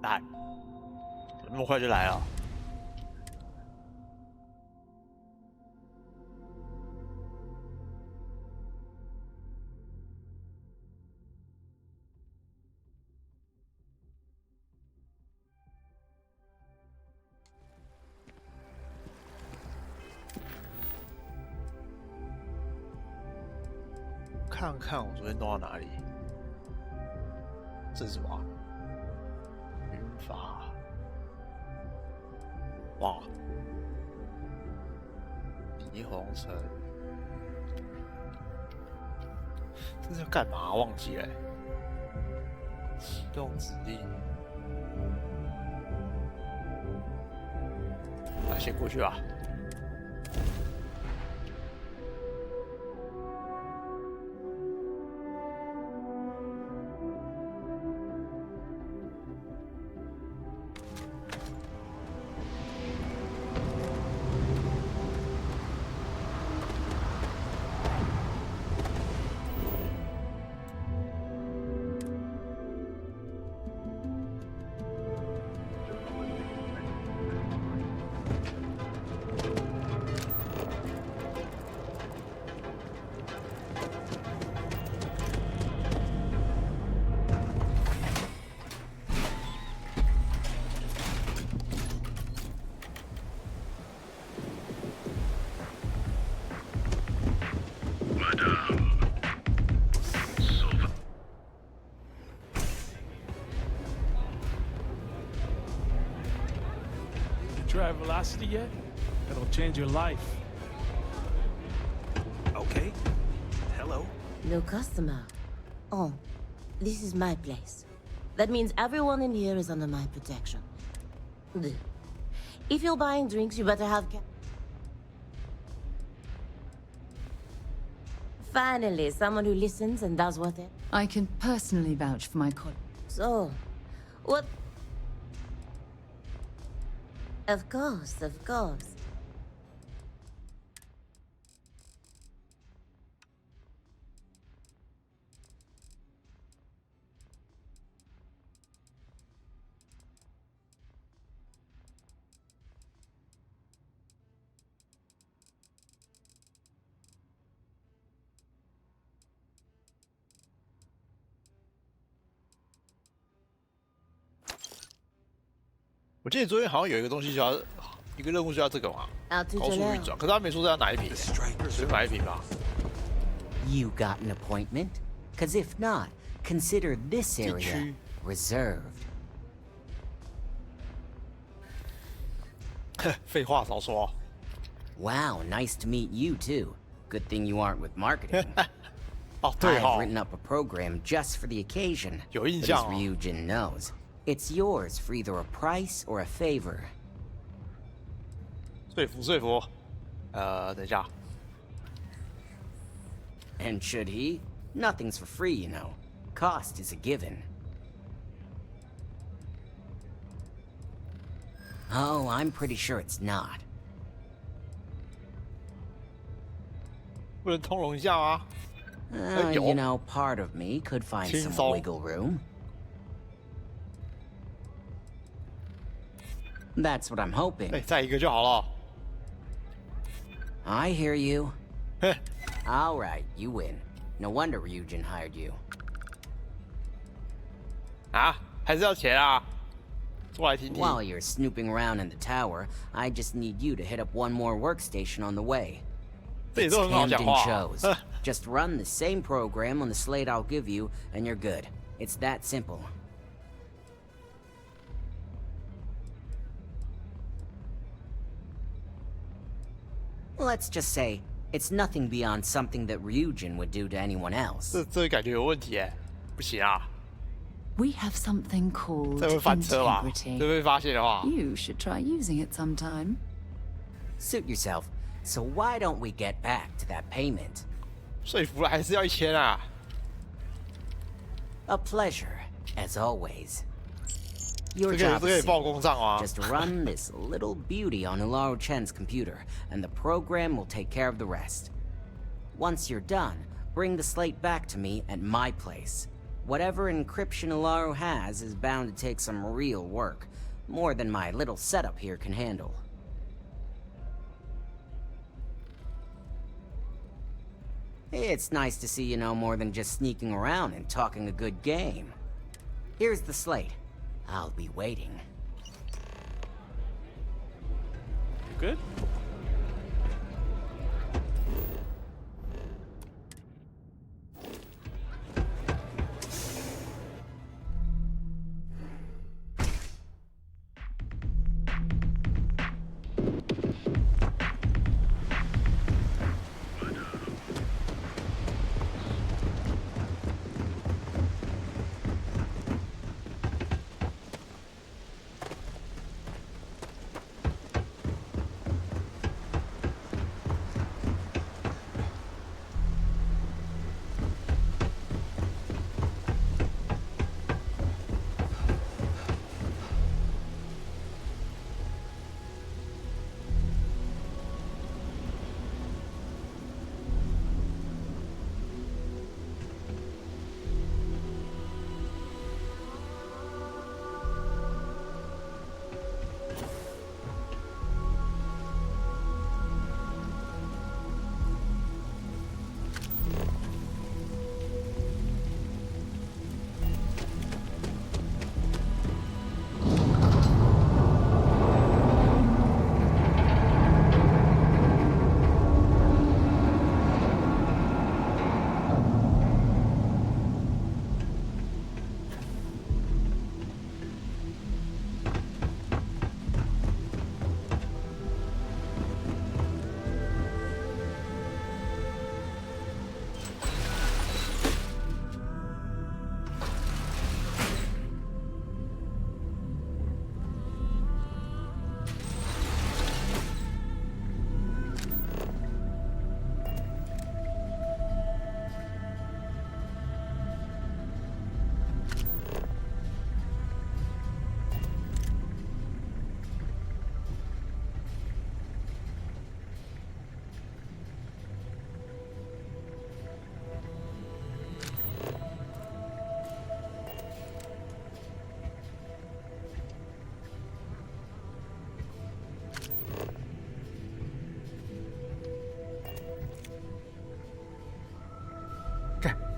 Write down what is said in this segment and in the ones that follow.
蛋，那么快就来了。看看我昨天弄到哪里？这是什么啊？云法。哇！霓虹城，这是要干嘛？忘记了。启动指令。那先过去吧。Try velocity yet? That'll change your life. Okay. Hello. No customer. Oh, this is my place. That means everyone in here is under my protection. If you're buying drinks, you better have Finally, someone who listens and does what they... I can personally vouch for my colleague. So, what... Of course, of course.我记得昨天好像有一个东西叫一个任务，就要这个嘛，高速运转。可是他没说要哪一瓶，随便买一瓶吧。You got an appointment? Cause if not, consider this area reserved. 废话少说。Wow, nice to meet you too. Good thing you aren't with marketing. 哦，对 I've 哦， written up a program just for the occasion. 有印 But 象 as 哦。Ryujin knows, it's yours for either a price or a favor. 说服。等一下。And should he? Nothing's for free, you know. Cost is a given. Oh, I'm pretty sure it's not. 不能通融一下吗？You know, part of me could find some 轻松。 wiggle room. That's what I'm hoping. 哎，再一个就好了。I hear you. 嘿， All right, you win. No wonder Ryujin hired you. 啊，还是要钱啊？说来听听。 While you're snooping around in the tower, I just need you to hit up one more workstation on the way. 这也 It's 都很好讲 Camden 话。 Chose. Just run the same program on the slate I'll give you, and you're good. It's that simple. Let's just say, it's nothing beyond something that Ryujin would do to anyone else. 这感觉有问题哎，不行啊， We have something called 这会翻车吧？这 integrity. 被发现的话， You should try using it sometime. Suit yourself. So why don't we get back to that payment? 说服了还是要1000啊。 A pleasure, as always. 这 Your 个 job 可以 is 报 simple. 公账吗？ Just run this little beauty on Ularu Chen's computer, and the program will take care of the rest. Once you're done, bring the slate back to me at my place. Whatever encryption Alaro has is bound to take some real work. More than my little setup here can handle. It's nice to see you know more than just sneaking around and talking a good game. Here's the slate. I'll be waiting. You good?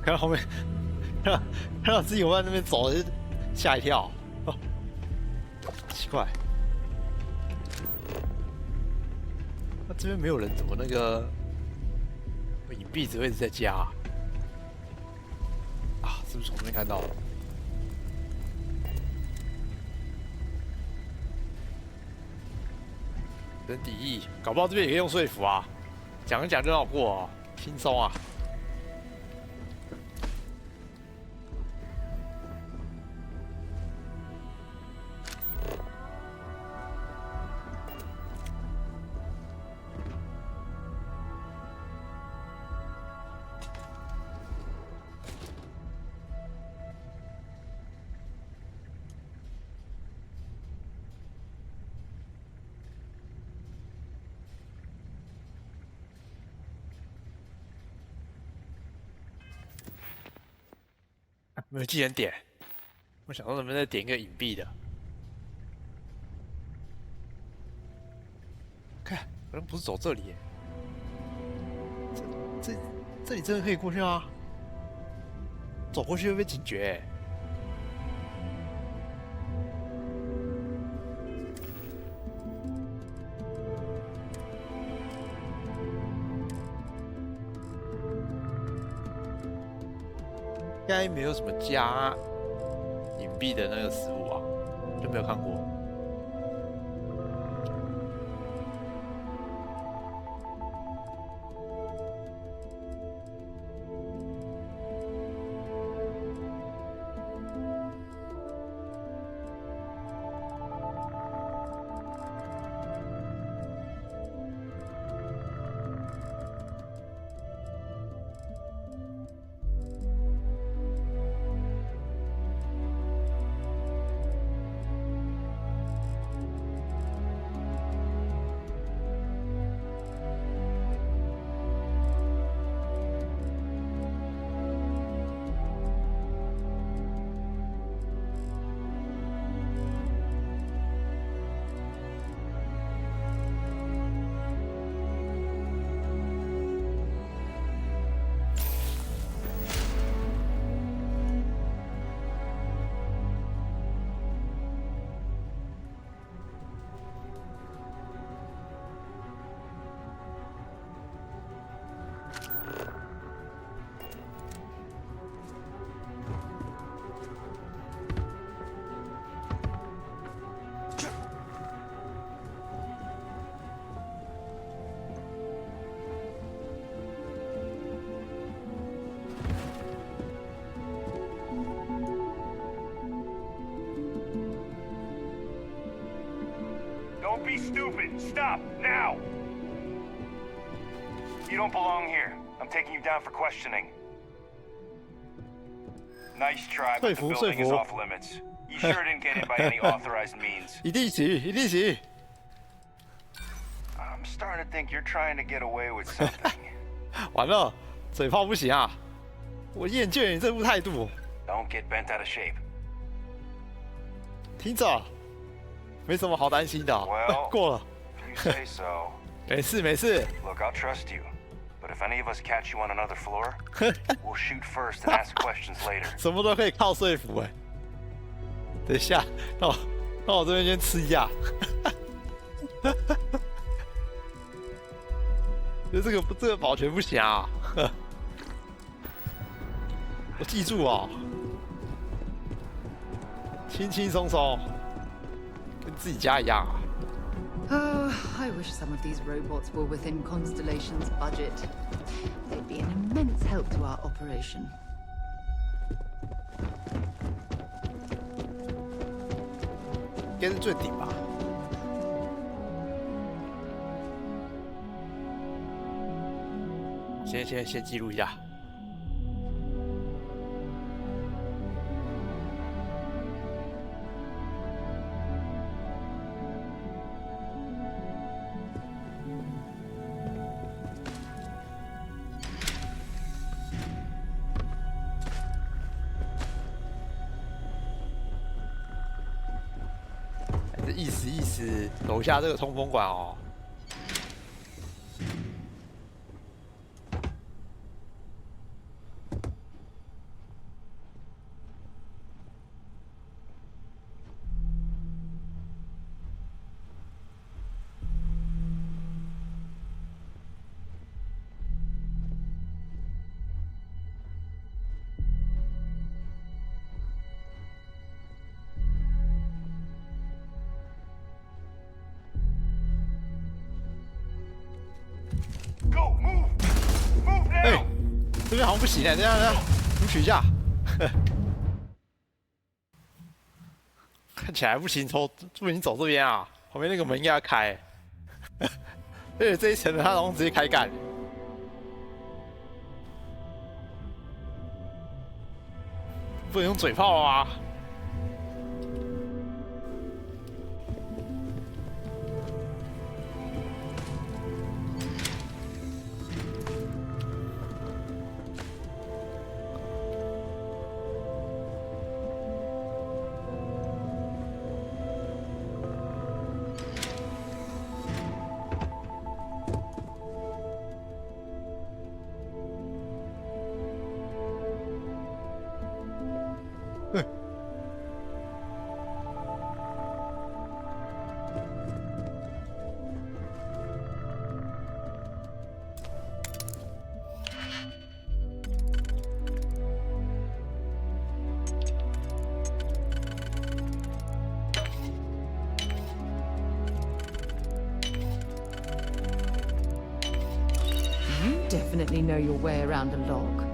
看到后面，看到自己往那边走，就吓一跳。哦，奇怪，那这边没有人，怎么那个隐蔽只会一直在加啊？是不是从这边看到？人敌意，搞不好这边也可以用说服啊，讲一讲就让我过哦，轻松啊。没有技能点，我想说能不能再点一个隐蔽的？看，好像不是走这里耶，这里真的可以过去吗？走过去会被警觉。应该没有什么加隐蔽的那个食物啊，就没有看过。Don't be stupid. Stop now. You don't belong here. I'm taking you down for questioning. Nice try, but the building is off limits. You sure didn't get in by any authorized means. 一定行，一定行。 I'm starting to think you're trying to get away with something. 完了，嘴炮不行啊！我厌倦你这副态度。 Don't get bent out of shape. 听着，没什么好担心的。Well, 过了。 You say so. 没事没事。 Look, I'll trust you. But if any of us catch you on another floor, we'll shoot first and ask questions later. 什么都可以靠说服哎。等一下，让我这边先吃一下。这个保全不行啊。我记住哦，轻轻松松，跟自己家一样啊。 Oh, I wish some of these robots were within Constellation's budget. They'd be an immense help to our operation. 应该是最顶吧。先记录一下。意思，楼下这个通风管哦。 哎，这边好像不行哎，等一下，读取一下。看起来不行，不行走这边啊，旁边那个门应该要开。而且这一层的他好像直接开干，不能用嘴炮啊。 You definitely know your way around a lock.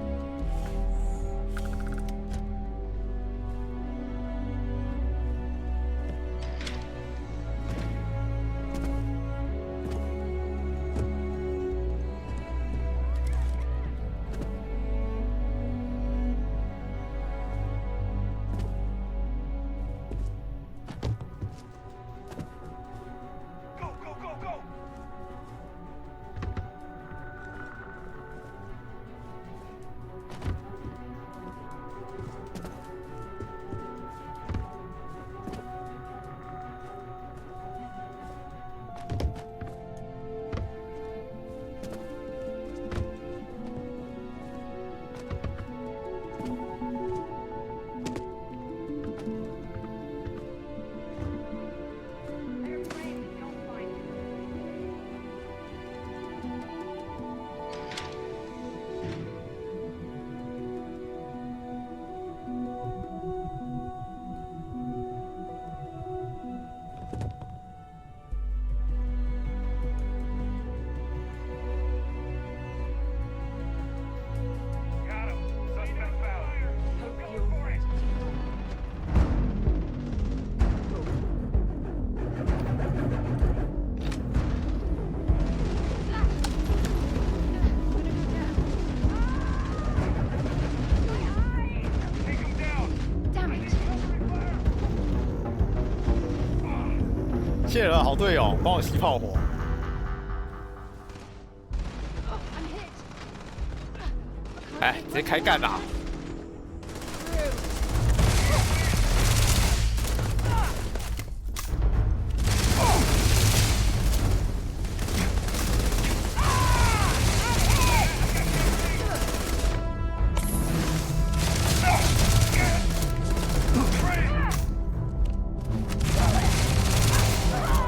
谢了，好队友，帮我吸炮火。哎，直接开干啦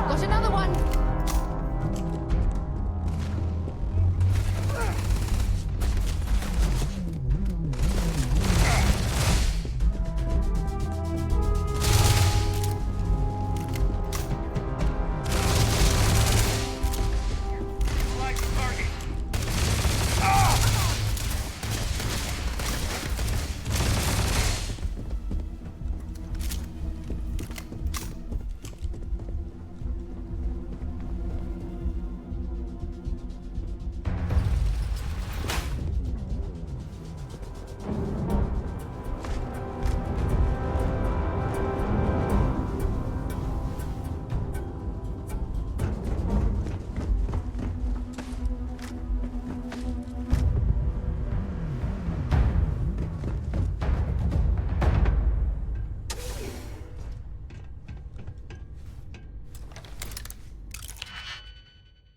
！Got another one. Flag the target.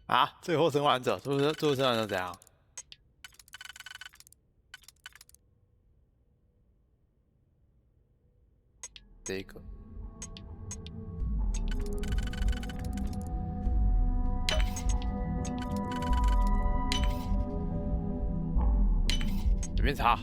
啊，最后生还者，最后生还者怎样？这个。随便查。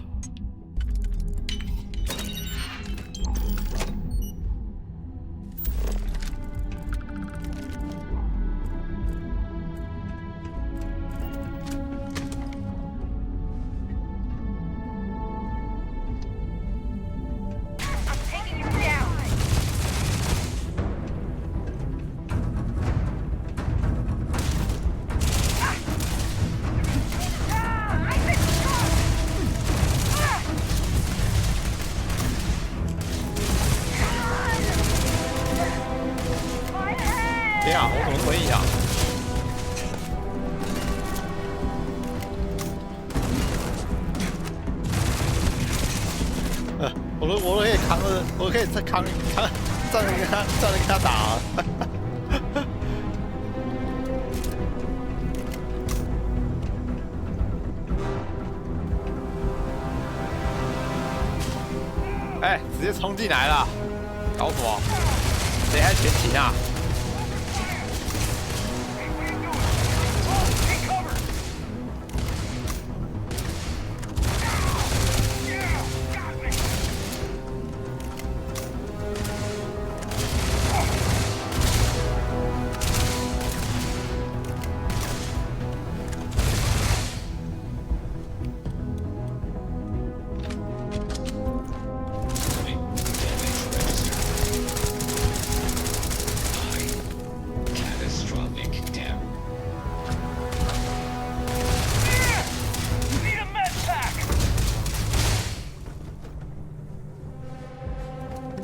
天啊，我怎么回应啊？我都可以扛着，我可以再扛站着跟他打了。哎，直接冲进来了，搞什么？谁还前行啊？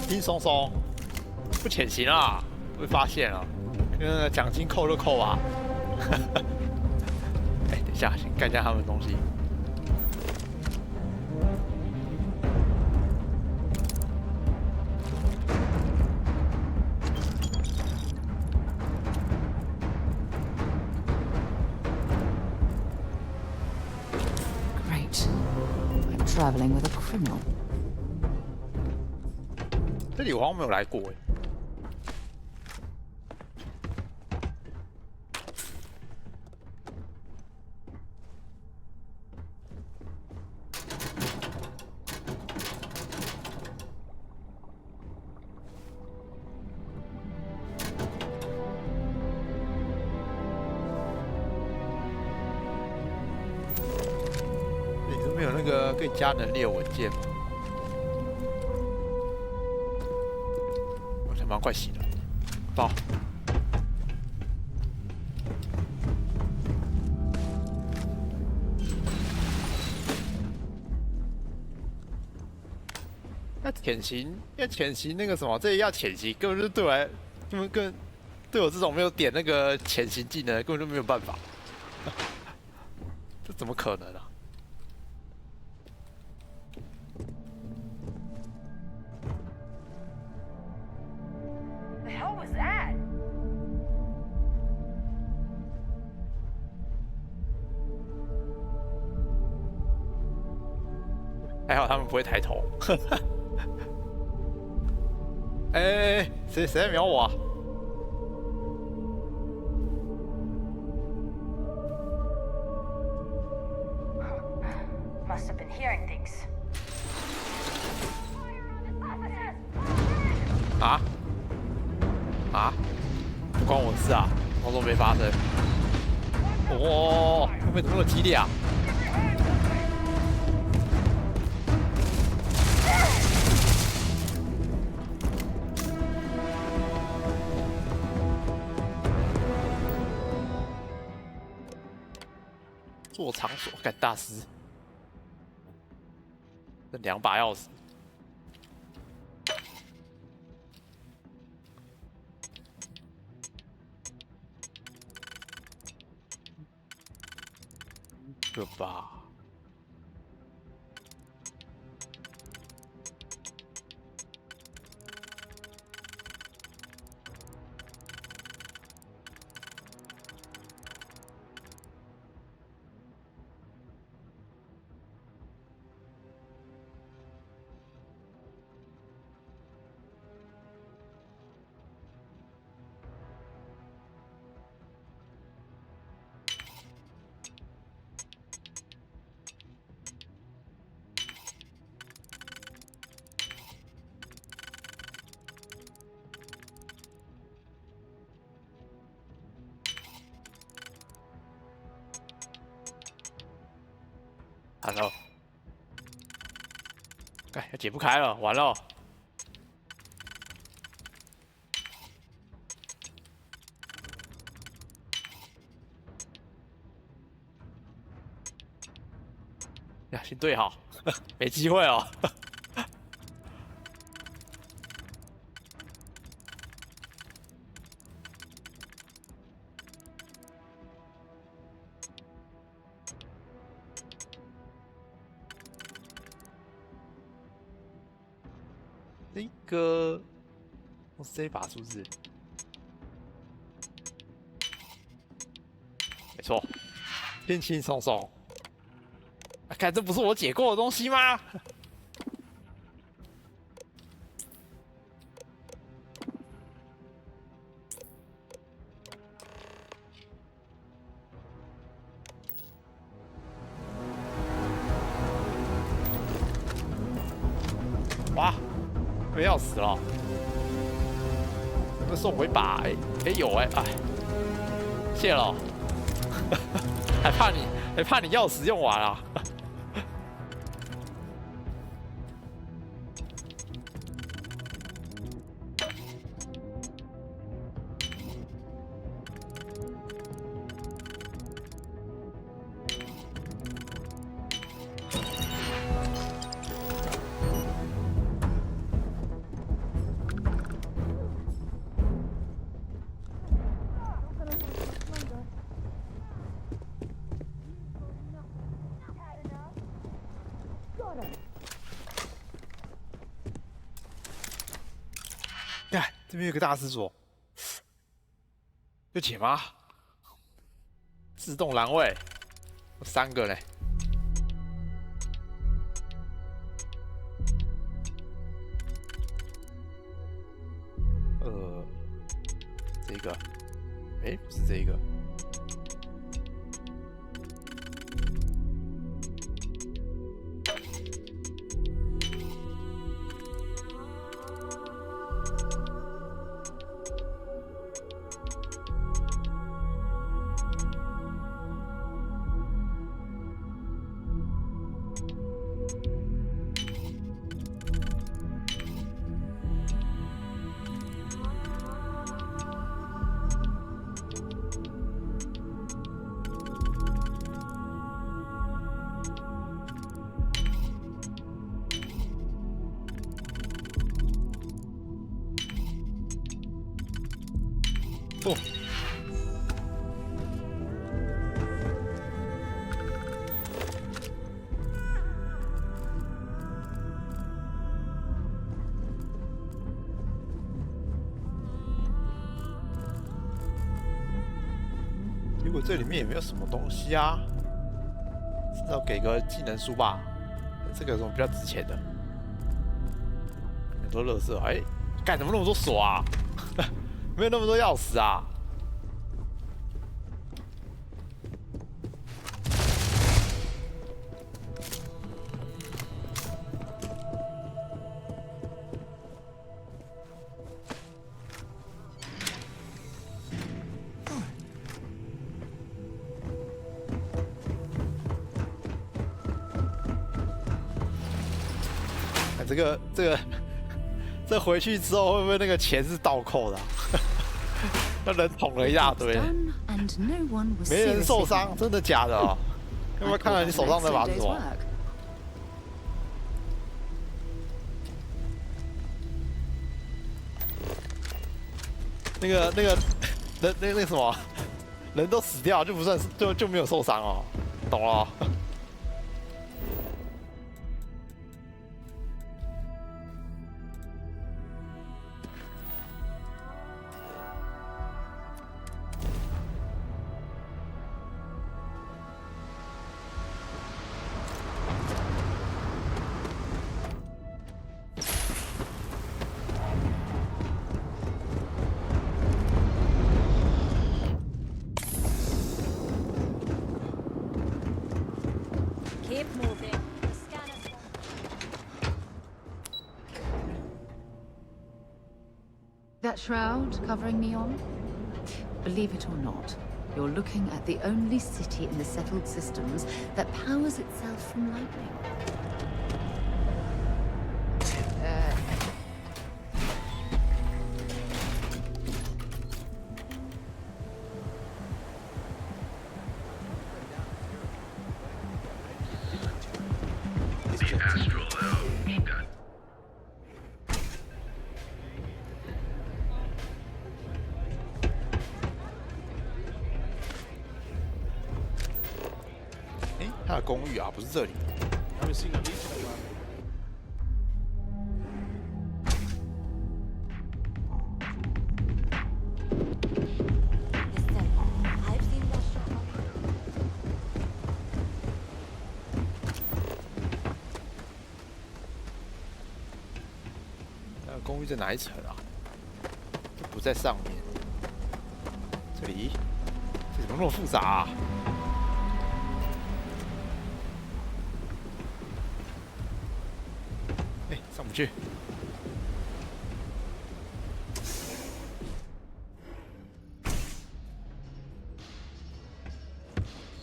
轻松松，不潜行啊，被发现了，那奖金扣就扣吧。哎，等一下，先干一下他们的东西。Great. I'm traveling with a criminal. 这里我好像没有来过哎。你都没有那个可以加能力的文件吗？蛮快洗的，到。要潜行那个什么，这要潜行，根本就是对我来，根本对我这种没有点那个潜行技能，根本就没有办法。这怎么可能啊？ The hell was that? 还好他们不会抬头。哎，谁在瞄我啊？ Must have been hearing things. 啊？啊？不关我事啊，当做没发生。哦，会不会怎么那么激烈啊？做场所干大师，这2把钥匙。 个吧。Hello， 哎，解不开了，完了。呀，先对好，没机会哦。这个，我这一把是不是？没错，轻轻松松。啊，看这不是我解过的东西吗？哇！ 被要死了！那送我一把，有哎，谢了，还怕你钥匙用完啊？看，这边有个大师锁，有解吗？自动栏位，有3个嘞。这个，不是这个。哦。结果这里面也没有什么东西啊，至少给个技能书吧。这个有什么比较值钱的？很多垃圾，哎，干怎么那么多锁啊？没有那么多钥匙啊！这回去之后会不会那个钱是倒扣的、啊？那人捅了一大堆，没人受伤，真的假的、哦？要不要看看你手上那把是什么？那个什么，人都死掉就不算就没有受伤哦，懂了、哦？Keep moving. The scanner's That shroud covering me on? Believe it or not, you're looking at the only city in the settled systems that powers itself from lightning. Done. 哎，他的公寓啊，不是这里。 Haven't seen a leak in a while. I've seen that shot. 那个公寓在哪一层啊？就不在上面。这里，这怎么那么复杂啊？ 哎，上不去。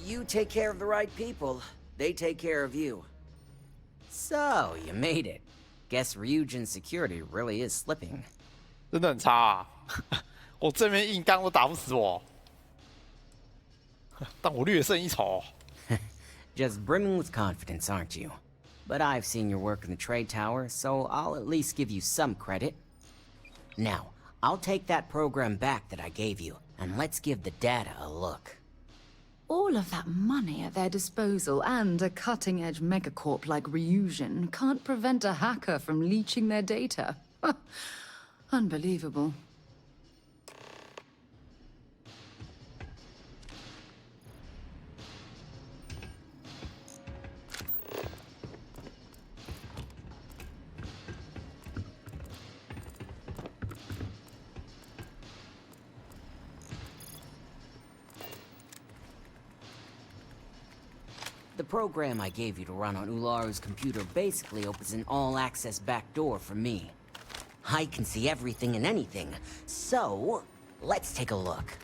You take care of the right people, they take care of you. So, you made it. Guess Ryujin's security really is slipping. 真的很差啊！我正面硬刚都打不死我，但我略胜一筹。 Just brimming with confidence, aren't you? But I've seen your work in the trade tower, so I'll at least give you some credit. Now, I'll take that program back that I gave you, and let's give the data a look. All of that money at their disposal and a cutting-edge megacorp like Ryujin can't prevent a hacker from leeching their data. Unbelievable. The program I gave you to run on Ularu's computer basically opens an all-access backdoor for me. I can see everything and anything, so let's take a look.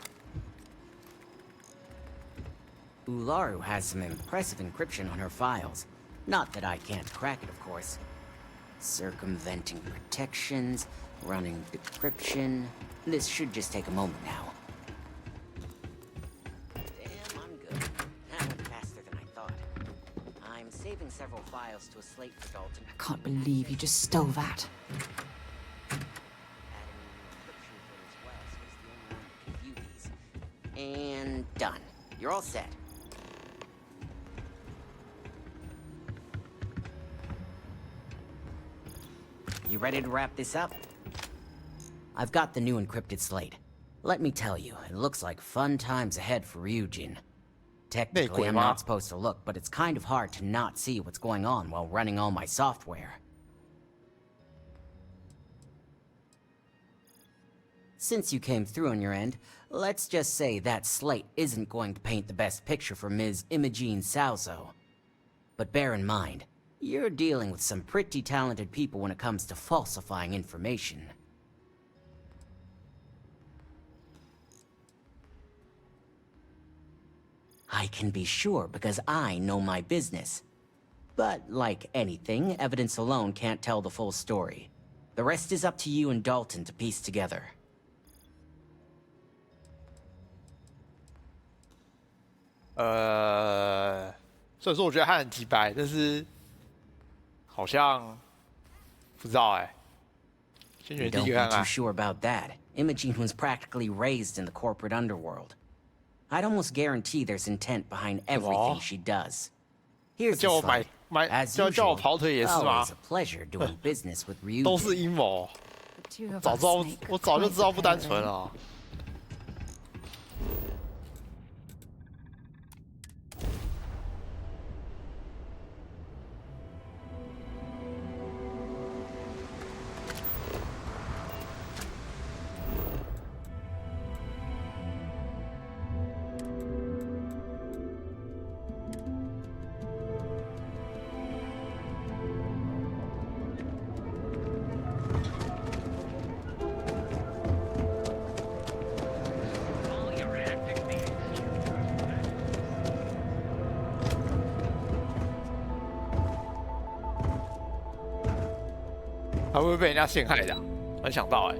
Ularu has some impressive encryption on her files. Not that I can't crack it, of course. Circumventing protections, running decryption. This should just take a moment now. Damn, I'm good. That went faster than I thought. I'm saving several files to a slate for Dalton. I can't believe you just stole that. Adding an encryption pin as well, so it's the only one that can view And done. You're all set. You ready to wrap this up? I've got the new encrypted slate. Let me tell you, it looks like fun times ahead for Ryujin. Technically, I'm not supposed to look, but it's kind of hard to not see what's going on while running all my software. Since you came through on your end, let's just say that slate isn't going to paint the best picture for Ms. Imogene Salzo. But bear in mind, you're dealing with some pretty talented people when it comes to falsifying information. I can be sure because I know my business. But like anything, evidence alone can't tell the full story. The rest is up to you and Dalton to piece together. 虽然说我觉得他很鸡掰，但是好像不知道哎。先选第 Don't 一 be 个看 too 看。 sure about that. Imogene was practically raised in the corporate underworld. I'd almost guarantee there's intent behind everything she does. Here's the 叫我 slide. 买， As 叫我 usual, 跑腿也是吗 always？ a pleasure doing business with 都是 Ryujin. 阴谋。 The two of 早 us 知道 make 我早就 quite 知道 a 不单 pair, 纯 eh? 了。还会不会被人家陷害的、啊？没想到哎、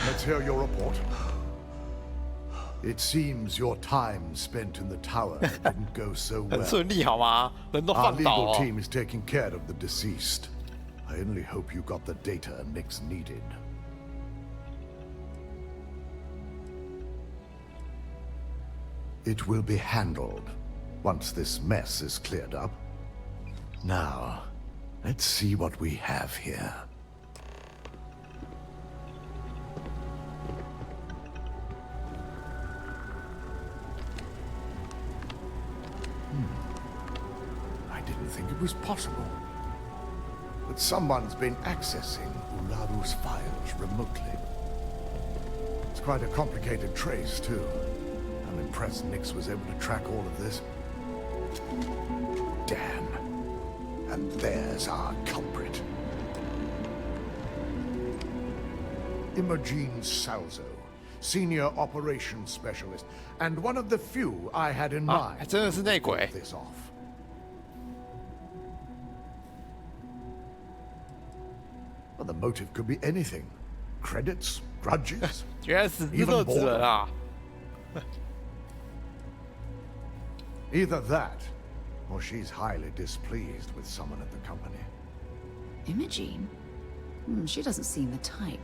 Let's hear your report. It seems your time spent in the tower didn't go so 很 well. 顺利好吗？人都 Our 放倒 legal 哦。 team is taking care of the deceased. I only hope you got the data Nix needed. It will be handled once this mess is cleared up. Now, let's see what we have here. I didn't think it was possible. But someone's been accessing Ularu's files remotely. It's quite a complicated trace, too. I'm impressed Nix was able to track all of this. Damn. And there's our culprit. Imogene Salzo, Senior Operations Specialist, and one of the few I had in 啊， mind 还真的是内 to 鬼 pull。this off. Well, the motive could be anything. Credits, grudges. 原来是热子人啊！ Either that, or she's highly displeased with someone at the company. Imogene? She doesn't seem the type.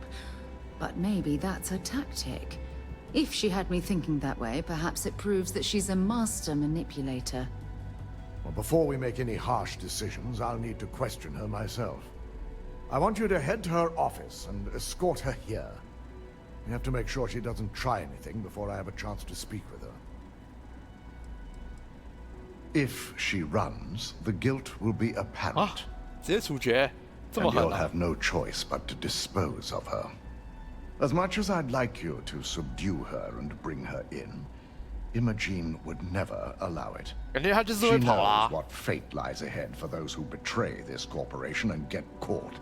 But maybe that's her tactic. If she had me thinking that way, perhaps it proves that she's a master manipulator. Well, before we make any harsh decisions, I'll need to question her myself. I want you to head to her office and escort her here. You have to make sure she doesn't try anything before I have a chance to speak with her. If she runs, the guilt will be 啊 apparent.，直接处决，这么 And 狠 you'll 啊！ have no choice but to dispose of her. As much as I'd like you to subdue her and bring her in, Imogene would never allow it. 感觉他就是 She 会跑啊 knows。what fate lies ahead for those who betray this corporation and get caught.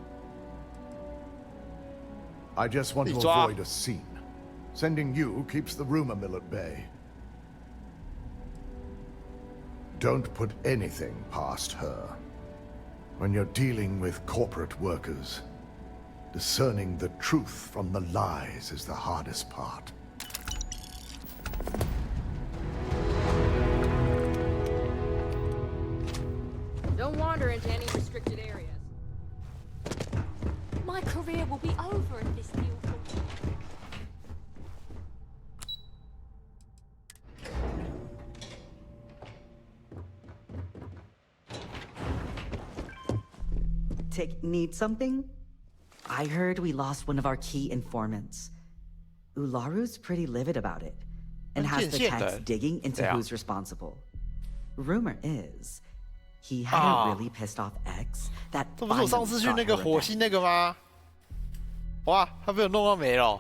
I just want to 你抓。 avoid a scene. Sending you keeps the rumor mill at bay. Don't put anything past her. When you're dealing with corporate workers, discerning the truth from the lies is the hardest part. Don't wander into any restricted areas. My career will be over if this deal falls. Need something? I heard we lost one of our key informants. Ularu's pretty livid about it, and has the techs digging into who's responsible. Rumor is, he had a really pissed off ex that 这不是我上次去那个火星那个吗？哇，他被我弄到没了。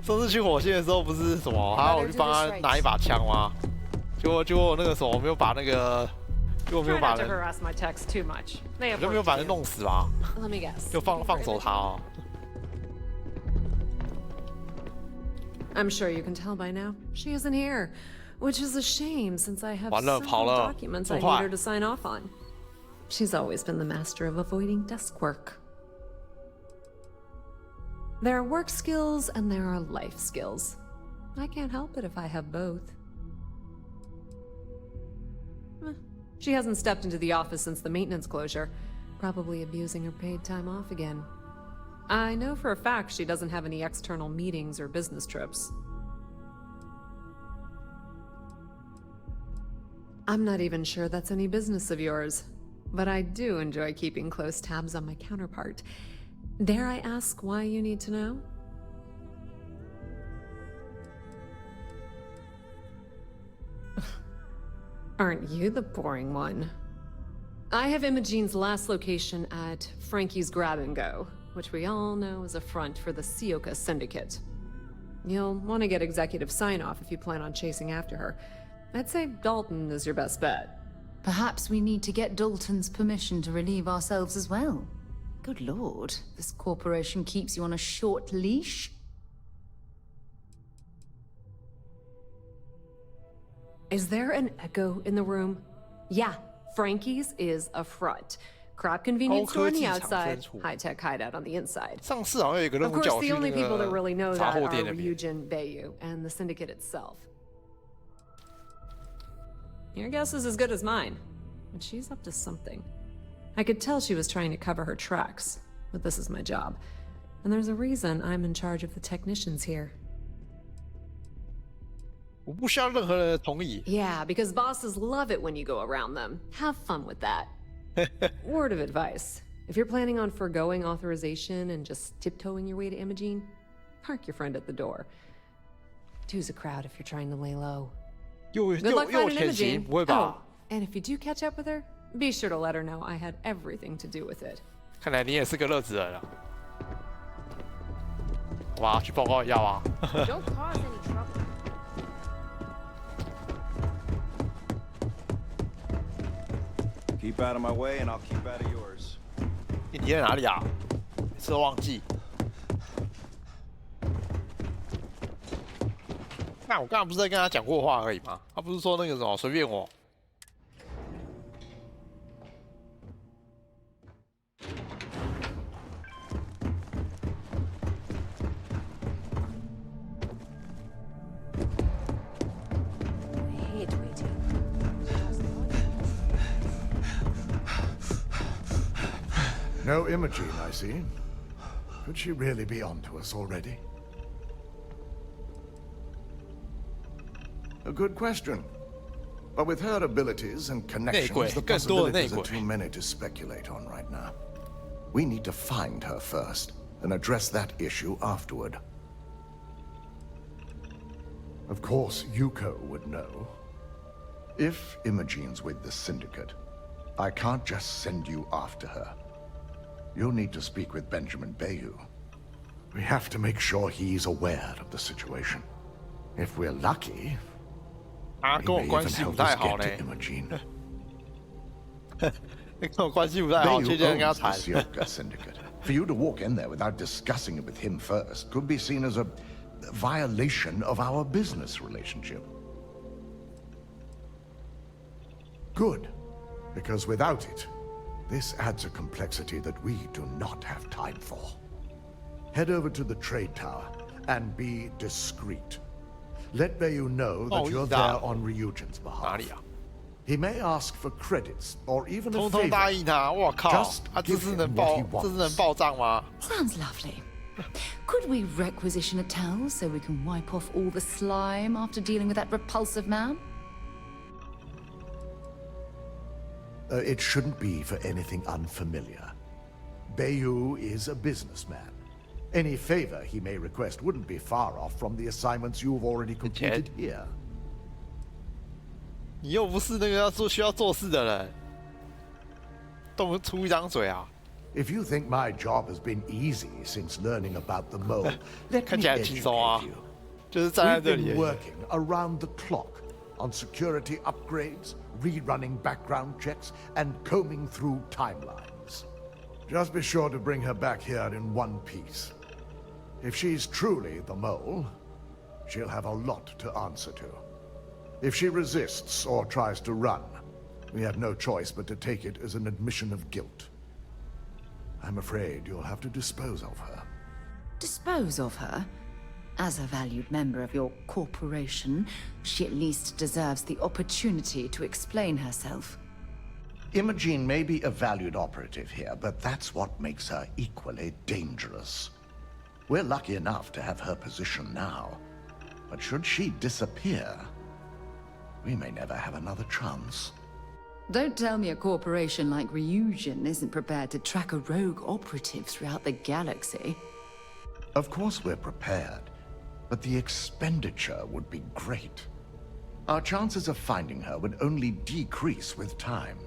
上次去火星的时候不是什么，还要我去帮他拿一把枪吗？结果那个什么没有把那个。 就没有把人，我就没有把人弄死吧？就放手他哦。I'm sure you can tell by now. She isn't here, which is a shame since I have 完了， several documents I need her to sign off on. She's always been the master of avoiding desk work. There are work skills and there are life skills. I can't help it if I have both. She hasn't stepped into the office since the maintenance closure, probably abusing her paid time off again. I know for a fact she doesn't have any external meetings or business trips. I'm not even sure that's any business of yours, but I do enjoy keeping close tabs on my counterpart. Dare I ask why you need to know? Aren't you the boring one? I have Imogene's last location at Frankie's Grab and Go, which we all know is a front for the Sioka Syndicate. You'll want to get executive sign-off if you plan on chasing after her. I'd say Dalton is your best bet. Perhaps we need to get Dalton's permission to relieve ourselves as well. Good lord, this corporation keeps you on a short leash? Is there an echo in the room? Yeah, Frankie's is a front. Crap convenience store on the outside, high-tech hideout on the inside. Of course, the only people that really know that are Ryujin Bayu and the Syndicate itself. Your guess is as good as mine, but she's up to something. I could tell she was trying to cover her tracks, but this is my job. And there's a reason I'm in charge of the technicians here. 我不需要任何人的同意。 Yeah, because bosses love it when you go around them. Have fun with that. Word of advice. If you're planning on foregoing authorization and just tiptoeing your way to Imogene, park your friend at the door. Two's a crowd if you're trying to lay low. Good luck finding Imogene. Oh, and if you do catch up with her, be sure to let her know I had everything to do with it. 看来你也是个乐子人啊。好吧，去报告一下吧。 Don't cause any trouble. Keep out of my way, and I'll keep out of yours. 你在哪里啊？每次都忘记。那我刚刚不是在跟他讲过话而已吗？他不是说那个什么随便我。 No Imogene, I see. Could she really be onto us already? A good question. But with her abilities and connections, the possibilities are too many to speculate on right now. We need to find her first, and address that issue afterward. Of course, Yuko would know. If Imogene's with the Syndicate, I can't just send you after her. You'll need to speak with Benjamin Bayu. We have to make sure he's aware of the situation. If we're lucky, he may even help us get to Imogene. Bayu owns the Sioka Syndicate. For you to walk in there without discussing it with him first could be seen as a violation of our business relationship. Good. Because without it, this adds a complexity that we do not have time for. Head over to the trade tower and be discreet. Let Bayu know that you're there on Ryujin's behalf. He may ask for credits or even a favor. Just give him what he wants. Sounds lovely. Could we requisition a towel so we can wipe off all the slime after dealing with that repulsive man? It shouldn't be for anything unfamiliar. Bayu is a businessman. Any favor he may request wouldn't be far off from the assignments you've already completed here. 你又不是那个需要做事的人，动出一张嘴啊！ If you think my job has been easy since learning about the mole, let me educate you. 就是站在这 We've 里 been。working around the clock on security upgrades, rerunning background checks, and combing through timelines. Just be sure to bring her back here in one piece. If she's truly the mole, she'll have a lot to answer to. If she resists or tries to run, we have no choice but to take it as an admission of guilt. I'm afraid you'll have to dispose of her. Dispose of her? As a valued member of your corporation, she at least deserves the opportunity to explain herself. Imogene may be a valued operative here, but that's what makes her equally dangerous. We're lucky enough to have her position now, but should she disappear, we may never have another chance. Don't tell me a corporation like Ryujin isn't prepared to track a rogue operative throughout the galaxy. Of course we're prepared, but the expenditure would be great. Our chances of finding her would only decrease with time.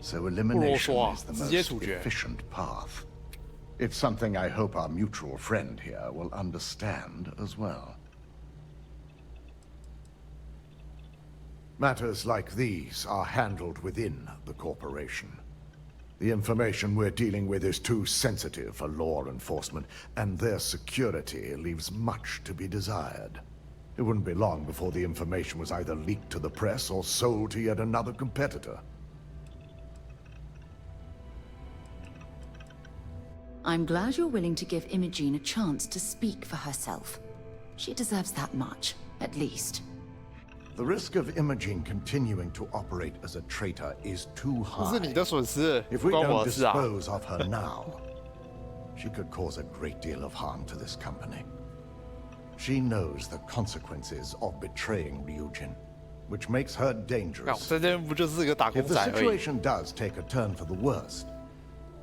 So elimination is the most efficient path. It's something I hope our mutual friend here will understand as well. Matters like these are handled within the corporation. The information we're dealing with is too sensitive for law enforcement, and their security leaves much to be desired. It wouldn't be long before the information was either leaked to the press or sold to yet another competitor. I'm glad you're willing to give Imogene a chance to speak for herself. She deserves that much, at least. The risk of Imogene continuing to operate as a traitor is too high. 是你的损失， If 不 we 关我 don't 的事啊。 dispose of her now, she could cause a great deal of harm to this company. She knows the consequences of betraying Ryujin, which makes her 看 dangerous. 在这边不就是个打工 If the 仔而已？ situation does take a turn for the worst,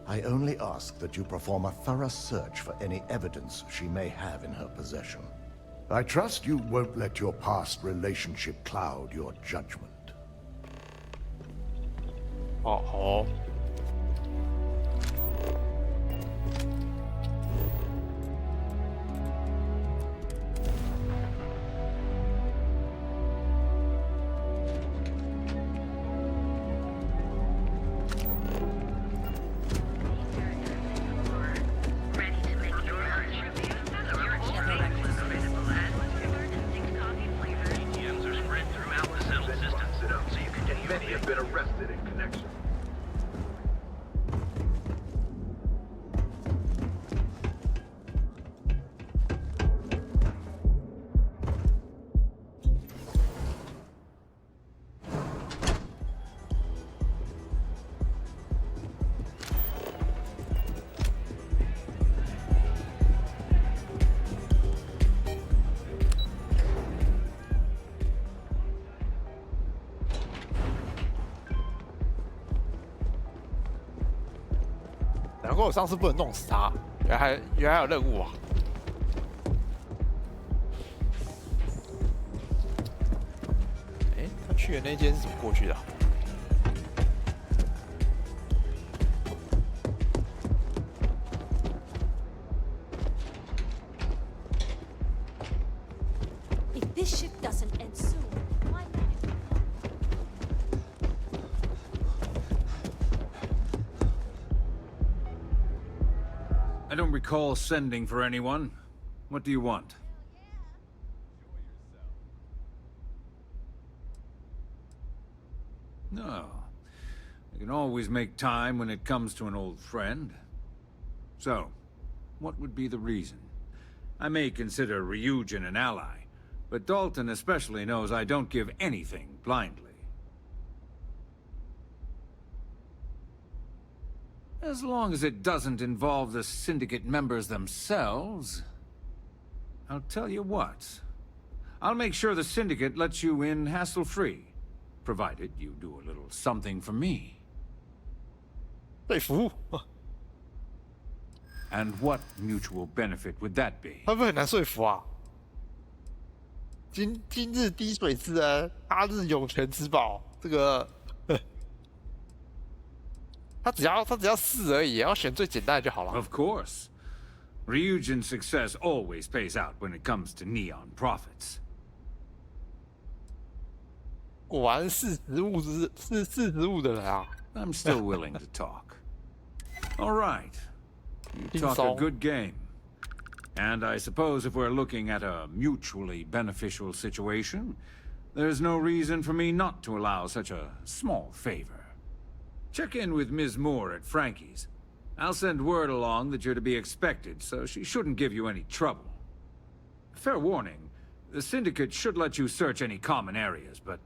I only ask that you perform a thorough search for any evidence she may have in her possession. I trust you won't let your past relationship cloud your judgment. 哦，好哦。难怪我上次不能弄死他，原来还有任务啊！哎，他去的那间是怎么过去的啊？ If this ship doesn't end soon, why not? I don't recall sending for anyone. What do you want? No. always make time when it comes to an old friend. So, what would be the reason? I may consider Ryujin an ally, but Dalton especially knows I don't give anything blindly. As long as it doesn't involve the Syndicate members themselves, I'll tell you what. I'll make sure the Syndicate lets you in hassle-free, provided you do a little something for me. 被服务， And what mutual benefit would that be? 会不会很难说服啊？今日滴水之恩，他日涌泉之宝，这个他只要试而已，要选最简单的就好了。Of course. Ryujin's success always pays out when it comes to neon profits. 果然是识时务的人啊。I'm still willing to talk. All right. You talk a good game. And I suppose if we're looking at a mutually beneficial situation, there's no reason for me not to allow such a small favor. Check in with Ms. Moore at Frankie's. I'll send word along that you're to be expected, so she shouldn't give you any trouble. Fair warning, the Syndicate should let you search any common areas, but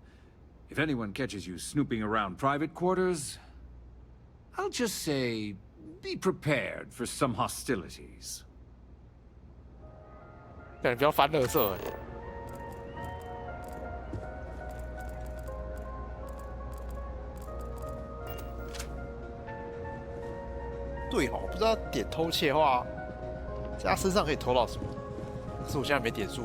if anyone catches you snooping around private quarters, I'll just say, be prepared for some hostilities. 感觉比较翻垃圾。对哦，不知道点偷窃的话，在他身上可以偷到什么？可是我现在没点数。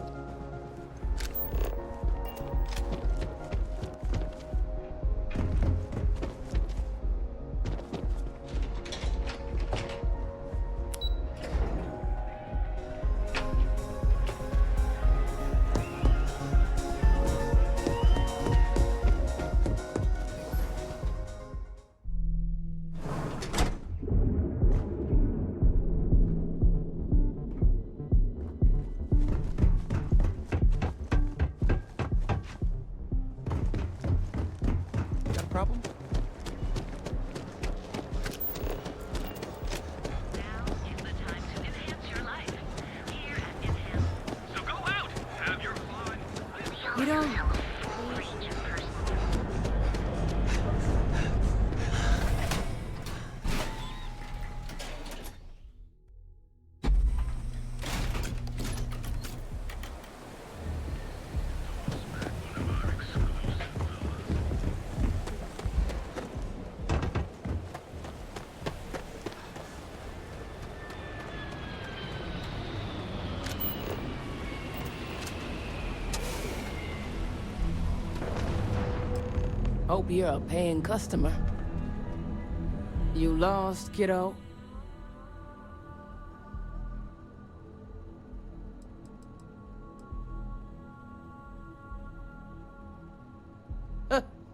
Hope you're a paying customer. You lost, kiddo?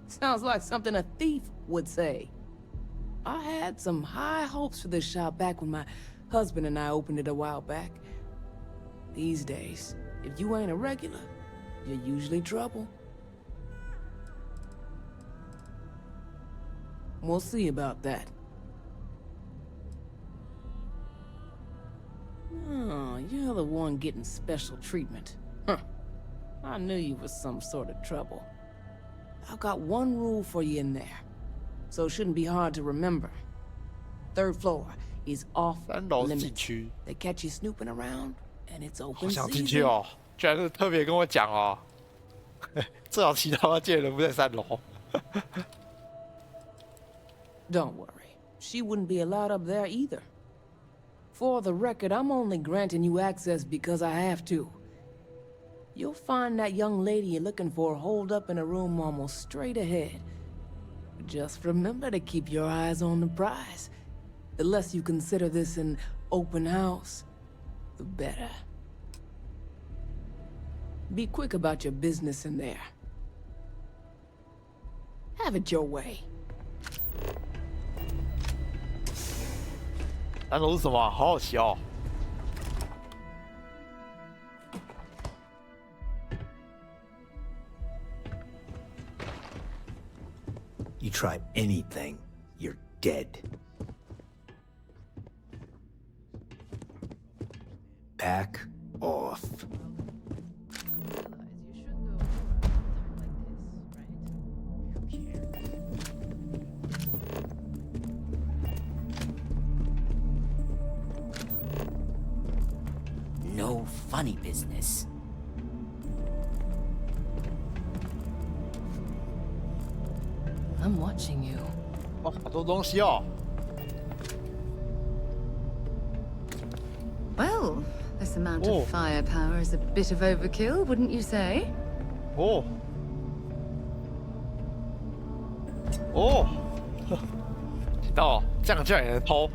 Sounds like something a thief would say. I had some high hopes for this shop back when my husband and I opened it a while back. These days, if you ain't a regular, you're usually trouble. We'll see about that. Oh, you're the one getting special treatment. Huh. I knew you was some sort of trouble. I've got one rule for you in there, so it shouldn't be hard to remember. Third floor is off limits. They catch you snooping around, and it's open season. 好想进去哦，居然是特别跟我讲哦，最好其他借人不在3楼。Don't worry, she wouldn't be allowed up there either. For the record, I'm only granting you access because I have to. You'll find that young lady you're looking for holed up in a room almost straight ahead. Just remember to keep your eyes on the prize. The less you consider this an open house, the better. Be quick about your business in there. Have it your way. 3楼是什么？好好奇哦。You try anything, you're dead. Back off. No funny business. I'm watching you. 哦，好多东西哦。 Well, this amount of firepower is a bit of overkill, wouldn't you say? 哦，哦，听到哦这样居然也能偷，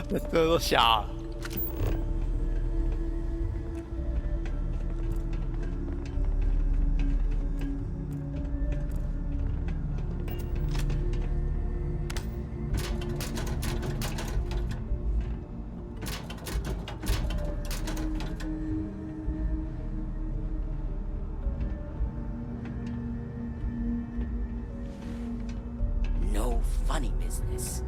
这都瞎了。 No funny business.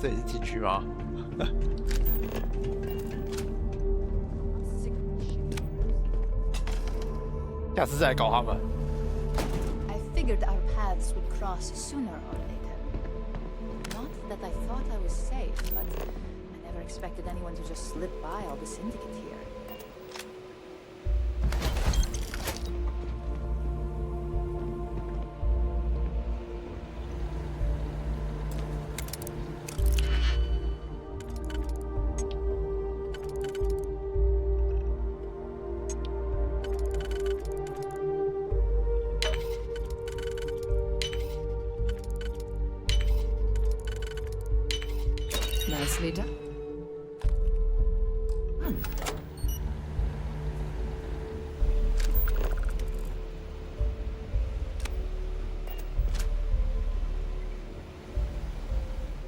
这已经进去吗？下次再来搞他们。 I figured our paths would cross sooner or later. Not that I thought I was safe, but I never expected anyone to just slip by all the syndicate here. Nicely done.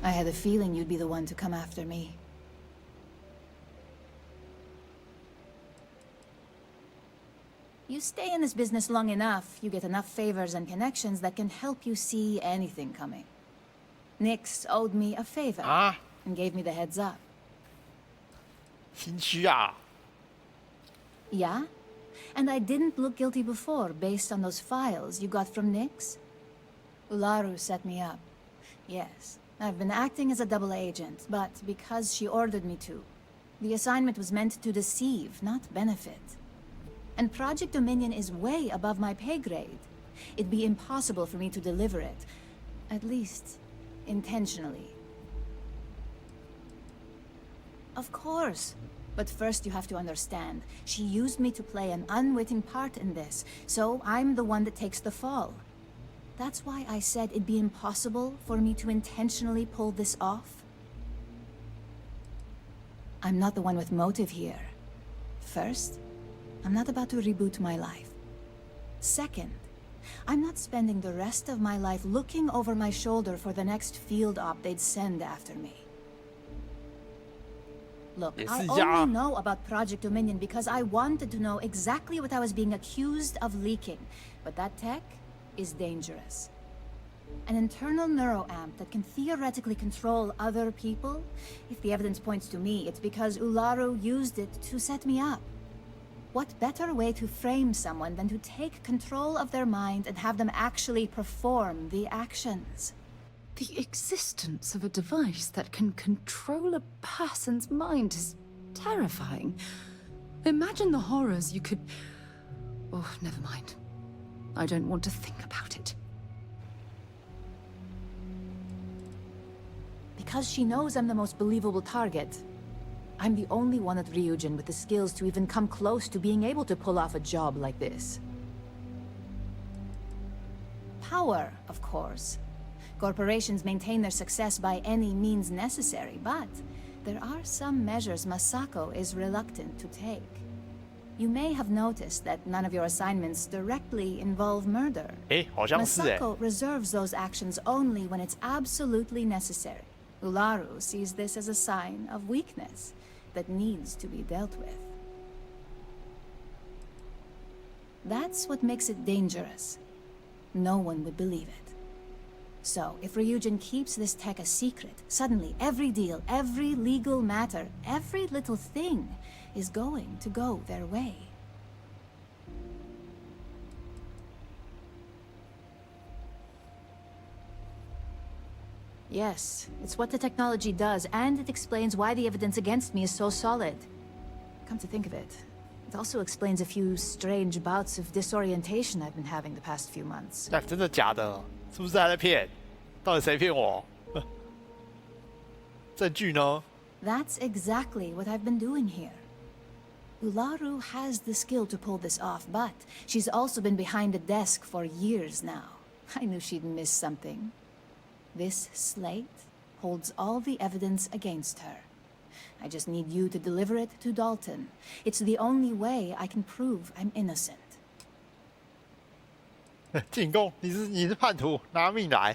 I had a feeling you'd be the one to come after me. You stay in this business long enough, you get enough favors and connections that can help you see anything coming. Nyx owed me a favor and gave me the heads up. 心虚啊！ Yeah? And I didn't look guilty before, based on those files you got from Nyx? Ularu set me up. Yes, I've been acting as a double agent, but because she ordered me to. The assignment was meant to deceive, not benefit. And Project Dominion is way above my pay grade. It'd be impossible for me to deliver it. At least, intentionally. Of course. But first you have to understand, she used me to play an unwitting part in this, so I'm the one that takes the fall. That's why I said it'd be impossible for me to intentionally pull this off. I'm not the one with motive here. First, I'm not about to reboot my life. Second, I'm not spending the rest of my life looking over my shoulder for the next field op they'd send after me. Look, I only know about Project Dominion because I wanted to know exactly what I was being accused of leaking. But that tech is dangerous. An internal neuroamp that can theoretically control other people? If the evidence points to me, it's because Ularu used it to set me up. What better way to frame someone than to take control of their mind and have them actually perform the actions? The existence of a device that can control a person's mind is terrifying. Imagine the horrors you could... Oh, never mind. I don't want to think about it. Because she knows I'm the most believable target. I'm the only one at Ryujin with the skills to even come close to being able to pull off a job like this. Power, of course. Corporations maintain their success by any means necessary, but there are some measures Masako is reluctant to take. You may have noticed that none of your assignments directly involve murder. 好像是 Masako reserves those actions only when it's absolutely necessary. Ularu sees this as a sign of weakness that needs to be dealt with. That's what makes it dangerous. No one would believe it. So, if Ryujin keeps this tech a secret, suddenly every deal, every legal matter, every little thing is going to go their way. Yes, it's what the technology does, and it explains why the evidence against me is so solid. Come to think of it, it also explains a few strange bouts of disorientation I've been having the past few months. 真的假的？是不是还在骗？到底谁骗我？证据呢？ That's exactly what I've been doing here. Ularu has the skill to pull this off, but she's also been behind the desk for years now. I knew she'd miss something. This slate holds all the evidence against her. I just need you to deliver it to Dalton. It's the only way I can prove I'm innocent. 进攻，你是叛徒，拿命来！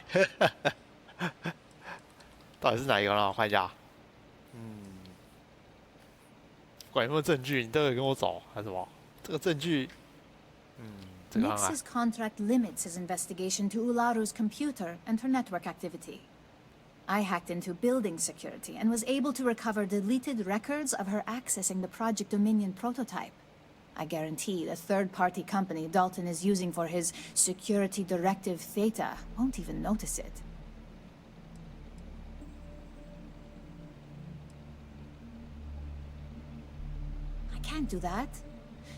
到底是哪一个呢？我看一下。管有没有证据，你都得跟我走，还是什么？这个证据，这个看看。 Nix's contract limits his investigation to Ularu's computer and her network activity. I hacked into building security and was able to recover deleted records of her accessing the Project Dominion prototype. I guarantee the third-party company Dalton is using for his security directive Theta won't even notice it. I can't do that.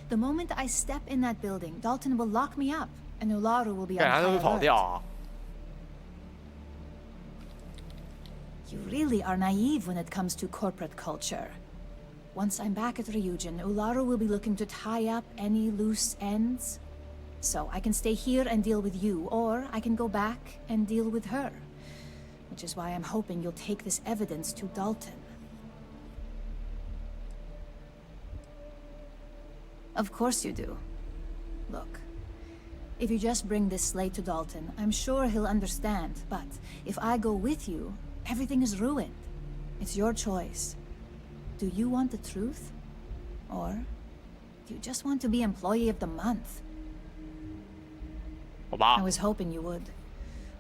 The moment I step in that building, Dalton will lock me up, and Ularu will be on high alert. You really are naive when it comes to corporate culture. Once I'm back at Ryujin, Ularu will be looking to tie up any loose ends. So I can stay here and deal with you, or I can go back and deal with her. Which is why I'm hoping you'll take this evidence to Dalton. Of course you do. Look, if you just bring this slate to Dalton, I'm sure he'll understand. But if I go with you, everything is ruined. It's your choice. Do you want the truth? Or do you just want to be Employee of the Month? I was hoping you would.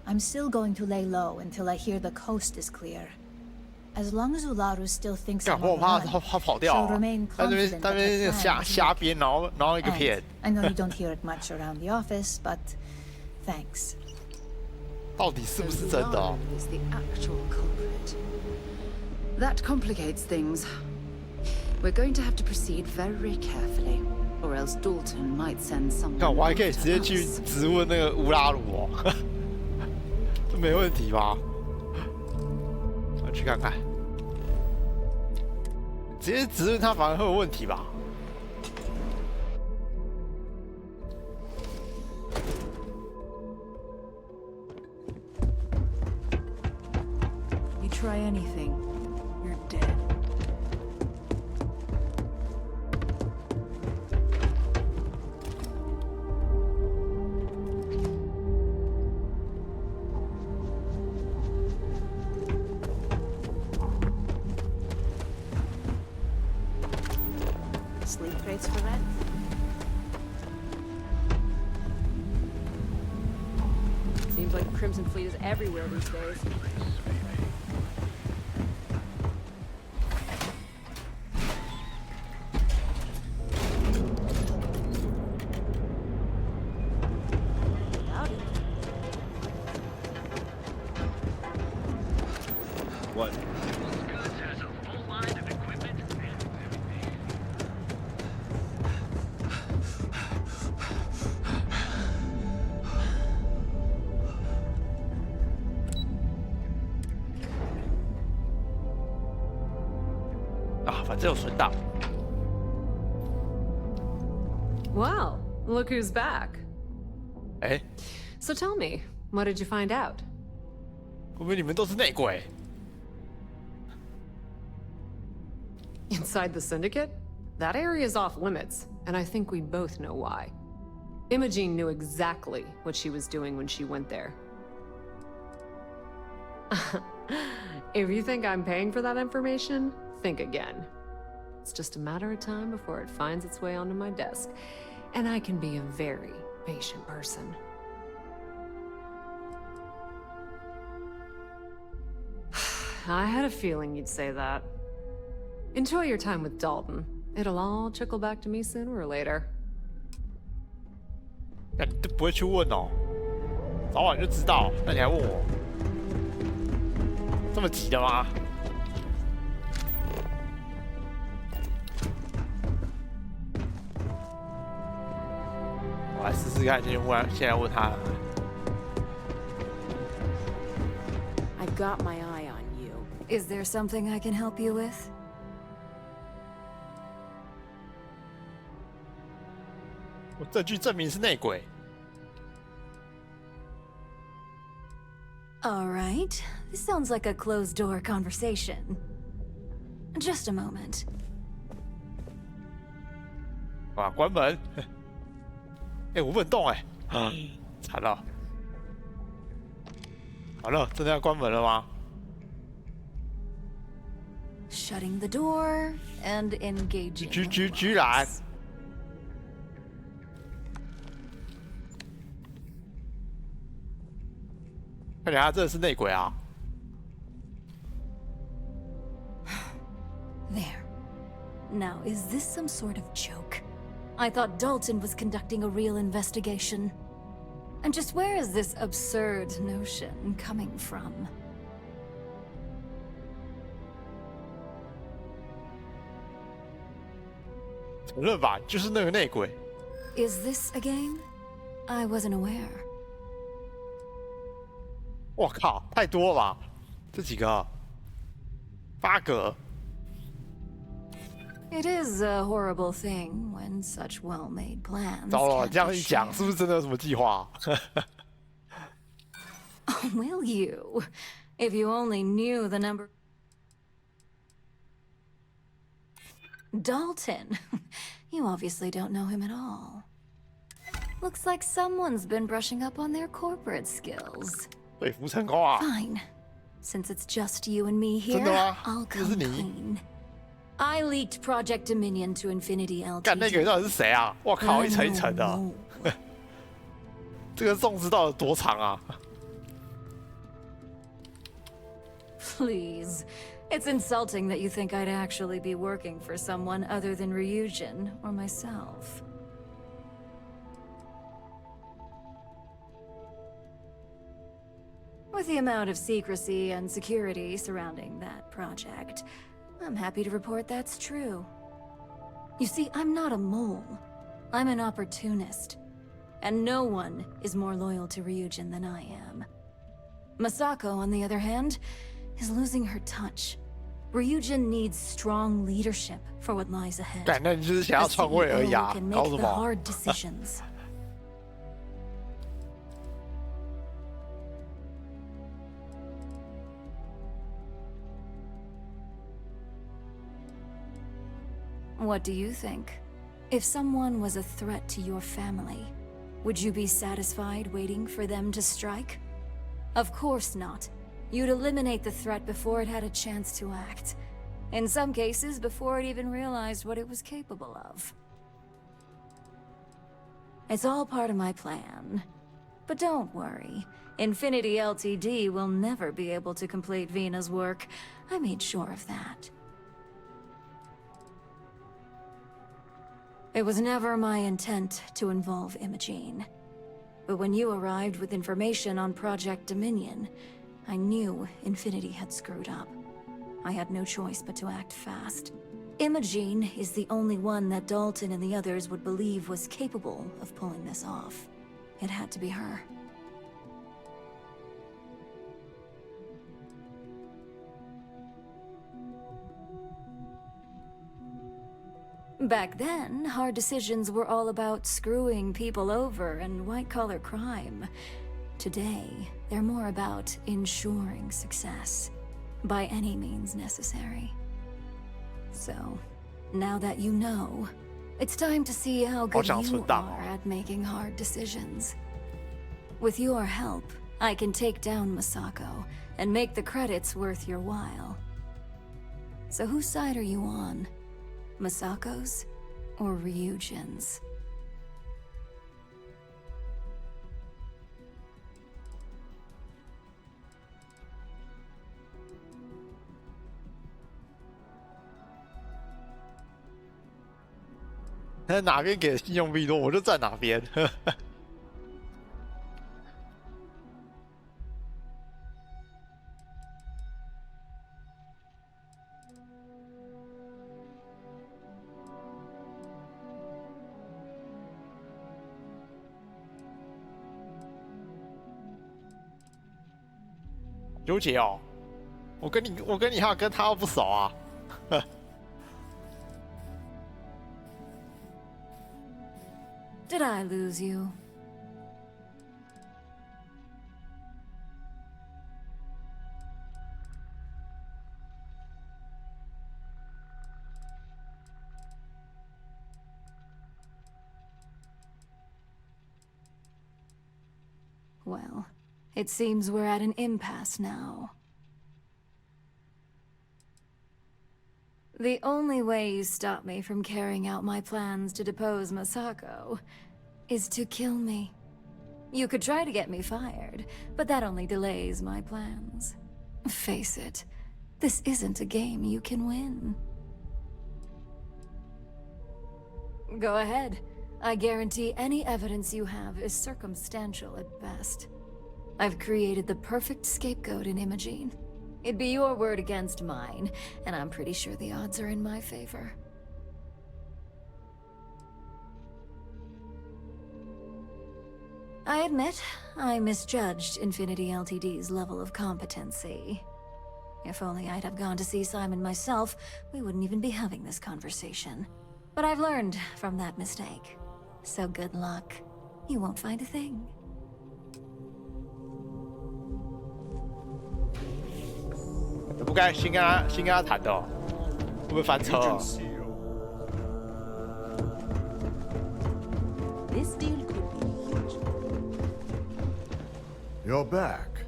I'm still going to lay low until I hear the coast is clear. As long as Ularu still thinks I'm on the run, she'll remain confident that her plan is end. I know you don't hear it much around the office, but thanks. 到底是不是真的哦？ Is the actual culprit. That complicates things. We're going to have to proceed very carefully, or else Dalton might send someone. 看，我还可以直接去质问那个乌拉鲁哦，这没问题吧？我去看看，直接质问他反而会有问题吧？ Try anything, you're dead. Sleep crates for rent? Seems like Crimson Fleet is everywhere these days. What? Well, look who's back. Eh? So tell me, what did you find out? 会不会你们都是内鬼？ Inside the Syndicate? That area's off limits, and I think we both know why. Imogene knew exactly what she was doing when she went there. If you think I'm paying for that information, think again. It's just a matter of time before it finds its way onto my desk, and I can be a very patient person. I had a feeling you'd say that. Enjoy your time with Dalton. It'll all trickle back to me sooner or later. 那你都不会去问哦，早晚就知道，那你还问我，这么急的吗？我来试试看，现在问他。I've got my eye on you. Is there something I can help you with? 我证据证明是内鬼。All right. This sounds like a closed-door conversation. Just a moment. 哇，关门！哎，我不能动哎！啊，惨了！好了，真的要关门了吗？ Shutting the door and engaging. 居然！ 看起来他真的是内鬼啊！ There. Now, is this some sort of joke? I thought Dalton was conducting a real investigation. And just where is this absurd notion coming from? 承认吧，就是那个内鬼。 Is this a game? I wasn't aware. 我靠，太多了吧？这几个，8个。 It is a horrible thing when such well-made plans. 糟了，这样一讲，是不是真的有什么计划？Will you? If you only knew the number. Dalton, you obviously don't know him at all. Looks like someone's been brushing up on their corporate skills. 对付成功啊 Fine. Since it's just you and me here, 真的吗？ I'll 这是 come 你？ clean. I leaked Project Dominion to Infinity 干那 LTD. 个到底是谁啊？我靠，一层一层的，这个粽子到底多长啊？ Please. It's insulting that you think I'd actually be working for someone other than Ryujin or myself. With the amount of secrecy and security surrounding that project, I'm happy to report that's true. You see, I'm not a mole. I'm an opportunist. And no one is more loyal to Ryujin than I am. Masako, on the other hand, is losing her touch. Ryujin needs strong leadership for what lies ahead. 干，那你就是想要篡位而已啊， can 搞 make 什 the 么？ hard decisions. What do you think? If someone was a threat to your family, would you be satisfied waiting for them to strike? Of course not. You'd eliminate the threat before it had a chance to act. In some cases, before it even realized what it was capable of. It's all part of my plan. But don't worry. Infinity LTD will never be able to complete Vina's work. I made sure of that. It was never my intent to involve Imogene. But when you arrived with information on Project Dominion, I knew Infinity had screwed up. I had no choice but to act fast. Imogene is the only one that Dalton and the others would believe was capable of pulling this off. It had to be her. Back then, hard decisions were all about screwing people over and white-collar crime. Today, they're more about ensuring success, by any means necessary. So, Now that you know, it's time to see how good you are at making hard decisions. With your help, I can take down Masako and make the credits worth your while. So whose side are you on? Masako's or Ryujin's?哪边给的信用币多，我就站哪边。纠结哦，我跟你还有跟他又不熟啊。Did I lose you? Well, it seems we're at an impasse now. The only way you stop me from carrying out my plans to depose Masako is to kill me. You could try to get me fired, but that only delays my plans. Face it, this isn't a game you can win. Go ahead. I guarantee any evidence you have is circumstantial at best. I've created the perfect scapegoat in Imogene. It'd be your word against mine, and I'm pretty sure the odds are in my favor. I admit, I misjudged Infinity Ltd's level of competency. If only I'd have gone to see Simon myself, we wouldn't even be having this conversation. But I've learned from that mistake. So good luck. You won't find a thing.我不该先跟他谈的、哦，会不会翻车、哦？ This deal could be huge. You're back.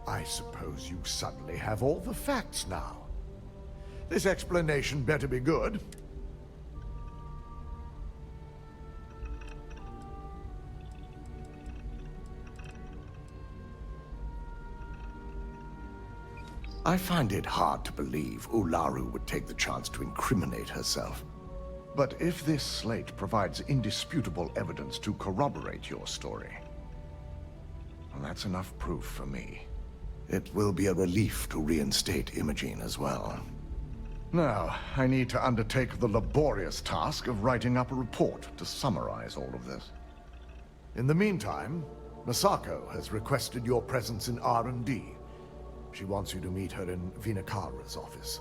I suppose you suddenly have all the facts now. This explanation better be good. I find it hard to believe Ularu would take the chance to incriminate herself. But if this slate provides indisputable evidence to corroborate your story, well, that's enough proof for me. It will be a relief to reinstate Imogene as well. Now, I need to undertake the laborious task of writing up a report to summarize all of this. In the meantime, Masako has requested your presence in R&D. She wants you to meet her in Vinakara's office.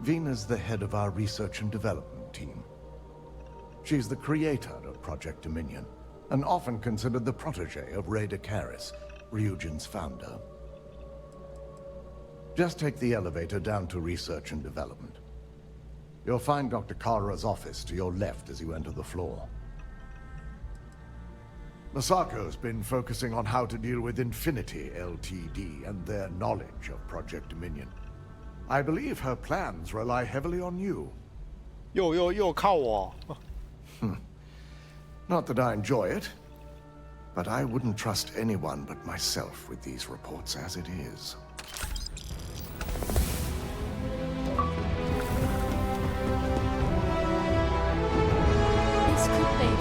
Vina's the head of our research and development team. She's the creator of Project Dominion, and often considered the protege of Ray Karis, Ryujin's founder. Just take the elevator down to research and development. You'll find Dr. Kara's office to your left as you enter the floor. Masako's been focusing on how to deal with Infinity Ltd and their knowledge of Project Dominion. I believe her plans rely heavily on you. Yo, 靠我. Not that I enjoy it, but I wouldn't trust anyone but myself with these reports as it is. This could make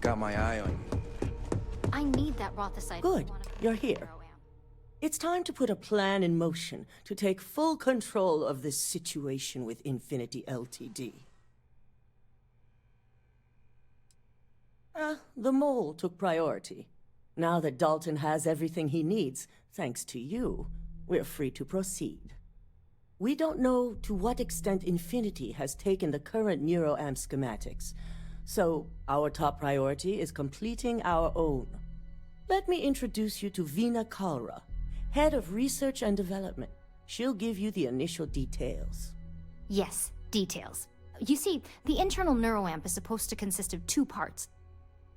Got my eye on you. I need that Rothicide. Good, you're here. It's time to put a plan in motion to take full control of this situation with Infinity Ltd. The mole took priority. Now that Dalton has everything he needs, thanks to you, we're free to proceed. We don't know to what extent Infinity has taken the current NeuroAmp schematics, so our top priority is completing our own. Let me introduce you to Veena Kalra, Head of Research and Development. She'll give you the initial details. Yes, details. You see, the internal neuroamp is supposed to consist of 2 parts.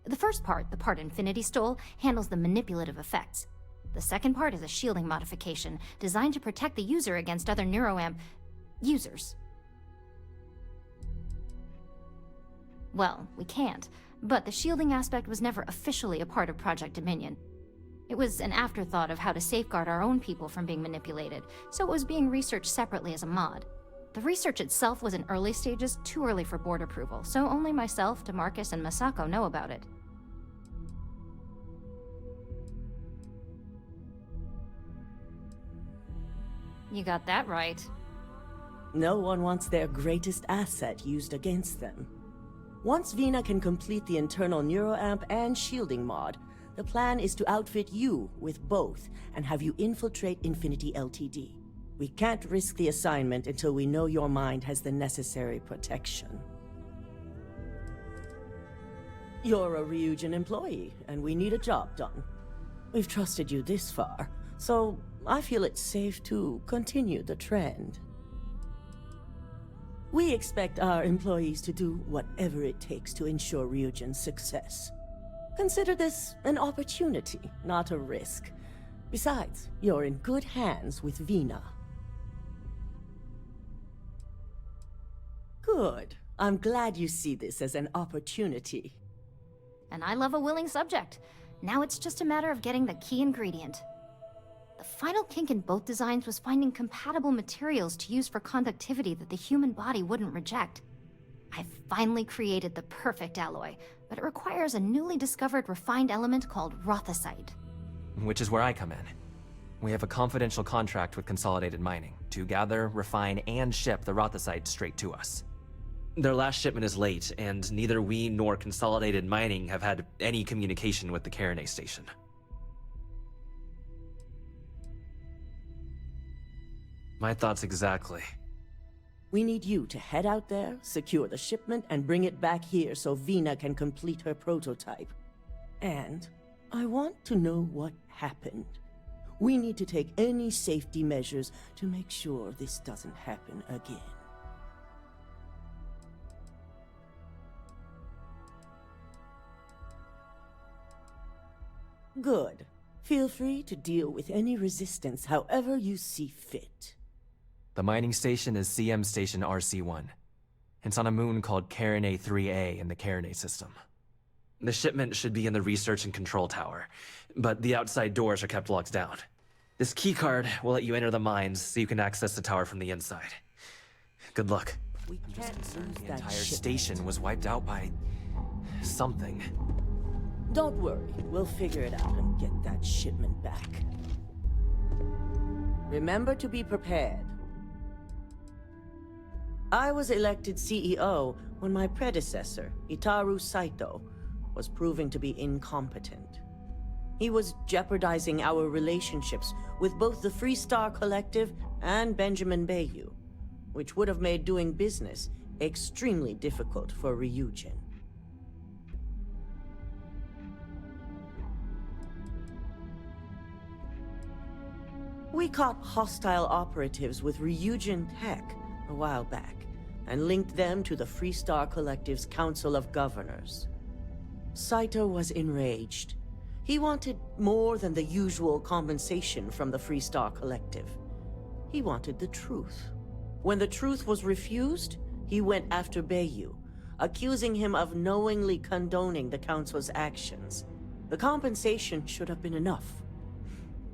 The first part, the part Infinity stole, handles the manipulative effects. The second part is a shielding modification designed to protect the user against other neuroamp users. Well, we can't, but the shielding aspect was never officially a part of Project Dominion. It was an afterthought of how to safeguard our own people from being manipulated, so it was being researched separately as a mod. The research itself was in early stages, too early for board approval, so only myself, DeMarcus, and Masako know about it. You got that right. No one wants their greatest asset used against them. Once Veena can complete the internal neuroamp and shielding mod, the plan is to outfit you with both and have you infiltrate Infinity Ltd. We can't risk the assignment until we know your mind has the necessary protection. You're a Ryujin employee, and we need a job done. We've trusted you this far, so I feel it's safe to continue the trend. We expect our employees to do whatever it takes to ensure Ryujin's success. Consider this an opportunity, not a risk. Besides, you're in good hands with Veena. Good. I'm glad you see this as an opportunity. And I love a willing subject. Now it's just a matter of getting the key ingredient. The final kink in both designs was finding compatible materials to use for conductivity that the human body wouldn't reject. I've finally created the perfect alloy, but it requires a newly discovered refined element called rothicite. Which is where I come in. We have a confidential contract with Consolidated Mining to gather, refine, and ship the rothicite straight to us. Their last shipment is late, and neither we nor Consolidated Mining have had any communication with the Carinae station. My thoughts exactly. We need you to head out there, secure the shipment, and bring it back here so Veena can complete her prototype. And I want to know what happened. We need to take any safety measures to make sure this doesn't happen again. Good. Feel free to deal with any resistance however you see fit. The mining station is CM Station RC-1. It's on a moon called Carinae 3A in the Carinae system. The shipment should be in the research and control tower, but the outside doors are kept locked down. This keycard will let you enter the mines so you can access the tower from the inside. Good luck. I'm just concerned the entire station was wiped out by something. Don't worry, we'll figure it out and get that shipment back. Remember to be prepared. I was elected CEO when my predecessor, Itaru Saito, was proving to be incompetent. He was jeopardizing our relationships with both the Freestar Collective and Benjamin Bayou, which would have made doing business extremely difficult for Ryujin. We caught hostile operatives with Ryujin tech a while back, and linked them to the Freestar Collective's Council of Governors. Saito was enraged. He wanted more than the usual compensation from the Freestar Collective. He wanted the truth. When the truth was refused, he went after Bayou, accusing him of knowingly condoning the Council's actions. The compensation should have been enough.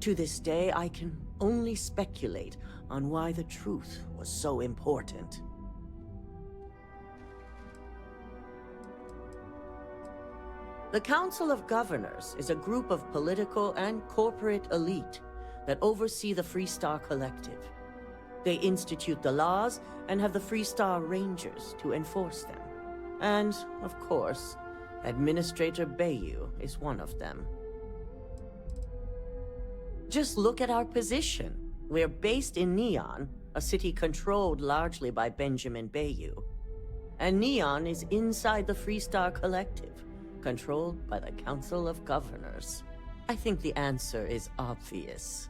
To this day, I can only speculate on why the truth was so important. The Council of Governors is a group of political and corporate elite that oversee the Freestar Collective. They institute the laws and have the Freestar Rangers to enforce them. And, of course, Administrator Bayou is one of them. Just look at our position. We're based in Neon, a city controlled largely by Benjamin Bayou. And Neon is inside the Freestar Collective, controlled by the Council of Governors. I think the answer is obvious.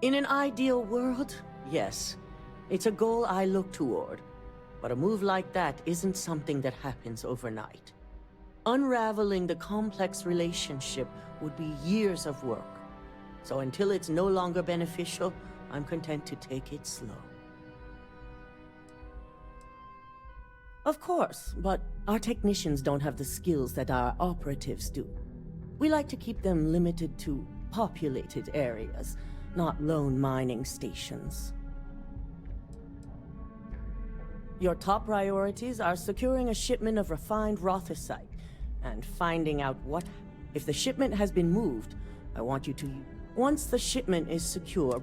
In an ideal world, yes, it's a goal I look toward. But a move like that isn't something that happens overnight. Unraveling the complex relationship would be years of work. So until it's no longer beneficial, I'm content to take it slow. Of course, but our technicians don't have the skills that our operatives do. We like to keep them limited to populated areas, not lone mining stations. Your top priorities are securing a shipment of refined rothosite and finding out what... If the shipment has been moved, I want you to... Once the shipment is secure...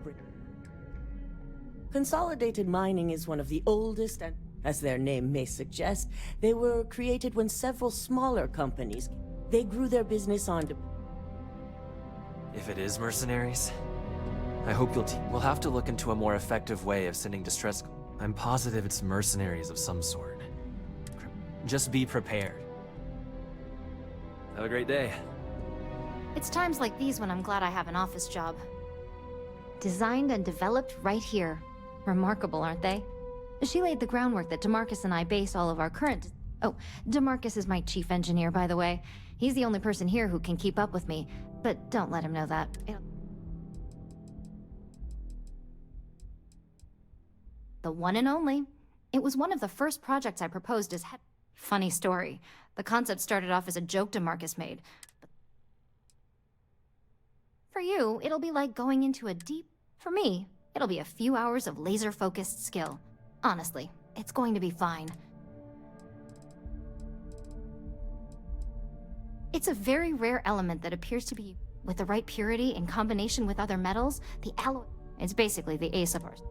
Consolidated mining is one of the oldest and, as their name may suggest, they were created when several smaller companies... They grew their business on... If it is mercenaries, I hope we'll have to look into a more effective way of sending distress... I'm positive it's mercenaries of some sort. Just be prepared. Have a great day. It's times like these when I'm glad I have an office job. Designed and developed right here. Remarkable, aren't they? She laid the groundwork that DeMarcus and I base all of our current... Oh, DeMarcus is my chief engineer, by the way. He's the only person here who can keep up with me. But don't let him know that. The one and only. It was one of the first projects I proposed as head... Funny story. The concept started off as a joke DeMarcus made. For you, it'll be like going into a deep... For me, it'll be a few hours of laser-focused skill. Honestly, it's going to be fine. It's a very rare element that appears to be... With the right purity in combination with other metals, the alloy... It's basically the ace of ours.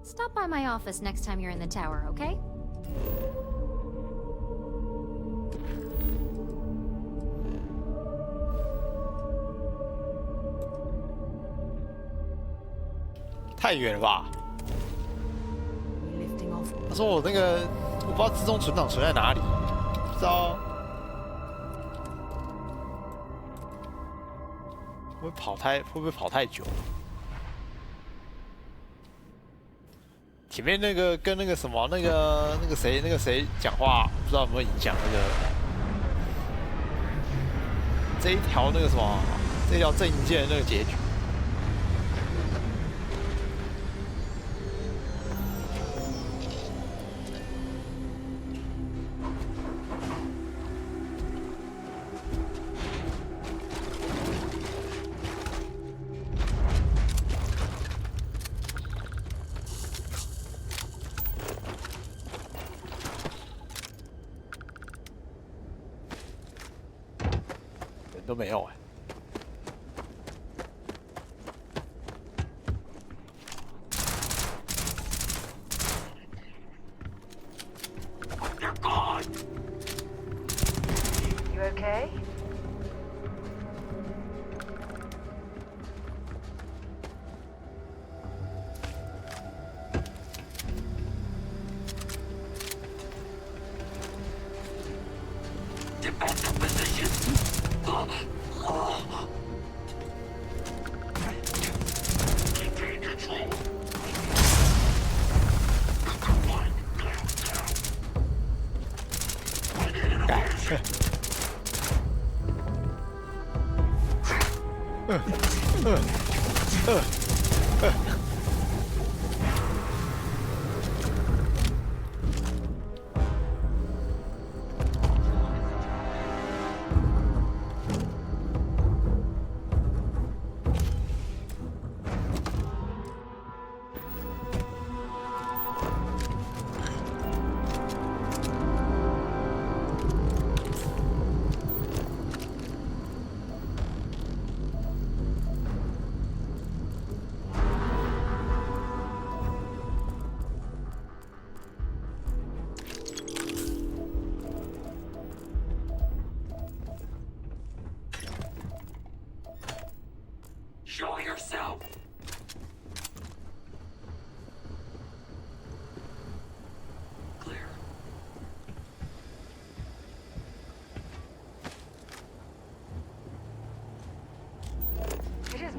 Stop by my office next time you're in the tower, okay?太远了吧？他说我那个我不知道自动存档存在哪里，不知道会不会跑太久？前面那个跟那个什么那个谁讲话，不知道有没有影响那个这一条那个什么这一条阵营线的那个结局。都没有哎。They're gone. You okay? Defend the position.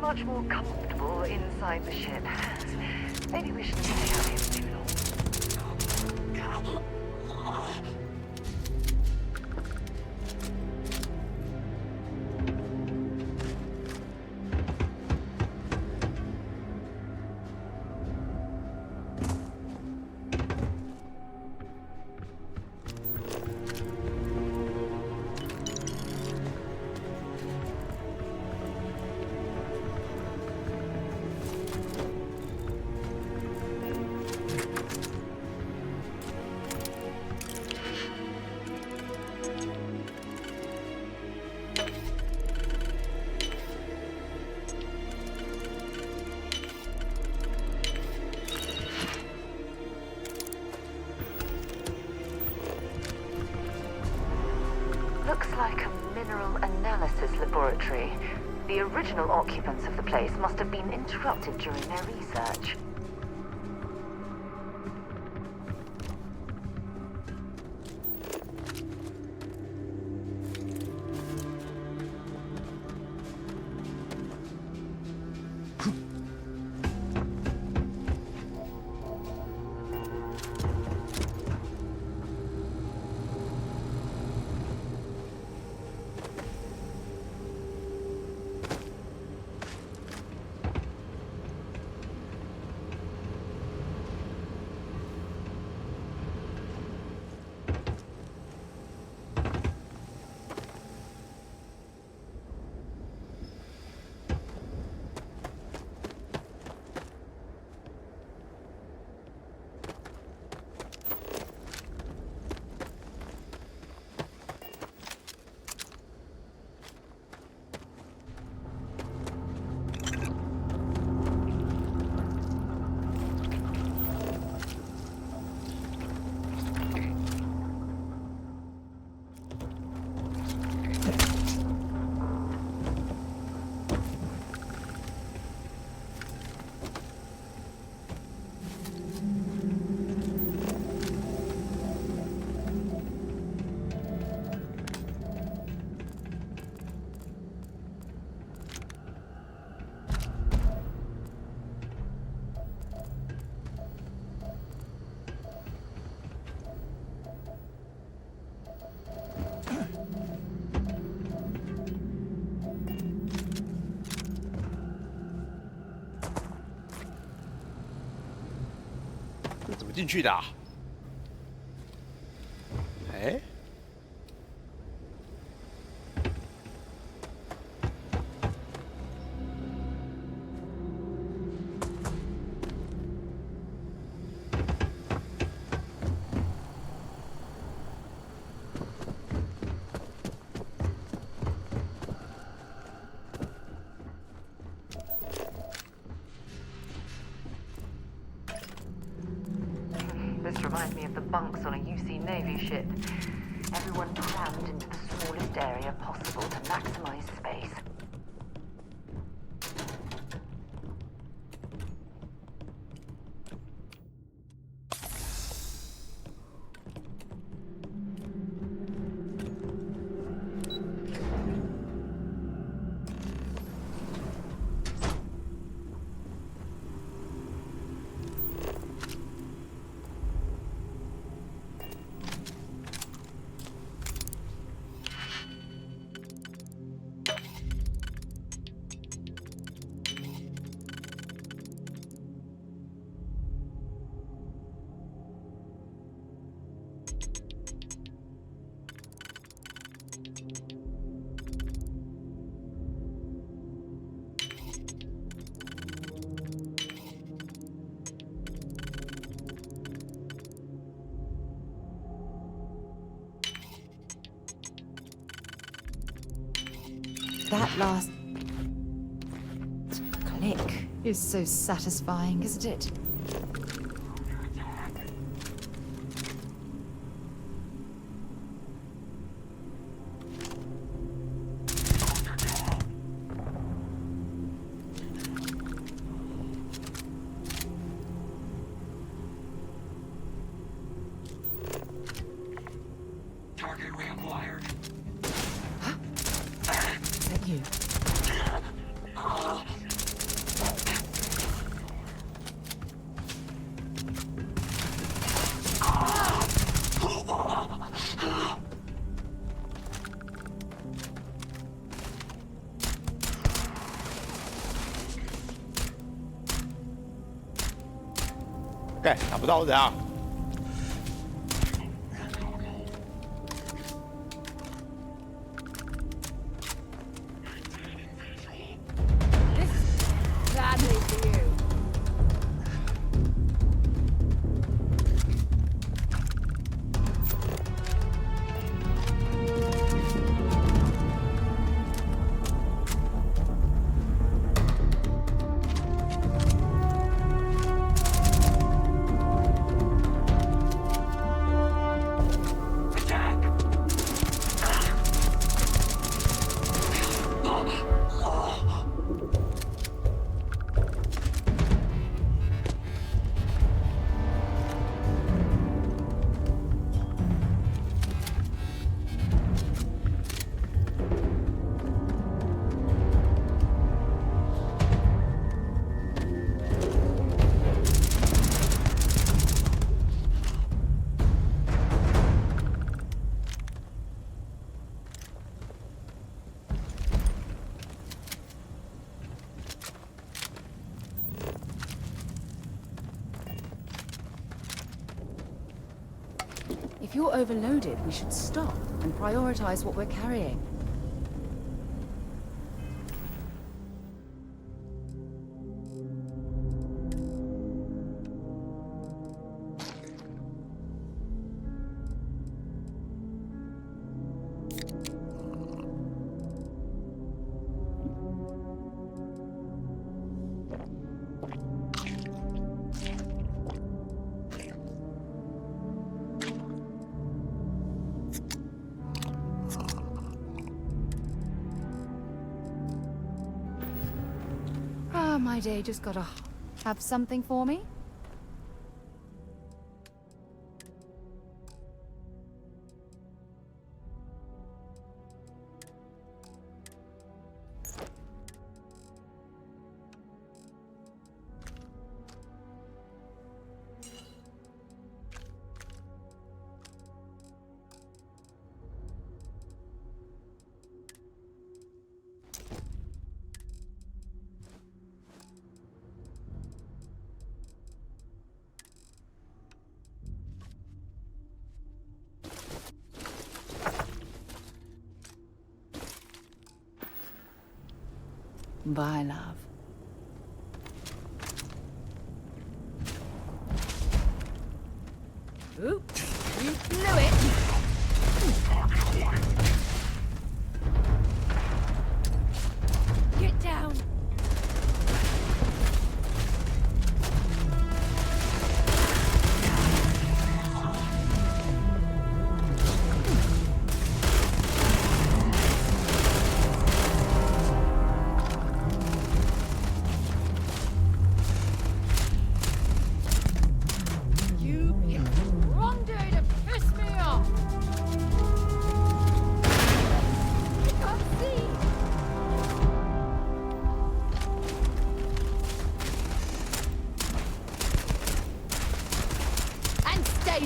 much more comfortable inside the ship. Maybe we shouldn't stay out here too long. Looks like a mineral analysis laboratory. The original occupants of the place must have been interrupted during their research.这怎么进去的啊？哎？This reminds me of the bunks on a UC Navy ship. Everyone crammed into the smallest area possible to maximize space. That last click is so satisfying, isn't it? Target reacquired. Is that you? 盖打不到怎样？If you're overloaded, we should stop and prioritize what we're carrying. My day just gotta have something for me. Bye, love. Oops, you blew it. Get down.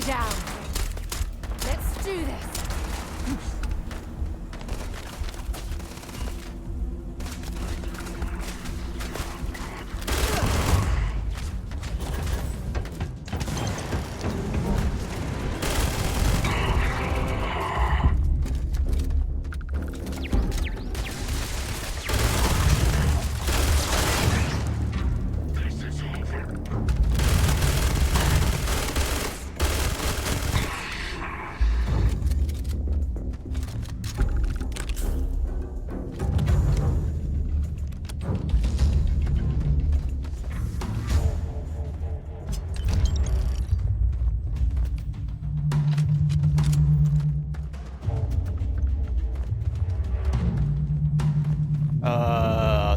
Down. Let's do this.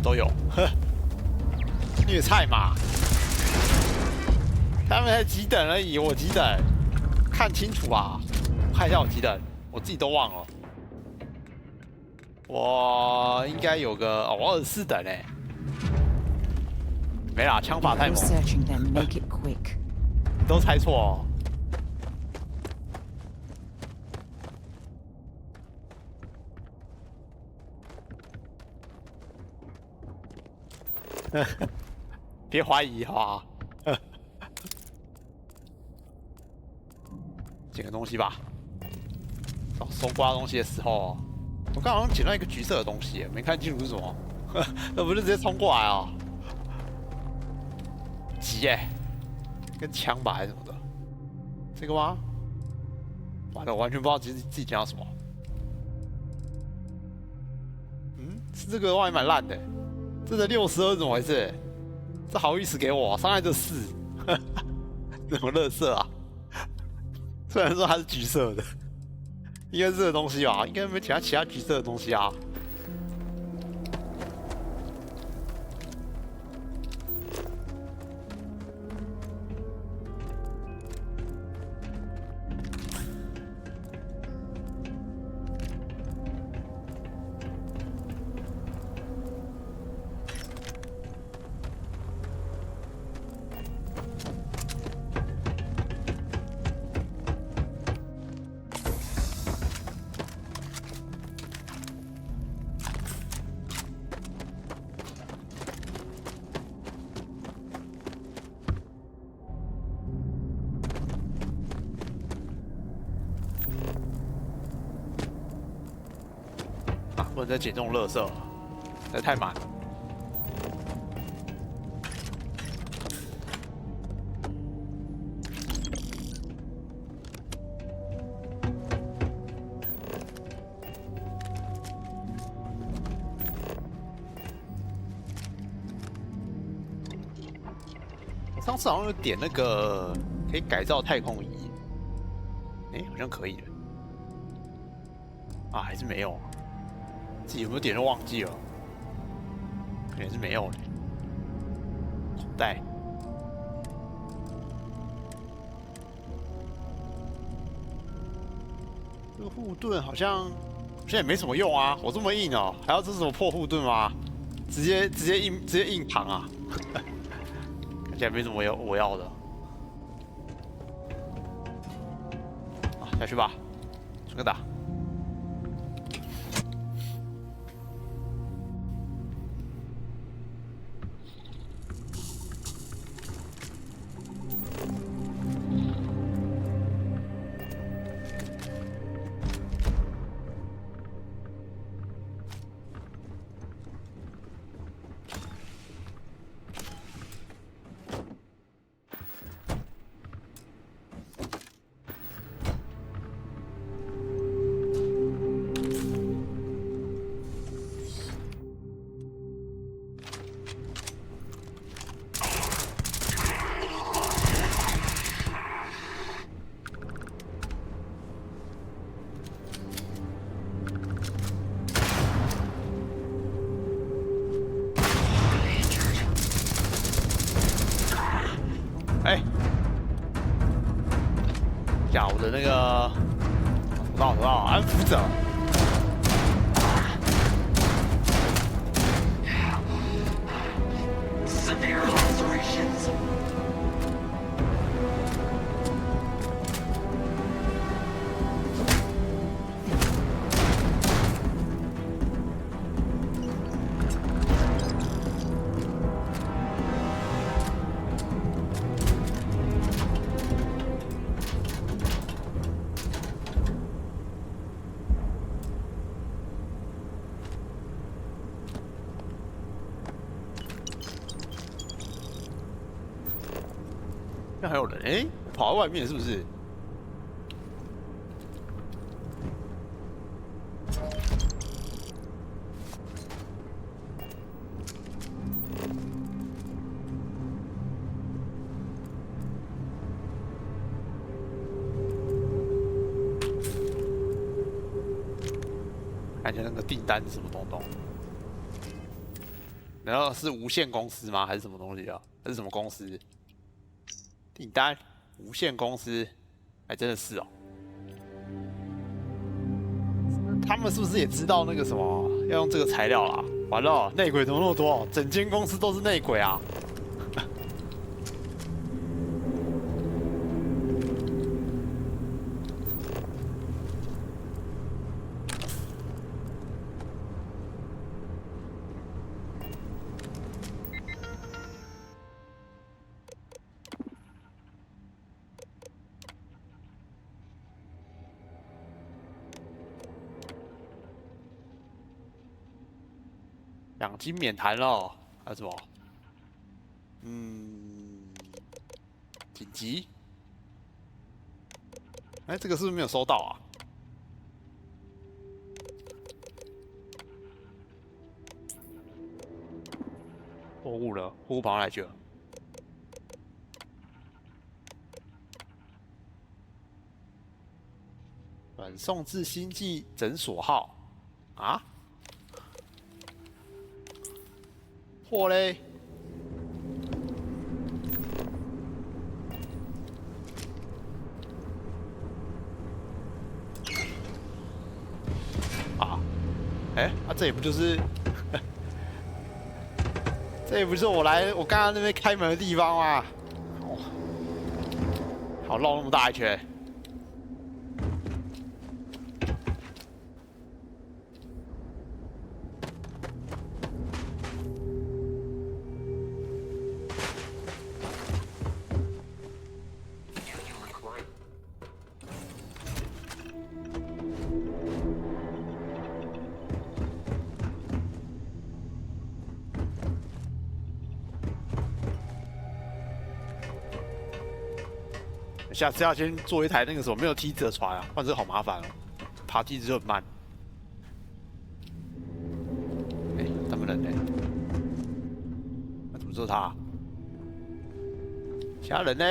都有，虐菜嘛，他们才几等而已，我几等，看清楚啊，看一下我几等，我自己都忘了，我应该有个哦，我24等哎，没啦，枪法太猛，你都猜错哦。别怀疑哈。捡个东西吧。收刮东西的时候，我刚好像捡到一个橘色的东西，没看清楚是什么。那不是直接冲过来哦？急耶，跟枪吧还是什么的？这个吗？完了，我完全不知道自己捡到什么。是这个，还蛮烂的。这的62是怎么回事？这好意思给我？伤害这4，怎么垃圾啊？虽然说它是橘色的，应该是这个东西吧？应该没其他橘色的东西啊。不能再捡这种垃圾了，这太满了。上次好像有点那个可以改造太空仪，好像可以的。啊，还是没有。自己有没有点都忘记了，可能是没有嘞。口袋，这个护盾好像也没什么用啊！我这么硬哦，还要这什么破护盾吗？直接硬扛啊！看起来没什么我要的。啊，下去吧，顺个打。呀，我的那个，找到安抚者。那还有人跑到外面是不是？看一下那个订单是什么东东？难道是无限公司吗？还是什么东西啊？还是什么公司？订单无限公司，还真的是哦。他们是不是也知道那个什么要用这个材料啦？完了，内鬼怎么那么多？整间公司都是内鬼啊！ 2金免谈了，还有什么？紧急。哎，这个是不是没有收到啊？货物了，货物跑哪里去了？转送至星际诊所号啊？货嘞？啊？哎，这也不就是，这也不是我刚刚那边开门的地方吗？哦，好绕那么大一圈。下次要先做一台那个什么没有梯子的船啊，不然这个好麻烦哦，爬梯子就很慢。哎，他们人呢？那怎么做他？其他人呢？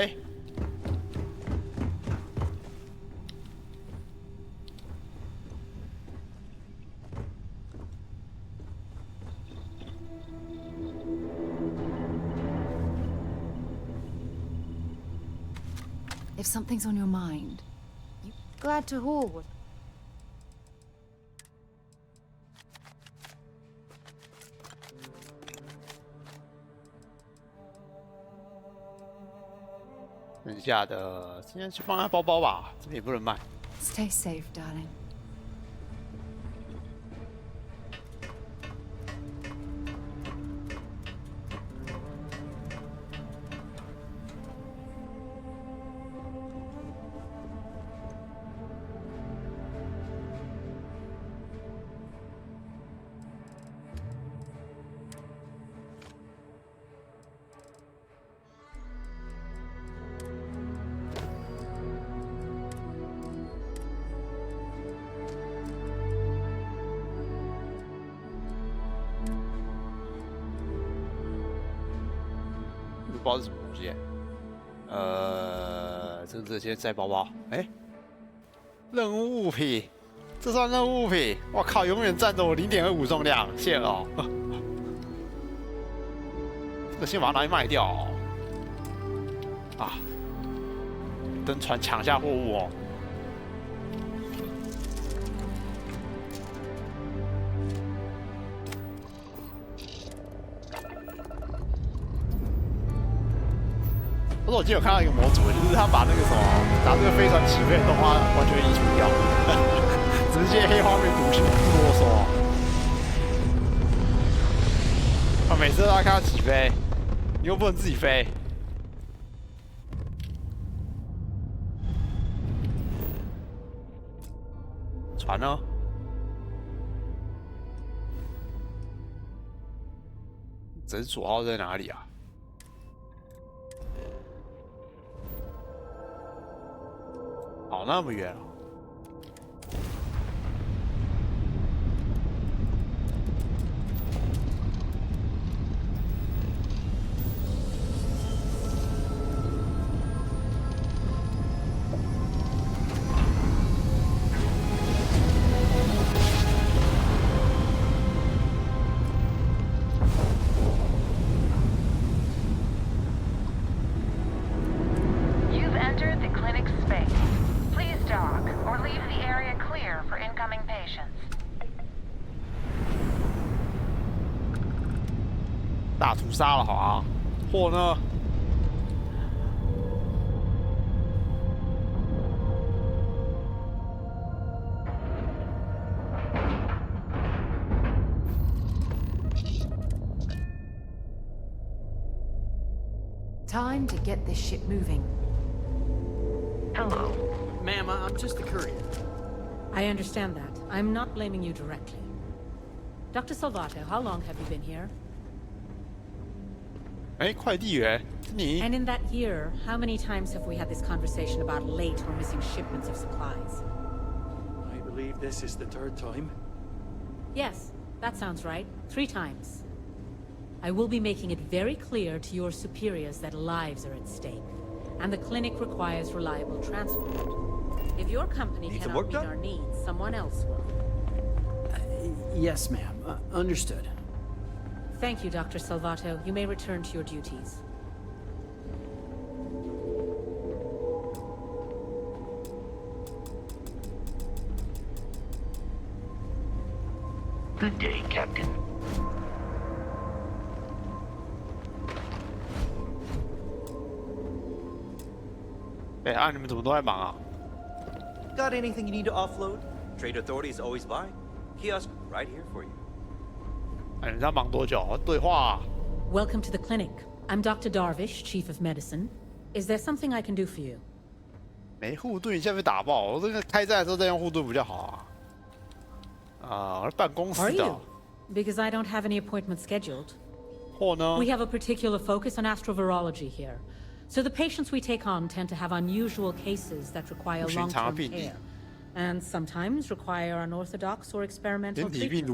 If something's on your mind, Glad to hold.剩下的现在去放在包包吧，这边也不能卖。stay safe, darling.不知道是什么东西，这些在包包，哎，任务物品，这算任务物品？我靠，永远占着我0.25重量，谢了哦。这个先把它拿去卖掉哦。啊，登船抢下货物哦。 可是我记得有看到一个模组，就是他把那个什么，把这个飞船起飞的动画完全移除掉，直接黑画面读取，不啰嗦。啊，每次都要看它起飞，你又不能自己飞。船呢？诊所号在哪里啊？ 跑那么远啊！大屠杀了，好啊！货呢？Time to get this ship moving. Hello. Ma'am, I'm just a courier. I understand that. I'm not blaming you directly. Dr. Salvato, how long have you been here? 哎，快递员，是你？ And in that year, how many times have we had this conversation about late or missing shipments of supplies? I believe this is the third time. Yes, that sounds right. 3 times. I will be making it very clear to your superiors that lives are at stake, and the clinic requires reliable transport. If your company cannot meet our needs, someone else will. Yes, ma'am. Understood. Thank you, Dr. Salvato. You may return to your duties. Good day, Captain. Got anything you need to offload? Trade Authority is always by. Kiosk right here for you. 哎，你在忙多久？对话。Welcome to the clinic. I'm Dr. Darvish, Chief of Medicine. Is there something I can do for you? 没护盾一下被打爆，我这个开战的时候再用护盾比较好啊。我是办公室的。Are you? Because I don't have any appointments scheduled. 或呢 We have a particular focus on astrovirology here. So the patients we take on tend to have unusual cases that require long-term care, and sometimes require unorthodox or experimental treatment.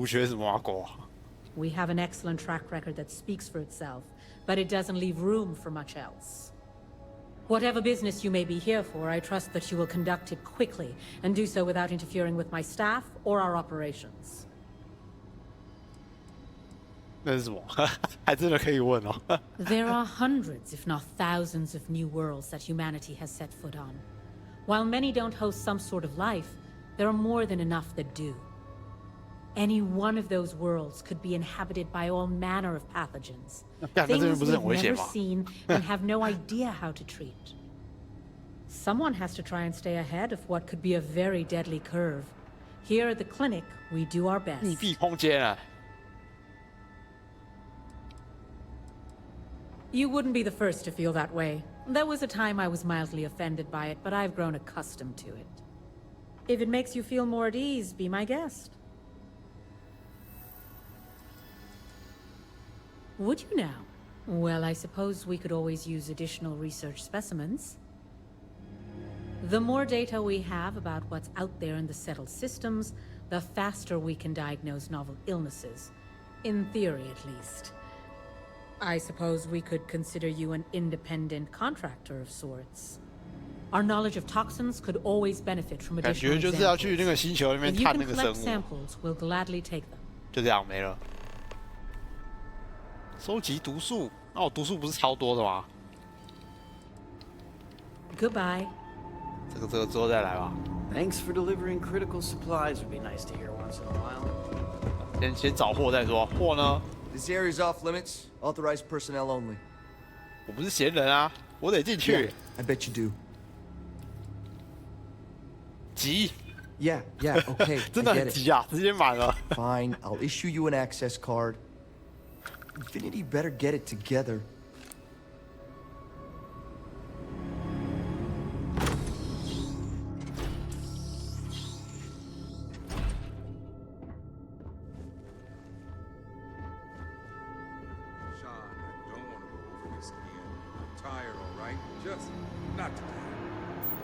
We have an excellent track record that speaks for itself, but it doesn't leave room for much else. Whatever business you may be here for, I trust that you will conduct it quickly and do so without interfering with my staff or our operations. 那是什么？还真的可以问哦。There are hundreds, if not thousands, of new worlds that humanity has set foot on. While many don't host some sort of life, there are more than enough that do. Any one of those worlds could be inhabited by all manner of pathogens, things we've never seen and have no idea how to treat. Someone has to try and stay ahead of what could be a very deadly curve. Here at the clinic, we do our best. 密闭空间啊。You wouldn't be the first to feel that way. There was a time I was mildly offended by it, but I've grown accustomed to it. If it makes you feel more at ease, be my guest. Would you now? Well, I suppose we could always use additional research specimens. The more data we have about what's out there in the settled systems, the faster we can diagnose novel illnesses. In theory, at least. I suppose we could consider you an independent contractor of sorts. Our knowledge of toxins could always benefit from additional samples. 就是要去那个星球里面探那个生物。If you can collect samples, we'll gladly take them. 就这样没了。收集毒素，那我毒素不是超多的吗 ？Goodbye. 这个之后再来吧。Thanks for delivering critical supplies. Would be nice to hear once in a while. 先找货再说，货呢？ This area's off limits. Authorized personnel only. 我不是闲人啊，我得进去。Yeah, I bet you do. 急。Yeah, okay. 真的很急啊，直接满了。Fine, I'll issue you an access card. Infinity better get it together.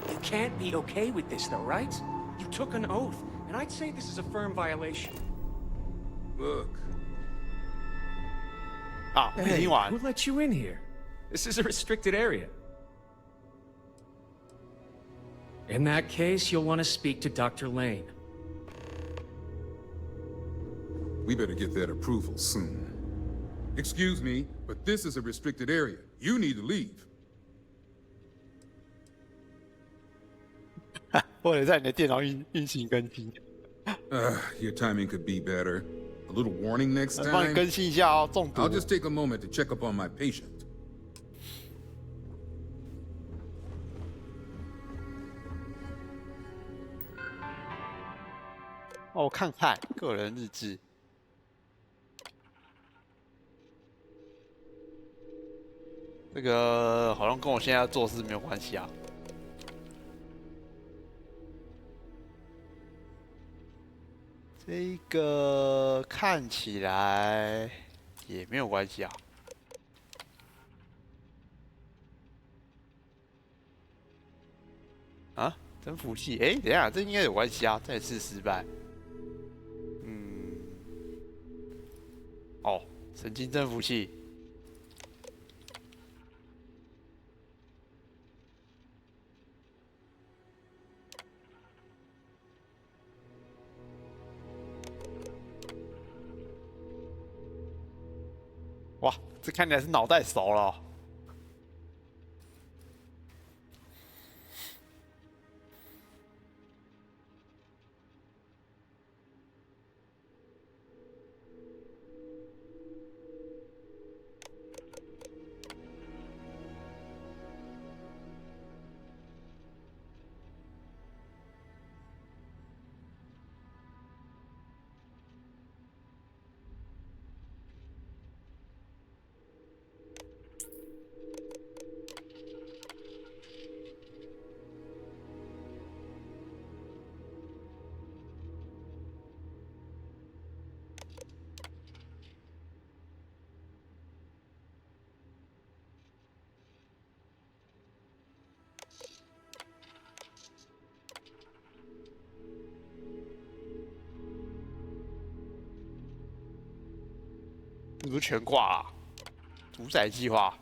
You can't be okay with this, though, right? You took an oath, and I'd say this is a firm violation. Look. Hey, who let you in here? This is a restricted area. In that case, you'll want to speak to Dr. Lane. We better get that approval soon. Excuse me, but this is a restricted area. You need to leave. 或者在你的电脑运行更新。Your timing could be better. A little warning next time. 帮你更新一下哦，中毒。I'll just take a moment to check up on my patient. 哦，看看个人日志。这个好像跟我现在要做事没有关系啊。这个看起来也没有关系啊。啊，增幅器，哎，等一下，这应该有关系啊，再次失败。哦，神经增幅器。哇，这看起来是脑袋熟了哦。是不是全挂啊？主宰计划。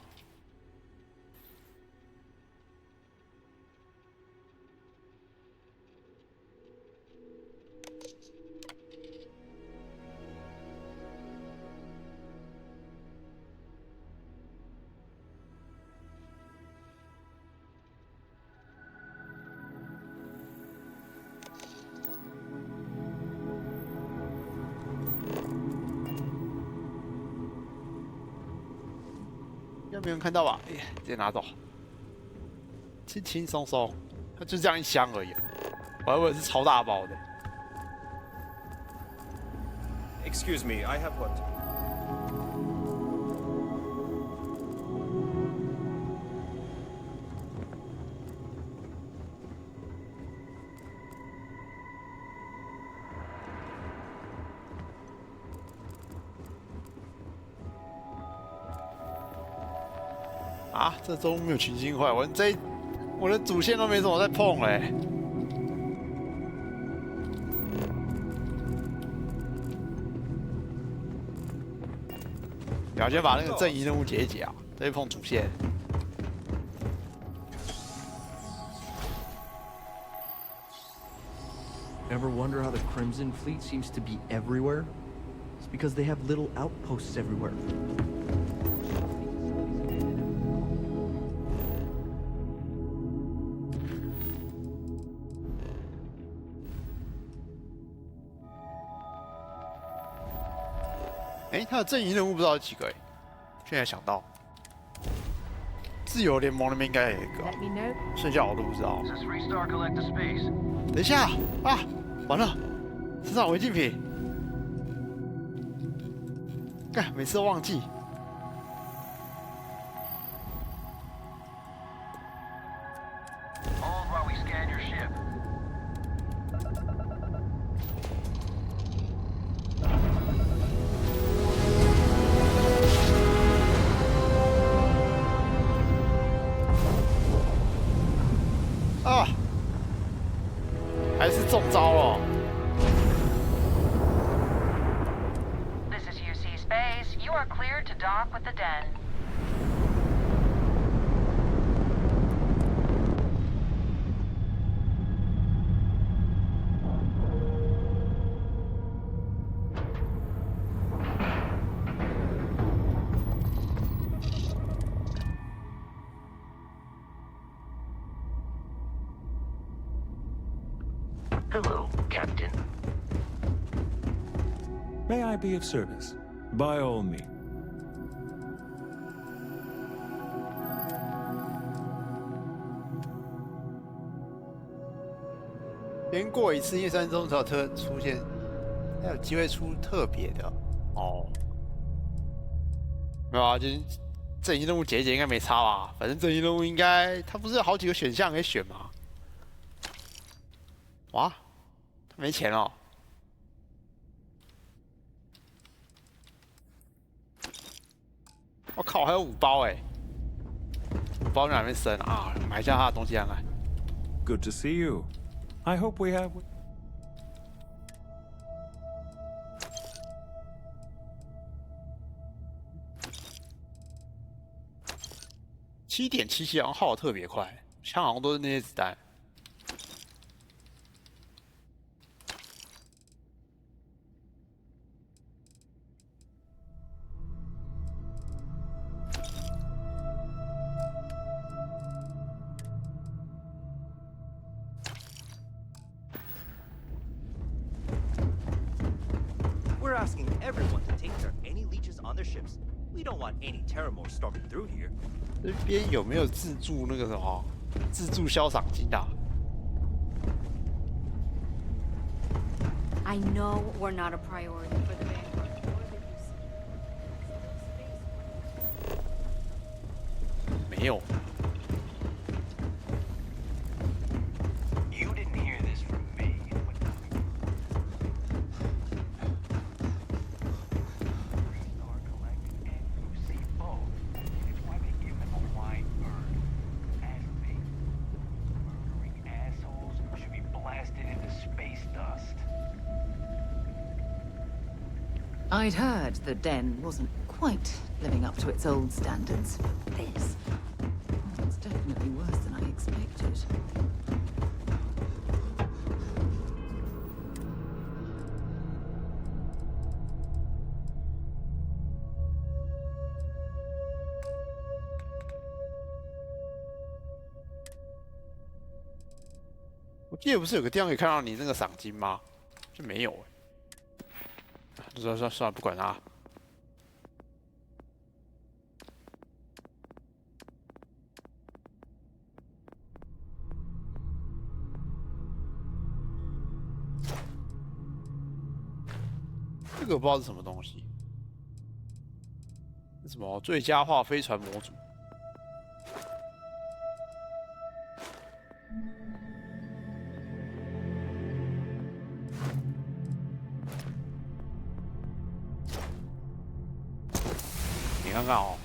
应该没人看到吧？哎呀，直接拿走，轻轻松松，它就这样一箱而已，我还以为是超大包的。Excuse me, I have what? 啊，这周没有群星会，我的主线都没怎么在碰哎。我先把那个正义任务解一解啊，再去碰主线。Ever wonder how the Crimson Fleet seems to be everywhere? It's because they have little outposts everywhere. 哎，他的阵营任务不知道有几个哎，现在想到，自由联盟那边应该有一个，剩下我都不知道。等一下啊，完了，身上有违禁品，干，每次都忘记。啊！还是中招了。This is UC Space. You are cleared to dock with the den. Hello, Captain. May I be of service? By all means. 连过一次夜山中才有出现，才有机会出特别的哦。没有啊，就是正义任务解一解应该没差吧？反正正义任务应该它不是有好几个选项可以选吗？哇，他没钱哦。我靠，还有5包哎，5包在哪边生啊？买一下他的东西看看。Good to see you. I hope we have. 7.77好像耗得特别快，枪好像都是那些子弹。We're asking everyone to take care of any leeches on their ships. We don't want any terrormores storming through here. 这边有没有自助那个什么自助销赏金啊？ I know we're not a priority for the Vanguard. What did you see? 没有。 You didn't hear this from me. I'd heard the den wasn't quite living up to its old standards, but this... oh, it's definitely worse than I expected. I 我记得不是有个地方可以看到你那个赏金吗？就没有哎。算了，不管它。这个我不知道是什么东西，是什么最佳化飞船模组？ 你看看哦，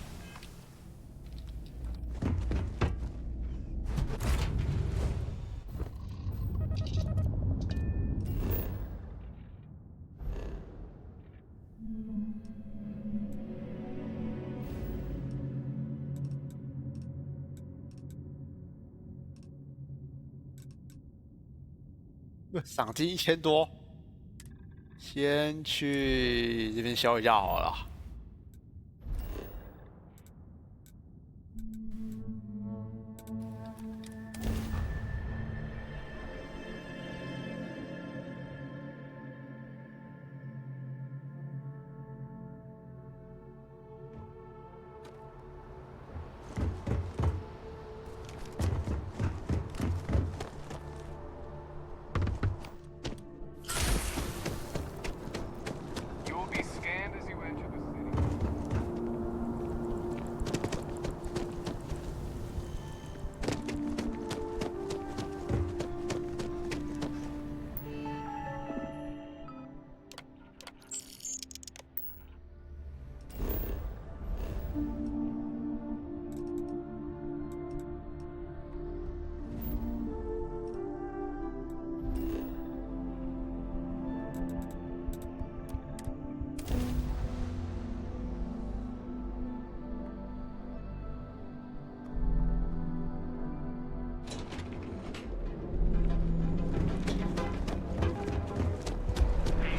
赏金1000多，先去这边消一下好了。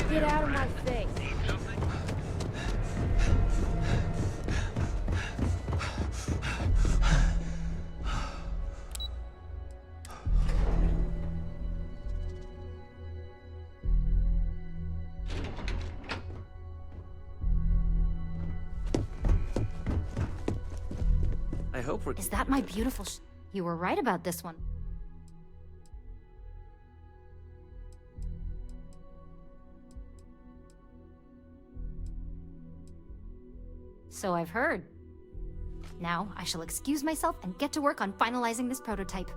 Get out of my face. I hope we're... Is that my beautiful You were right about this one. So I've heard. Now, I shall excuse myself and get to work on finalizing this prototype.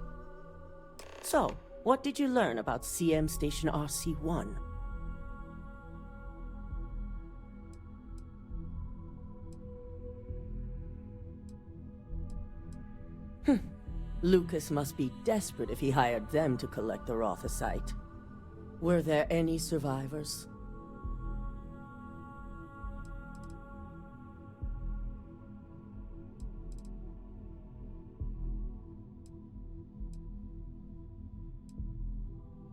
So, what did you learn about CM Station RC-1? Lucas must be desperate if he hired them to collect the Rothicite. Were there any survivors?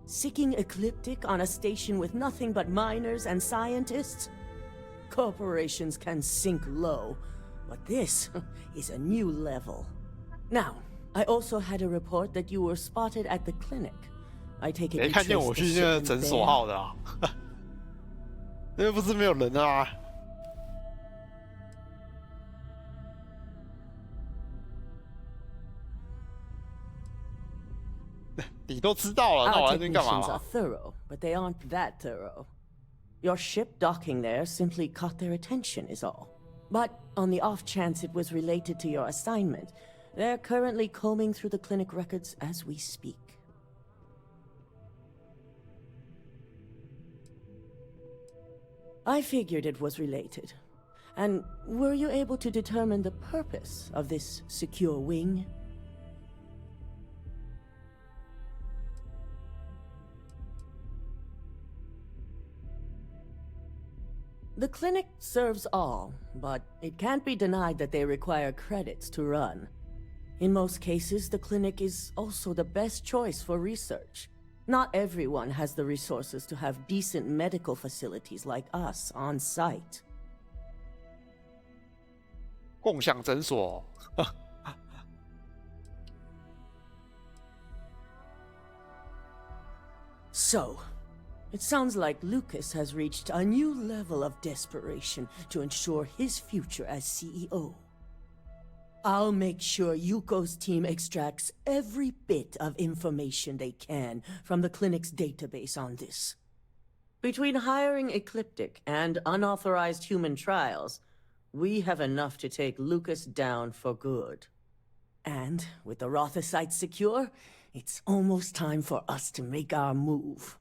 Seeking Ecliptic on a station with nothing but miners and scientists? Corporations can sink low, but this is a new level. Now, I also had a report that you were spotted at the clinic. I take it you traced the shipment there. 那不是没有人啊。你都知道了，那我在这边干嘛 Our technicians are thorough, but they aren't that thorough. Your ship docking there simply caught their attention is all. But on the off chance it was related to your assignment, they're currently combing through the clinic records as we speak. I figured it was related. And were you able to determine the purpose of this secure wing? The clinic serves all, but it can't be denied that they require credits to run. In most cases, the clinic is also the best choice for research. Not everyone has the resources to have decent medical facilities like us on site. 共享诊所。So, it sounds like Lucas has reached a new level of desperation to ensure his future as CEO. I'll make sure Yuko's team extracts every bit of information they can from the clinic's database on this. Between hiring Ecliptic and unauthorized human trials, we have enough to take Lucas down for good. And with the Rothicite secure, it's almost time for us to make our move.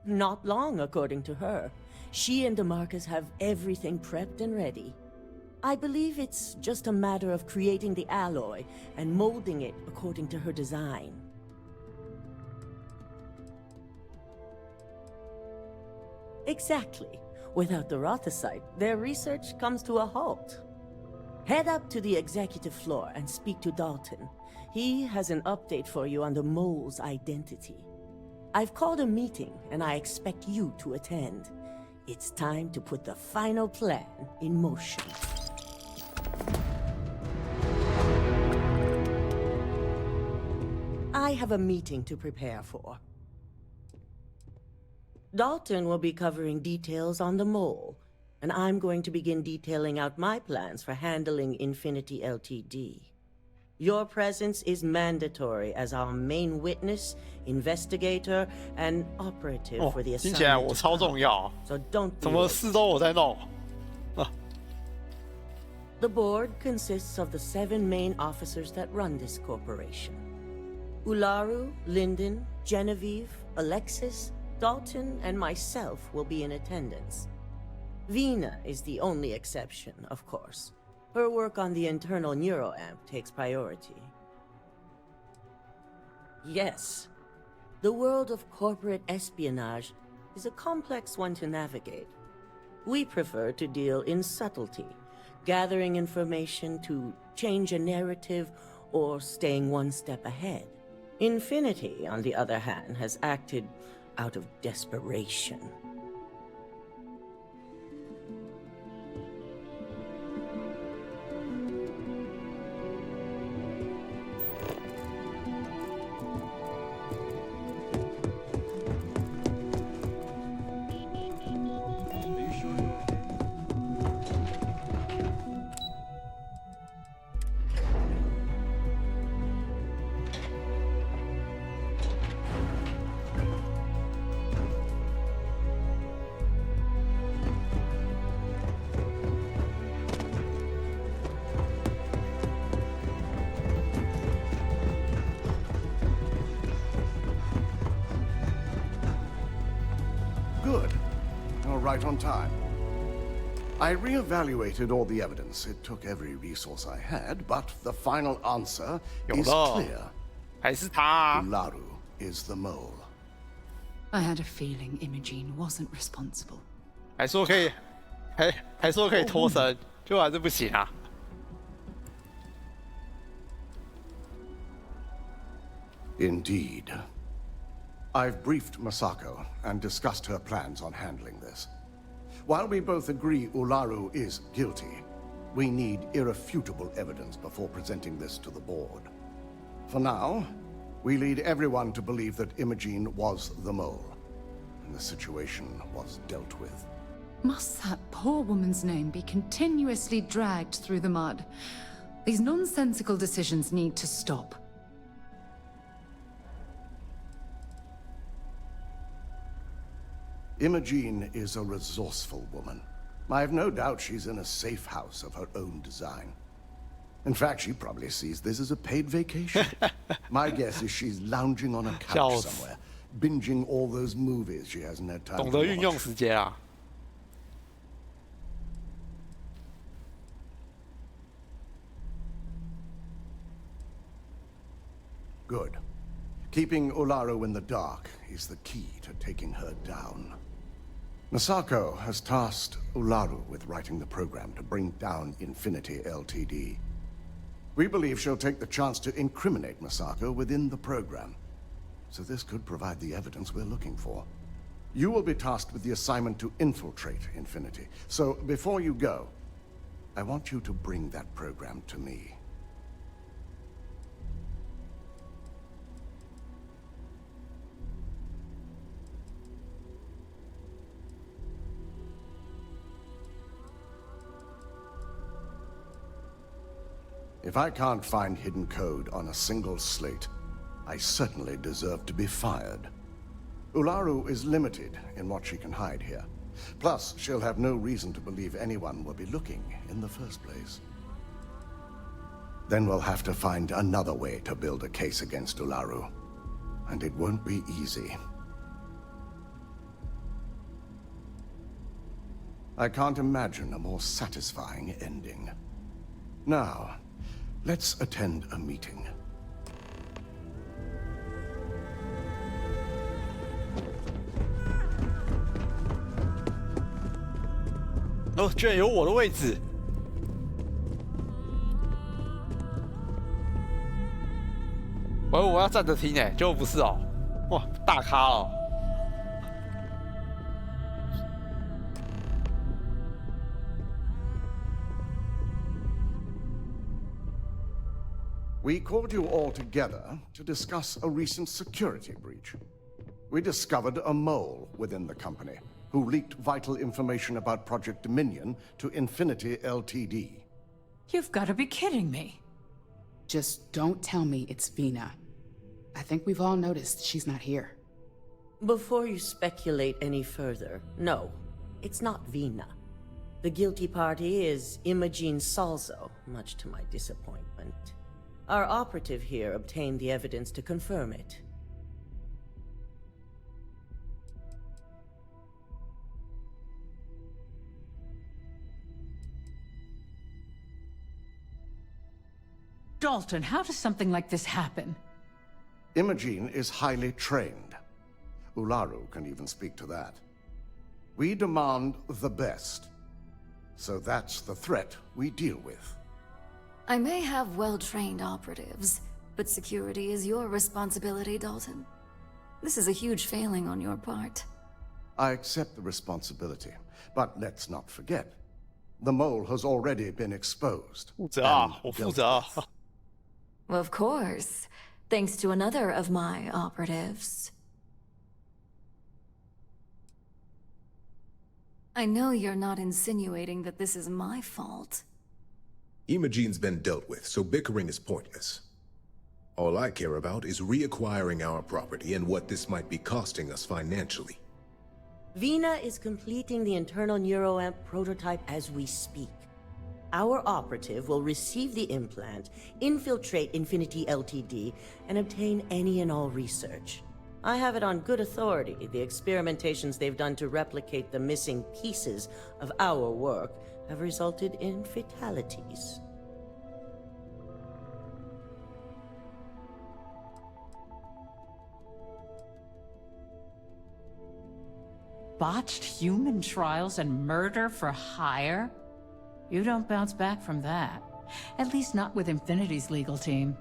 Not long, according to her. She and DeMarcus have everything prepped and ready. I believe it's just a matter of creating the alloy and molding it according to her design. Exactly. Without the Rothicite, their research comes to a halt. Head up to the executive floor and speak to Dalton. He has an update for you on the mole's identity. I've called a meeting, and I expect you to attend. It's time to put the final plan in motion. I have a meeting to prepare for. Dalton will be covering details on the mole, and I'm going to begin detailing out my plans for handling Infinity Ltd. Your presence is mandatory as our main witness, investigator, and operative for the assignment. 听起来我超重要。 So don't. 什么事都我在弄。 The board consists of the 7 main officers that run this corporation. Ularu, Lyndon, Genevieve, Alexis, Dalton, and myself will be in attendance. Vina is the only exception, of course. Her work on the internal neuroamp takes priority. Yes, the world of corporate espionage is a complex one to navigate. We prefer to deal in subtlety, gathering information to change a narrative or staying one step ahead. Infinity, on the other hand, has acted out of desperation. Good. You're right on time. I reevaluated all the evidence. It took every resource I had, but the final answer is clear. 还是他啊 Ularu is the mole. I had a feeling Imogene wasn't responsible. 还说可以，还说可以脱身，就还是不行啊。 Indeed. I've briefed Masako and discussed her plans on handling this. While we both agree Ularu is guilty, we need irrefutable evidence before presenting this to the board. For now, we lead everyone to believe that Imogene was the mole, and the situation was dealt with. Must that poor woman's name be continuously dragged through the mud? These nonsensical decisions need to stop. Imogene is a resourceful woman. I have no doubt she's in a safe house of her own design. In fact, she probably sees this as a paid vacation. My guess is she's lounging on a couch somewhere, binging all those movies she hasn't had time to watch. 懂得运用时间啊。 Good. Keeping Ularu in the dark is the key to taking her down. Masako has tasked Ularu with writing the program to bring down Infinity Ltd. We believe she'll take the chance to incriminate Masako within the program. So this could provide the evidence we're looking for. You will be tasked with the assignment to infiltrate Infinity. So before you go, I want you to bring that program to me. If I can't find hidden code on a single slate, I certainly deserve to be fired. Ularu is limited in what she can hide here. Plus, she'll have no reason to believe anyone will be looking in the first place. Then we'll have to find another way to build a case against Ularu. And it won't be easy. I can't imagine a more satisfying ending. Now, let's attend a meeting. 哦，居然有我的位置！我以为我要站着听诶，结果不是哦，哇，大咖哦！ We called you all together to discuss a recent security breach. We discovered a mole within the company who leaked vital information about Project Dominion to Infinity Ltd. You've got to be kidding me. Just don't tell me it's Vina. I think we've all noticed she's not here. Before you speculate any further, no, it's not Vina. The guilty party is Imogene Salzo, much to my disappointment. Our operative here obtained the evidence to confirm it. Dalton, how does something like this happen? Imogene is highly trained. Ularu can even speak to that. We demand the best. So that's the threat we deal with. I may have well-trained operatives, but security is your responsibility, Dalton. This is a huge failing on your part. I accept the responsibility, but let's not forget, the mole has already been exposed. Of course, thanks to another of my operatives. I know you're not insinuating that this is my fault. Imogene's been dealt with, so bickering is pointless. All I care about is reacquiring our property and what this might be costing us financially. Vina is completing the internal neuroamp prototype as we speak. Our operative will receive the implant, infiltrate Infinity Ltd, and obtain any and all research. I have it on good authority, the experimentations they've done to replicate the missing pieces of our work have resulted in fatalities. Botched human trials and murder for hire? You don't bounce back from that. At least not with Infinity's legal team.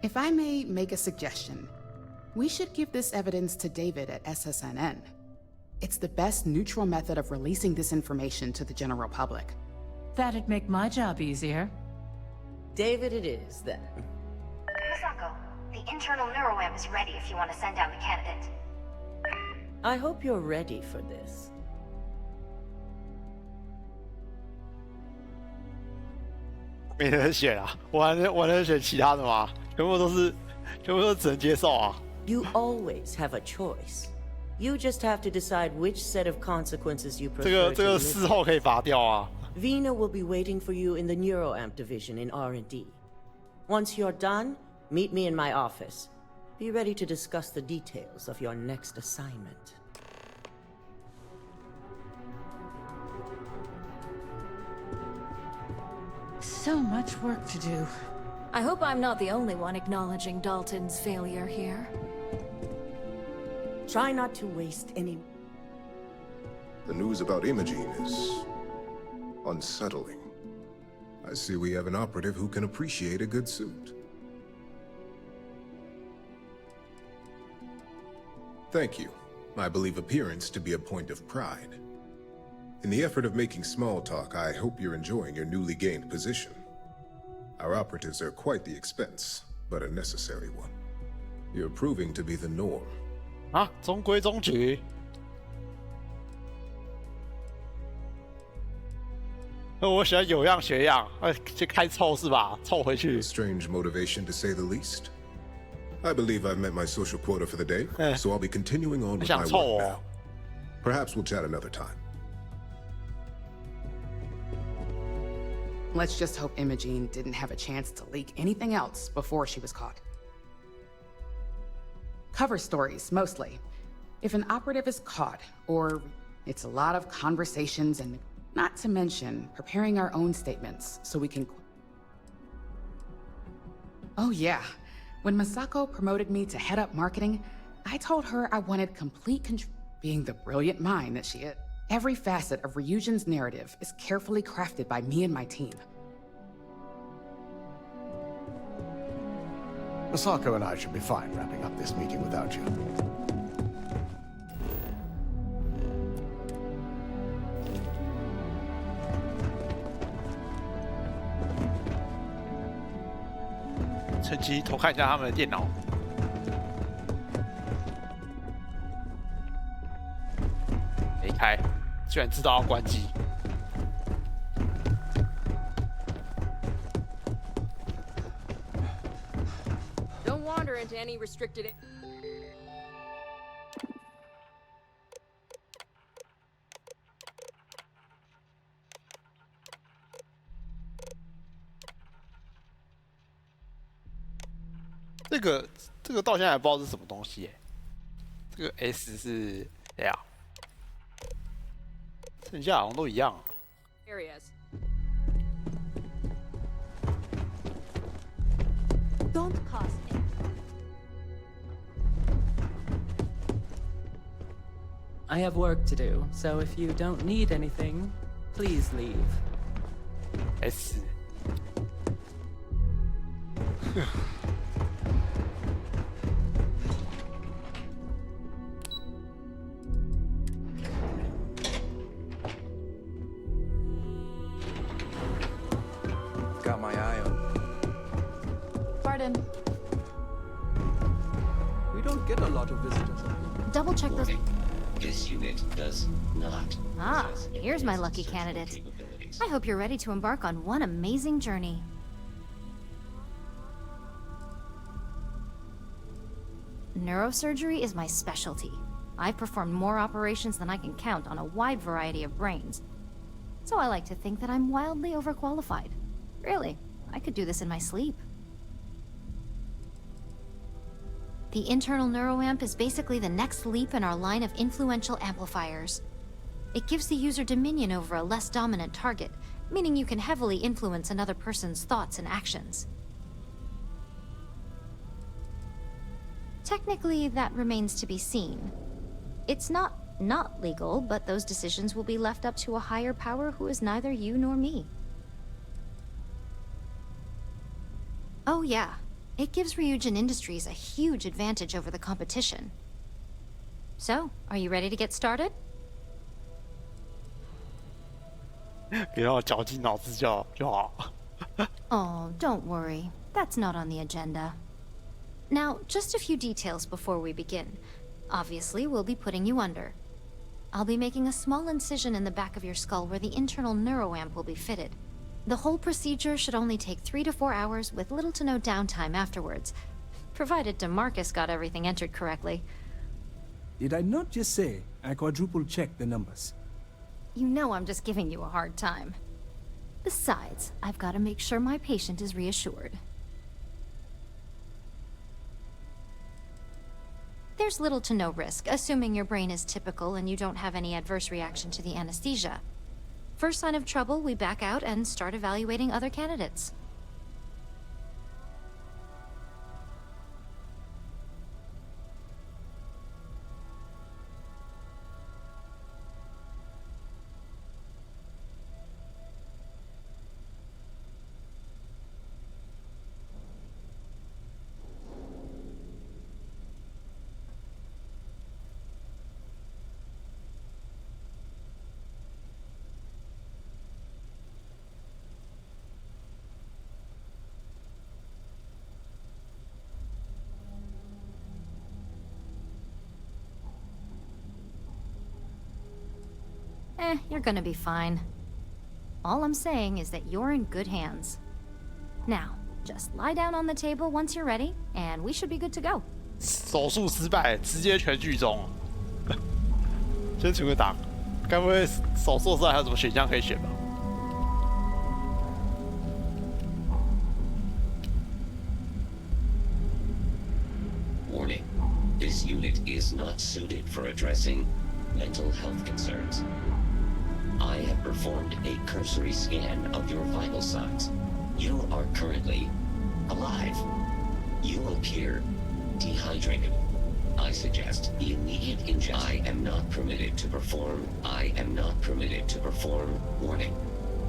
If I may make a suggestion, we should give this evidence to David at SSNN. It's the best neutral method of releasing this information to the general public. That'd make my job easier. David it is, then. Misako, the internal neuroamp is ready if you want to send down the candidate. I hope you're ready for this.没人选啊，我能选其他的吗？全部都只能接受啊。You always have a choice. You just have to decide which set of consequences you prefer. 这个事后可以拔掉啊。Vina will be waiting for you in the neuroamp division in R&D. Once you're done, meet me in my office. Be ready to discuss the details of your next assignment. So much work to do. I hope I'm not the only one acknowledging Dalton's failure here. Try not to waste any... The news about Imogene is unsettling. I see we have an operative who can appreciate a good suit. Thank you. I believe appearance to be a point of pride. In the effort of making small talk, I hope you're enjoying your newly gained position. Our operatives are quite the expense, but a necessary one. You're proving to be the norm. 啊，中规中矩。我喜欢有样学样，去开臭是吧？臭回去。A strange motivation to say the least. I believe I've met my social quota for the day, so I'll be continuing on with my work now. Perhaps we'll chat another time. Let's just hope Imogene didn't have a chance to leak anything else before she was caught. Cover stories, mostly. If an operative is caught, or it's a lot of conversations and not to mention preparing our own statements so we can... Oh yeah, when Misako promoted me to head up marketing, I told her I wanted complete control. Being the brilliant mind that she is, every facet of Ryujin's narrative is carefully crafted by me and my team. Misako and I should be fine wrapping up this meeting without you.《趁机偷看一下他们的电脑。没开，居然知道要关机。Don't wander into any restricted. 这个到现在还不知道是什么东西耶。这个 S 是哎呀，剩下好像都一样。Areas. Don't cause it. I have work to do, so if you don't need anything, please leave. S. Got my eye on. Pardon. We don't get a lot of visitors. Double check those. This unit does not. Ah, here's my lucky candidate. I hope you're ready to embark on one amazing journey. Neurosurgery is my specialty. I've performed more operations than I can count on a wide variety of brains. So I like to think that I'm wildly overqualified. Really, I could do this in my sleep. The internal neuroamp is basically the next leap in our line of influential amplifiers. It gives the user dominion over a less dominant target, meaning you can heavily influence another person's thoughts and actions. Technically, that remains to be seen. It's not legal, but those decisions will be left up to a higher power who is neither you nor me. Oh yeah, it gives Ryujin Industries a huge advantage over the competition. So, are you ready to get started? 别让我绞尽脑汁就好。Oh, don't worry. That's not on the agenda. Now, just a few details before we begin. Obviously, we'll be putting you under. I'll be making a small incision in the back of your skull where the internal neuroamp will be fitted. The whole procedure should only take 3 to 4 hours with little to no downtime afterwards, provided DeMarcus got everything entered correctly. Did I not just say I quadruple-checked the numbers? You know I'm just giving you a hard time. Besides, I've got to make sure my patient is reassured. There's little to no risk, assuming your brain is typical and you don't have any adverse reaction to the anesthesia. First sign of trouble, we back out and start evaluating other candidates. You're gonna be fine. All I'm saying is that you're in good hands. Now, just lie down on the table once you're ready, and we should be good to go. 手术失败，直接全剧终。先存个档，该不会手术失败还有什么选项可以选吧？ Warning. This unit is not suited for addressing mental health concerns. I have performed a cursory scan of your vital signs. You are currently alive. You appear dehydrated. I suggest immediate ingestion. I am not permitted to perform. Warning.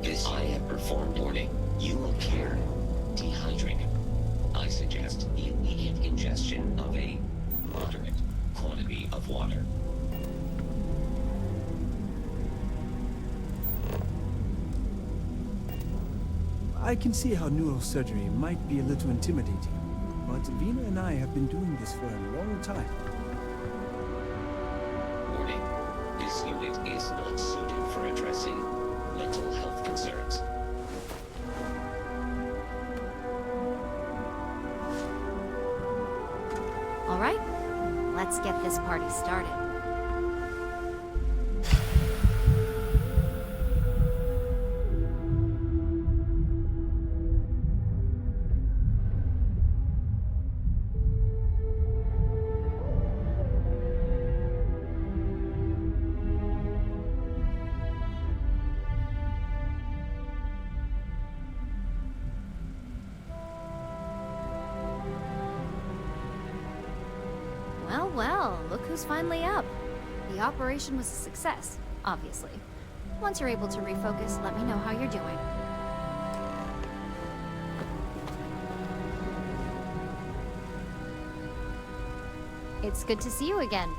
I have performed. Warning. You appear dehydrated. I suggest immediate ingestion of a moderate quantity of water. I can see how neurosurgery might be a little intimidating, but Vina and I have been doing this for a long time. Warning. This unit is not suited for addressing mental health concerns. All right, let's get this party started. Well, look who's finally up. The operation was a success, obviously. Once you're able to refocus, let me know how you're doing. It's good to see you again.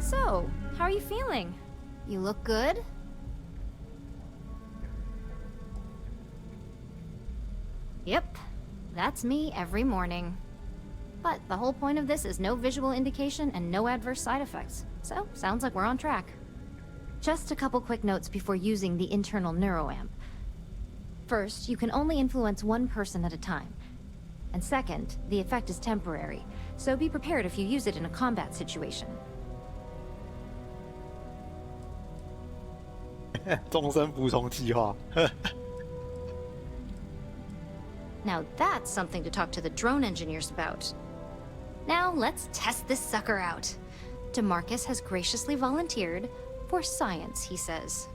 So, how are you feeling? You look good? Yep, that's me every morning. But the whole point of this is no visual indication and no adverse side effects. So, sounds like we're on track. Just a couple quick notes before using the internal neuroamp. First, you can only influence one person at a time. And second, the effect is temporary, so be prepared if you use it in a combat situation. 终身服从计划。Now that's something to talk to the drone engineers about. Now let's test this sucker out. DeMarcus has graciously volunteered for science, he says.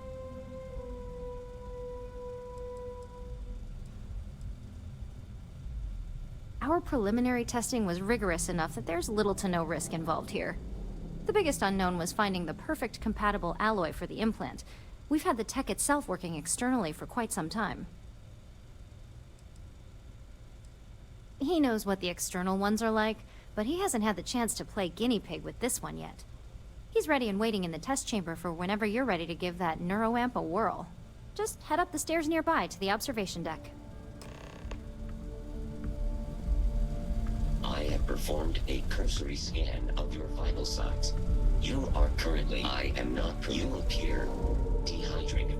Our preliminary testing was rigorous enough that there's little to no risk involved here. The biggest unknown was finding the perfect compatible alloy for the implant. We've had the tech itself working externally for quite some time. He knows what the external ones are like, but he hasn't had the chance to play guinea pig with this one yet. He's ready and waiting in the test chamber for whenever you're ready to give that neuroamp a whirl. Just head up the stairs nearby to the observation deck. I have performed a cursory scan of your vital signs. You are currently... I am not... You appear dehydrated.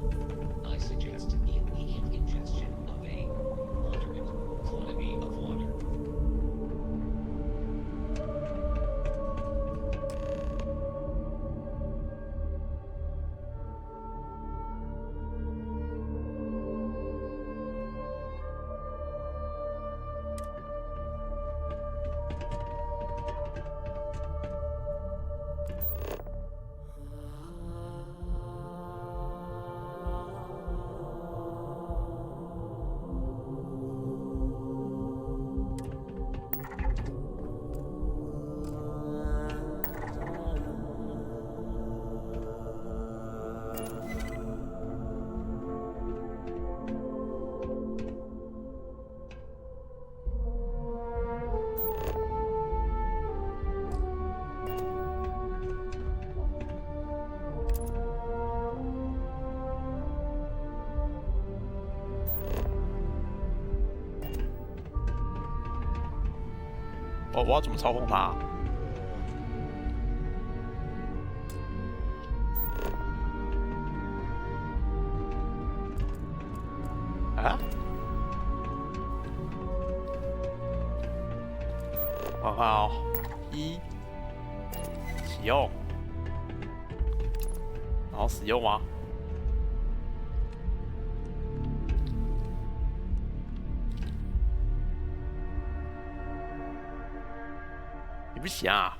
I suggest immediate ingestion of a moderate quantity of water.哦，我要怎么操控它？啊？我看哦，一启用，然后使用吗？你不行啊！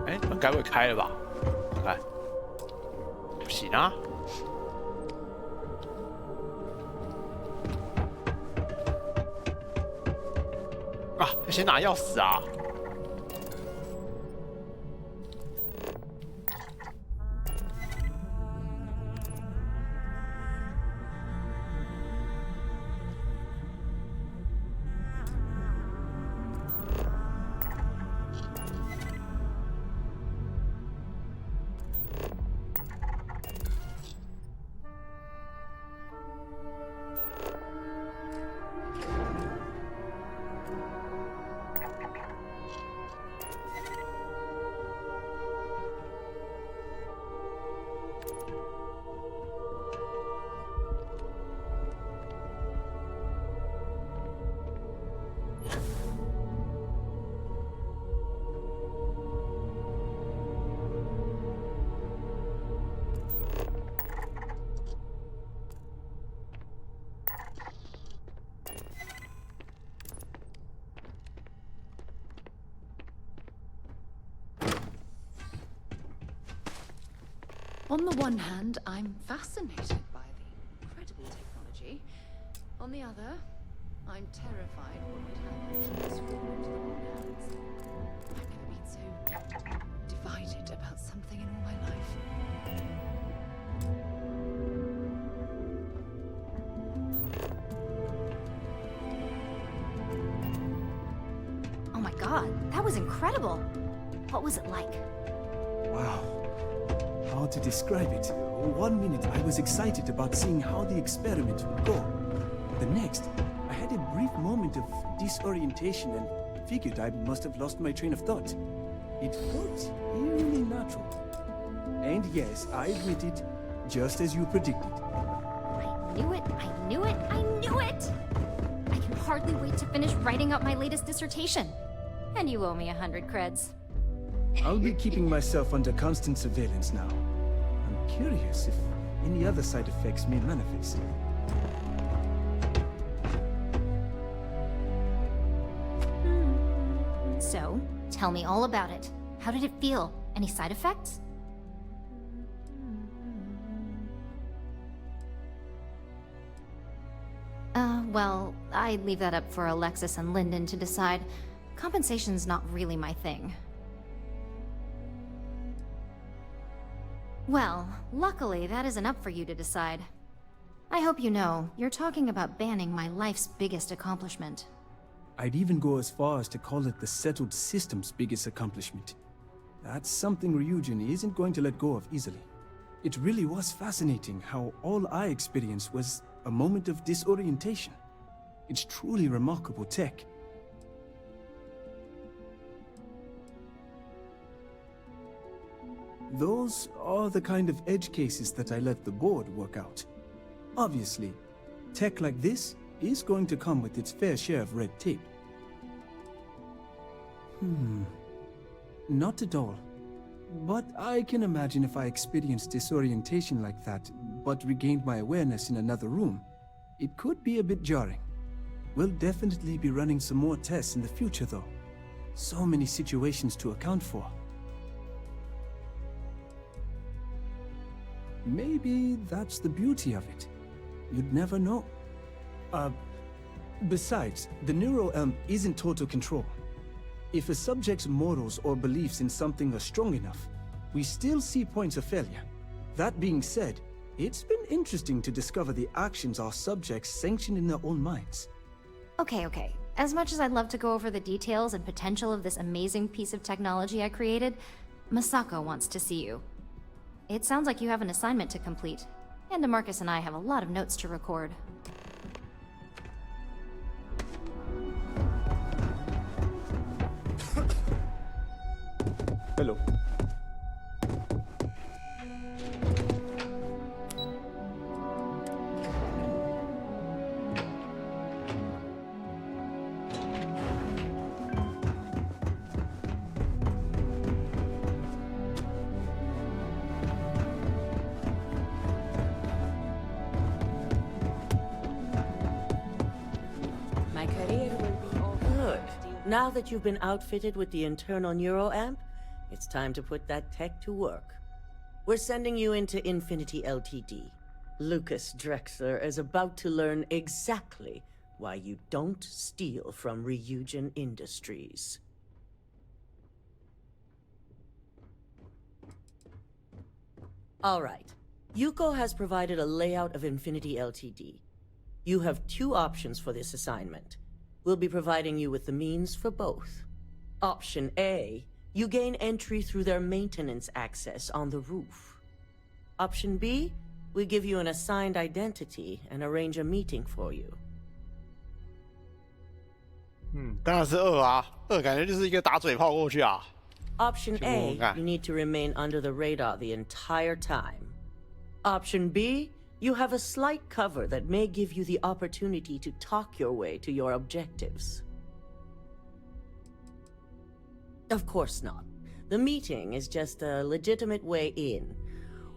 哎，门该不会开了吧？看看，不行啊！啊，要先拿钥匙啊！ On the one hand, I'm fascinated by the incredible technology. On the other, I'm terrified what would happen should this fall into the wrong hands. I've never been so divided about something in all my life. Oh my god, that was incredible! What was it like? Wow. How to describe it? 1 minute I was excited about seeing how the experiment would go. The next, I had a brief moment of disorientation and figured I must have lost my train of thought. It felt eerily natural. And yes, I admit it, just as you predicted. I knew it, I knew it, I knew it! I can hardly wait to finish writing up my latest dissertation. And you owe me 100 creds. I'll be keeping myself under constant surveillance now. I'm curious if any other side effects may manifest. So, tell me all about it. How did it feel? Any side effects? Well, I'd leave that up for Alexis and Lyndon to decide. Compensation's not really my thing. Well, luckily that isn't up for you to decide. I hope you know, you're talking about banning my life's biggest accomplishment. I'd even go as far as to call it the settled system's biggest accomplishment. That's something Ryujin isn't going to let go of easily. It really was fascinating how all I experienced was a moment of disorientation. It's truly remarkable tech. Those are the kind of edge cases that I let the board work out. Obviously, tech like this is going to come with its fair share of red tape. Not at all. But I can imagine if I experienced disorientation like that, but regained my awareness in another room, it could be a bit jarring. We'll definitely be running some more tests in the future though. So many situations to account for. Maybe that's the beauty of it. You'd never know. Besides, the neuroelm isn't total control. If a subject's morals or beliefs in something are strong enough, we still see points of failure. That being said, it's been interesting to discover the actions our subjects sanction in their own minds. Okay. As much as I'd love to go over the details and potential of this amazing piece of technology I created, Masako wants to see you. It sounds like you have an assignment to complete, and DeMarcus and I have a lot of notes to record. Hello. My career will be over. Good. Now that you've been outfitted with the internal neuroamp, it's time to put that tech to work. We're sending you into Infinity Ltd. Lucas Drexler is about to learn exactly why you don't steal from Ryujin Industries. All right. Yuko has provided a layout of Infinity Ltd. You have two options for this assignment. We'll be providing you with the means for both. Option A, you gain entry through their maintenance access on the roof. Option B, we give you an assigned identity and arrange a meeting for you. 当然是2啊，2感觉就是一个打嘴炮过去啊。Option A, you need to remain under the radar the entire time. Option B, you have a slight cover that may give you the opportunity to talk your way to your objectives. Of course not. The meeting is just a legitimate way in.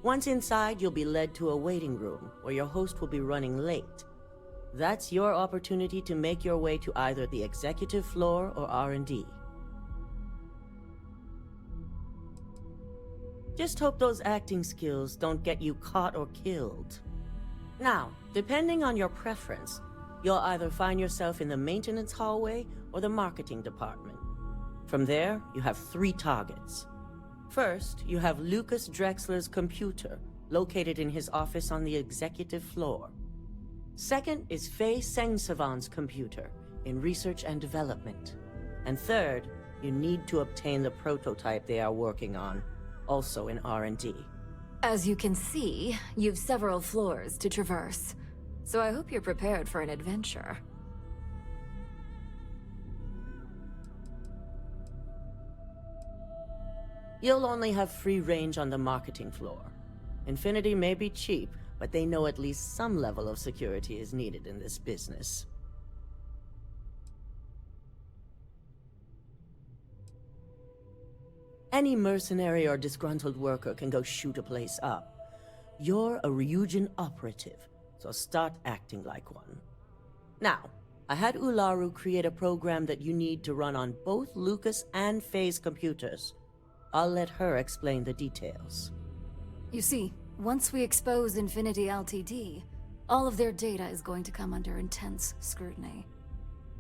Once inside, you'll be led to a waiting room where your host will be running late. That's your opportunity to make your way to either the executive floor or R&D. Just hope those acting skills don't get you caught or killed. Now, depending on your preference, you'll either find yourself in the maintenance hallway or the marketing department. From there, you have 3 targets. First, you have Lucas Drexler's computer, located in his office on the executive floor. Second is Faye Sengsavan's computer, in research and development. And third, you need to obtain the prototype they are working on, also in R&D. As you can see, you've several floors to traverse. So I hope you're prepared for an adventure. You'll only have free range on the marketing floor. Infinity may be cheap, but they know at least some level of security is needed in this business. Any mercenary or disgruntled worker can go shoot a place up. You're a Ryujin operative, so start acting like one. Now, I had Ularu create a program that you need to run on both Lucas and Faye's computers. I'll let her explain the details. You see, once we expose Infinity Ltd, all of their data is going to come under intense scrutiny.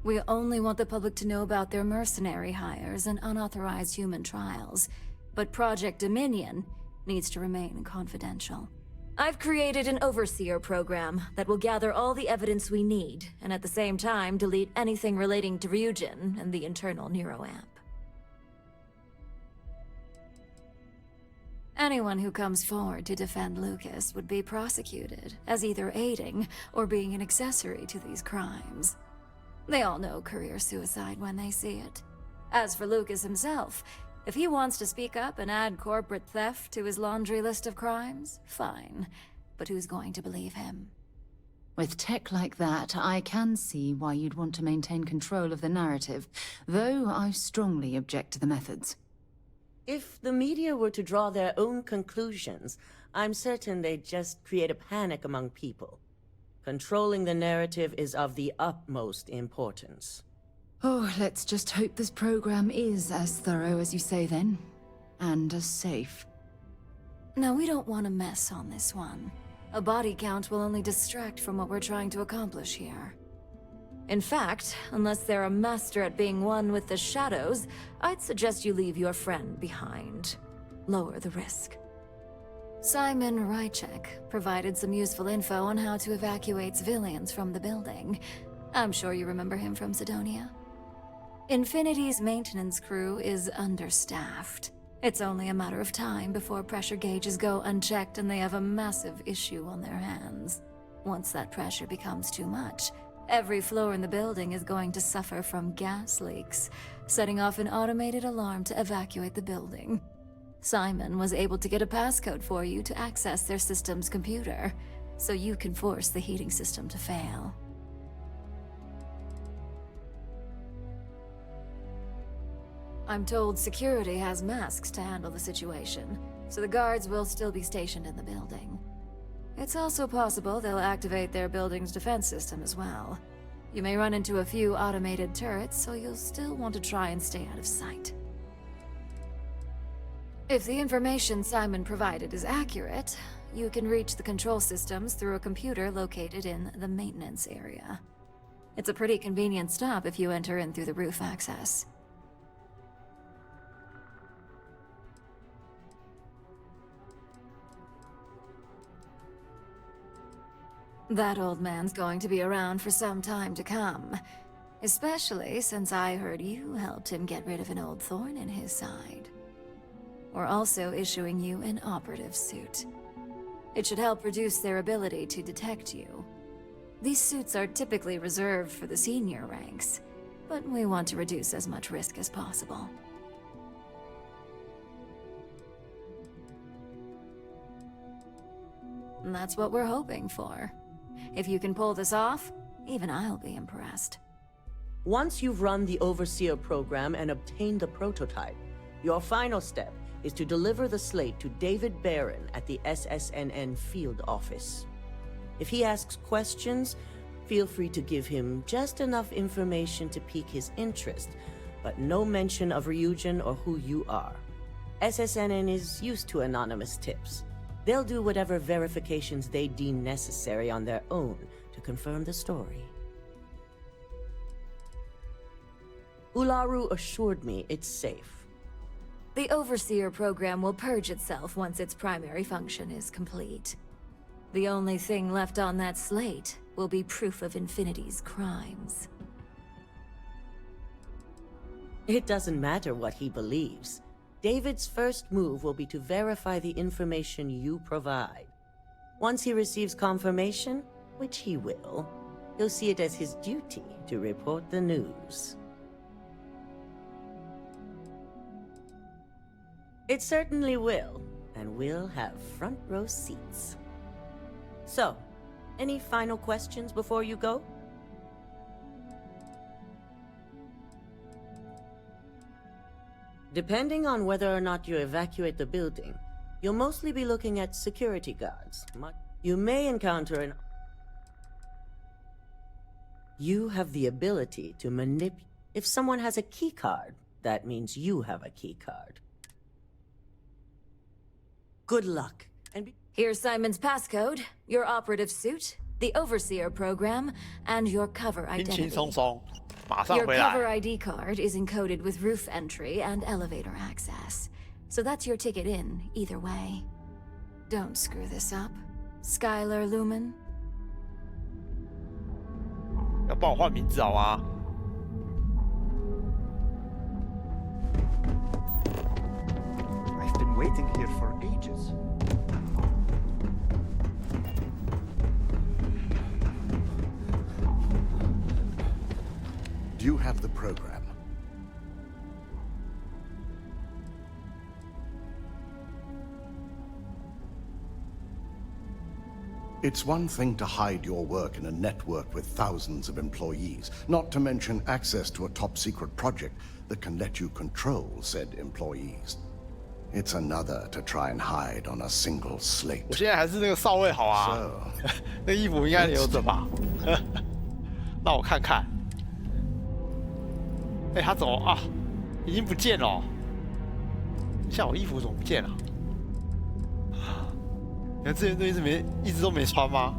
We only want the public to know about their mercenary hires and unauthorized human trials, but Project Dominion needs to remain confidential. I've created an overseer program that will gather all the evidence we need, and at the same time delete anything relating to Ryujin and the internal neuroamp. Anyone who comes forward to defend Lucas would be prosecuted as either aiding or being an accessory to these crimes. They all know career suicide when they see it. As for Lucas himself, if he wants to speak up and add corporate theft to his laundry list of crimes, fine. But who's going to believe him? With tech like that, I can see why you'd want to maintain control of the narrative, though I strongly object to the methods. If the media were to draw their own conclusions, I'm certain they'd just create a panic among people. Controlling the narrative is of the utmost importance. Oh, let's just hope this program is as thorough as you say then, and as safe. Now, we don't want to mess on this one. A body count will only distract from what we're trying to accomplish here. In fact, unless they're a master at being one with the shadows, I'd suggest you leave your friend behind. Lower the risk. Simon Rychek provided some useful info on how to evacuate civilians from the building. I'm sure you remember him from Sidonia. Infinity's maintenance crew is understaffed. It's only a matter of time before pressure gauges go unchecked and they have a massive issue on their hands. Once that pressure becomes too much, every floor in the building is going to suffer from gas leaks, setting off an automated alarm to evacuate the building. Simon was able to get a passcode for you to access their system's computer, so you can force the heating system to fail. I'm told security has masks to handle the situation, so the guards will still be stationed in the building. It's also possible they'll activate their building's defense system as well. You may run into a few automated turrets, so you'll still want to try and stay out of sight. If the information Simon provided is accurate, you can reach the control systems through a computer located in the maintenance area. It's a pretty convenient stop if you enter in through the roof access. That old man's going to be around for some time to come, especially since I heard you helped him get rid of an old thorn in his side. We're also issuing you an operative suit. It should help reduce their ability to detect you. These suits are typically reserved for the senior ranks, but we want to reduce as much risk as possible. And that's what we're hoping for. If you can pull this off, even I'll be impressed. Once you've run the Overseer program and obtained the prototype, your final step is to deliver the slate to David Barron at the SSNN field office. If he asks questions, feel free to give him just enough information to pique his interest, but no mention of Ryujin or who you are. SSNN is used to anonymous tips. They'll do whatever verifications they deem necessary on their own to confirm the story. Ularu assured me it's safe. The Overseer program will purge itself once its primary function is complete. The only thing left on that slate will be proof of Infinity's crimes. It doesn't matter what he believes. David's first move will be to verify the information you provide. Once he receives confirmation, which he will, he'll see it as his duty to report the news. It certainly will, and we'll have front row seats. So, any final questions before you go? Depending on whether or not you evacuate the building, you'll mostly be looking at security guards. You may encounter an... You have the ability to manipulate... If someone has a key card, that means you have a key card. Good luck. And here's Simon's passcode, your operative suit, the Overseer program, and your cover identity. Your cover ID card is encoded with roof entry and elevator access. So that's your ticket in, either way. Don't screw this up. Skylar Lumen. 要帮我换名字好吗？ I've been waiting here for ages. Do you have the program? It's one thing to hide your work in a network with thousands of employees, not to mention access to a top-secret project that can let you control said employees. It's another to try and hide on a single slate. 我现在还是那个少尉好啊，那衣服应该留着吧？让我看看。哎，他怎么啊？已经不见了。像我衣服怎么不见了？你看这件东西一直都没穿吗？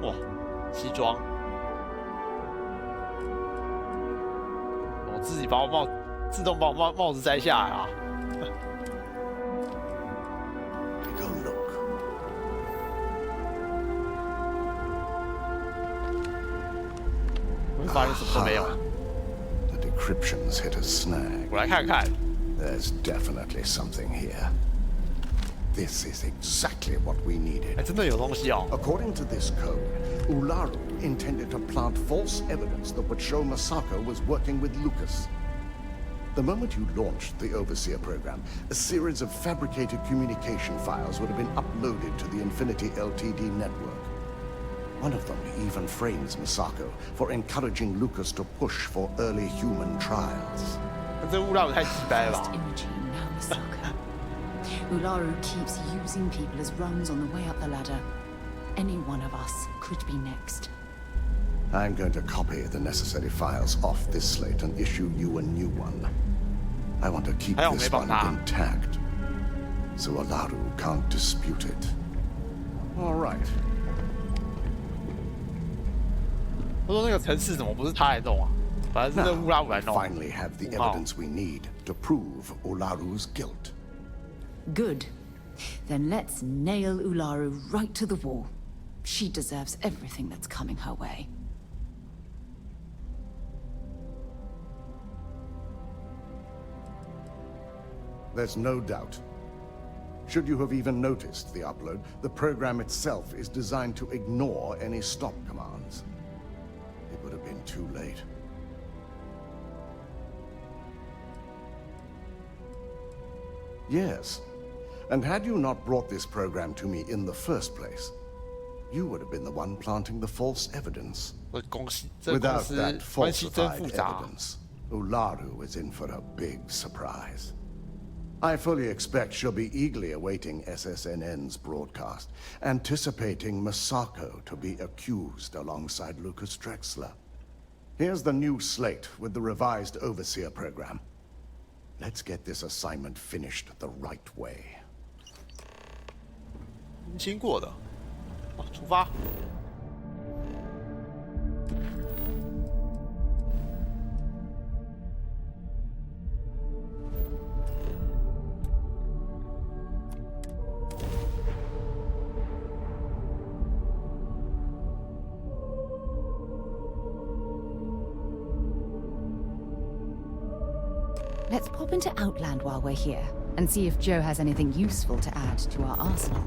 哇，西装。我自己把我自动把我帽子摘下来啊。Take a look. 我发现什么都没有。The decryption's hit a snag. 我来看看。 There's definitely something here. This is exactly what we needed. 真的有东西哦。 According to this code, Ularu intended to plant false evidence that would show Masako was working with Lucas. The moment you launched the Overseer program, a series of fabricated communication files would have been uploaded to the Infinity Ltd network. One of them even frames Masako for encouraging Lucas to push for early human trials. 这乌拉鲁太鸡掰了吧。 Ularu keeps using people as rungs on the way up the ladder. Any one of us could be next. I'm going to copy the necessary files off this slate and issue you a new one. I want to keep this one intact, so Ularu can't dispute it. All right. 我说那个城市怎么不是他来弄啊？反正是乌拉鲁来弄。 Finally have the evidence we need to prove Ularu's guilt. Good. Then let's nail Ularu right to the wall. She deserves everything that's coming her way. There's no doubt. Should you have even noticed the upload, the program itself is designed to ignore any stop commands. It would have been too late. Yes. And had you not brought this program to me in the first place, you would have been the one planting the false evidence. Without that falsified evidence, Ularu is in for a big surprise. I fully expect she'll be eagerly awaiting SSNN's broadcast, anticipating Masako to be accused alongside Lucas Drexler. Here's the new slate with the revised Overseer program. Let's get this assignment finished the right way. 经过的，出发。Let's pop into Outland while we're here, and see if Joe has anything useful to add to our arsenal.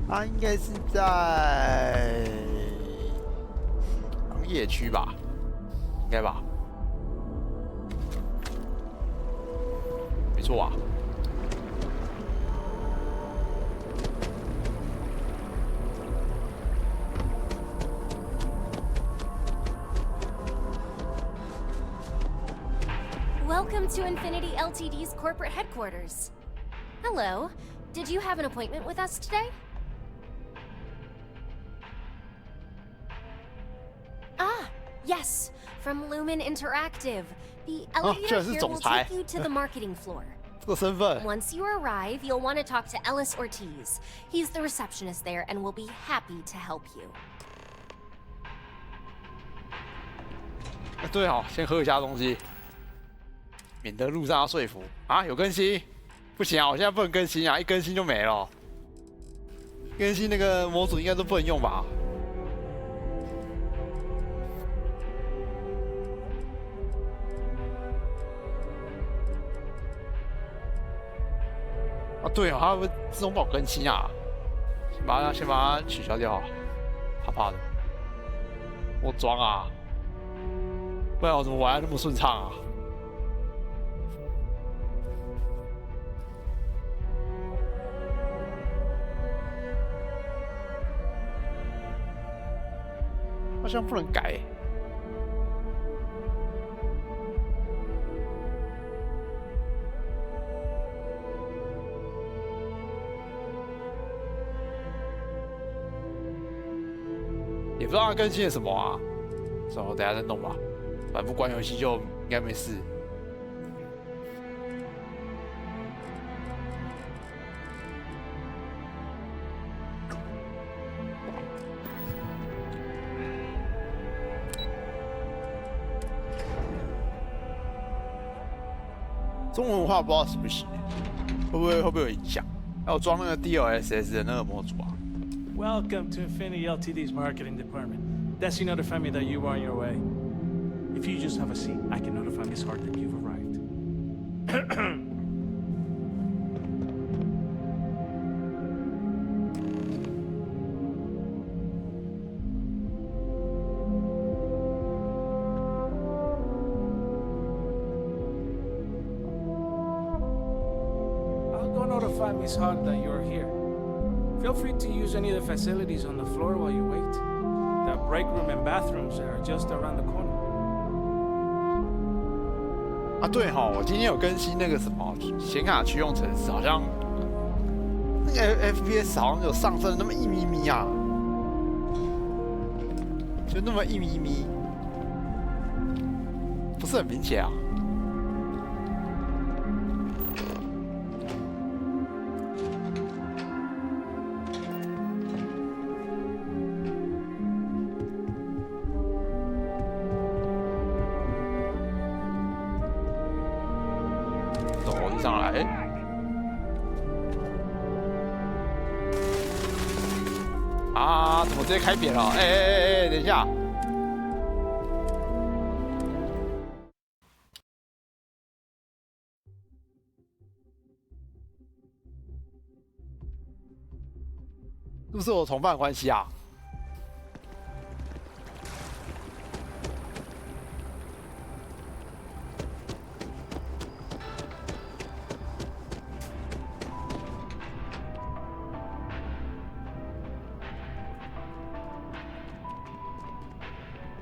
他应该是在工业区吧，应该吧？没错吧？ Ularu Welcome to Infinity Ltd's corporate headquarters. Hello. Did you have an appointment with us today? Ah, yes. From Lumen Interactive. The elevator here will take you to the marketing floor. Once you arrive, you'll want to talk to Ellis Ortiz. He's the receptionist there and will be happy to help you. 对哦，先喝一下东西，免得路上要说服啊。有更新？不行啊，我现在不能更新啊，一更新就没了。更新那个模组应该都不能用吧？啊，对哦，它会自动帮我更新啊。先把它取消掉，怕怕的。我装啊。 不然我怎么玩那么顺畅啊？好像不能改。也不知道它更新了什么啊，算了，我等下再弄吧。 反正不关游戏就应该没事。中文话不知道行不行，会不会有影响？要装那个 DLSS 的那个模组啊。Welcome to Infinity Ltd's marketing department. Desi notified me that you were on your way. If you just have a seat, I can notify Miss Hart that you've arrived. I'll go notify Miss Hart that you're here. Feel free to use any of the facilities on the floor while you wait. The break room and bathrooms are just around the corner. 啊，对哈，我今天有更新那个什么显卡驱动程式，好像那个 FPS 好像有上升那么1咪咪啊，就那么1咪咪，不是很明显啊。上来，啊！怎么直接开扁了？哎，等一下，是不是我同伴关系啊？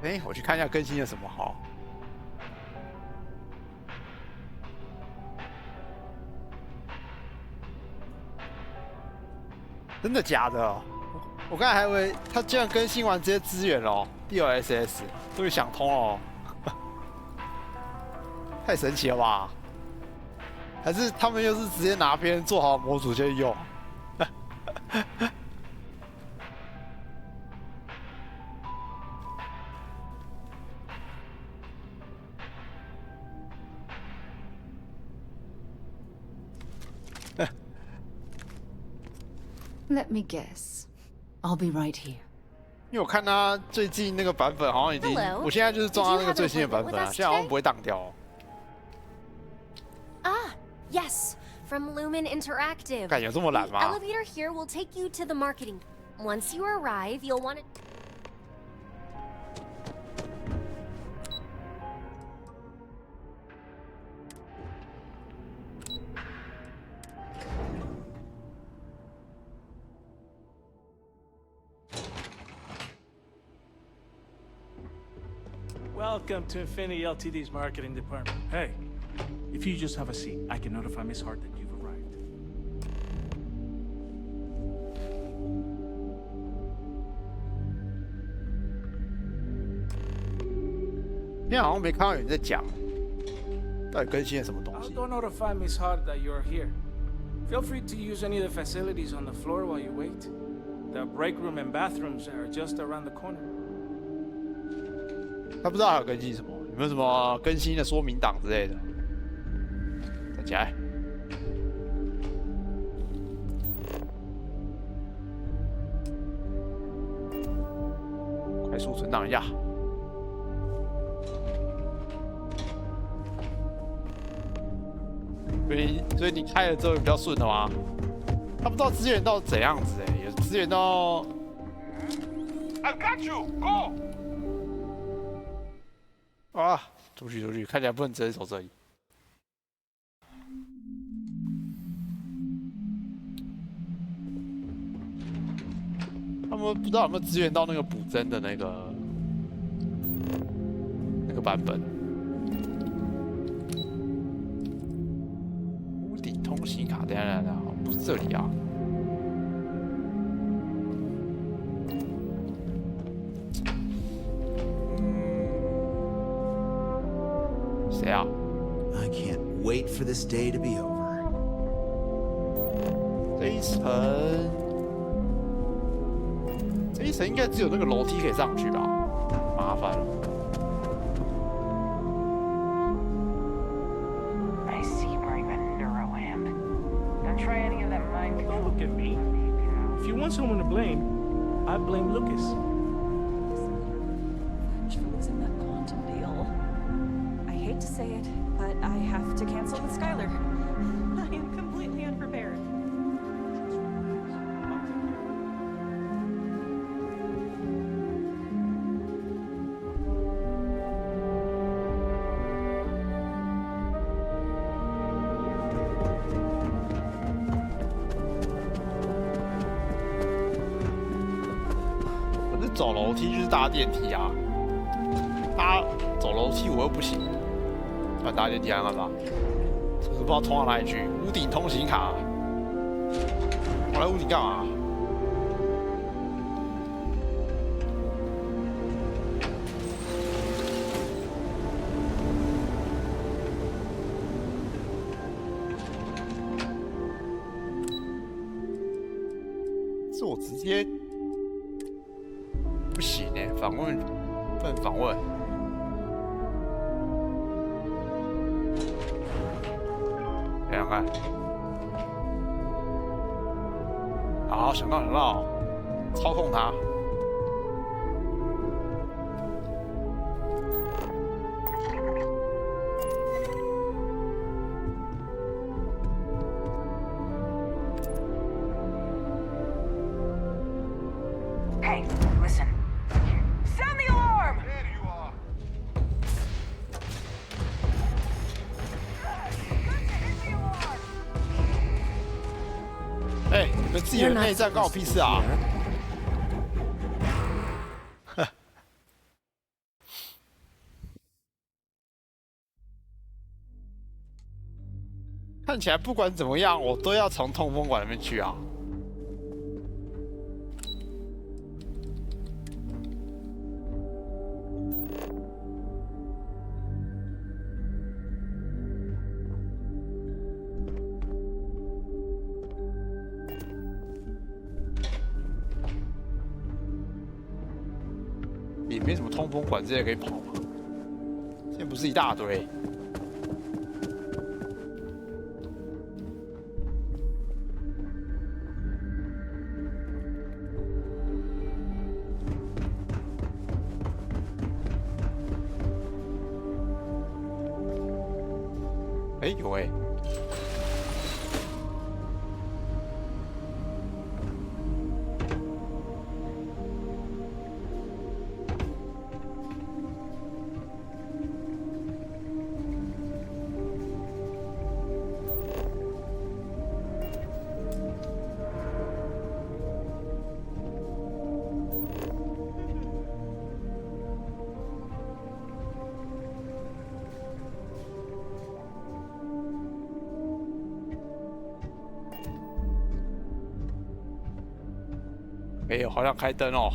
哎，我去看一下更新了什么好。真的假的？我刚才还以为他竟然更新完直接支援了 DLSS， 终于想通了，太神奇了吧？还是他们又是直接拿别人做好的模组就用？Let me guess. I'll be right here. 因为我看他最近那个版本好像已经，我现在就是装到那个最新的版本啊，现在好像不会当掉。Ah, yes, from Lumen Interactive. 感有这么懒吗 The elevator here will take you to the marketing. Once you arrive, you'll want to. Welcome to Infinity Ltd's marketing department. Hey, If you just have a seat, I can notify Miss Hart that you've arrived. 今天好像没看到有人在讲，到底更新了什么东西。I'll go notify Miss Hart that you're here. Feel free to use any of the facilities on the floor while you wait. The break room and bathrooms are just around the corner. 他不知道还有更新什么，有没有什么更新的说明档之类的？站起来。快速存档一下。所以你开了之后比较顺的吗？他不知道资源到怎样子哎，有资源到。I got you, go！ 啊，出去，看起来不能直接走这里。他们不知道有没有资源到那个补帧的那个版本。屋顶通行卡，等一下，不是这里啊。谁啊 I can't wait for this day to be over. 这一层应该只有那个楼梯可以上去吧？麻烦了。I see you're wearing a neuroamp. Don't try any of that mind control. Don't look at me. If you want someone to blame, I blame Lucas. For losing that quantum deal. I hate to say it, but I have to cancel with Skylar. I am completely unprepared. 走楼梯就是搭电梯啊，走楼梯我又不行，那搭电梯看看吧。这个不知道通到哪里去，屋顶通行卡。我来屋顶干嘛？是我直接。不行哎，访问不能访问。想想看，好，想到，操控它。Hey, listen. Sound the alarm! There you are. 哎，你们自己的内战关我屁事啊！看起来不管怎么样，我都要从通风管那边去啊。也没什么通风管之类可以跑嘛，现在不是一大堆。哎，有哎。哎呦，好想开灯哦。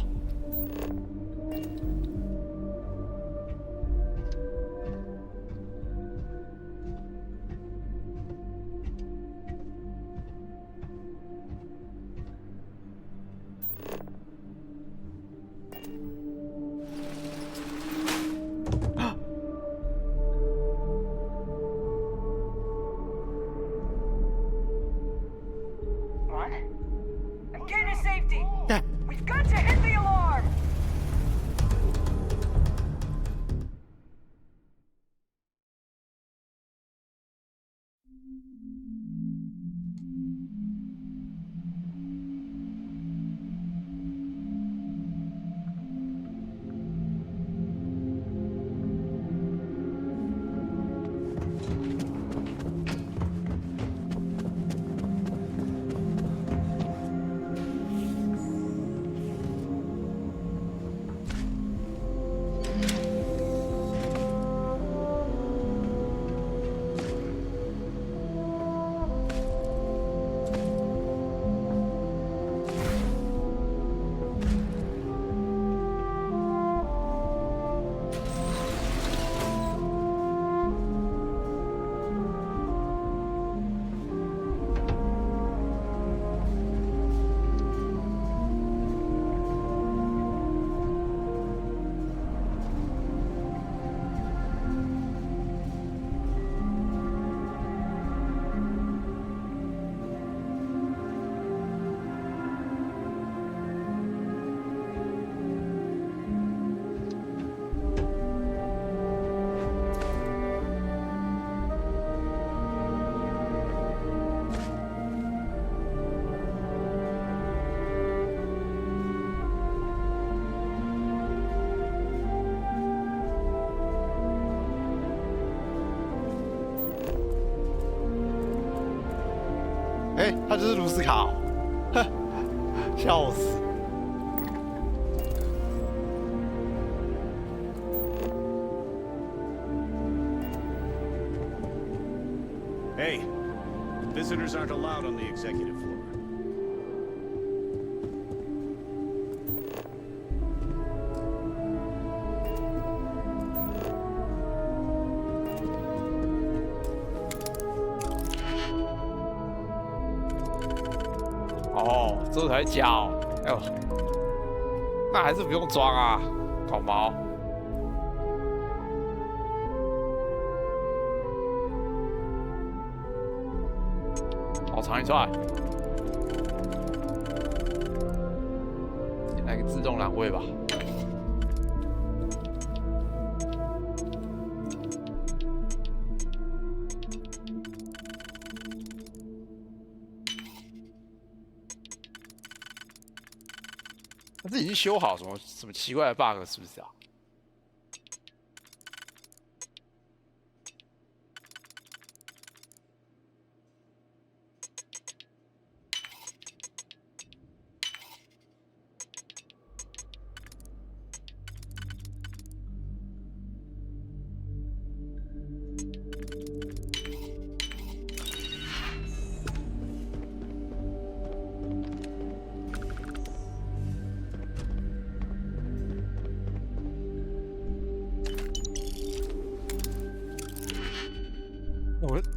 哎，他就是卢斯卡哦，哼，笑死！ Hey, visitors aren't allowed on the executive floor. Oh, 这才假哦！哎呦，那还是不用装啊，搞毛！好长一串，来个自动栏位吧。 这已经修好什么奇怪的 bug 是不是啊？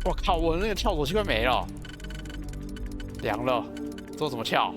我靠！我那个跳锁器快没了，凉了，这怎么跳？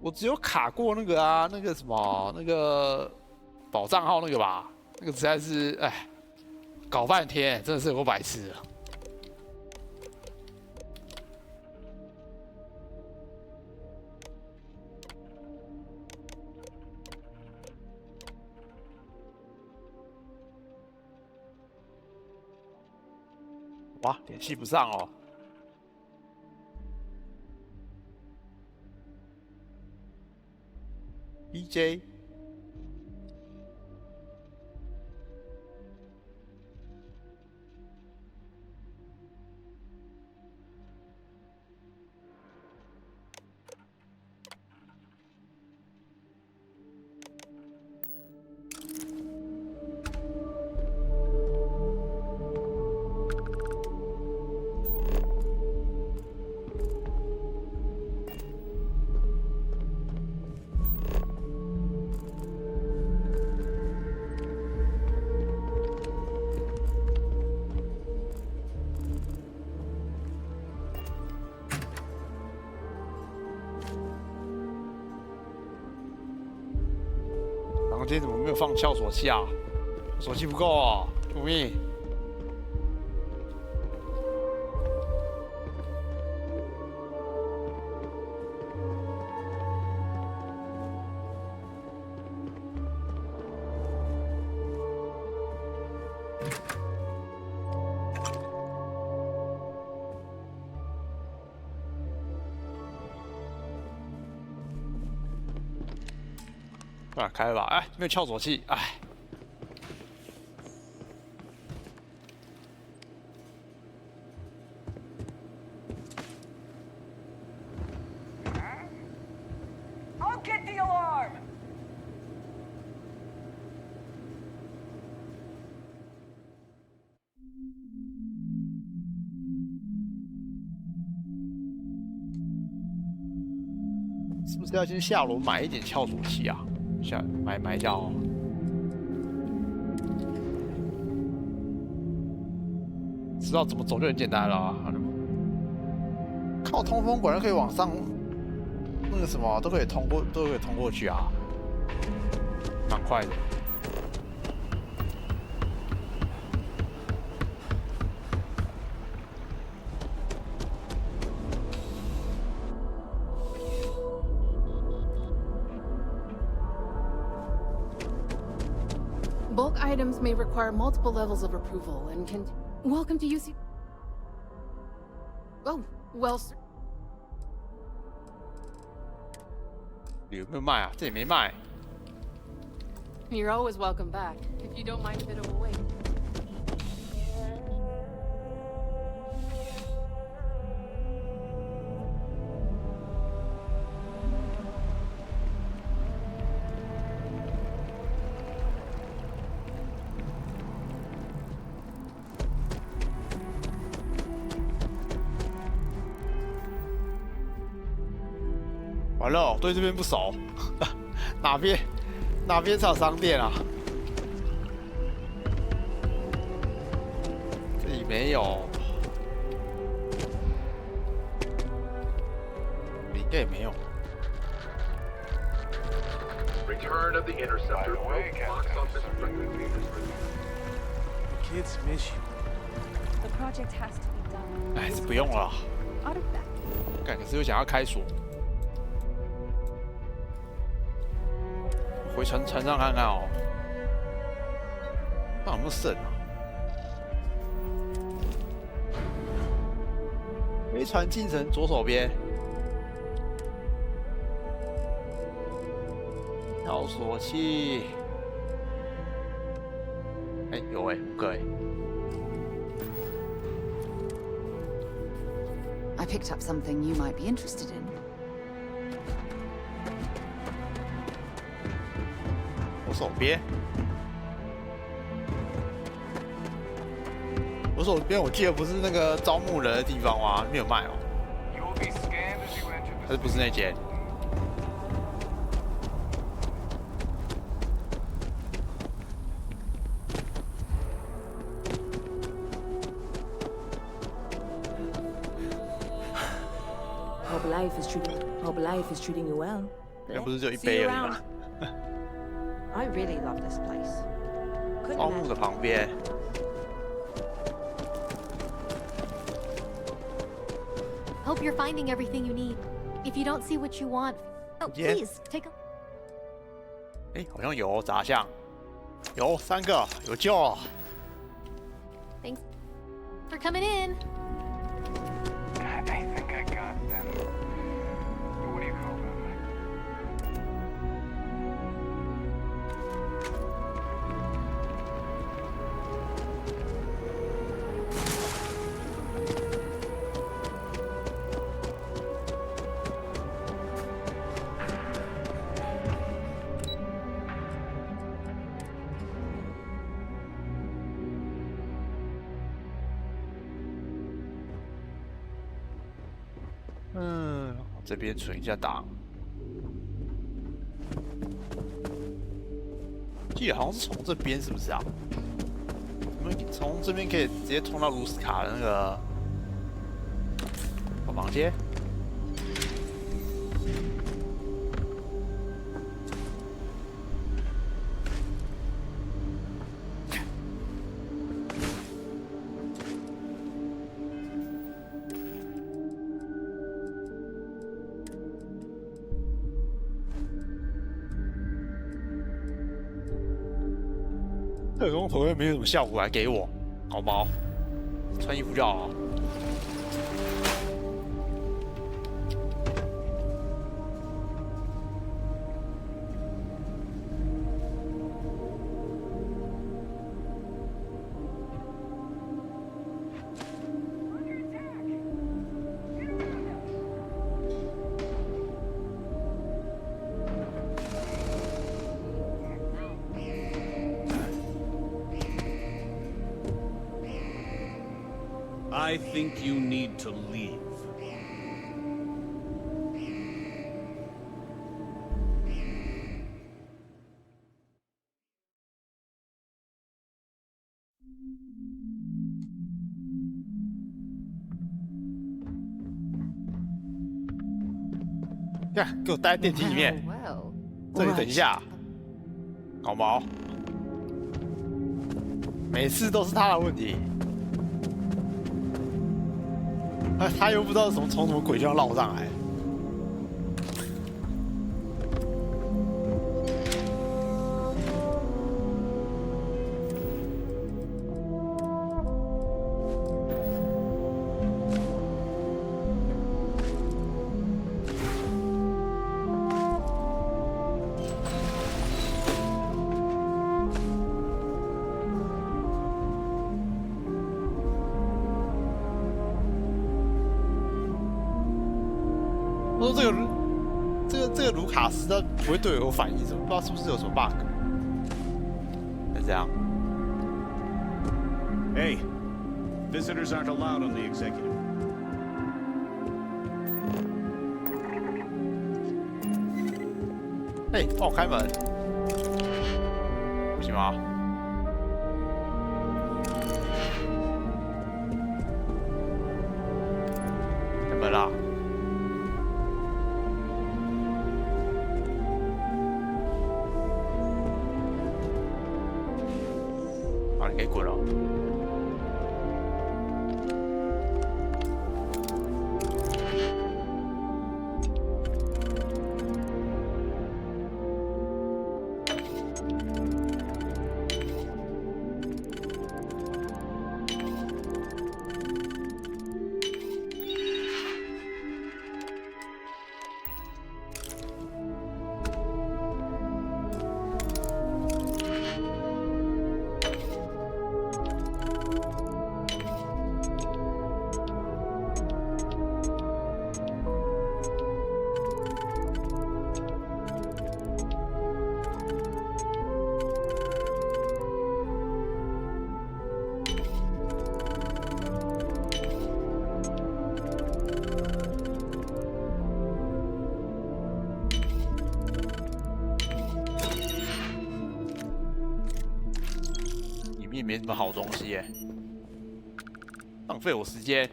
我只有卡过那个啊，那个什么，那个保账号那个吧，那个实在是，哎，搞半天，真的是有够白痴的。哇，联系不上哦。 DJ，房间怎么没有放撬锁器啊？锁器不够啊！救命！啊，开了吧！哎，没有撬锁器，哎。I'll get the alarm. 是不是要先下楼买一点撬锁器啊？买一下哦。知道怎么走就很简单了啊。靠通风管就可以往上，那个什么都可以通过去啊，蛮快的。Bulk items may require multiple levels of approval and can... Welcome to UC... Oh, well, sir. 有没有卖啊？这里没卖。You're always welcome back, if you don't mind a bit of a wait. 完了，对这边不熟，哪边才有商店啊？这里没有，应该也没有。Return of the interceptor. Box office Kids miss you. The project has to be done. 哎，是不用了。干，可是又想要开锁。 回船上看看哦，那有没有剩啊？飞船进城左手边，撬锁器。哎，有哎，5个哎。I picked up something you might be interested in. 手边，我手边我记得不是那个招募人的地方吗？没有卖哦，还是不是那间？ Hope life is treating you well. 那不是只有一杯而已吗？ I really love this place. 招募的旁边。Hope you're finding everything you need. If you don't see what you want, oh please take a. 哎，好像有杂项，有3个，有救。 Thanks for coming in. I think I got them. What do you call them? 这边存一下档，记得好像是从这边，是不是啊？我们从这边可以直接通到卢斯卡的那个房间。特工头又没有什么效果，还给我，好毛，穿衣服就好了。I think you need to leave. Yeah, 给我待在电梯里面。这里等一下，搞毛，每次都是他的问题。他又不知道从什么鬼地方绕上来。说这个卢卡斯他不会对我有反应，不知道是不是有什么 bug？ 是这样。Hey, visitors aren't allowed on the executive. 哎，帮我开门，不行吗？开门啦！好，你可以滚了。里面没什么好东西耶，浪费我时间。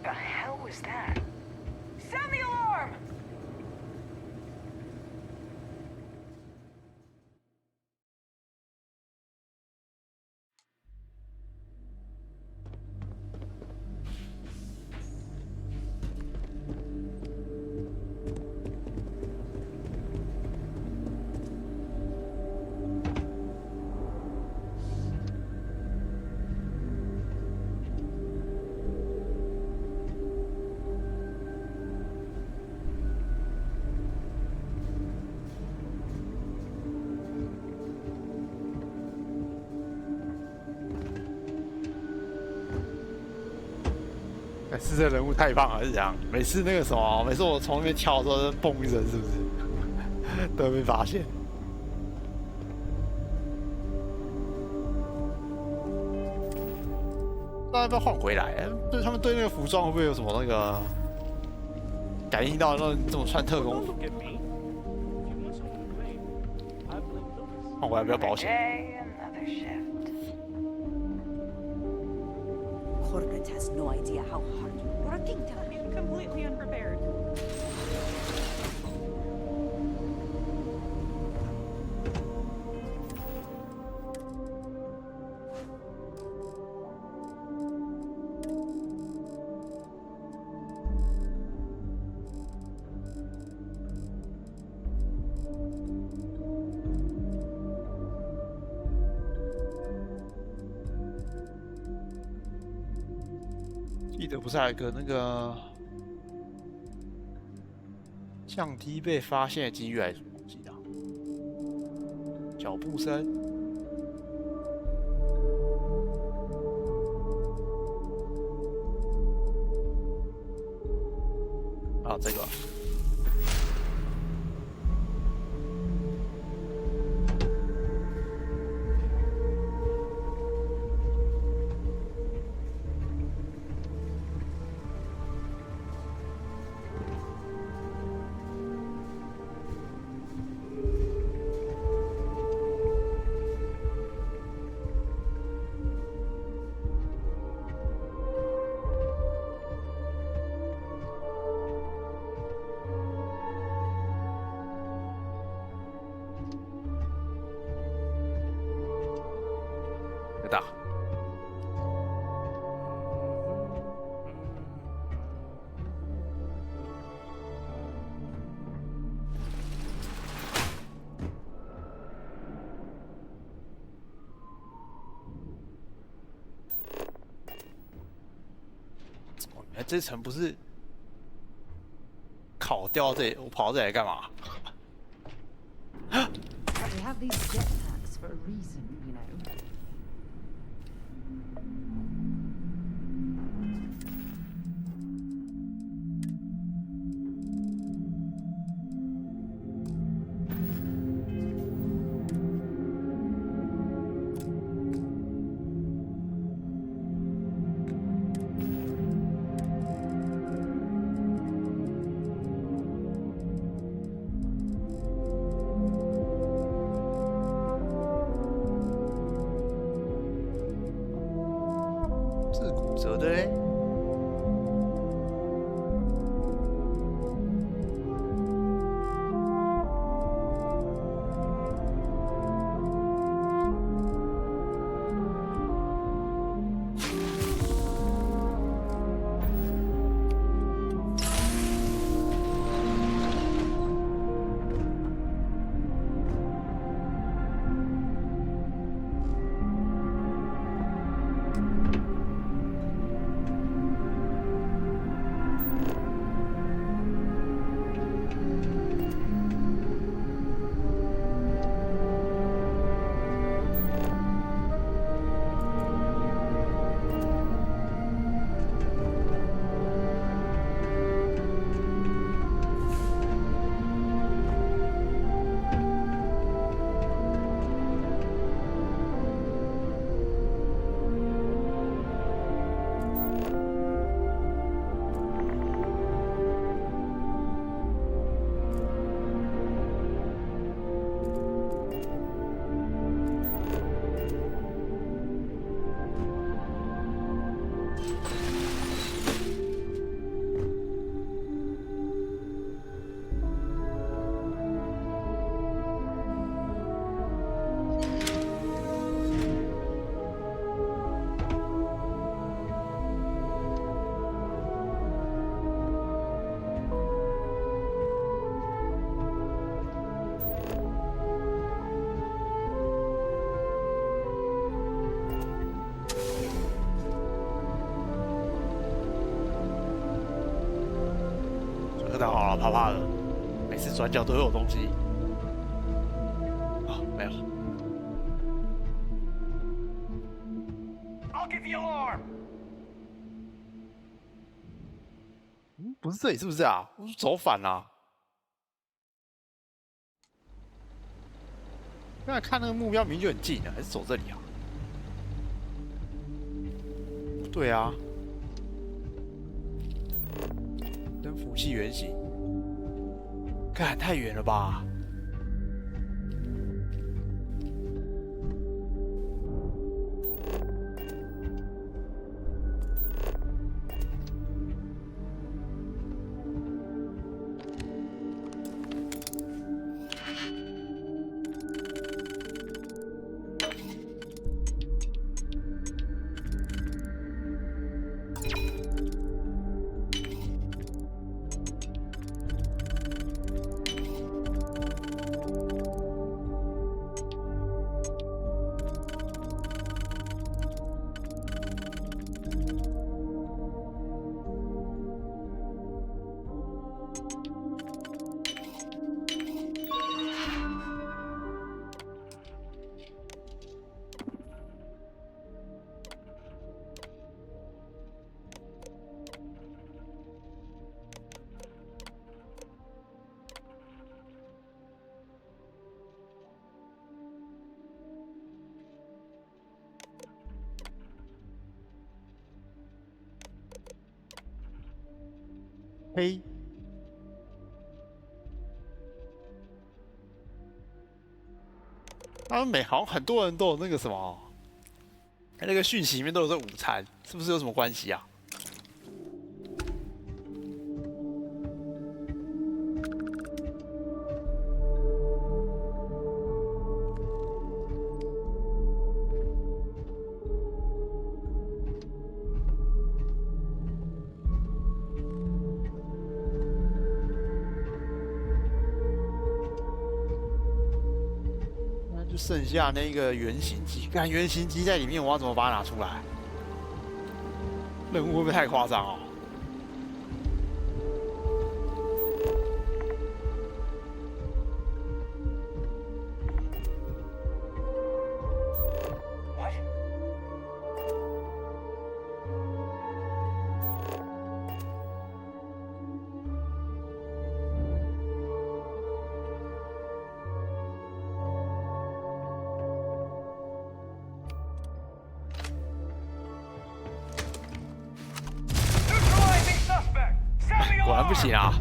The hell was that? Sound the alarm!是这人物太棒了，是这样。每次那个什么，每次我从那边跳的时候，蹦一声，是不是？都被发现。那要不要换回来？对他们对那个服装会不会有什么那个感应到那这种穿特工服？换回来比较保险。Corbett has no idea how hard you're working to be completely unprepared. 得不是还有一个那个降低被发现的几率还是什么东西的？脚步声。啊，这个。大。哦，原来这层不是烤掉这里，我跑到这里来干嘛？They have these jetpacks for a reason, you know.好了，怕怕的，每次转角都有东西。啊，没有。I'll give the alarm. 嗯，不是这里是不是啊？我走反了。刚才看那个目标明明就很近啊，还是走这里啊？对啊。登服器原型，看太远了吧？嘿，他们好像很多人都有那个什么，那个讯息里面都有这午餐，是不是有什么关系啊？就剩下那个原型机，看原型机在里面，我要怎么把它拿出来？任务会不会太夸张哦？果然不行啊！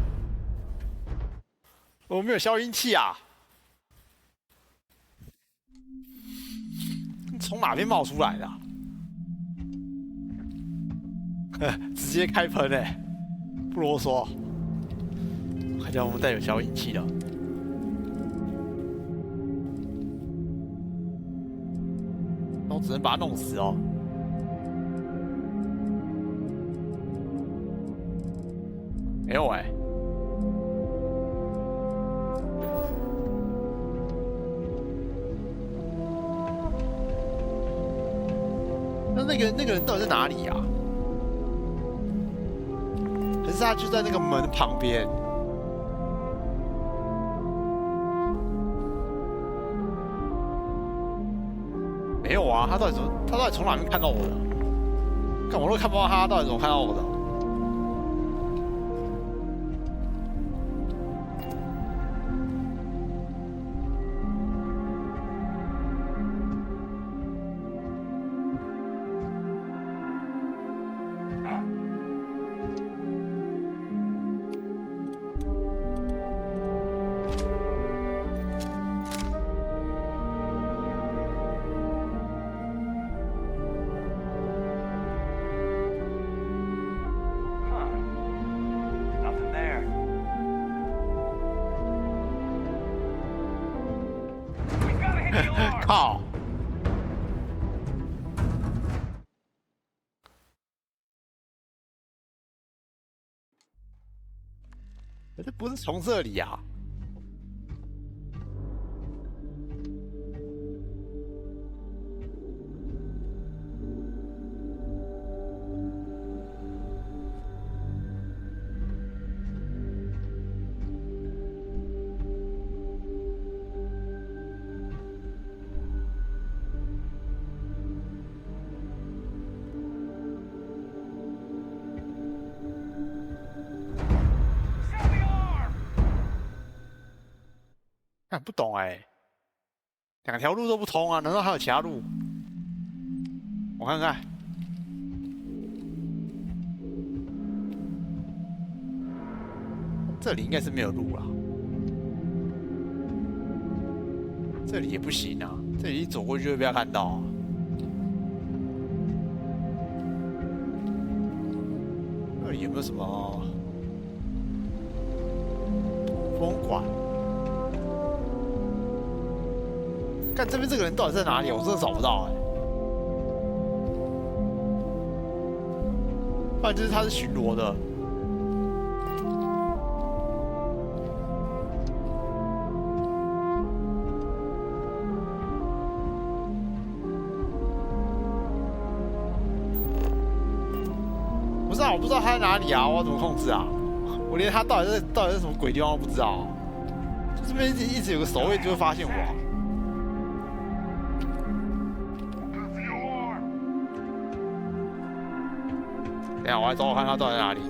我没有消音器啊！从哪边冒出来的、啊？直接开喷哎、不啰嗦。看起来我们带有消音器的。那我只能把它弄死哦。没有哎、那个人到底在哪里啊？还是他就在那个门旁边？没有啊，他到底从哪边看到我的？看我都看不到他，到底怎么看到我的？靠！这不是从这里啊！不懂哎、两条路都不通啊，难道还有其他路？我看看，这里应该是没有路啦，这里也不行啊，这里一走过去就会被他看到啊。这里有没有什么捕风馆？看这边这个人到底在哪里？我真的找不到哎、不然就是他是巡逻的。不是啊，我不知道他在哪里啊，我要怎么控制啊？我连他到底是什么鬼地方都不知道。就这边一直有个守卫就会发现我、啊。等一下，我来找我看他到底在哪里。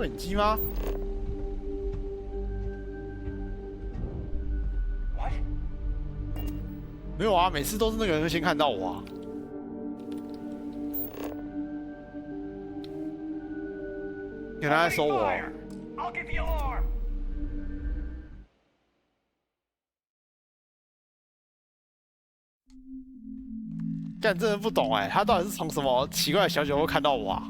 摄影机吗？ What? 没有啊，每次都是那个人会先看到我啊。看他在搜我。 I'll give the alarm. 干真的不懂哎，他到底是从什么奇怪的小角落看到我啊？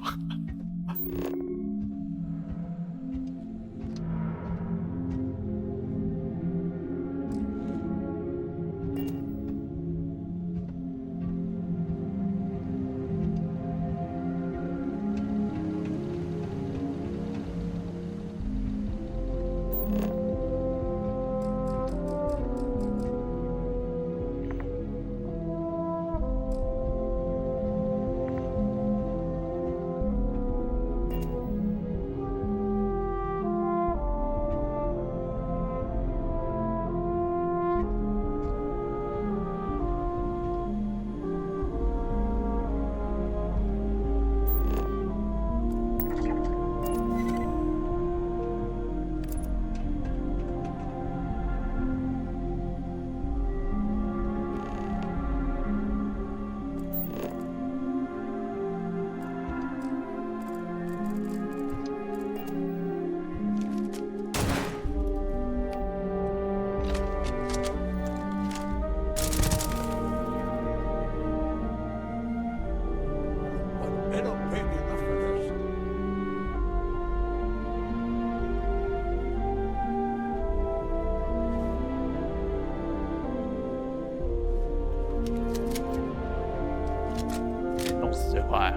弄死最快啊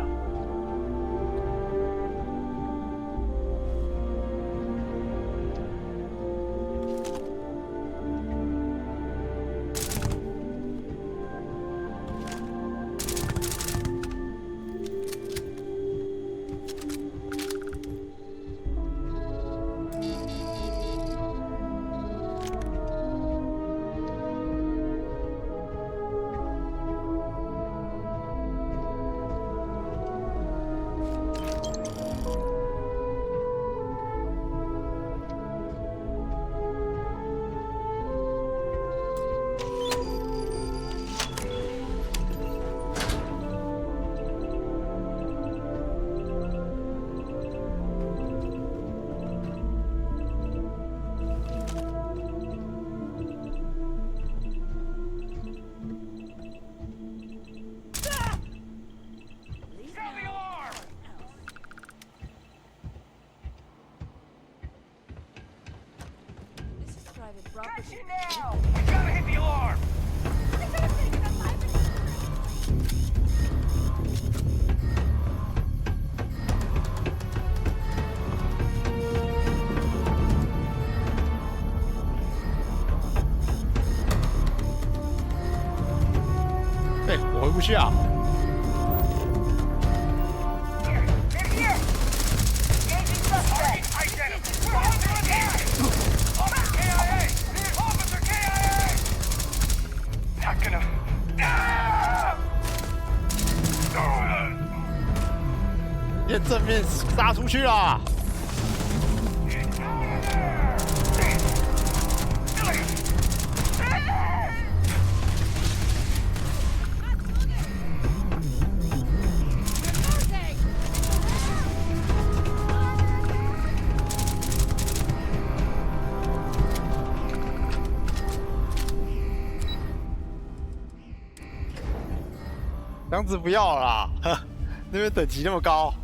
！Gotcha now! We gotta hit the alarm! Hey, 我回不去啊！ 正面杀出去了！这样子不要了啦，那边等级那么高。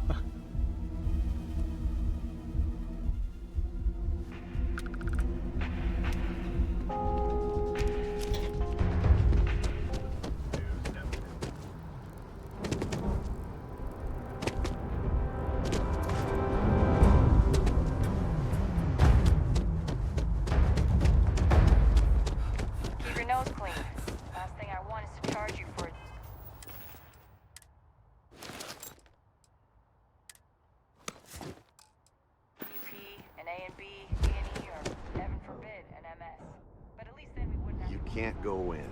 Can't go in.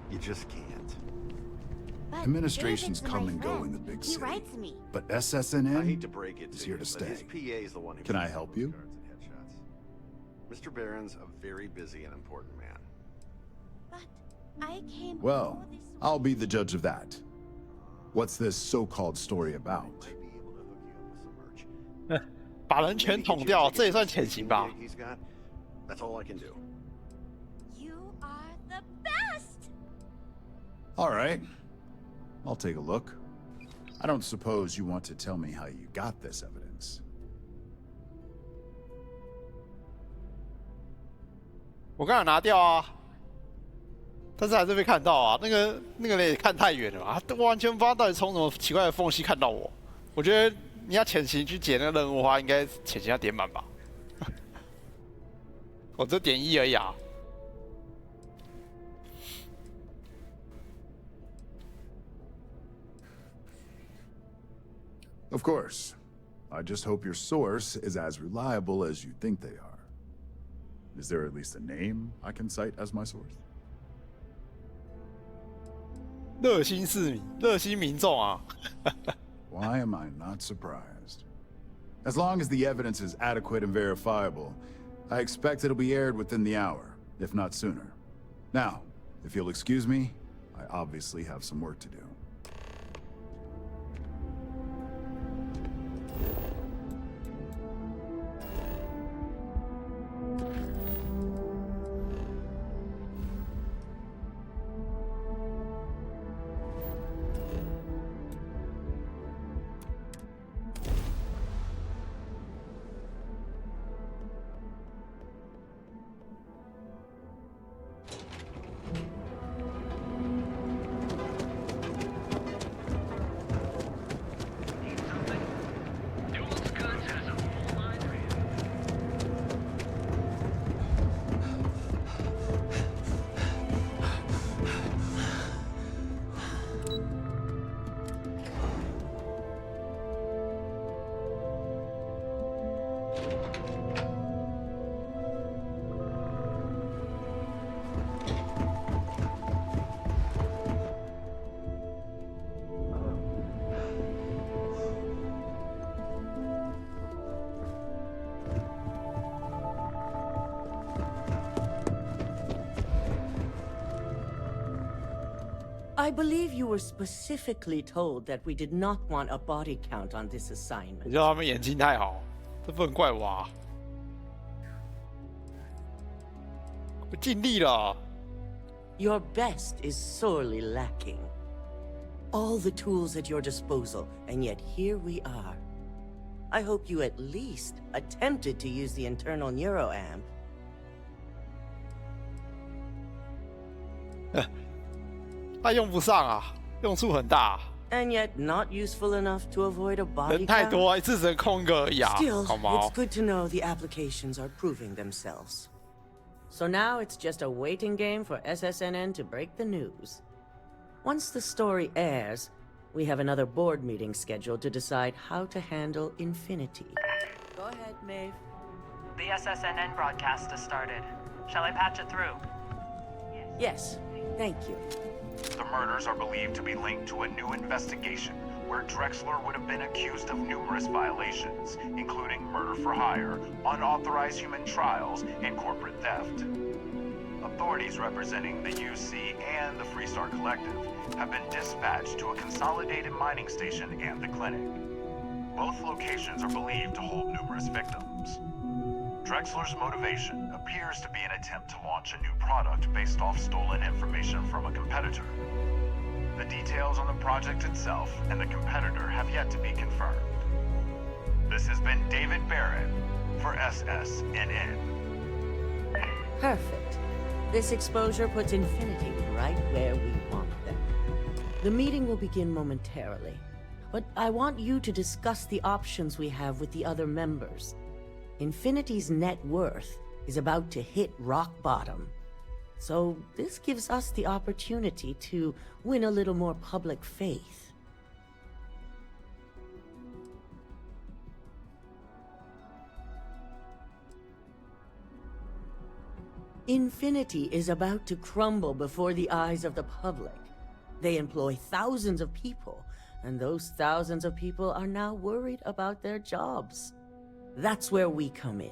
You just can't. Administrations come and go in the big city, but SSNN I hate to break it is to here you, to but stay. his PA is the one who Can I help you? Mr. Barron's a very busy and important man. Well, I'll be the judge of that. What's this so-called story about? 把人全捅掉，这也算潜行吧？ He's got. That's all I can do. You are the best. All right. I'll take a look. I don't suppose you want to tell me how you got this evidence. 我刚才拿掉啊，但是还是被看到啊。那个人也看太远了嘛，他完全不知道到底从什么奇怪的缝隙看到我。我觉得你要潜行去解那个任务的话，应该潜行要点满吧？我只点1而已啊。 Of course. I just hope your source is as reliable as you think they are. Is there at least a name I can cite as my source? 热心市民，热心民众啊。Why am I not surprised? As long as the evidence is adequate and verifiable, I expect it'll be aired within the hour, if not sooner. Now, if you'll excuse me, I obviously have some work to do. I believe you were specifically told that we did not want a body count on this assignment. 你知道他们眼睛太好，这不能怪我啊。我尽力了。 Your best is sorely lacking. All the tools at your disposal, and yet here we are. I hope you at least attempted to use the internal neuroamp. 他用不上啊，用处很大。 And yet not useful enough to avoid a body 人太多，一次只能控一个而已啊， Still, 好吗？ it's good to know the applications are proving themselves. So now it's just a waiting game for SSNN to break the news. Once the story airs, we have another board meeting scheduled to decide how to handle Infinity. Go ahead, Maeve. The SSNN broadcast has started. Shall I patch it through? Yes, thank you. The murders are believed to be linked to a new investigation where Drexler would have been accused of numerous violations, including murder for hire, unauthorized human trials, and corporate theft. Authorities representing the UC and the Freestar Collective have been dispatched to a consolidated mining station and the clinic. Both locations are believed to hold numerous victims. Drexler's motivation appears to be an attempt to launch a new product based off stolen information from a competitor. The details on the project itself and the competitor have yet to be confirmed. This has been David Barrett for SSNN. Perfect. This exposure puts Infinity right where we want them. The meeting will begin momentarily, but I want you to discuss the options we have with the other members. Infinity's net worth is about to hit rock bottom. So this gives us the opportunity to win a little more public faith. Infinity is about to crumble before the eyes of the public. They employ thousands of people, and those thousands of people are now worried about their jobs. That's where we come in.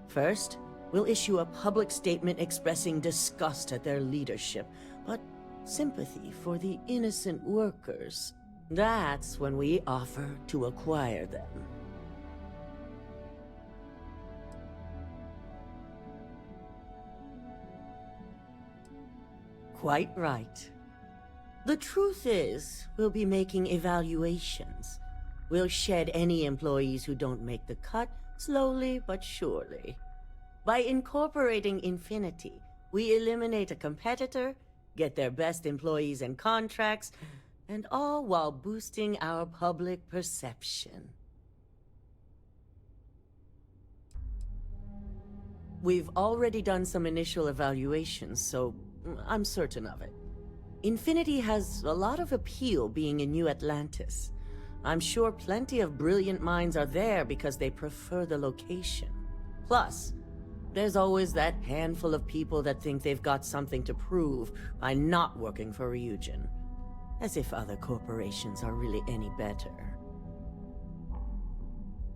First, we'll issue a public statement expressing disgust at their leadership, but sympathy for the innocent workers. That's when we offer to acquire them. Quite right. The truth is, we'll be making evaluations. We'll shed any employees who don't make the cut, slowly but surely. By incorporating Infinity, we eliminate a competitor, get their best employees and contracts, and all while boosting our public perception. We've already done some initial evaluations, so I'm certain of it. Infinity has a lot of appeal being in New Atlantis. I'm sure plenty of brilliant minds are there because they prefer the location. Plus, there's always that handful of people that think they've got something to prove by not working for Ryujin. As if other corporations are really any better.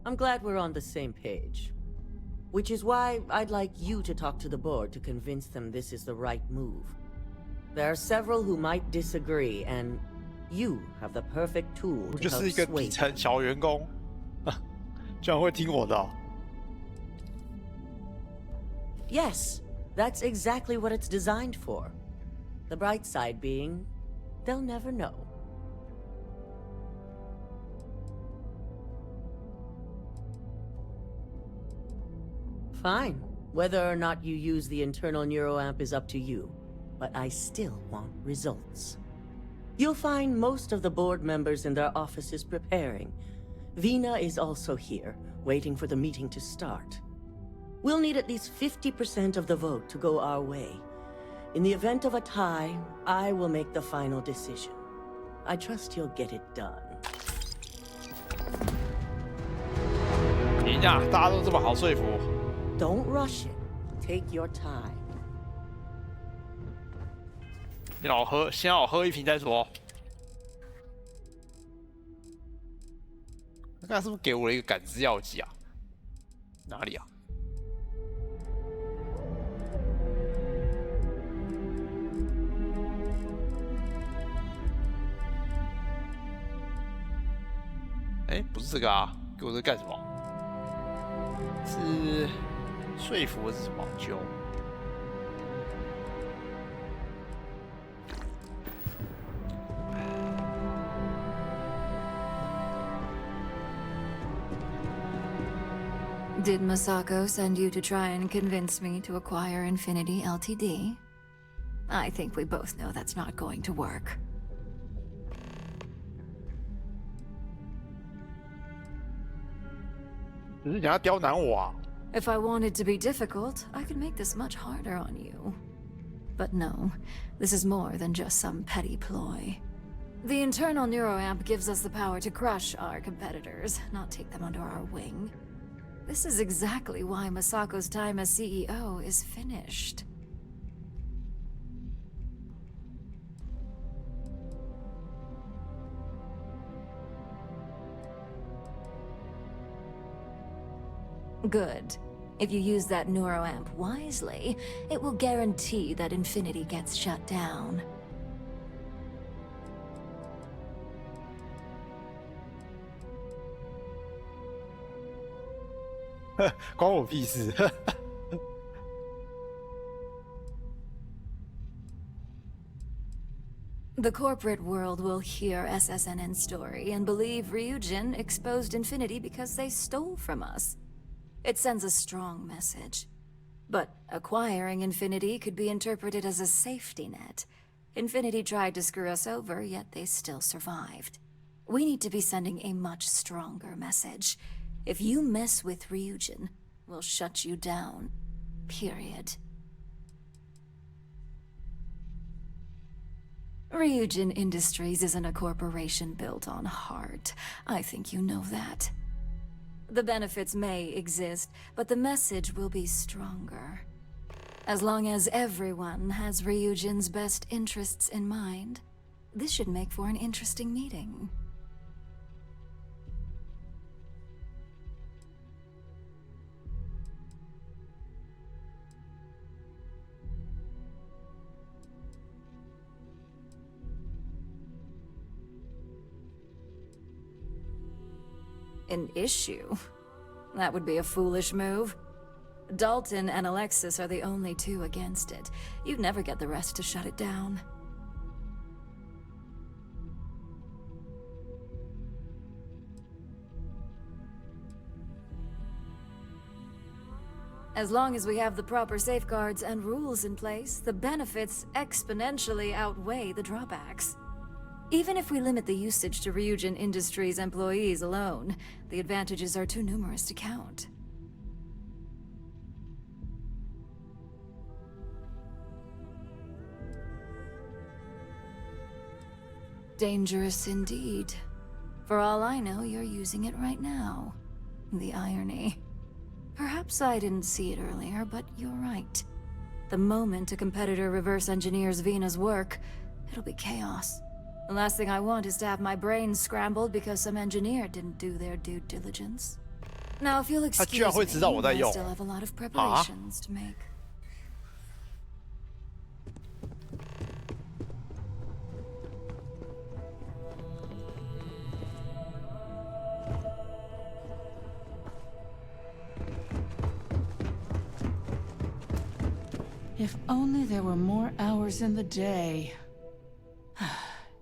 I'm glad we're on the same page. Which is why I'd like you to talk to the board to convince them this is the right move. There are several who might disagree, and you have the perfect tool to help sway them. 小员工，居然会听我的哦。Yes, that's exactly what it's designed for. The bright side being, they'll never know. Fine. Whether or not you use the internal neuroamp is up to you, but I still want results. You'll find most of the board members in their offices preparing. Vina is also here, waiting for the meeting to start. We'll need at least 50% of the vote to go our way. In the event of a tie, I will make the final decision. I trust you'll get it done. 赢啊！大家都这么好说服。Don't rush it. Take your time. 你让我喝，先让我喝一瓶再说。他刚才是不是给我了一个感知药剂啊？哪里啊？哎，不是这个啊，给我这干什么？是说服是什么？酒。Did Masako send you to try and convince me to acquire Infinity Ltd? I think we both know that's not going to work. If I wanted to be difficult, I could make this much harder on you. But no, this is more than just some petty ploy. The internal neuroamp gives us the power to crush our competitors, not take them under our wing. This is exactly why Masako's time as CEO is finished. Good. If you use that neuroamp wisely, it will guarantee that Infinity gets shut down. The corporate world will hear SSNN's story and believe Ryujin exposed Infinity because they stole from us. It sends a strong message. But acquiring Infinity could be interpreted as a safety net. Infinity tried to screw us over, yet they still survived. We need to be sending a much stronger message. If you mess with Ryujin, we'll shut you down. Period. Ryujin Industries isn't a corporation built on heart. I think you know that. The benefits may exist, but the message will be stronger. As long as everyone has Ryujin's best interests in mind, This should make for an interesting meeting. An issue? That would be a foolish move. Dalton and Alexis are the only two against it. You'd never get the rest to shut it down. As long as we have the proper safeguards and rules in place, the benefits exponentially outweigh the drawbacks. Even if we limit the usage to Ryujin Industries employees alone, the advantages are too numerous to count. Dangerous indeed. For all I know, you're using it right now. The irony. Perhaps I didn't see it earlier, but you're right. The moment a competitor reverse engineers Vina's work, it'll be chaos. The last thing I want is to have my brain scrambled because some engineer didn't do their due diligence. Now, if you'll excuse me, I still have a lot of preparations to make. If only there were more hours in the day.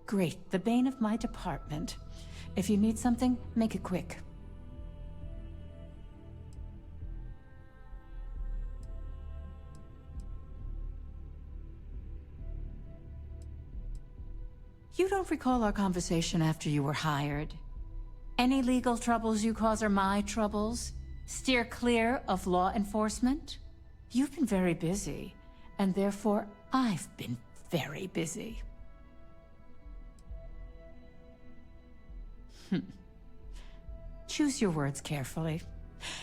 Great, the bane of my department. If you need something, make it quick. You don't recall our conversation after you were hired? Any legal troubles you cause are my troubles? Steer clear of law enforcement? You've been very busy, and therefore I've been very busy. Choose your words carefully.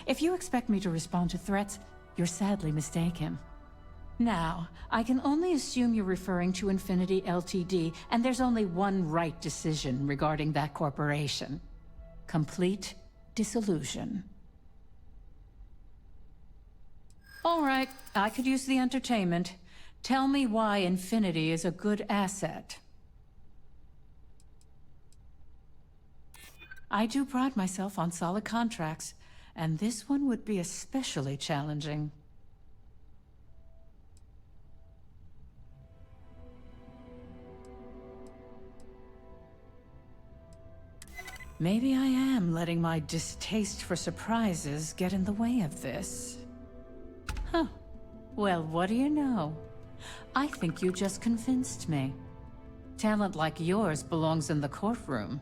If you expect me to respond to threats, you're sadly mistaken. Now, I can only assume you're referring to Infinity Ltd, and there's only one right decision regarding that corporation. Complete dissolution. All right, I could use the entertainment. Tell me why Infinity is a good asset. I do pride myself on solid contracts, and this one would be especially challenging. Maybe I am letting my distaste for surprises get in the way of this. Huh. Well, what do you know? I think you just convinced me. Talent like yours belongs in the courtroom.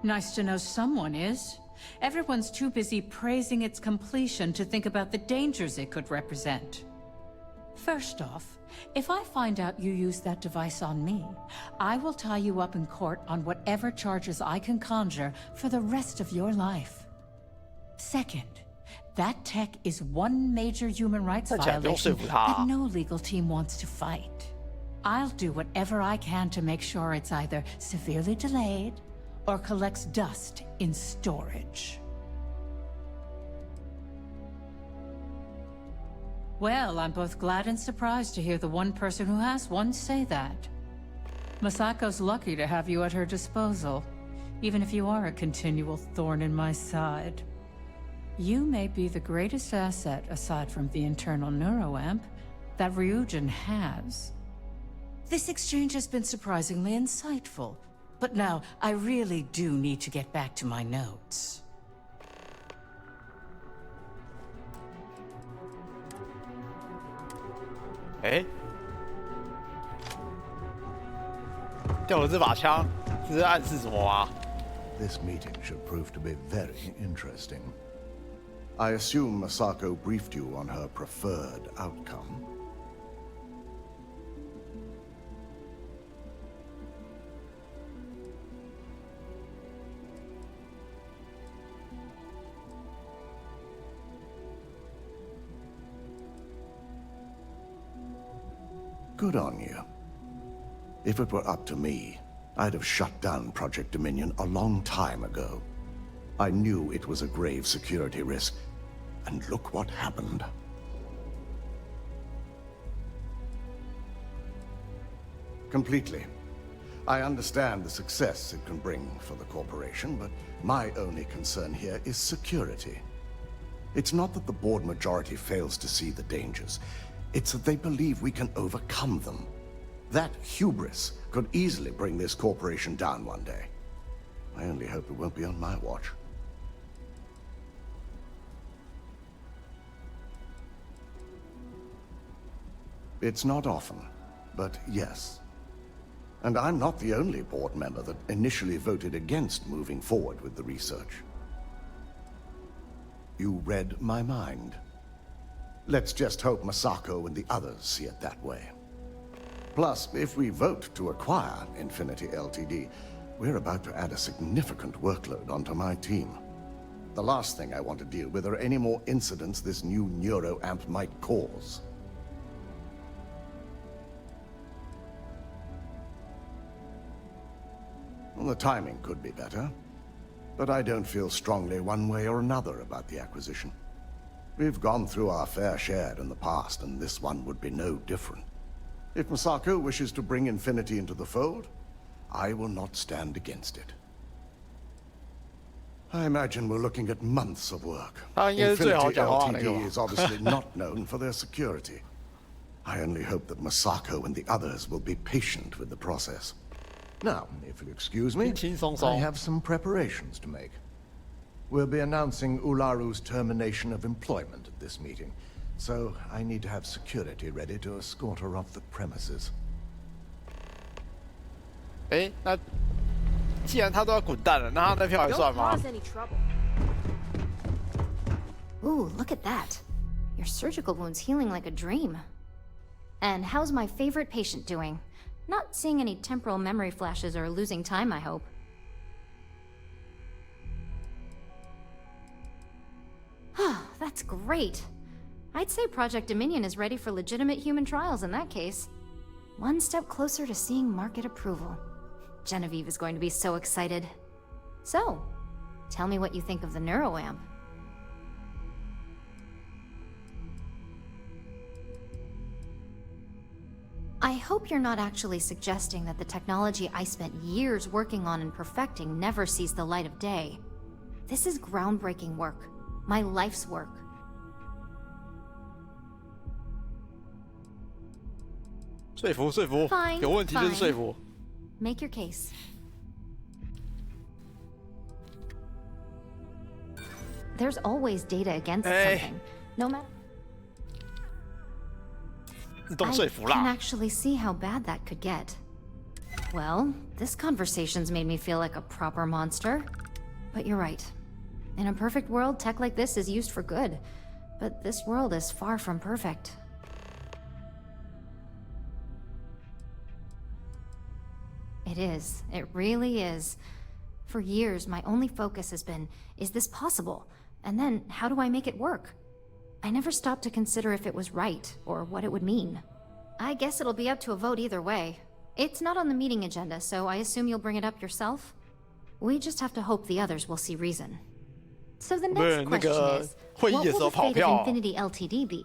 Nice to know someone is. Everyone's too busy praising its completion to think about the dangers it could represent. First off, if I find out you used that device on me, I will tie you up in court on whatever charges I can conjure for the rest of your life. Second, that tech is one major human rights violation that no legal team wants to fight. I'll do whatever I can to make sure it's either severely delayed or collects dust in storage. Well, I'm both glad and surprised to hear the one person who has one say that. Masako's lucky to have you at her disposal, even if you are a continual thorn in my side. You may be the greatest asset, aside from the internal neuroamp, that Ryujin has. This exchange has been surprisingly insightful, but now I really do need to get back to my notes. Eh? 掉了这把枪，这是暗示什么吗？ This meeting should prove to be very interesting. I assume Masako briefed you on her preferred outcome. Good on you. If it were up to me, I'd have shut down Project Dominion a long time ago. I knew it was a grave security risk, and look what happened. Completely. I understand the success it can bring for the corporation, but my only concern here is security. It's not that the board majority fails to see the dangers. It's that they believe we can overcome them. That hubris could easily bring this corporation down one day. I only hope it won't be on my watch. It's not often, but yes. And I'm not the only board member that initially voted against moving forward with the research. You read my mind. Let's just hope Masako and the others see it that way. Plus, if we vote to acquire Infinity Ltd, we're about to add a significant workload onto my team. The last thing I want to deal with are any more incidents this new neuroamp might cause. Well, the timing could be better, but I don't feel strongly one way or another about the acquisition. We've gone through our fair share in the past, and this one would be no different. If Masako wishes to bring Infinity into the fold, I will not stand against it. I imagine we're looking at months of work. Infinity Ltd is obviously not known for their security. I only hope that Masako and the others will be patient with the process. Now, if you'll excuse me, I have some preparations to make. We'll be announcing Ularu's termination of employment at this meeting, so I need to have security ready to escort her off the premises. 哎，那既然他都要滚蛋了，那他那票还算吗？ Ooh, look at that. Your surgical wound's healing like a dream. And how's my favorite patient doing? Not seeing any temporal memory flashes or losing time, I hope. That's great. I'd say Project Dominion is ready for legitimate human trials in that case. One step closer to seeing market approval. Genevieve is going to be so excited. So, tell me what you think of the neuroamp. I hope you're not actually suggesting that the technology I spent years working on and perfecting never sees the light of day. This is groundbreaking work. My life's work. Fine, 有问题就是说服。 Make your case. There's always data against something, no matter. I can actually see how bad that could get. Well, this conversation's made me feel like a proper monster. But you're right. In a perfect world, tech like this is used for good. But this world is far from perfect. It is. It really is. For years, my only focus has been, is this possible? And then, how do I make it work? I never stopped to consider if it was right, or what it would mean. I guess it'll be up to a vote either way. It's not on the meeting agenda, so I assume you'll bring it up yourself? We just have to hope the others will see reason. So the next question is, what will the fate of Infinity Ltd be?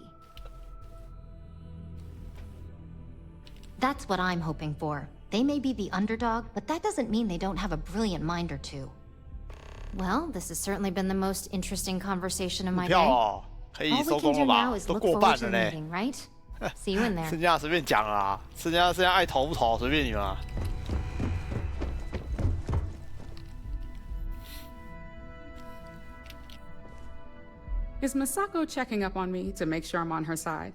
That's what I'm hoping for. They may be the underdog, but that doesn't mean they don't have a brilliant mind or two. Well, this has certainly been the most interesting conversation of my day. All we can do now is look forward to the meeting, right? See you in there. 剩下随便讲啊，剩下爱投不投随便你们啊。 Is Masako checking up on me to make sure I'm on her side?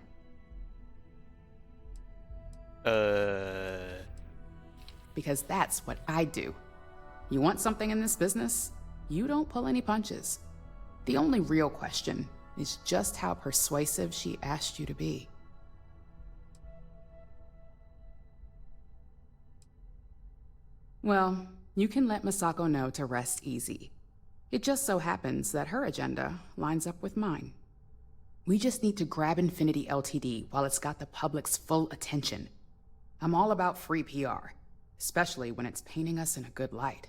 Because that's what I do. You want something in this business? You don't pull any punches. The only real question is just how persuasive she asked you to be. Well, you can let Masako know to rest easy. It just so happens that her agenda lines up with mine. We just need to grab Infinity Ltd while it's got the public's full attention. I'm all about free PR, especially when it's painting us in a good light.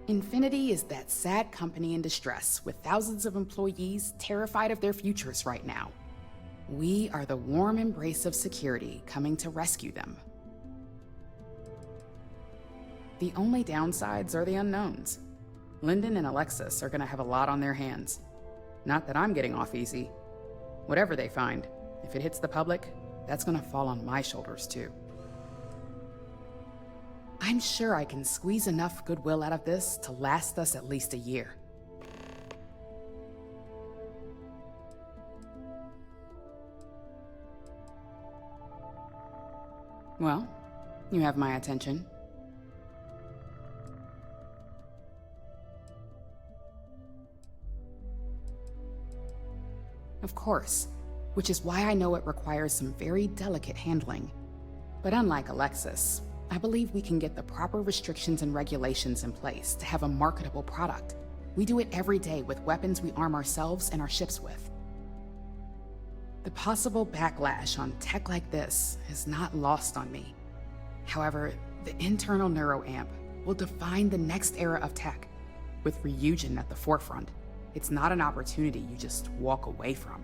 Infinity is that sad company in distress with thousands of employees terrified of their futures right now. We are the warm embrace of security coming to rescue them. The only downsides are the unknowns. Lyndon and Alexis are gonna have a lot on their hands. Not that I'm getting off easy. Whatever they find, if it hits the public, that's gonna fall on my shoulders too. I'm sure I can squeeze enough goodwill out of this to last us at least a year. Well, you have my attention. Of course, which is why I know it requires some very delicate handling. But unlike Alexis, I believe we can get the proper restrictions and regulations in place to have a marketable product. We do it every day with weapons we arm ourselves and our ships with. The possible backlash on tech like this is not lost on me. However, the internal neuroamp will define the next era of tech. With Ryujin at the forefront, it's not an opportunity you just walk away from.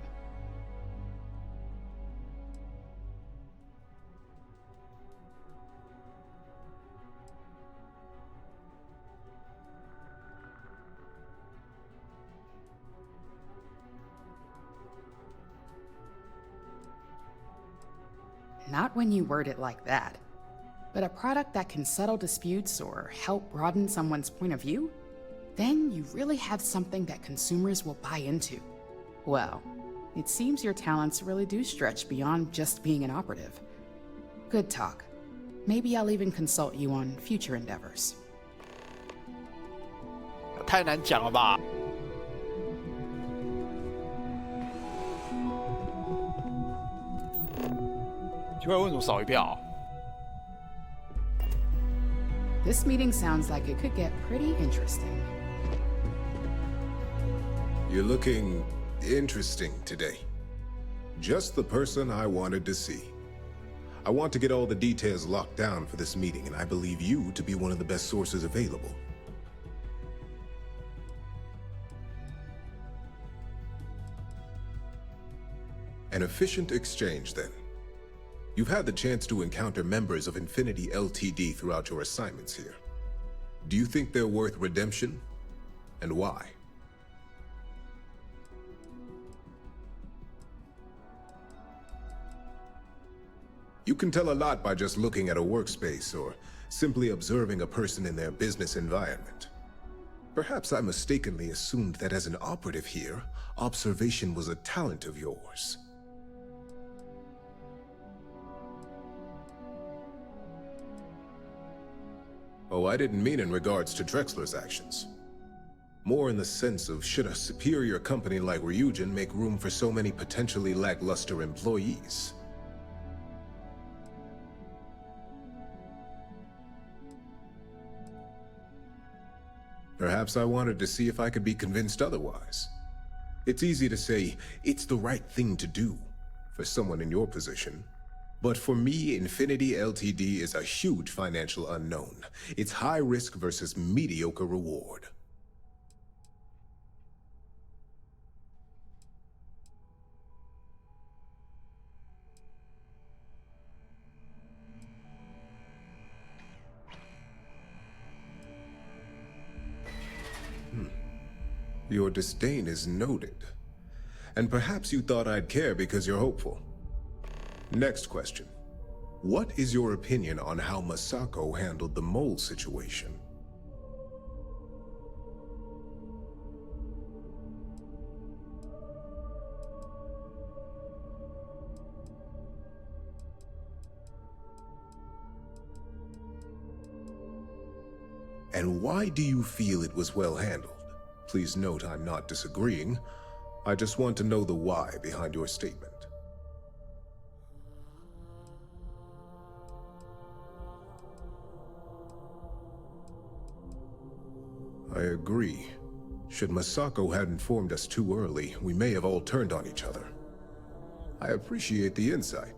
Not when you word it like that. But a product that can settle disputes or help broaden someone's point of view? Then you really have something that consumers will buy into. Well, it seems your talents really do stretch beyond just being an operative. Good talk. Maybe I'll even consult you on future endeavors. 太难讲了吧？ 奇怪，为什么少一票？ This meeting sounds like it could get pretty interesting. You're looking interesting today. Just the person I wanted to see. I want to get all the details locked down for this meeting, and I believe you to be one of the best sources available. An efficient exchange, then. You've had the chance to encounter members of Infinity LTD throughout your assignments here. Do you think they're worth redemption? And why? You can tell a lot by just looking at a workspace or simply observing a person in their business environment. Perhaps I mistakenly assumed that as an operative here, observation was a talent of yours. Oh, I didn't mean in regards to Drexler's actions. More in the sense of should a superior company like Ryujin make room for so many potentially lackluster employees? Perhaps I wanted to see if I could be convinced otherwise. It's easy to say, it's the right thing to do for someone in your position. But for me, Infinity LTD is a huge financial unknown. It's high risk versus mediocre reward. Your disdain is noted. And perhaps you thought I'd care because you're hopeful. Next question. What is your opinion on how Masako handled the mole situation? And why do you feel it was well handled? Please note I'm not disagreeing. I just want to know the why behind your statement. I agree. Should Masako had informed us too early, we may have all turned on each other. I appreciate the insight.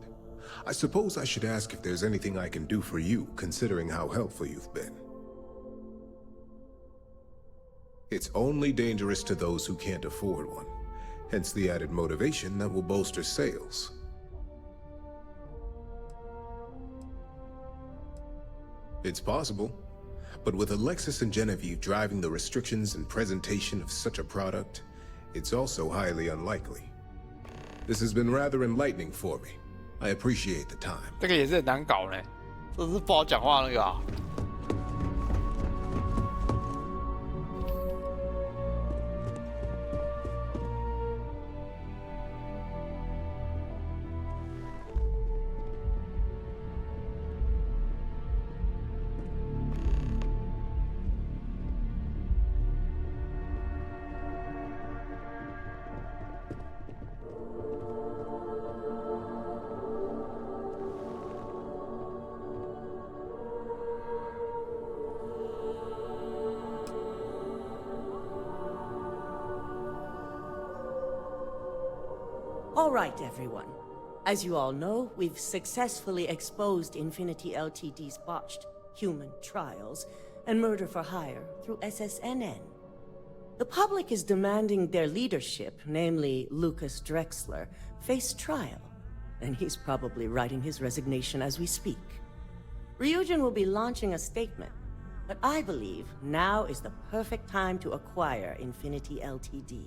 I suppose I should ask if there's anything I can do for you, considering how helpful you've been. It's only dangerous to those who can't afford one, hence the added motivation that will bolster sales. It's possible, but with Alexis and Genevieve driving the restrictions and presentation of such a product, it's also highly unlikely. This has been rather enlightening for me. I appreciate the time. 这个也是很难搞呢，这是不好讲话那个啊。All right, everyone. As you all know, we've successfully exposed Infinity Ltd's botched human trials and murder for hire through SSNN. The public is demanding their leadership, namely Lucas Drexler, face trial, and he's probably writing his resignation as we speak. Ryujin will be launching a statement, but I believe now is the perfect time to acquire Infinity Ltd.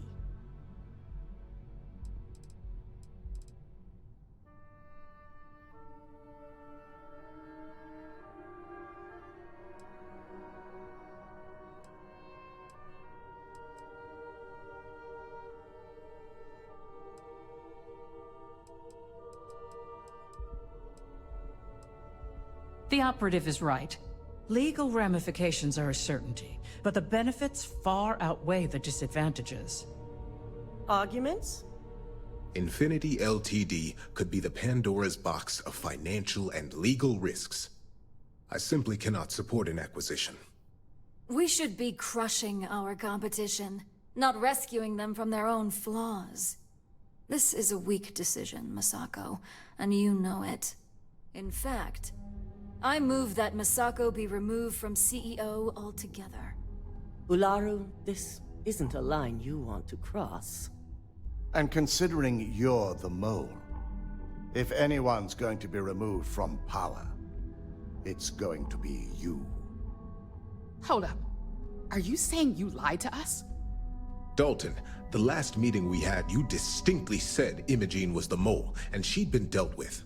The operative is right. Legal ramifications are a certainty, but the benefits far outweigh the disadvantages. Arguments? Infinity Ltd could be the Pandora's box of financial and legal risks. I simply cannot support an acquisition. We should be crushing our competition, not rescuing them from their own flaws. This is a weak decision, Masako, and you know it. In fact, I move that Masako be removed from CEO altogether. Ularu, this isn't a line you want to cross. And considering you're the mole, if anyone's going to be removed from power, it's going to be you. Hold up. Are you saying you lied to us? Dalton, the last meeting we had, you distinctly said Imogene was the mole, and she'd been dealt with.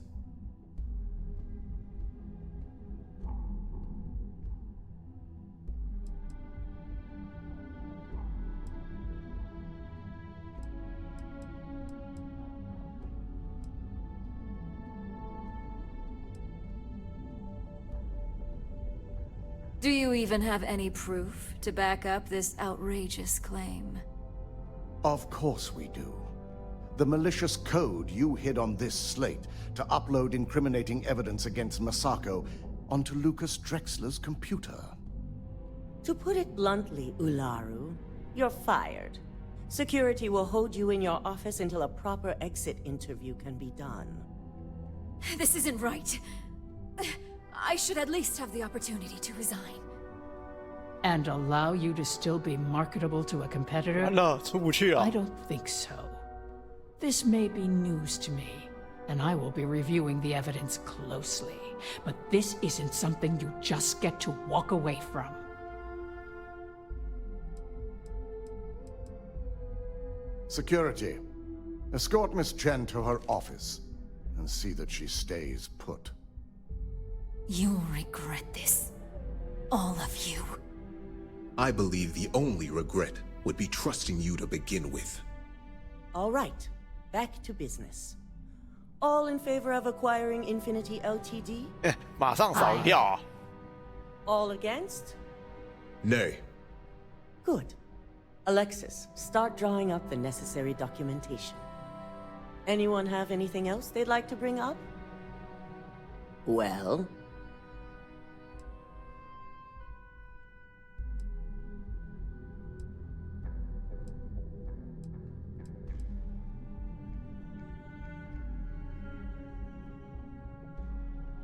Do you even have any proof to back up this outrageous claim? Of course we do. The malicious code you hid on this slate to upload incriminating evidence against Masako onto Lucas Drexler's computer. To put it bluntly, Ularu, you're fired. Security will hold you in your office until a proper exit interview can be done. This isn't right. I should at least have the opportunity to resign. And allow you to still be marketable to a competitor? I don't think so. This may be news to me, and I will be reviewing the evidence closely. But this isn't something you just get to walk away from. Security, escort Miss Chen to her office and see that she stays put. You'll regret this. All of you. I believe the only regret would be trusting you to begin with. All right, back to business. All in favor of acquiring Infinity Ltd? 马上扫一票啊 All against? Nay. Good. Alexis, start drawing up the necessary documentation. Anyone have anything else they'd like to bring up? Well?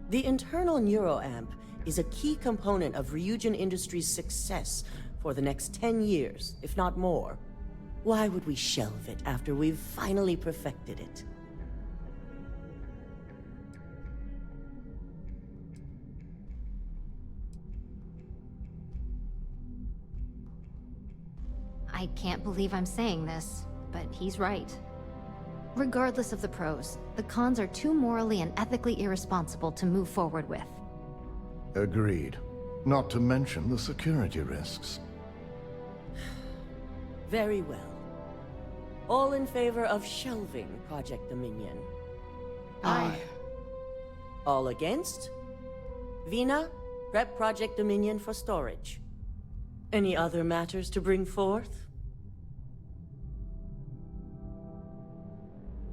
The internal neuroamp is a key component of Ryujin Industries' success for the next 10 years, if not more. Why would we shelve it after we've finally perfected it? I can't believe I'm saying this, but he's right. Regardless of the pros, the cons are too morally and ethically irresponsible to move forward with. Agreed. Not to mention the security risks. Very well. All in favor of shelving Project Dominion? Aye. All against? Vina, prep Project Dominion for storage. Any other matters to bring forth?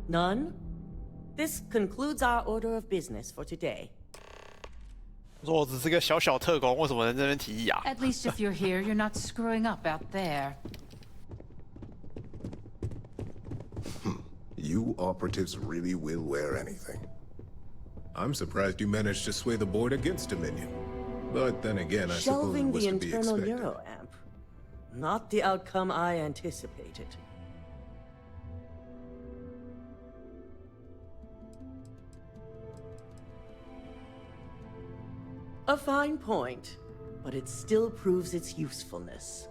None? This concludes our order of business for today. 我说我只是个小小特工，为什么能这边提议啊 At least if you're here, you're not screwing up out there. You operatives really will wear anything. I'm surprised you managed to sway the board against Dominion. But then again, I suppose it Shelving was the to be internal expected. neuroamp. Not the outcome I anticipated. A fine point, but it still proves its usefulness.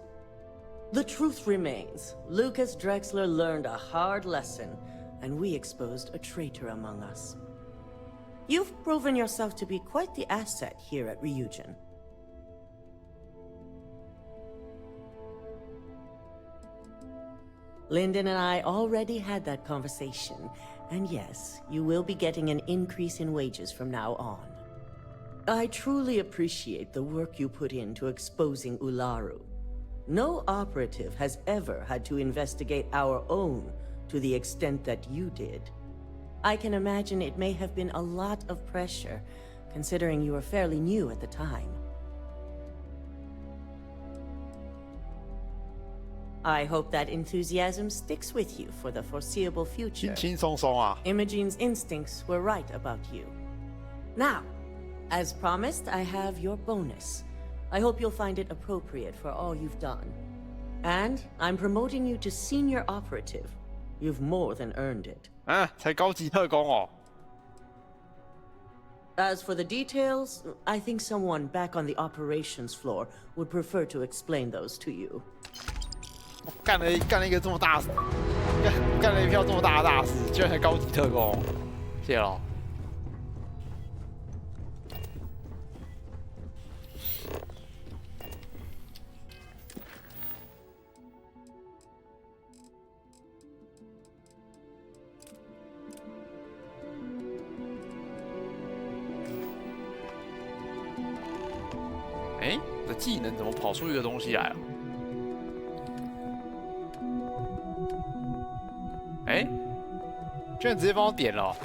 The truth remains, Lucas Drexler learned a hard lesson, and we exposed a traitor among us. You've proven yourself to be quite the asset here at Ryujin. Lyndon and I already had that conversation, and yes, you will be getting an increase in wages from now on. I truly appreciate the work you put into exposing Ularu. No operative has ever had to investigate our own to the extent that you did. I can imagine it may have been a lot of pressure, considering you were fairly new at the time. I hope that enthusiasm sticks with you for the foreseeable future. 轻轻松松啊 Imogene's instincts were right about you. Now, as promised, I have your bonus. I hope you'll find it appropriate for all you've done. And I'm promoting you to senior operative. You've more than earned it. 才高级特工哦 As for the details, I think someone back on the operations floor would prefer to explain those to you. 干了一个这么大，干了一票这么大的大事，居然才高级特工，谢喽。哎，这技能怎么跑出一个东西来了？哎，居然直接帮我点了、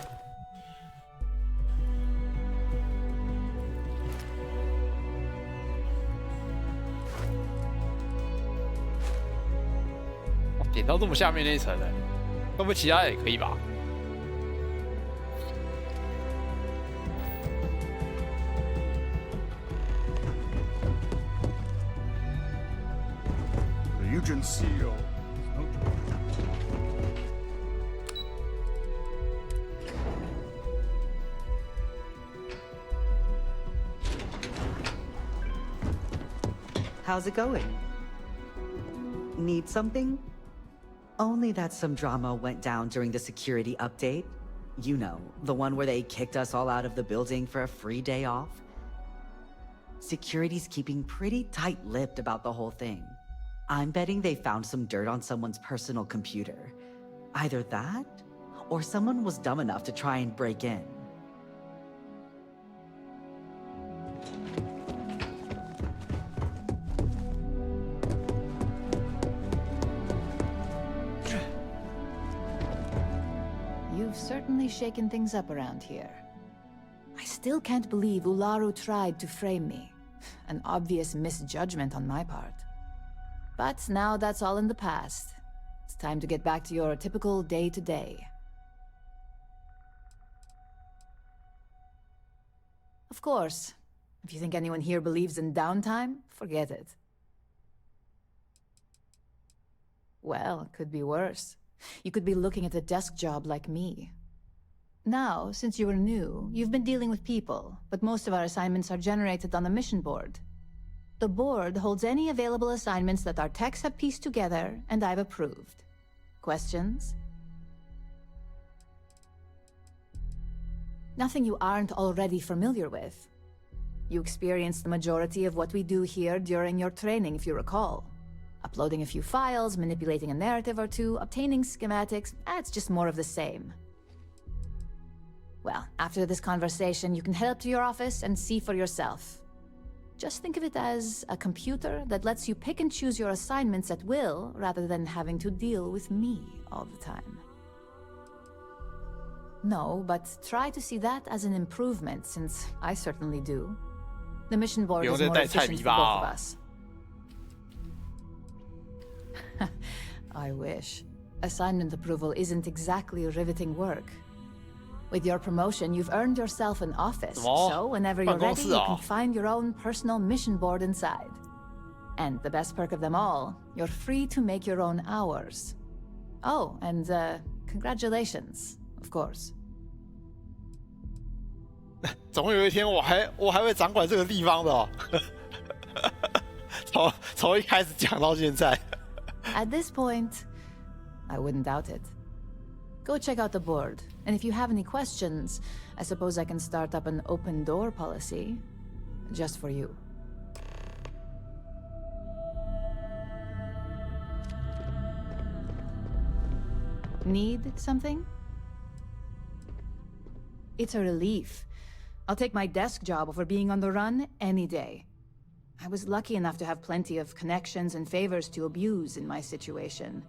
点到这么下面那一层了，会不会其他也可以吧？ Ryujin seal. How's it going? Need something? Only that some drama went down during the security update. You know, the one where they kicked us all out of the building for a free day off. Security's keeping pretty tight-lipped about the whole thing. I'm betting they found some dirt on someone's personal computer. Either that, or someone was dumb enough to try and break in. You've certainly shaken things up around here. I still can't believe Ularu tried to frame me. An obvious misjudgment on my part. But now that's all in the past. It's time to get back to your typical day-to-day. Of course. If you think anyone here believes in downtime, forget it. Well, could be worse. You could be looking at a desk job like me. Now, since you are new, you've been dealing with people, but most of our assignments are generated on the mission board. The board holds any available assignments that our techs have pieced together, and I've approved. Questions? Nothing you aren't already familiar with. You experienced the majority of what we do here during your training, if you recall. Uploading a few files, manipulating a narrative or two, obtaining schematics, it's just more of the same. Well, after this conversation, you can head up to your office and see for yourself. Just think of it as a computer that lets you pick and choose your assignments at will, rather than having to deal with me all the time. No, but try to see that as an improvement, since I certainly do. The mission board is more efficient for both of us. I wish. Assignment approval isn't exactly riveting work. With your promotion, you've earned yourself an office, so whenever you're ready, you can find your own personal mission board inside. And the best perk of them all, you're free to make your own hours. Oh, and congratulations, of course. 总有一天我还会掌管这个地方的哦。从一开始讲到现在。At this point, I wouldn't doubt it. Go check out the board, and if you have any questions, I suppose I can start up an open door policy, just for you. Need something? It's a relief. I'll take my desk job over being on the run any day. I was lucky enough to have plenty of connections and favors to abuse in my situation.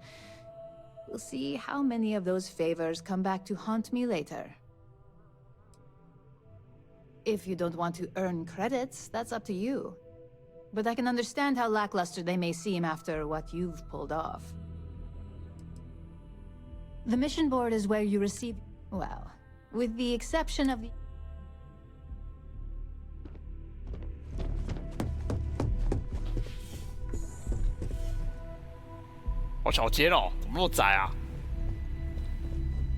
We'll see how many of those favors come back to haunt me later. If you don't want to earn credits, that's up to you. But I can understand how lackluster they may seem after what you've pulled off. The mission board is where you receive... well, with the exception of the... 好小间哦，怎么那么窄啊？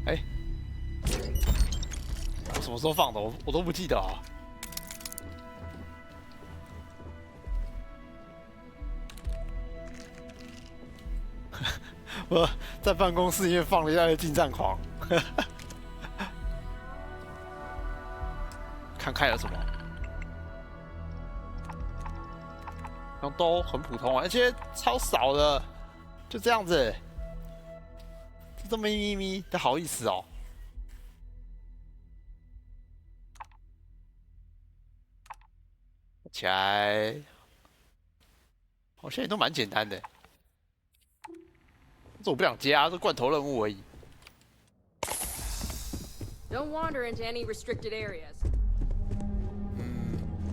哎，我什么时候放的？我都不记得啊。我在办公室里面放了一大堆近战狂，看看有什么，然后都很普通，而且超少的。 就这样子，就这么一咪咪的好意思哦。起来，好像也都蛮简单的。这我不想接啊，这罐头任务而已。Don't wander into any restricted areas.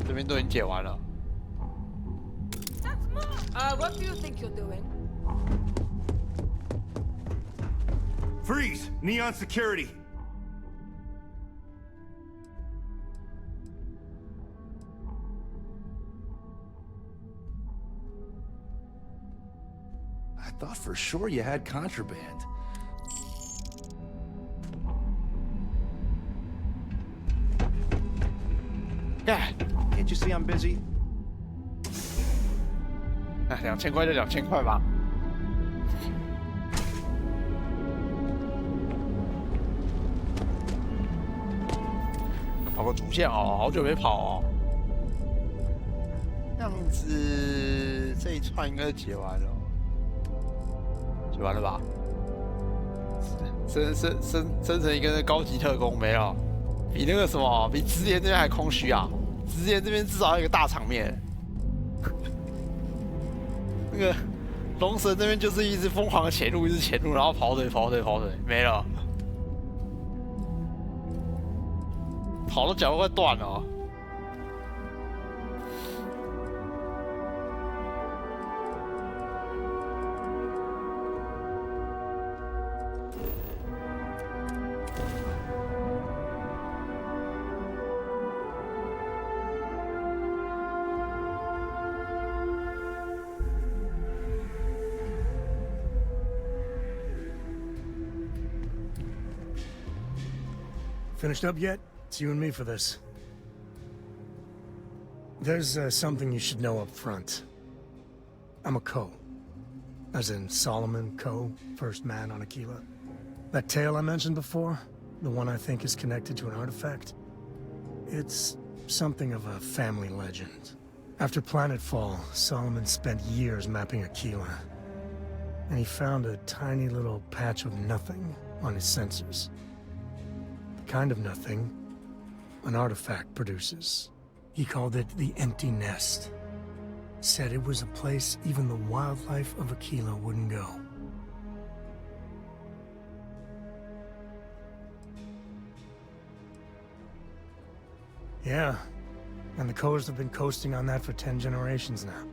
这边都已经解完了。What do you think you're doing? Freeze! Neon security! I thought for sure you had contraband. God, can't you see I'm busy? 2000块就2000块吧。跑个主线哦，好久没跑哦。这样子，这一串应该解完了，解完了吧？生成一个那高级特工没了，比那个什么，比直言这边还空虚啊！直言这边至少有一个大场面。那个龙神那边就是一直疯狂的潜入，一直潜入，然后跑腿，没了。 跑到脚都快断了、哦。Finished up yet? It's you and me for this. There's something you should know up front. I'm a Ko. As in Solomon Ko, first man on Aquila. That tale I mentioned before, the one I think is connected to an artifact, it's something of a family legend. After planetfall, Solomon spent years mapping Aquila. And he found a tiny little patch of nothing on his sensors. The kind of nothing an artifact produces. He called it the Empty Nest. Said it was a place even the wildlife of Aquila wouldn't go. Yeah, and the Kos have been coasting on that for 10 generations now.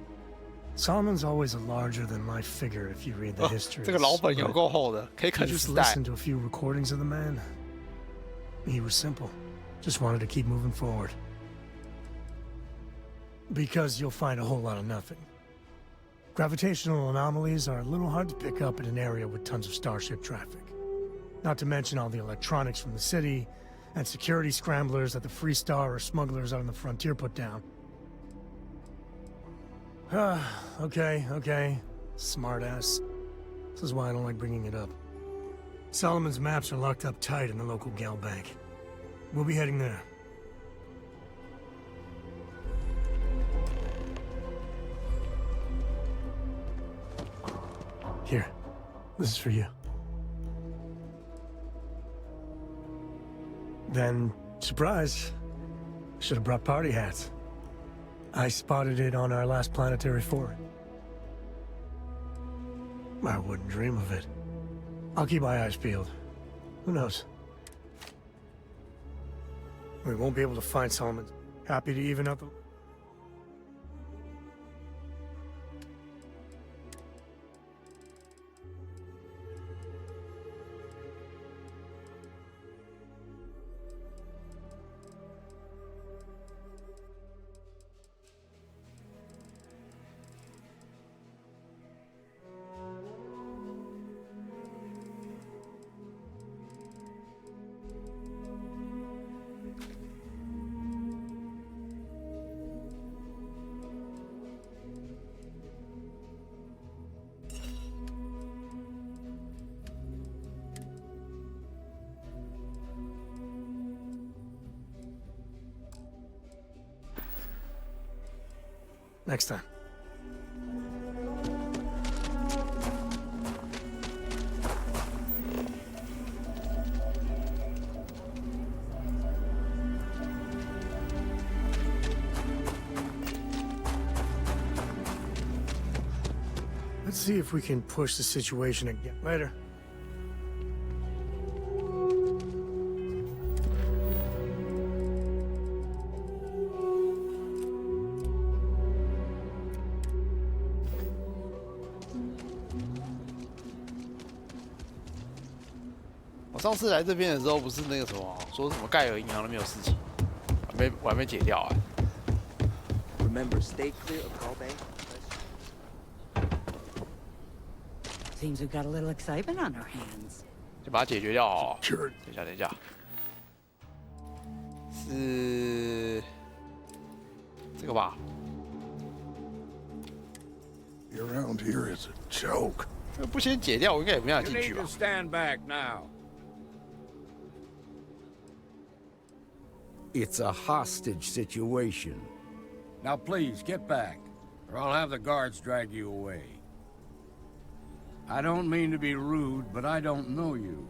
Solomon's always a larger-than-life figure if you read the history. 这个老本有够厚的，可以啃 just 时代。 listened to a few recordings of the man. He was simple. Just wanted to keep moving forward. Because you'll find a whole lot of nothing. Gravitational anomalies are a little hard to pick up in an area with tons of starship traffic. Not to mention all the electronics from the city, and security scramblers that the Free Star or smugglers out on the frontier put down. Okay. Smartass. This is why I don't like bringing it up. Solomon's maps are locked up tight in the local Gal Bank. We'll be heading there. Here, this is for you. Then, surprise, should have brought party hats. I spotted it on our last planetary foray. I wouldn't dream of it. I'll keep my eyes peeled. Who knows? We won't be able to find Solomon. Happy to even up the... Next time. Let's see if we can push the situation again. Later.我上次来这边的时候，不是那个什么，说什么盖尔银行都没有事情，我还没解掉啊。Remember, stay clear of Call Bank. Seems we've got a little excitement on our hands. 就把它解决掉哦。等一下，是这个吧 Around here is a joke. 不先解掉，我应该也没办法进去吧 You need to stand back now. It's a hostage situation. Now please, get back, or I'll have the guards drag you away. I don't mean to be rude, but I don't know you.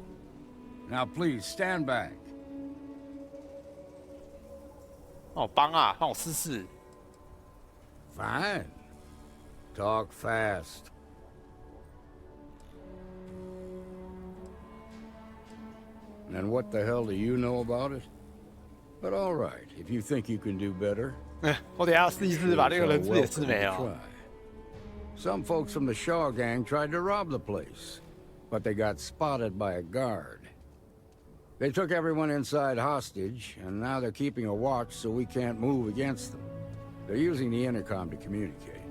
Now please, stand back. 帮我帮啊，帮我试试。 Fine. Talk fast. And what the hell do you know about it? But all right, if you think you can do better. 我等一下试一试把那个人质也试没有。 Some folks from the Shaw gang tried to rob the place, but they got spotted by a guard. They took everyone inside hostage, and now they're keeping a watch so we can't move against them. They're using the intercom to communicate.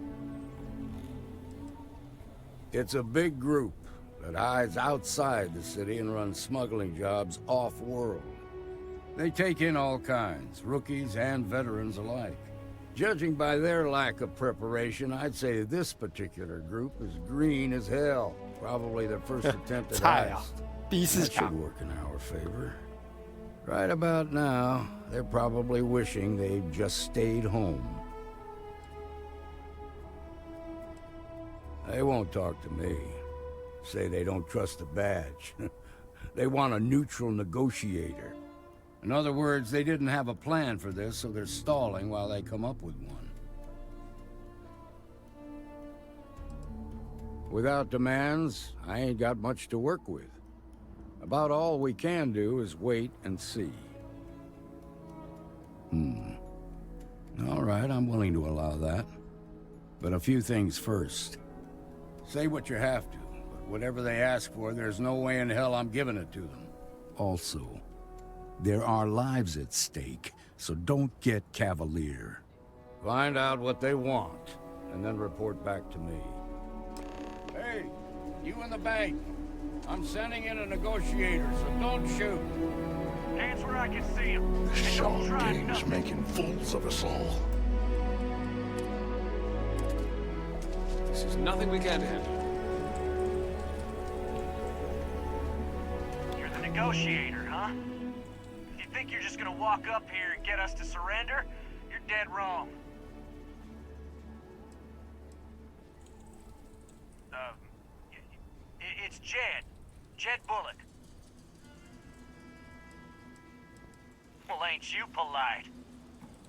It's a big group that hides outside the city and runs smuggling jobs off-world. They take in all kinds, rookies and veterans alike. Judging by their lack of preparation, I'd say this particular group is green as hell. Probably their first attempt at heist. That should work in our favor. Right about now, they're probably wishing they'd just stayed home. They won't talk to me. Say they don't trust the badge. They want a neutral negotiator. In other words, they didn't have a plan for this, so they're stalling while they come up with one. Without demands, I ain't got much to work with. About all we can do is wait and see. All right, I'm willing to allow that. But a few things first. Say what you have to, but whatever they ask for, there's no way in hell I'm giving it to them. Also, there are lives at stake, so don't get cavalier. Find out what they want, and then report back to me. Hey, you in the bank. I'm sending in a negotiator, so don't shoot. Hands where I can see him. The Shaw Gang's making fools of us all. This is nothing we can't handle. You're the negotiator, huh? If you think you're just gonna walk up here and get us to surrender, you're dead wrong. It's Jed. Jed Bullock. Well, ain't you polite?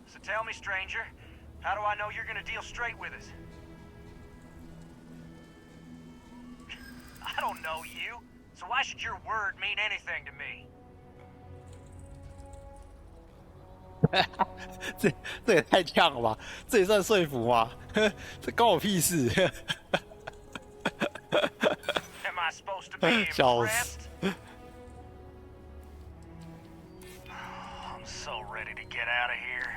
So tell me, stranger, how do I know you're gonna deal straight with us? I don't know you, so why should your word mean anything to me? 这也太呛了吧！这也算说服吗？这关我屁事！ Am I supposed to be 笑死！ I'm so ready to get out of here.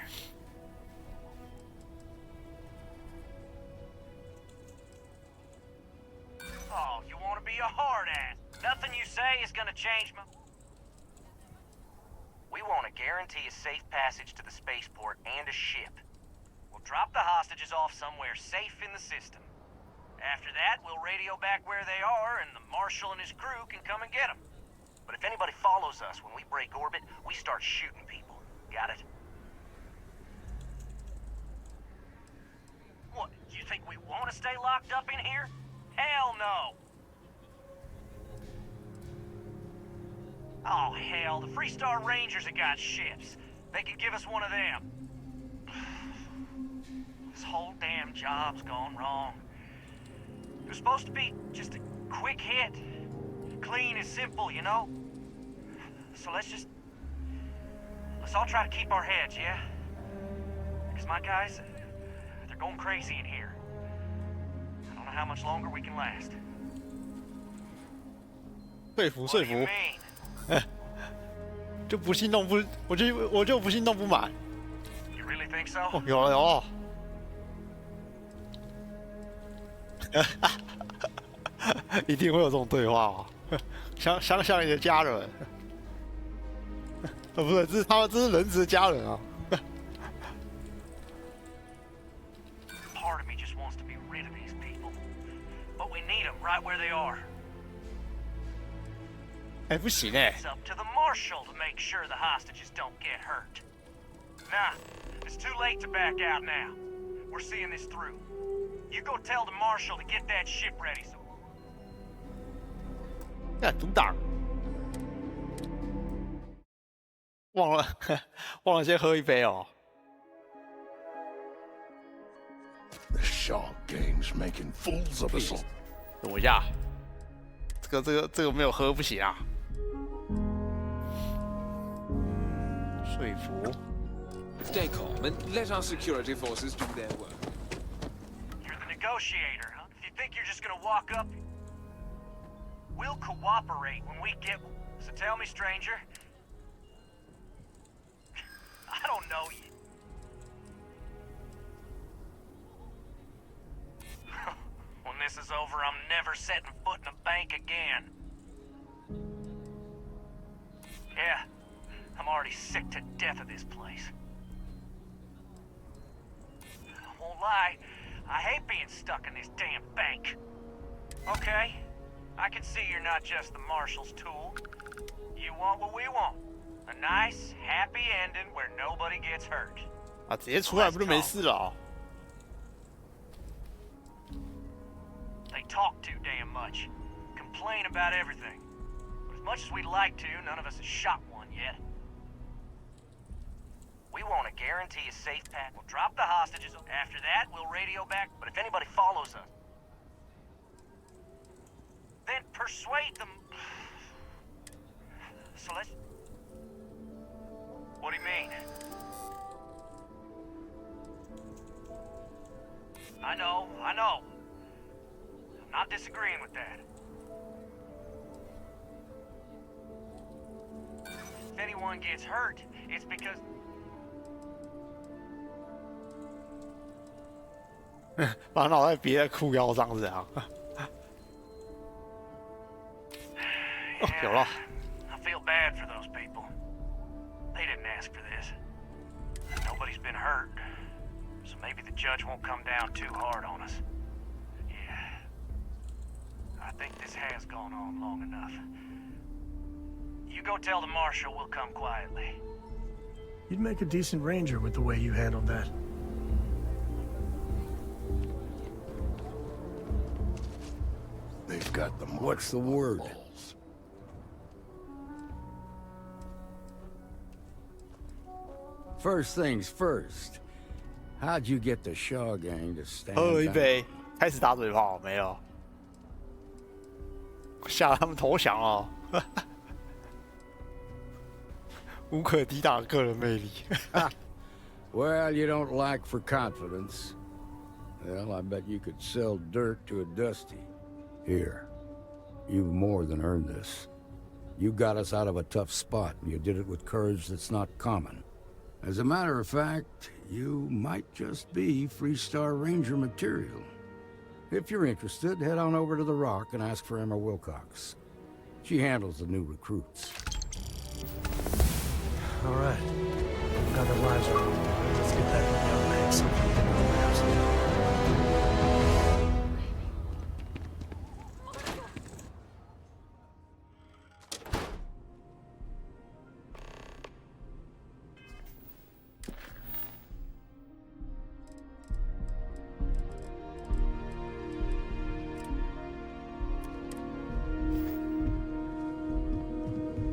Oh, you want to be a hard ass? Nothing you say is gonna change my... We want to guarantee a safe passage to the spaceport and a ship. We'll drop the hostages off somewhere safe in the system. After that, we'll radio back where they are, and the Marshal and his crew can come and get them. But if anybody follows us when we break orbit, we start shooting people. Got it? What, you think we want to stay locked up in here? Hell no! Oh, hell, the Freestar Rangers have got ships. They could give us one of them. This whole damn job's gone wrong. It was supposed to be just a quick hit. Clean and simple, you know? So let's all try to keep our heads, yeah? Because my guys, they're going crazy in here. I don't know how much longer we can last. 说服说服，就不信弄不，我就不信弄不满。 You really think so? 哦，有了有了。一定会有这种对话啊！想想你的家人，不是，这是他们，这是人质的家人啊。Part of me just wants to be rid of these people, but we need them right where they are. 哎，不行哎。 It's up to the Marshal to make sure the hostages don't get hurt. Nah, it's too late to back out now. We're seeing this through. You go tell the Marshal to get that ship ready. So 看阻挡，忘了先喝一杯哦。 The Shaw Gang's making fools of us all. 等我一下，这个没有喝不行啊。说服。 Stay calm and let our security forces do their work. You're the negotiator, huh? If you think you're just gonna walk up, we'll cooperate when we get... So tell me, stranger. I don't know you. When this is over, I'm never setting foot in a bank again. Yeah, I'm I'm already sick to death of this place. I won't lie, I hate being stuck in this damn bank. Okay, I can see you're not just the marshal's tool. You want what we want. A nice, happy ending where nobody gets hurt. 啊，直接出来不就没事了哦？ They talk too damn much. Complain about everything. But as much as we'd like to, none of us has shot one yet. We want to guarantee a safe path. We'll drop the hostages. After that, we'll radio back. But if anybody follows us, then persuade them. So let's... What do you mean? I know. I'm not disagreeing with that. If anyone gets hurt, it's because... 把脑袋别在裤腰上是这样。哦，有了。 I feel bad for those people. They didn't ask for this. Nobody's been hurt, so maybe the judge won't come down too hard on us. Yeah. I think this has gone on long enough. You go tell the marshal we'll come quietly. You'd make a decent ranger with the way you handled that. They've got the What's the word? First things first. How'd you get the Shaw gang to stand 喝了一 down? 杯，开始打嘴炮，没有，吓他们投降哦，无可抵挡的个人魅力。Well, you don't lack for confidence. Well, I bet you could sell dirt to a Dusty. Here, you've more than earned this. You got us out of a tough spot, and you did it with courage that's not common. As a matter of fact, you might just be Freestar Ranger material. If you're interested, head on over to the Rock and ask for Emma Wilcox. She handles the new recruits. All right. Now their lives are over. Let's get that young man something to know about.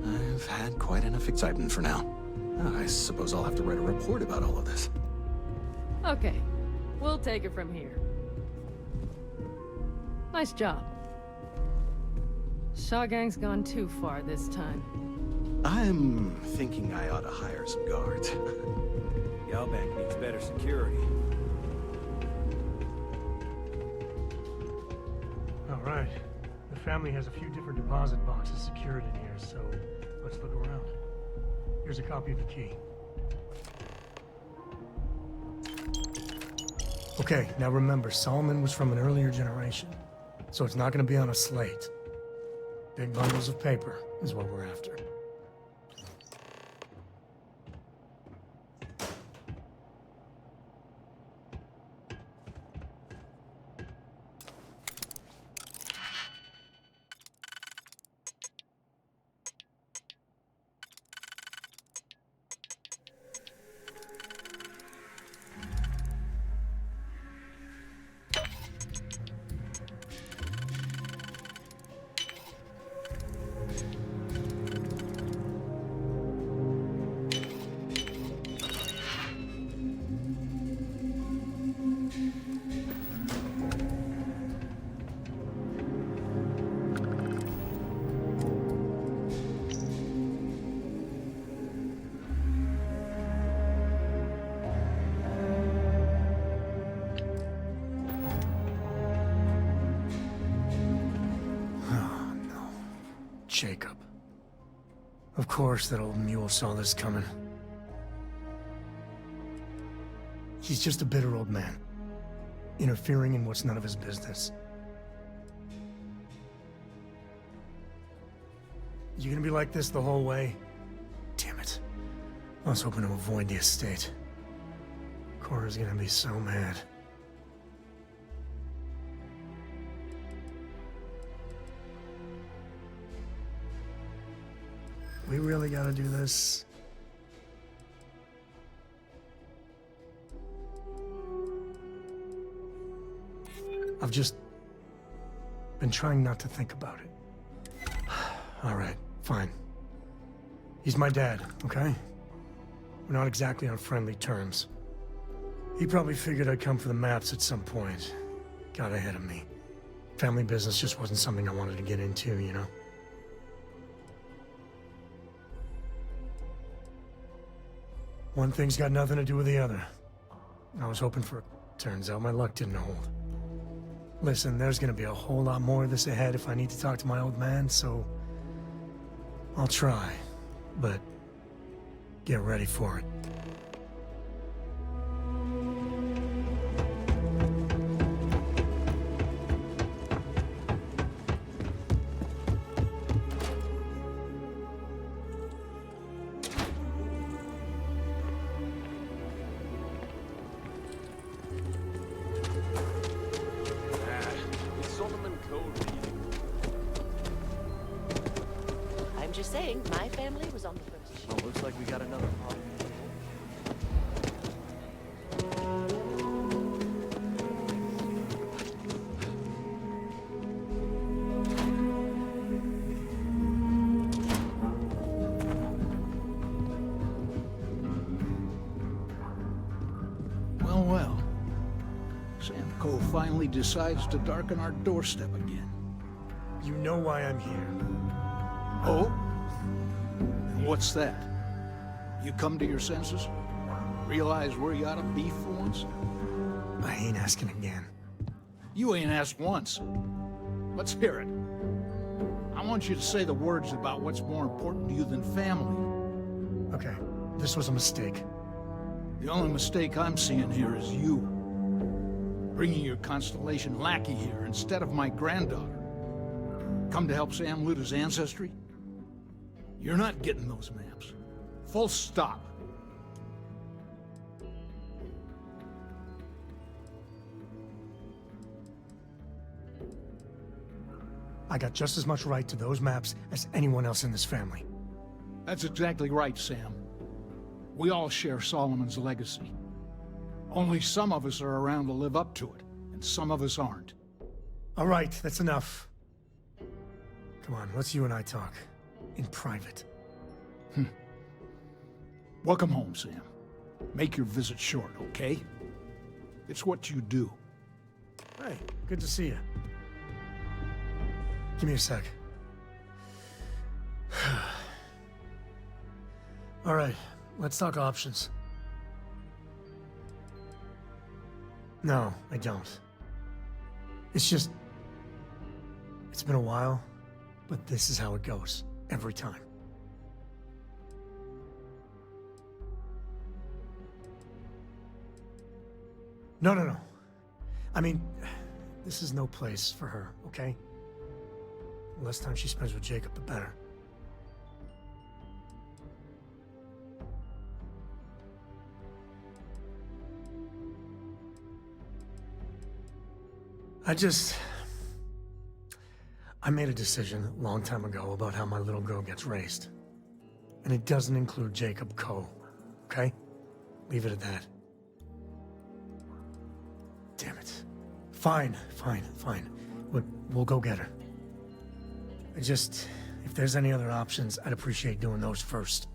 I've had quite enough excitement for now. I suppose I'll have to write a report about all of this. Okay, we'll take it from here. Nice job. Shaw Gang's gone too far this time. I'm thinking I ought to hire some guards. Yalbank needs better security. All right. The family has a few different deposit boxes secured in here, so let's look around. Here's a copy of the key. Okay, now remember, Solomon was from an earlier generation, so it's not going to be on a slate. Big bundles of paper is what we're after. Jacob. Of course that old mule saw this coming. He's just a bitter old man, interfering in what's none of his business. You gonna be like this the whole way? Damn it. I was hoping to avoid the estate. Cora's gonna be so mad. We really gotta do this. I've just been trying not to think about it. All right, fine. He's my dad, okay? We're not exactly on friendly terms. He probably figured I'd come for the maps at some point. Got ahead of me. Family business just wasn't something I wanted to get into, you know? One thing's got nothing to do with the other. I was hoping for... Turns out my luck didn't hold. Listen, there's gonna be a whole lot more of this ahead if I need to talk to my old man, so... I'll try, but... get ready for it. I'm just saying, my family was on the first. Well, looks like we got another problem. Well, well. Sam Cole finally decides to darken our doorstep again. You know why I'm here. Oh? And what's that? You come to your senses? Realize where you ought to be for once? I ain't asking again. You ain't asked once. Let's hear it. I want you to say the words about what's more important to you than family. Okay, this was a mistake. The only mistake I'm seeing here is you. Bringing your Constellation lackey here instead of my granddaughter. Come to help Sam loot his ancestry? You're not getting those maps. Full stop. I got just as much right to those maps as anyone else in this family. That's exactly right, Sam. We all share Solomon's legacy. Only some of us are around to live up to it, and some of us aren't. All right, that's enough. Come on, let's you and I talk. In private. Welcome home, Sam. Make your visit short, okay? It's what you do. Hey, good to see you. Give me a sec. All right, let's talk options. No, I don't. It's just... It's been a while, but this is how it goes. Every time. No. I mean, this is no place for her, okay? The less time she spends with Jacob, the better. I made a decision a long time ago about how my little girl gets raised. And it doesn't include Jacob Coe, okay? Leave it at that. Damn it. Fine. We'll go get her. If there's any other options, I'd appreciate doing those first.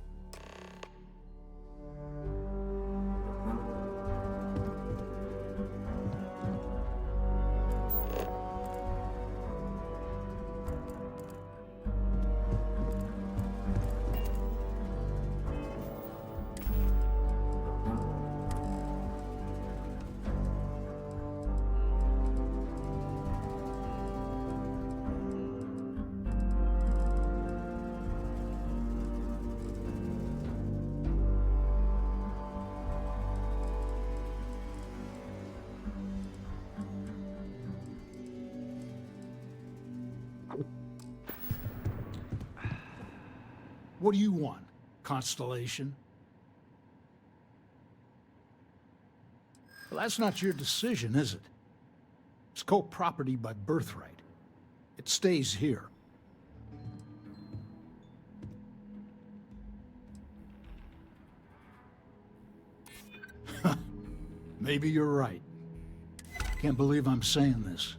What do you want, Constellation? Well, that's not your decision, is it? It's co-property by birthright. It stays here. Maybe you're right. Can't believe I'm saying this.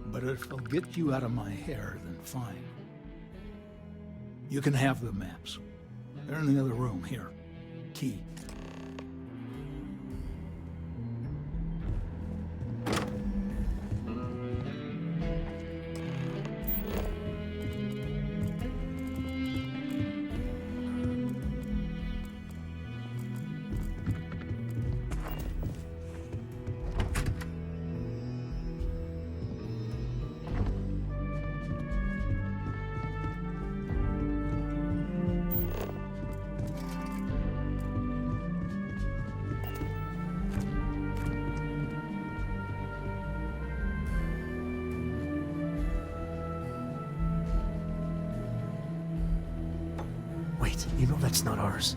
But if it'll get you out of my hair, then fine. You can have the maps. They're in the other room, here. Key. Wait, you know that's not ours.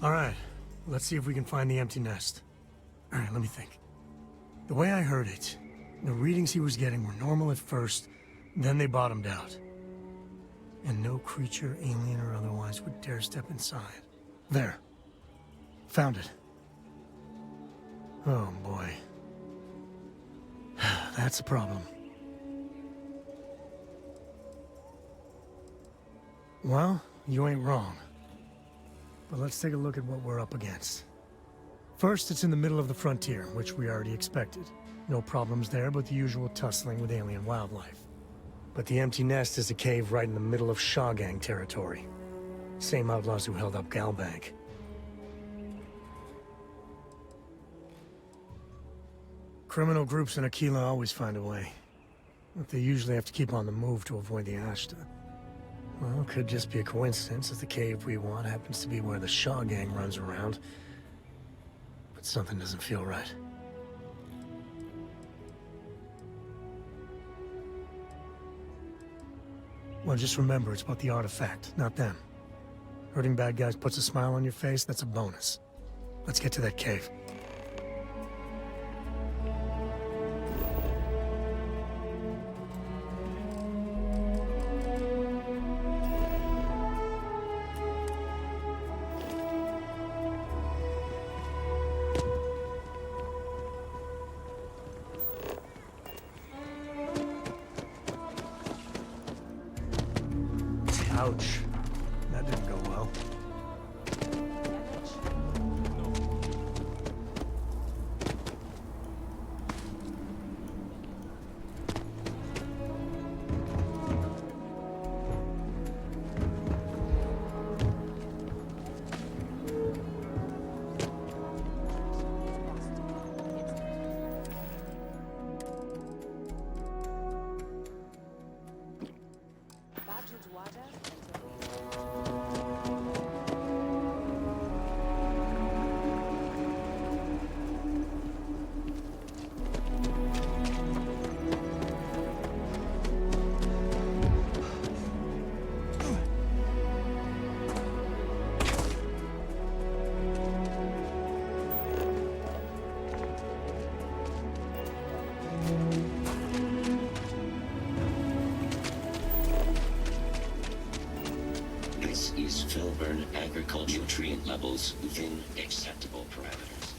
All right, let's see if we can find the empty nest. All right, let me think. The way I heard it, the readings he was getting were normal at first, then they bottomed out. And no creature, alien or otherwise, would dare step inside. There. Found it. Oh, boy. That's a problem. Well, you ain't wrong. But let's take a look at what we're up against. First, it's in the middle of the frontier, which we already expected. No problems there, but the usual tussling with alien wildlife. But the empty nest is a cave right in the middle of Shawgang territory. Same outlaws who held up Galbank. Criminal groups in Aquila always find a way. But they usually have to keep on the move to avoid the Ashta. Well, it could just be a coincidence that the cave we want happens to be where the Shawgang runs around. But something doesn't feel right. Well, just remember, it's about the artifact, not them. Hurting bad guys puts a smile on your face, that's a bonus. Let's get to that cave. Ouch. That didn't go well. This is Filburn agriculture nutrient levels within acceptable parameters.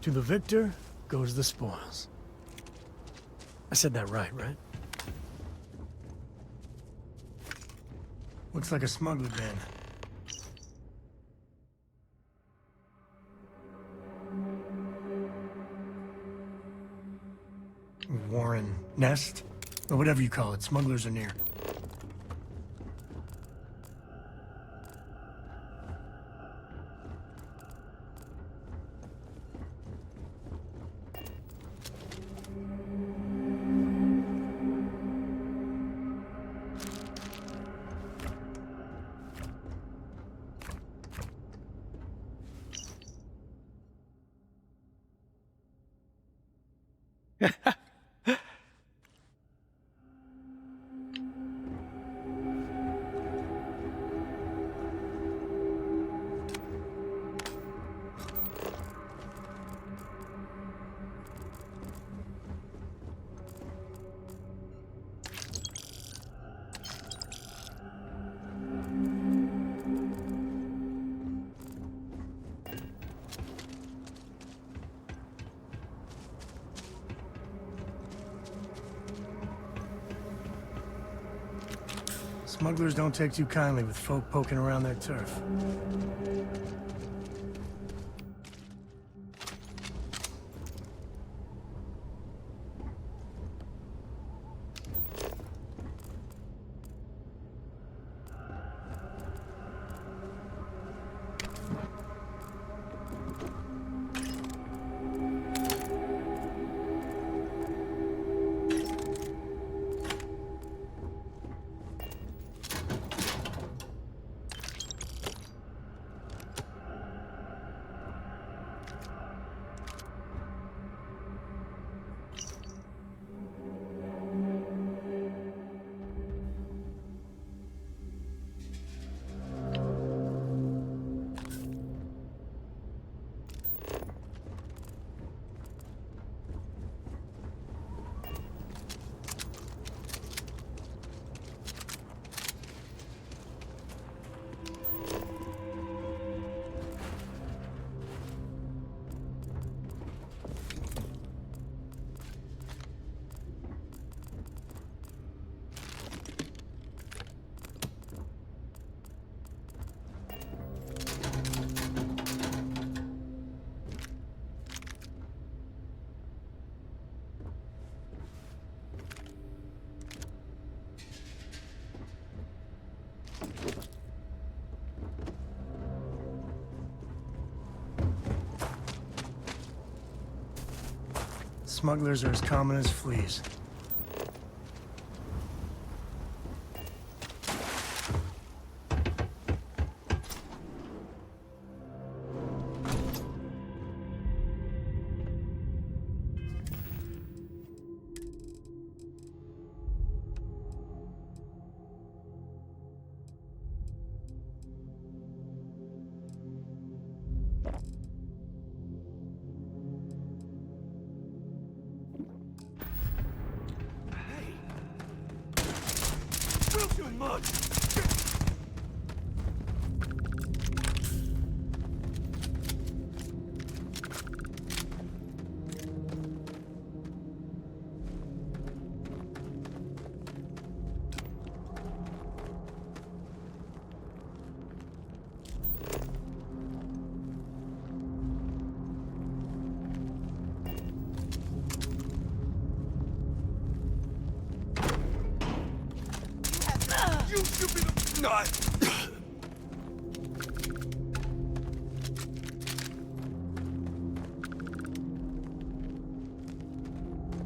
To the victor goes the spoils. I said that right? Looks like a smuggler bin. Warren Nest? Or whatever you call it, smugglers are near. Smugglers don't take too kindly with folk poking around their turf. Smugglers are as common as fleas.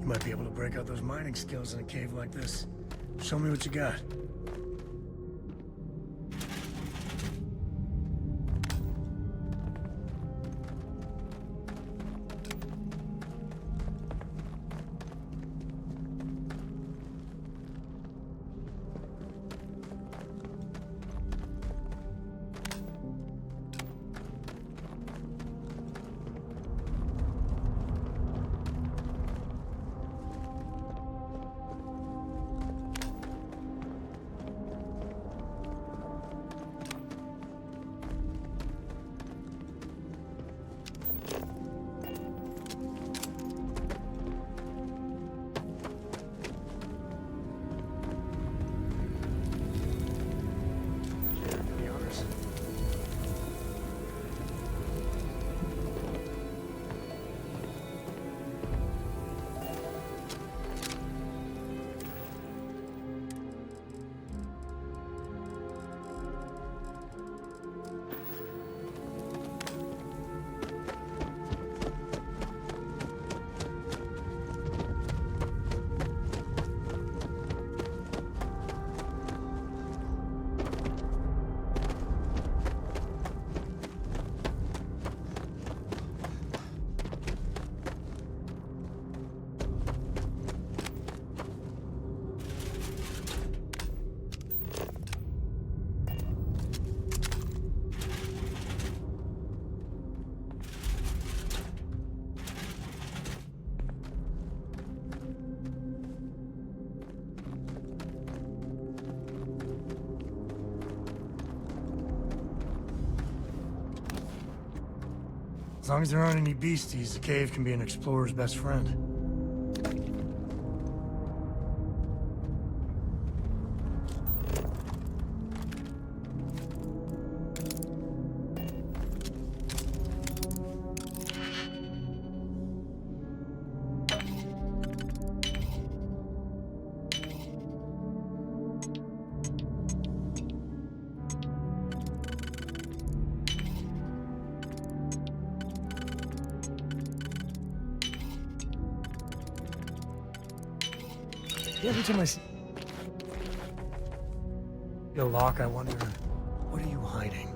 You might be able to break out those mining skills in a cave like this. Show me what you got. As long as there aren't any beasties, the cave can be an explorer's best friend. Every time I see your lock, I wonder, what are you hiding?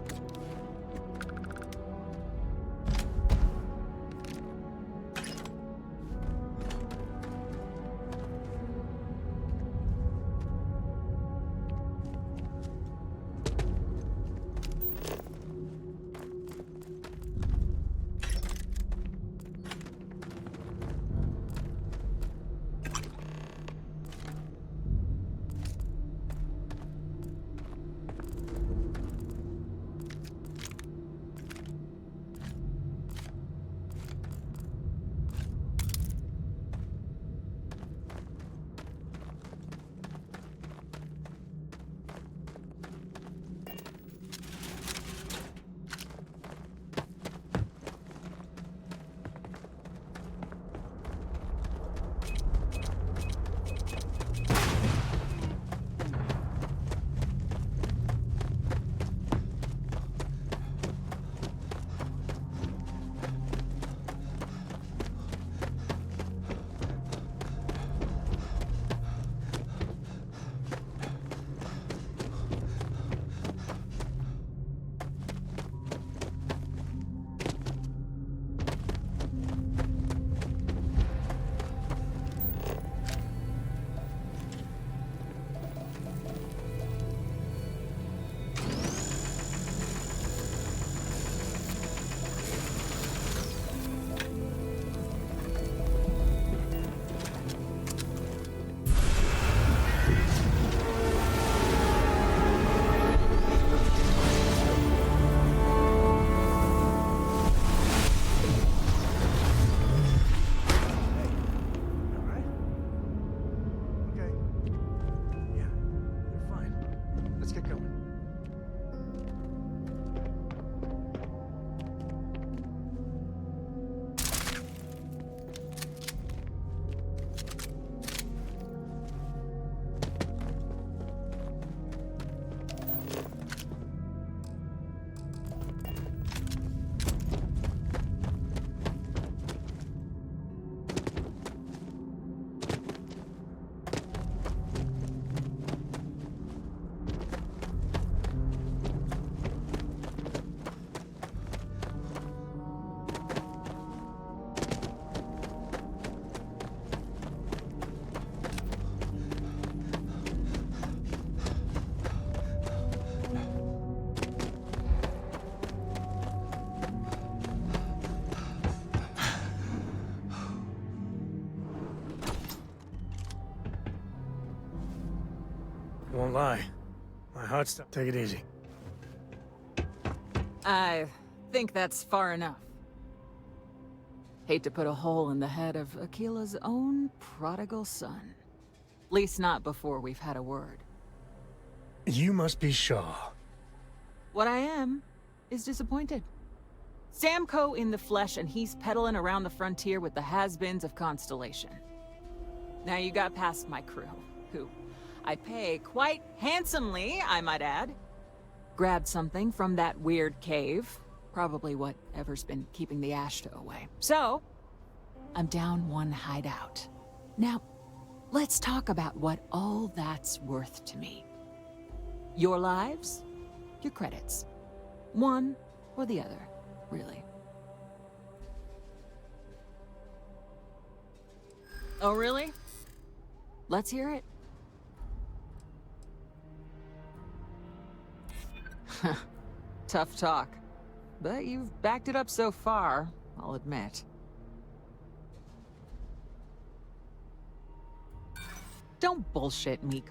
Won't lie. My heart's still... Take it easy. I think that's far enough. Hate to put a hole in the head of Akila's own prodigal son. At least not before we've had a word. You must be Shaw. What I am is disappointed. Samco in the flesh, and he's peddling around the frontier with the has-beens of Constellation. Now you got past my crew, who I pay quite handsomely, I might add. Grabbed something from that weird cave. Probably whatever's been keeping the Ashta away. So, I'm down one hideout. Now, let's talk about what all that's worth to me. Your lives, your credits. One or the other, really. Oh, really? Let's hear it. Tough talk. But you've backed it up so far, I'll admit. Don't bullshit, Meek.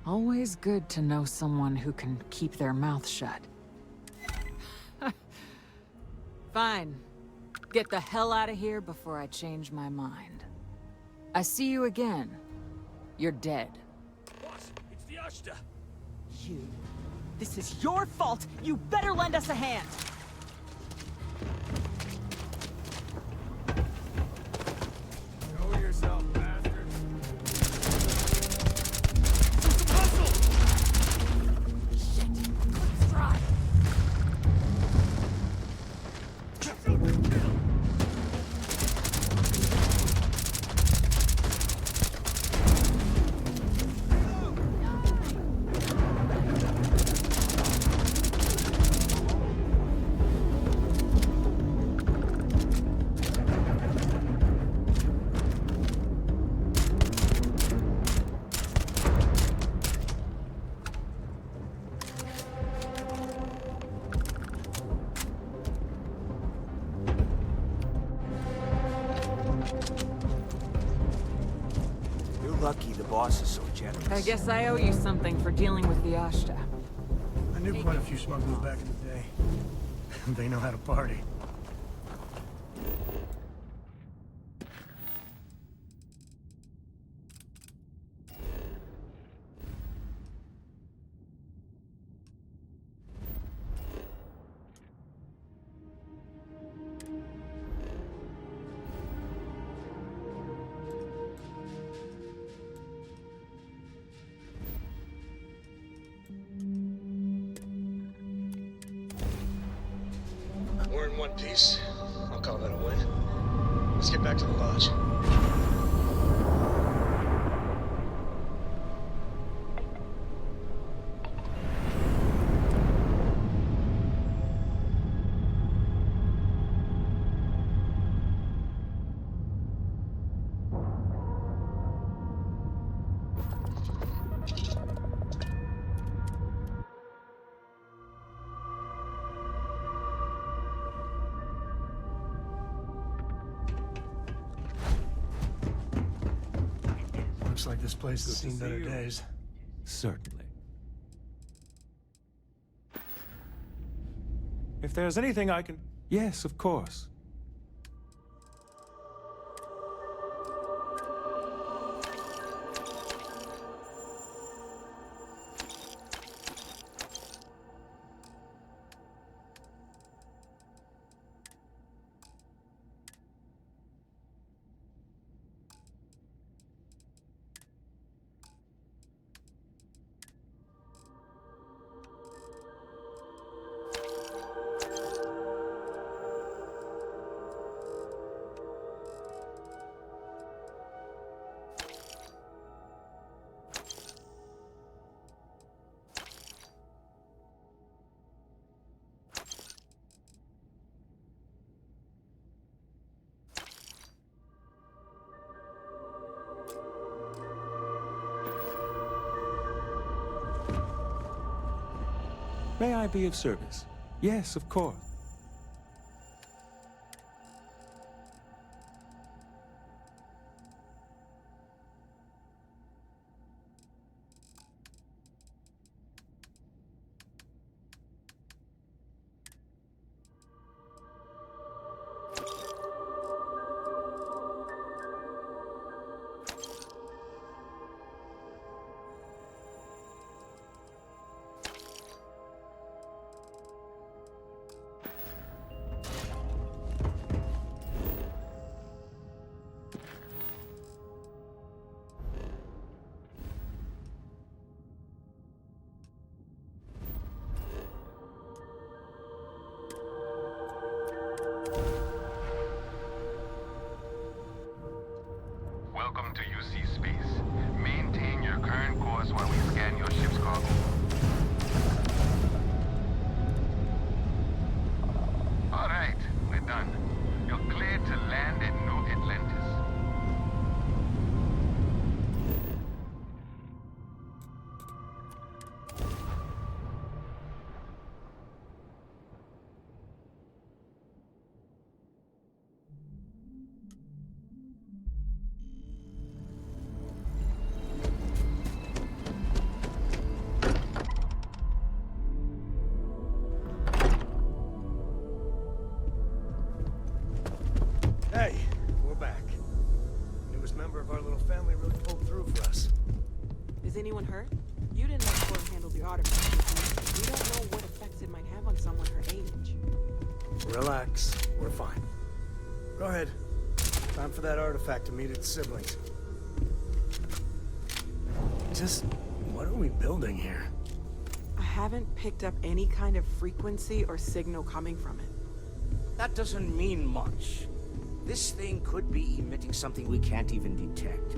Always good to know someone who can keep their mouth shut. Fine. Get the hell out of here before I change my mind. I see you again. You're dead. Boss, it's the Ashta. You. This is your fault! You better lend us a hand! Show yourself, bastard. Shit! Let's try! Lucky the boss is so generous. I guess I owe you something for dealing with the Ashta. I knew quite a few smugglers back in the day. They know how to party. We're in one piece. I'll call that a win. Let's get back to the lodge. Looks like this place has seen better days. Certainly. If there's anything I can... Yes, of course. May I be of service? Yes, of course. Hey, we're back. Newest member of our little family really pulled through for us. Is anyone hurt? You didn't let Cora handle the artifact with me. We don't know what effects it might have on someone her age. Relax. We're fine. Go ahead. Time for that artifact to meet its siblings. Just... what are we building here? I haven't picked up any kind of frequency or signal coming from it. That doesn't mean much. This thing could be emitting something we can't even detect.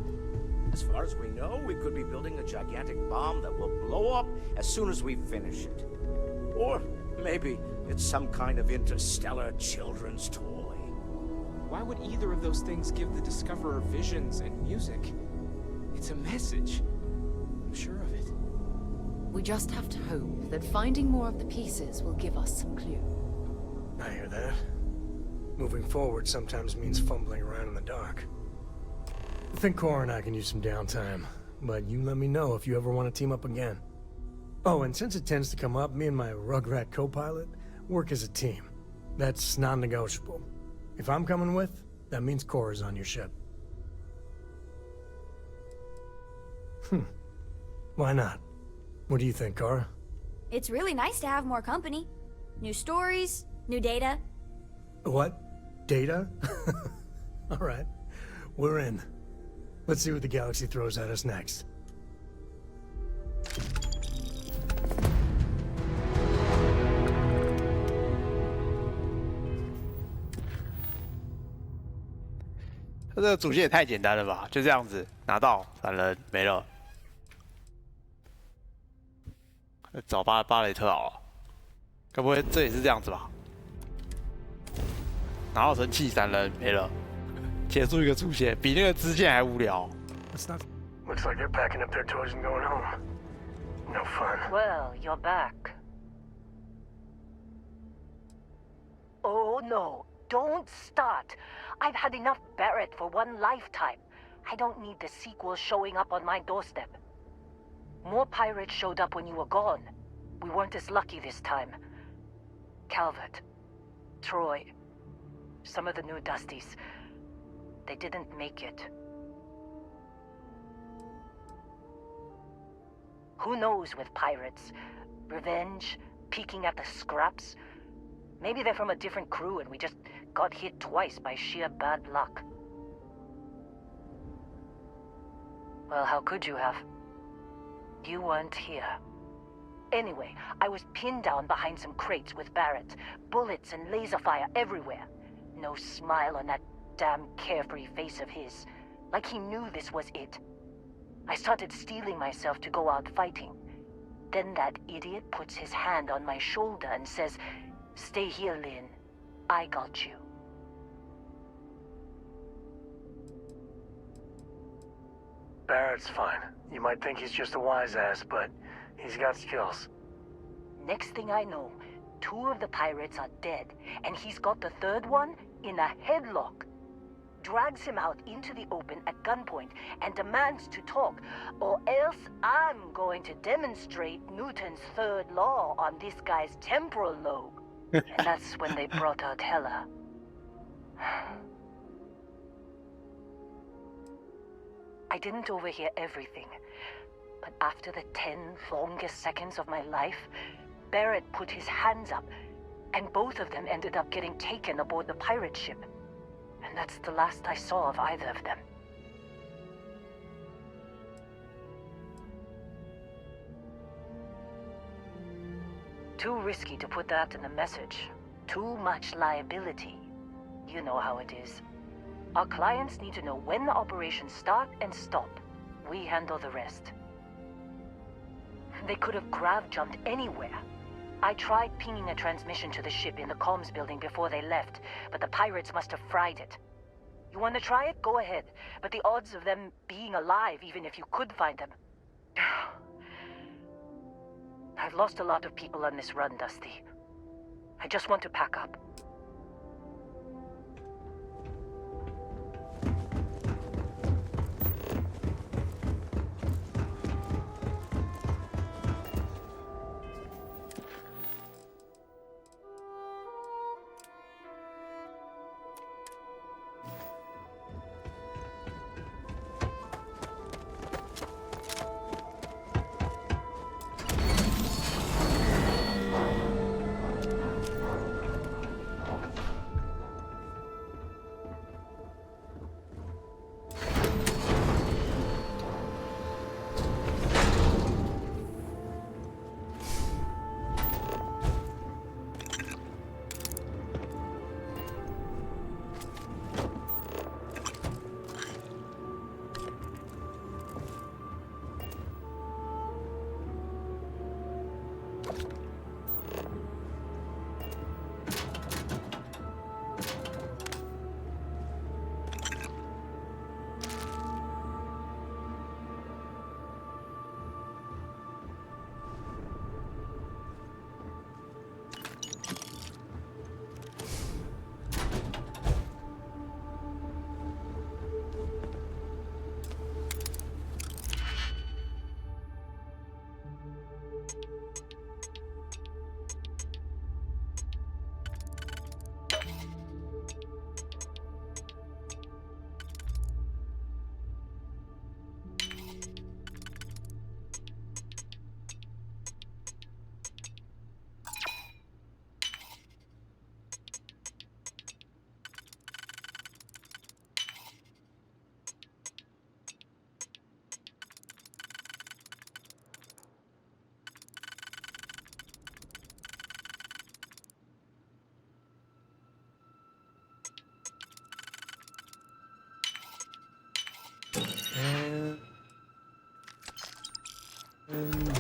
As far as we know, we could be building a gigantic bomb that will blow up as soon as we finish it. Or maybe it's some kind of interstellar children's toy. Why would either of those things give the Discoverer visions and music? It's a message. I'm sure of it. We just have to hope that finding more of the pieces will give us some clue. I hear that. Moving forward sometimes means fumbling around in the dark. I think Cora and I can use some downtime, but you let me know if you ever want to team up again. Oh, and since it tends to come up, me and my Rugrat co-pilot work as a team. That's non-negotiable. If I'm coming with, that means Cora's on your ship. Why not? What do you think, Cora? It's really nice to have more company. New stories, new data. What? Data? All right. We're in. Let's see what the galaxy throws at us next.这个主线也太简单了吧？就这样子拿到闪人没了，找巴雷特好了，该不会这也是这样子吧？拿到神器闪人没了，结束一个主线，比那个支线还无聊。Looks like they're packing up their toys and going home. No fun. Well, you're back. Oh no, don't start. I've had enough Barrett for one lifetime. I don't need the sequel showing up on my doorstep. More pirates showed up when you were gone. We weren't as lucky this time. Calvert, Troy, some of the new Dusties, they didn't make it. Who knows with pirates? Revenge, peeking at the scraps? Maybe they're from a different crew and we just got hit twice by sheer bad luck. Well, how could you have? You weren't here. Anyway, I was pinned down behind some crates with Barrett. Bullets and laser fire everywhere. No smile on that damn carefree face of his. Like he knew this was it. I started steeling myself to go out fighting. Then that idiot puts his hand on my shoulder and says, "Stay here, Lynn. I got you." Barrett's fine. You might think he's just a wise ass, but he's got skills. Next thing I know, 2 of the pirates are dead, and he's got the 3rd one in a headlock. Drags him out into the open at gunpoint and demands to talk, or else I'm going to demonstrate Newton's 3rd law on this guy's temporal lobe. And that's when they brought out Hela. I didn't overhear everything, but after the 10 longest seconds of my life, Barrett put his hands up, and both of them ended up getting taken aboard the pirate ship. And that's the last I saw of either of them. Too risky to put that in the message. Too much liability. You know how it is. Our clients need to know when the operations start and stop. We handle the rest. They could have grav-jumped anywhere. I tried pinging a transmission to the ship in the comms building before they left, but the pirates must have fried it. You want to try it? Go ahead. But the odds of them being alive, even if you could find them... I've lost a lot of people on this run, Dusty. I just want to pack up.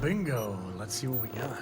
Bingo. Let's see what we got.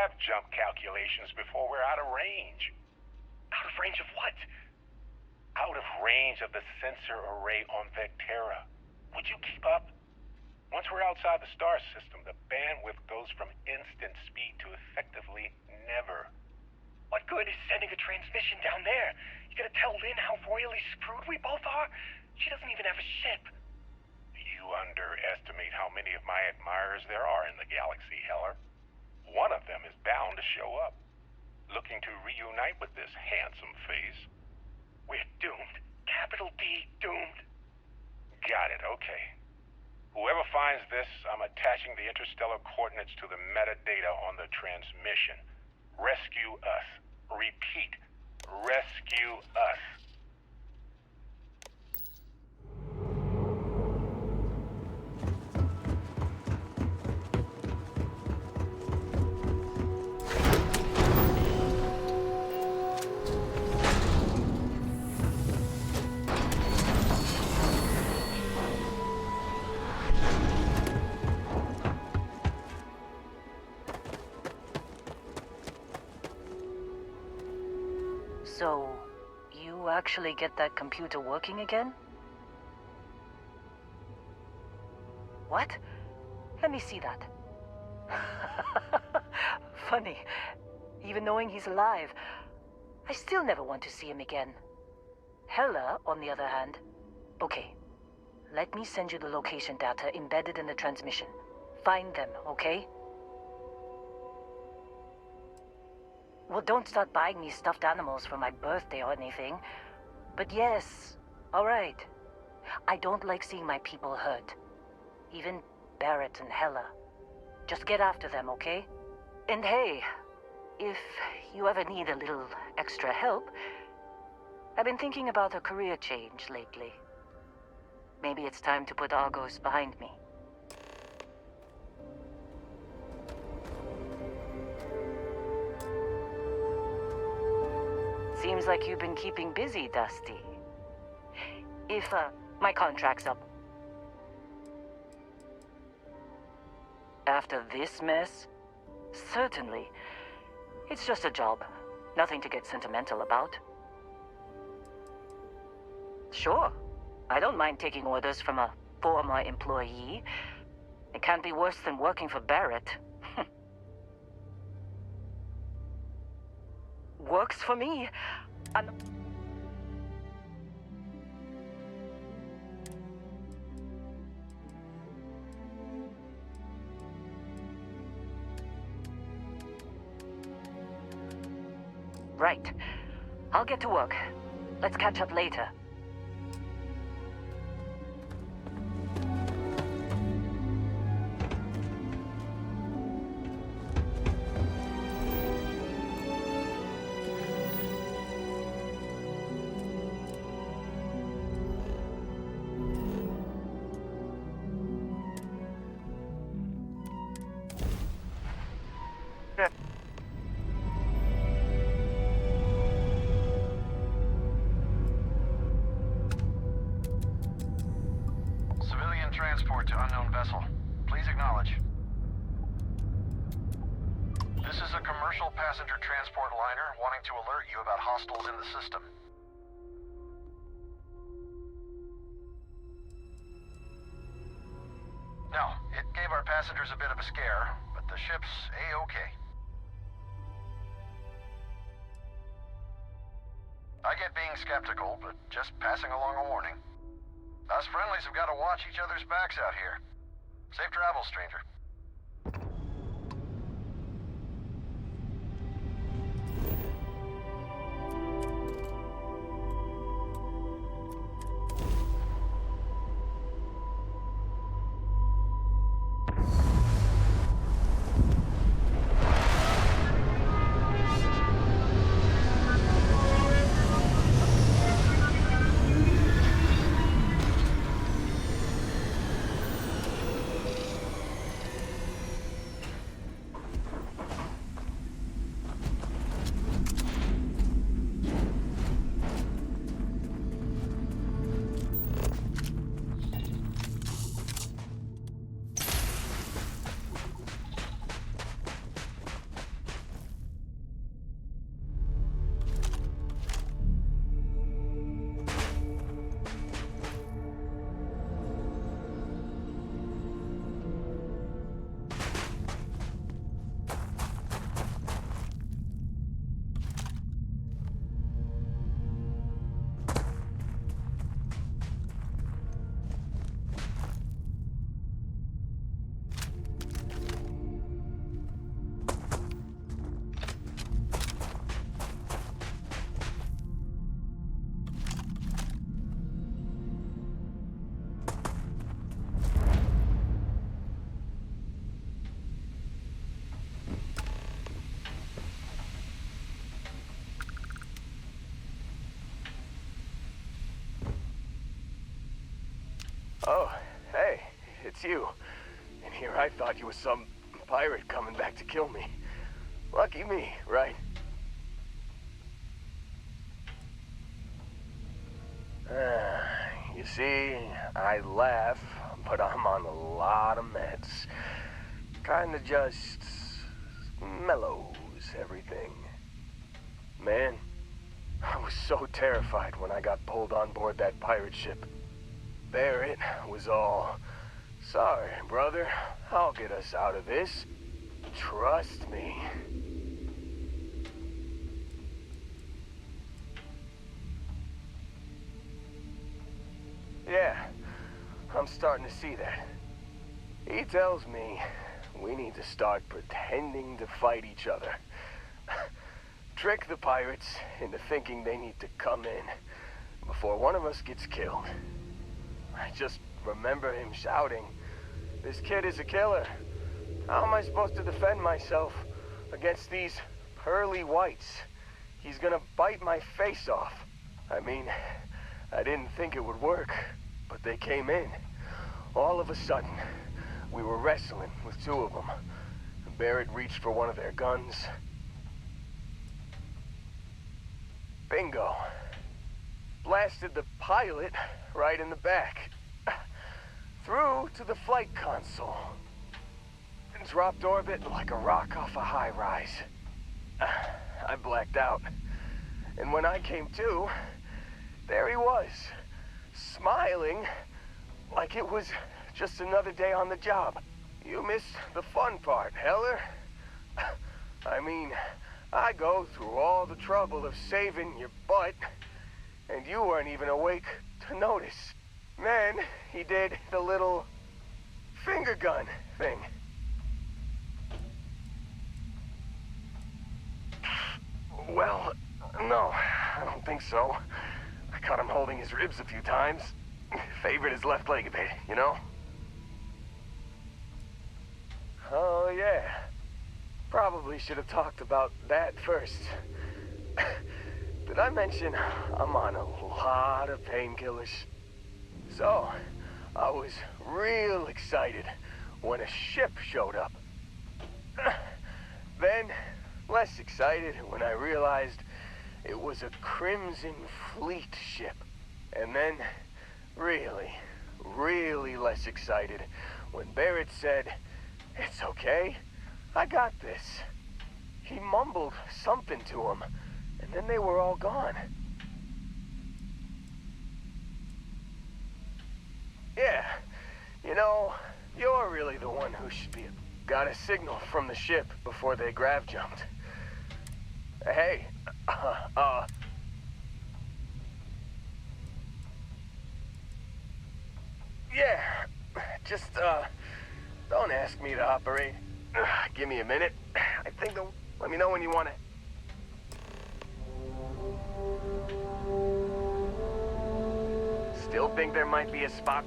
have jump calculations before we're out of range. Out of range of what? Out of range of the sensor array on Vectera. Would you keep up? Once we're outside the star system, the bandwidth goes from instant speed to effectively never. What good is sending a transmission down there? You gotta tell Lynn how royally screwed we both are? She doesn't even have a ship. You underestimate how many of my admirers there are in the galaxy, Heller. One of them is bound to show up, looking to reunite with this handsome face. We're doomed. Capital D, doomed. Got it, okay. Whoever finds this, I'm attaching the interstellar coordinates to the metadata on the transmission. Rescue us. Repeat. Rescue us. So, you actually get that computer working again? What? Let me see that. Funny. Even knowing he's alive, I still never want to see him again. Hella, on the other hand. Okay. Let me send you the location data embedded in the transmission. Find them, okay? Well, don't start buying me stuffed animals for my birthday or anything. But yes, all right. I don't like seeing my people hurt. Even Barrett and Hella. Just get after them, okay? And hey, if you ever need a little extra help, I've been thinking about a career change lately. Maybe it's time to put Argos behind me. Seems like you've been keeping busy, Dusty. If, my contract's up. After this mess? Certainly. It's just a job. Nothing to get sentimental about. Sure. I don't mind taking orders from a former employee. It can't be worse than working for Barrett. Works for me. Right. I'll get to work. Let's catch up later. Transport to unknown vessel. Please acknowledge. This is a commercial passenger transport liner wanting to alert you about hostiles in the system. No, it gave our passengers a bit of a scare, but the ship's A-okay. I get being skeptical, but just passing along a warning. Us friendlies have got to watch each other's backs out here. Safe travels, stranger. Oh, hey, it's you. And here I thought you was some pirate coming back to kill me. Lucky me, right? You see, I laugh, but I'm on a lot of meds. Kinda just mellows everything. Man, I was so terrified when I got pulled on board that pirate ship. Barrett was all, "Sorry, brother, I'll get us out of this. Trust me." Yeah, I'm starting to see that. He tells me we need to start pretending to fight each other. Trick the pirates into thinking they need to come in before one of us gets killed. I just remember him shouting, "This kid is a killer. How am I supposed to defend myself against these pearly whites? He's gonna bite my face off." I mean, I didn't think it would work, but they came in. All of a sudden, we were wrestling with two of them. Barrett reached for one of their guns. Bingo. Blasted the pilot right in the back. Through to the flight console. And dropped orbit like a rock off a high rise. I blacked out. And when I came to, there he was, smiling like it was just another day on the job. You missed the fun part, Heller. I mean, I go through all the trouble of saving your butt, and you weren't even awake to notice. Then he did the little finger gun thing. Well, no, I don't think so. I caught him holding his ribs a few times. Favored his left leg a bit, you know? Oh, yeah. Probably should have talked about that first. Did I mention I'm on a lot of painkillers? So, I was real excited when a ship showed up. Then, less excited when I realized it was a Crimson Fleet ship. And then, really, really less excited when Barrett said, "It's okay, I got this." He mumbled something to him, and then they were all gone. Yeah, you know, you're really the one who should be. Got a signal from the ship before they grav jumped. Hey, yeah, just, don't ask me to operate. Give me a minute. I think they'll let me know when you want it. Still think there might be a spot?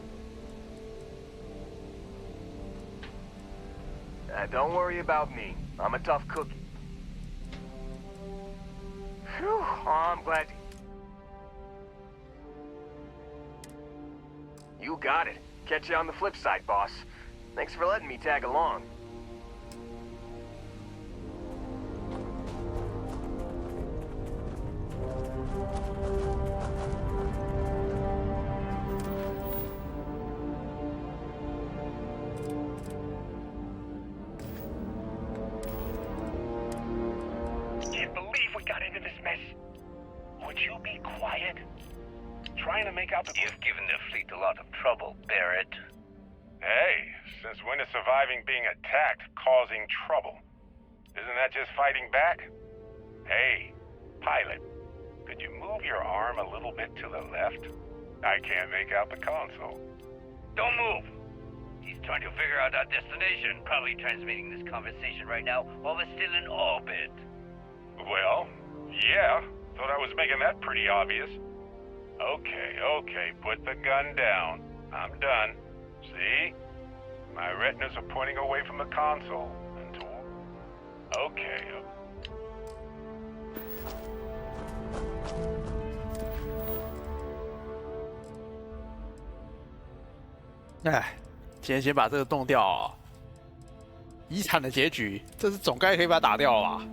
Don't worry about me. I'm a tough cookie. Whew, oh, I'm glad. You got it. Catch you on the flip side, boss. Thanks for letting me tag along. Can't believe we got into this mess. Would you be quiet? Trying to make out the... You've given the fleet a lot of trouble, Barrett. Hey, since when is surviving being attacked causing trouble? Isn't that just fighting back? Hey, pilot, could you move your arm a little bit to the left? I can't make out the console. Don't move! He's trying to figure out our destination, probably transmitting this conversation right now while we're still in orbit. Well, yeah, thought I was making that pretty obvious. Okay, put the gun down. I'm done. See? My retinas are pointing away from the console. Okay. 哎，今天先把这个弄掉哦。遗产的结局，这是总该可以把它打掉了吧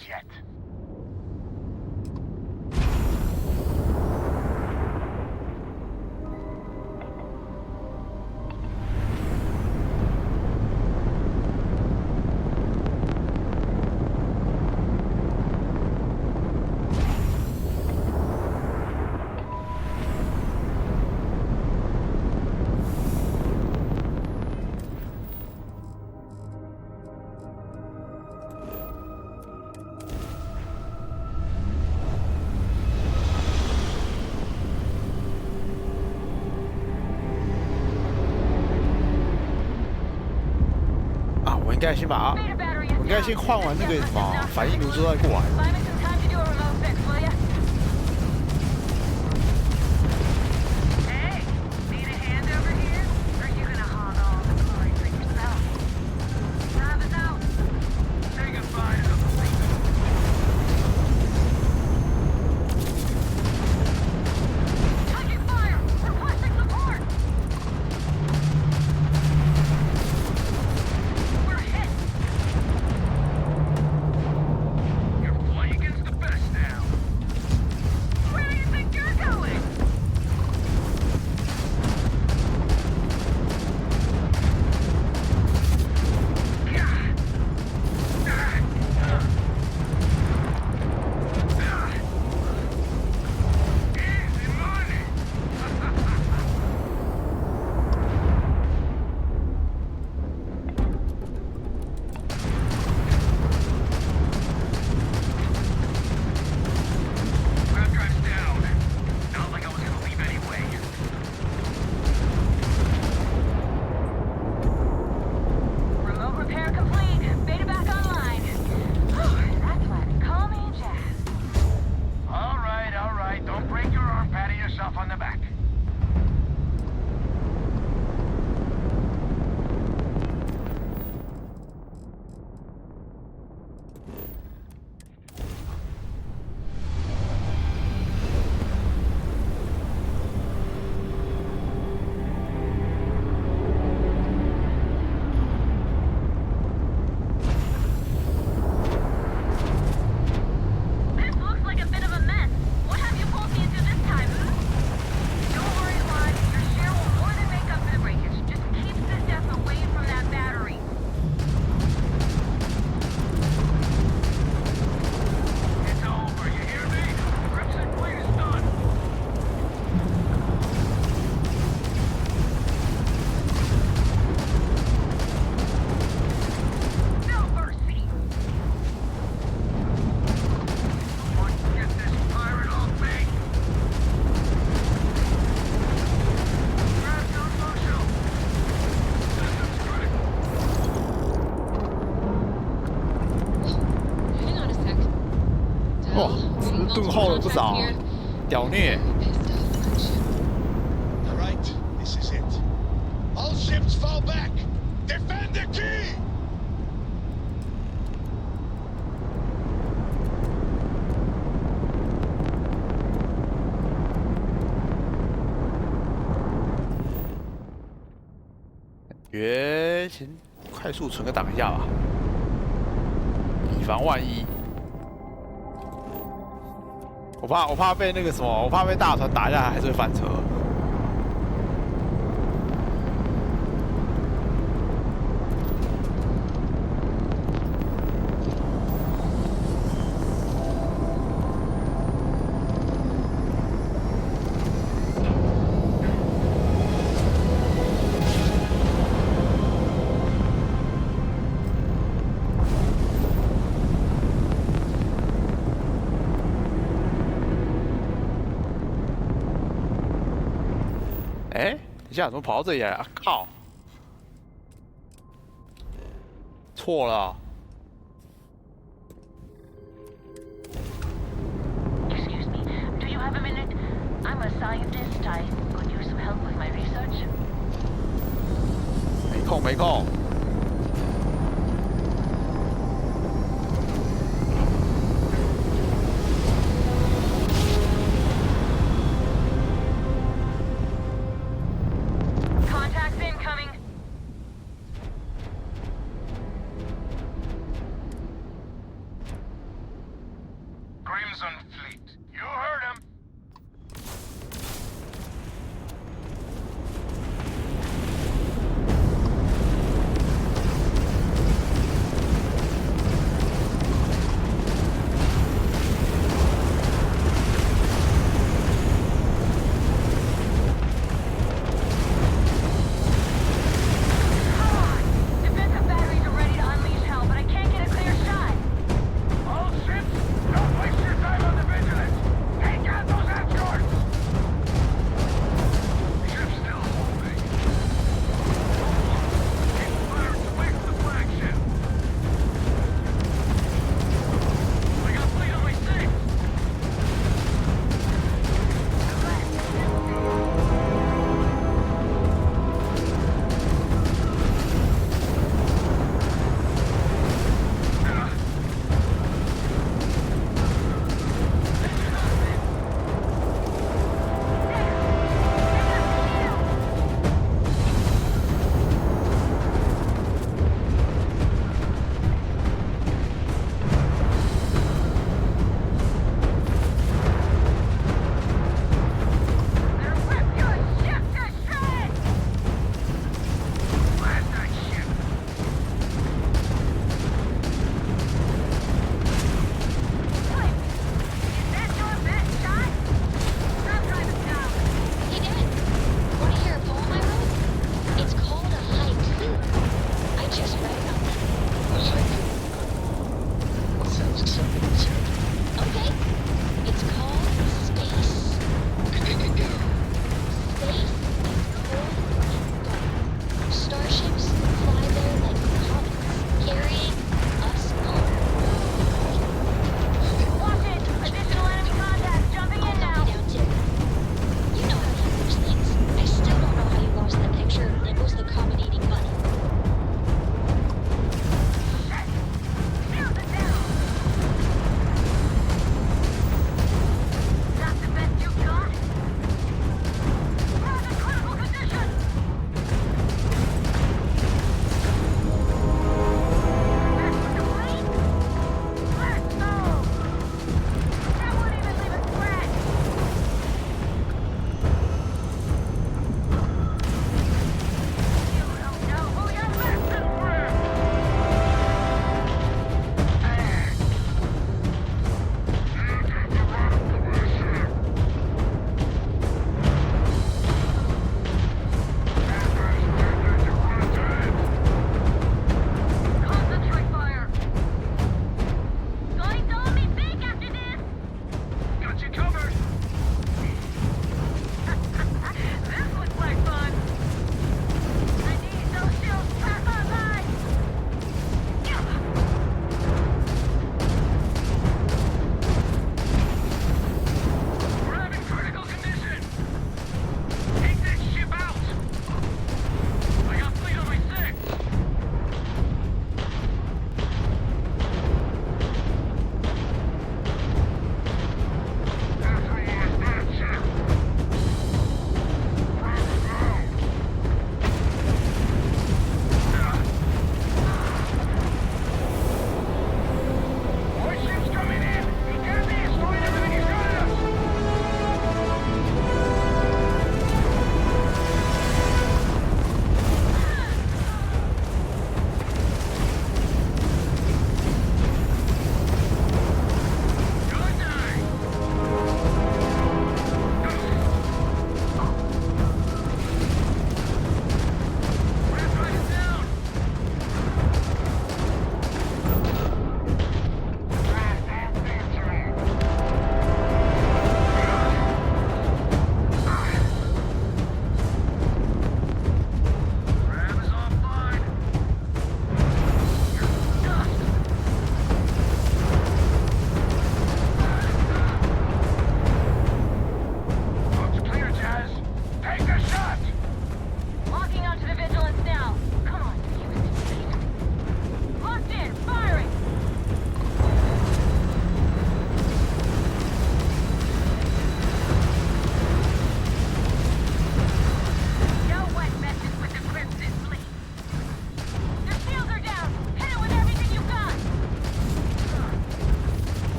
？Yet.我应该先把我应该先换完那个什么反应炉之后再过来。You're flying against 哇，顿后了不少，屌虐。 All right, this is it. All ships fall back. Defend the key. 先快速存个档一下吧，以防万一。我怕被那个什么，我怕被大船打下来，还是会翻车。 哎，等一下，怎么跑到这里来啊？靠！错了。 Excuse me, do you have a minute? I'm a scientist. I could use some help with my research. 没空，没空。 Crimson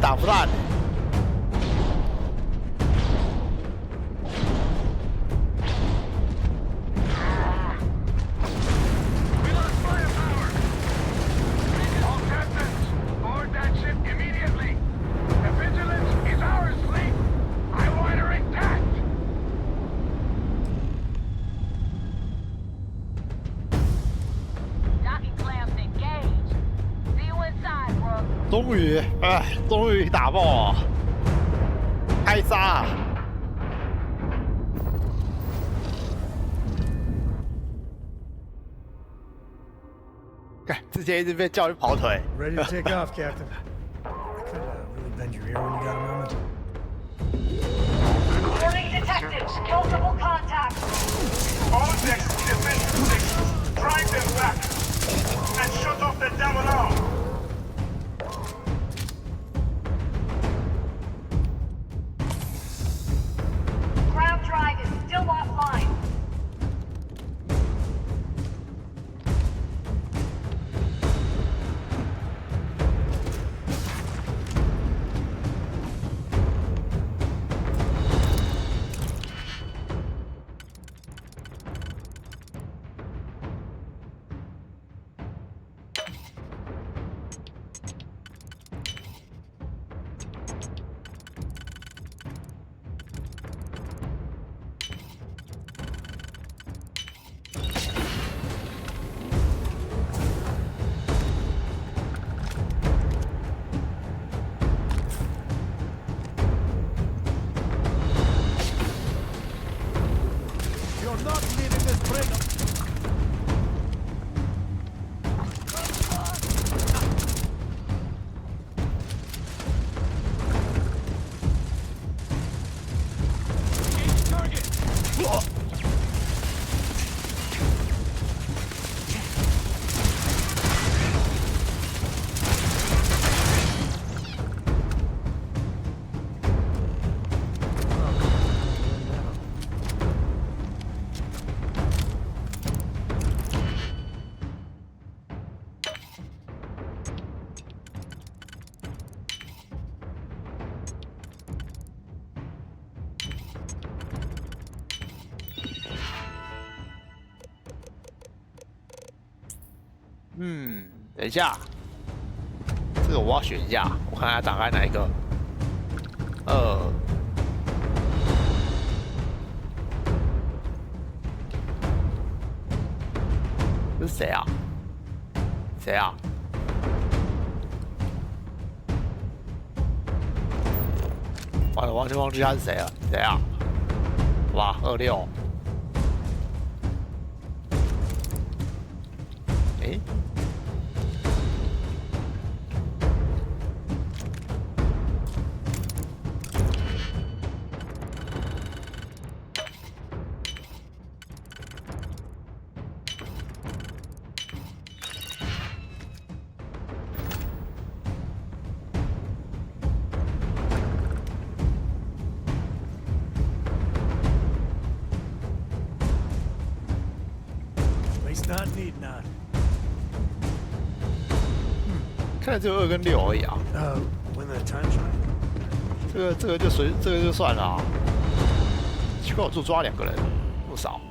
打不烂。终于打爆了，开杀！看，之前一直被叫去跑腿。 Ready to take off, Captain. I could really bend your ear when you got a moment. Warning detectives, multiple contacts. All decks, defensive stations, drive them back and shut off the damn alarm. Ground drive is still offline. You're not leaving this brig.嗯，等一下，这个我要选一下，我看看打开哪一个。这是谁啊？谁啊？完了，完全忘记他是谁了。谁啊？哇，26。诶。 Not need not. 看来只有2跟6而已啊。When the time's right. 这个就算了啊。奇怪，我就抓2个人，不少。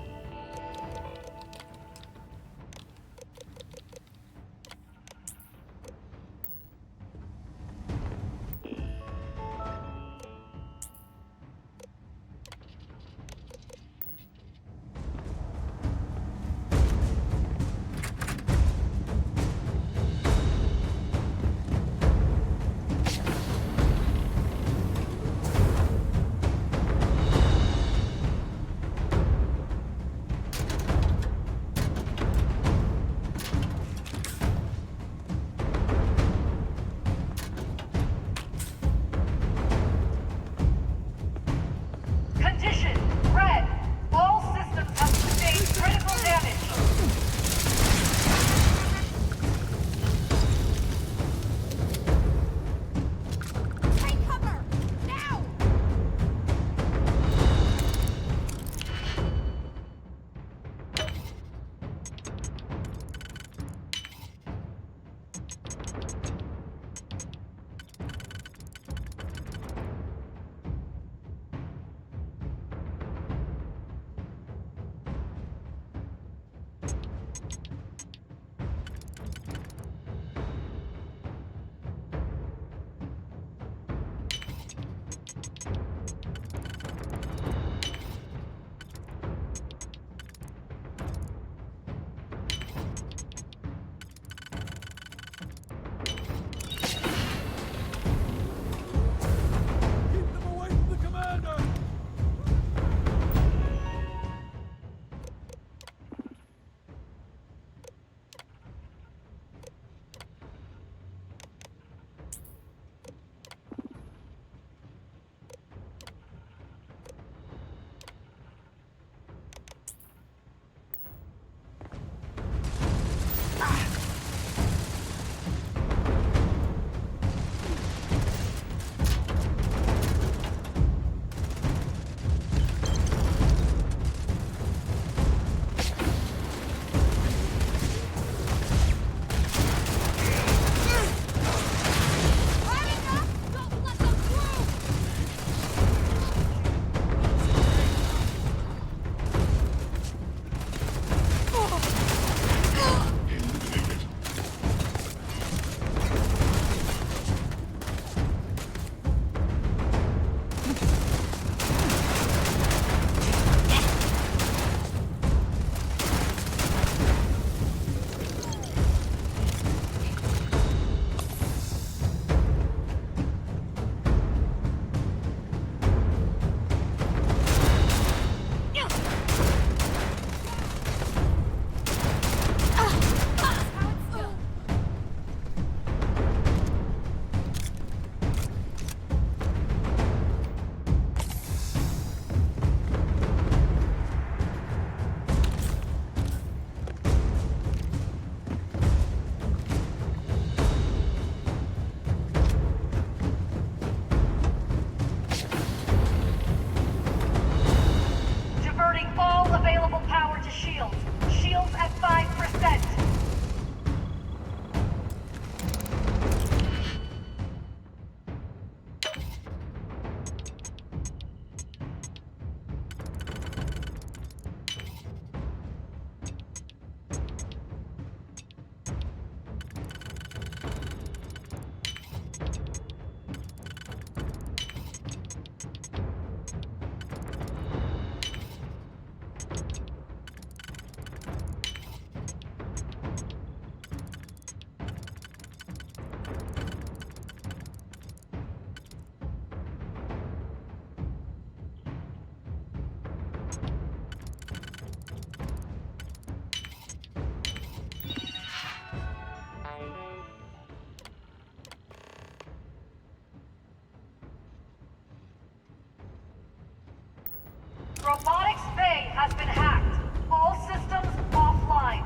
Robotics Bay has been hacked. All systems offline.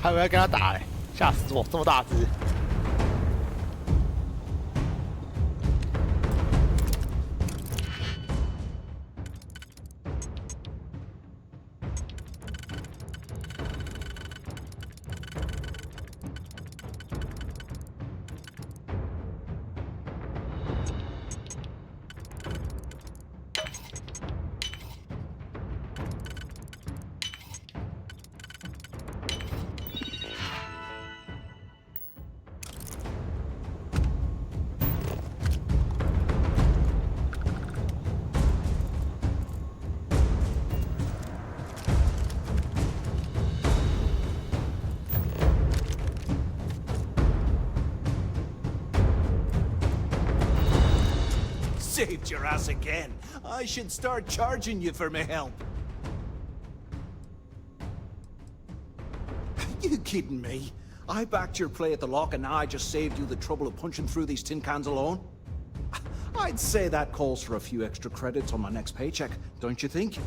还以为要跟他打嘞，吓死我！这么大只。Saved your ass again. I should start charging you for my help. You kidding me? I backed your play at the lock and now I just saved you the trouble of punching through these tin cans alone? I'd say that calls for a few extra credits on my next paycheck, don't you think?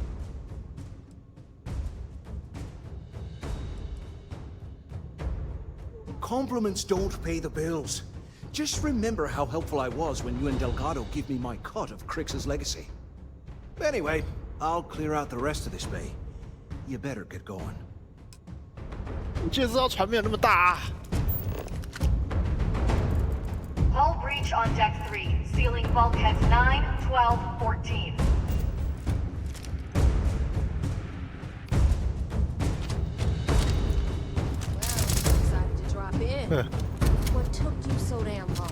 Compliments don't pay the bills. Just remember how helpful I was when you and Delgado gave me my cut of Crix's legacy. Anyway, I'll clear out the rest of this bay. You better get going. 我就知道船没有那么大啊。Hull breach on deck 3, sealing bulkheads 9, 12, 14. Decided to drop in. What took you so damn long?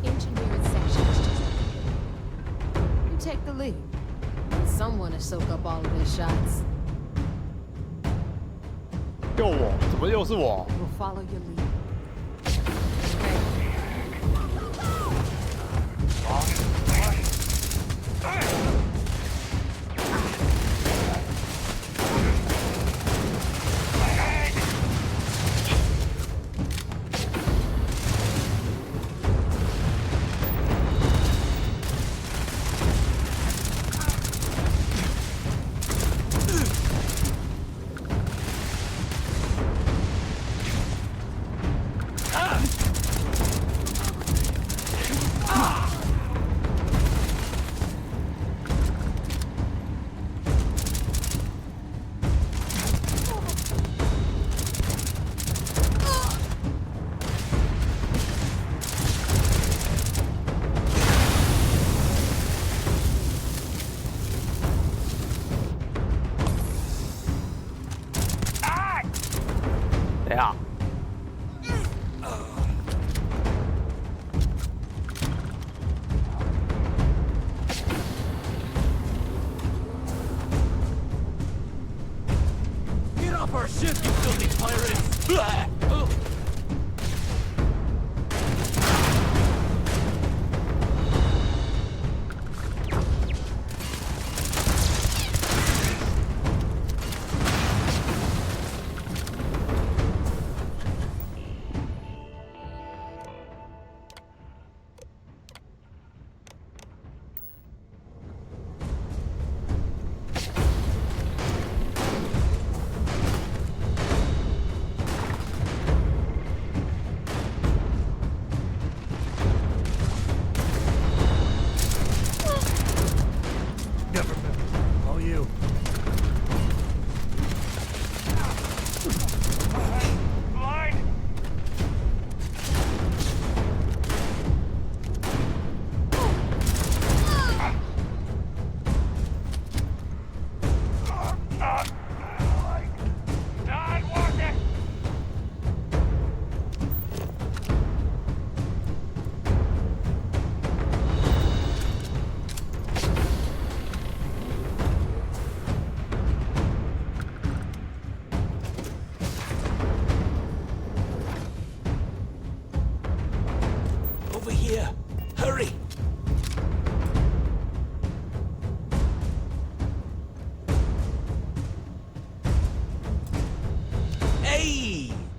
Engineering section is just you take the lead. Need someone to soak up all of their shots. 又我？怎么又是我？ We'll follow your lead. Our ship, you filthy pirates! Blah! Oh.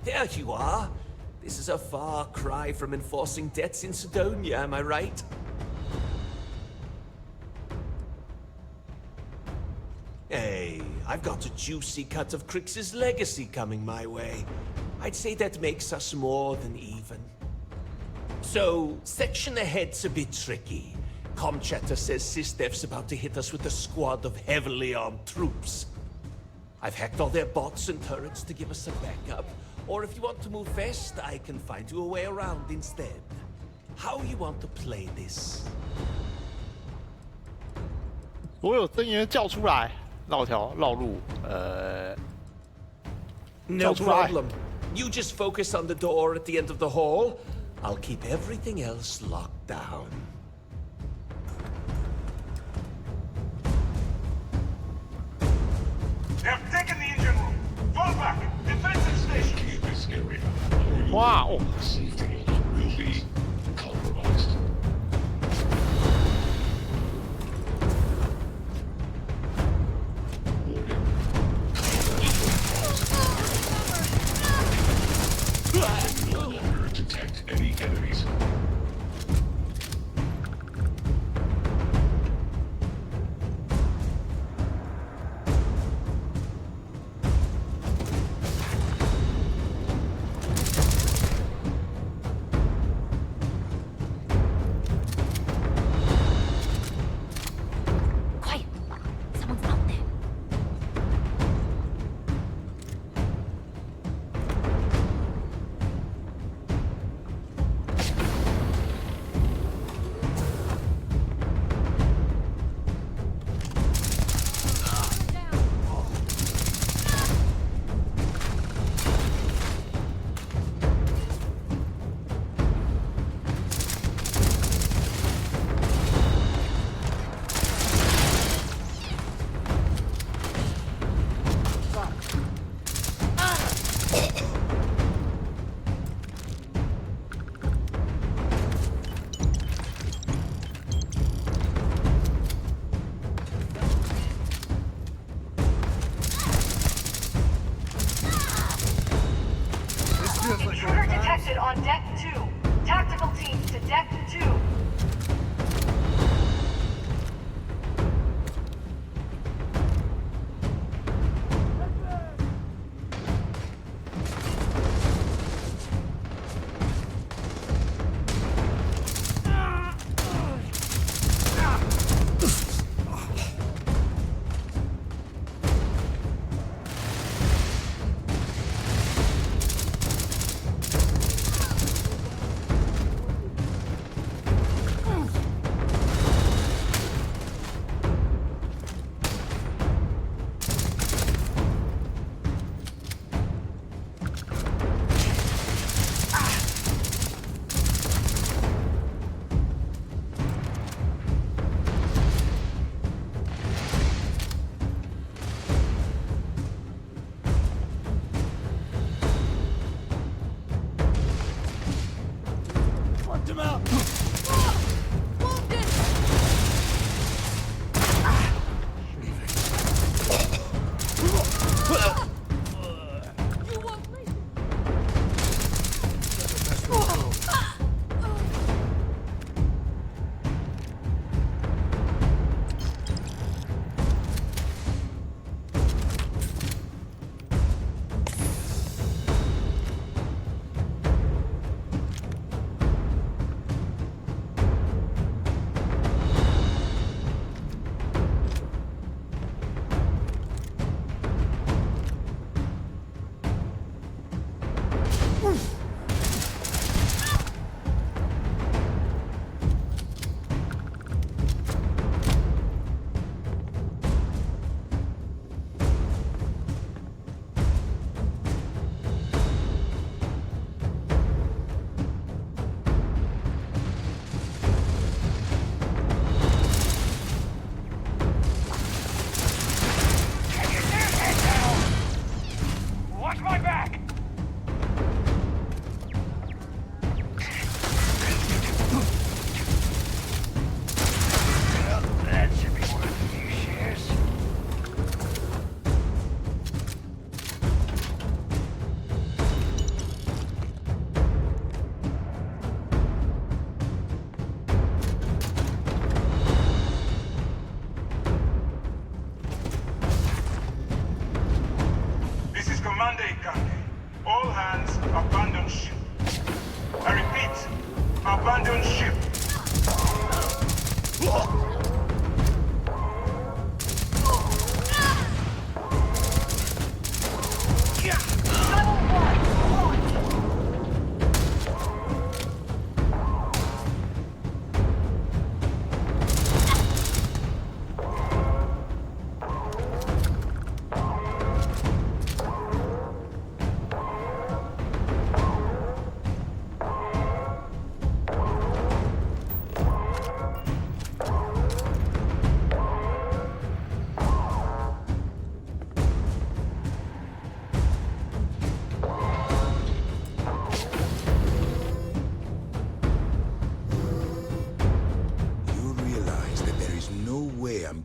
There you are. This is a far cry from enforcing debts in Sidonia, am I right? I've got a juicy cut of Crix's legacy coming my way. I'd say that makes us more than even. So, section ahead's a bit tricky. Com chatter says SysDef's about to hit us with a squad of heavily armed troops. I've hacked all their bots and turrets to give us a backup. Or if you want to move fast, I can find you a way around instead. How you want to play this? 所有增援叫出来，绕路，No problem. You just focus on the door at the end of the hall. I'll keep everything else locked down. They've taken the engine room. Fall back. Defensive station. This area. Wow. Safety will be compromised. No longer detect any enemies. Quiet. Someone's out there. Intruder detected on deck 2. Tactical teams to deck 2. abandoned ship.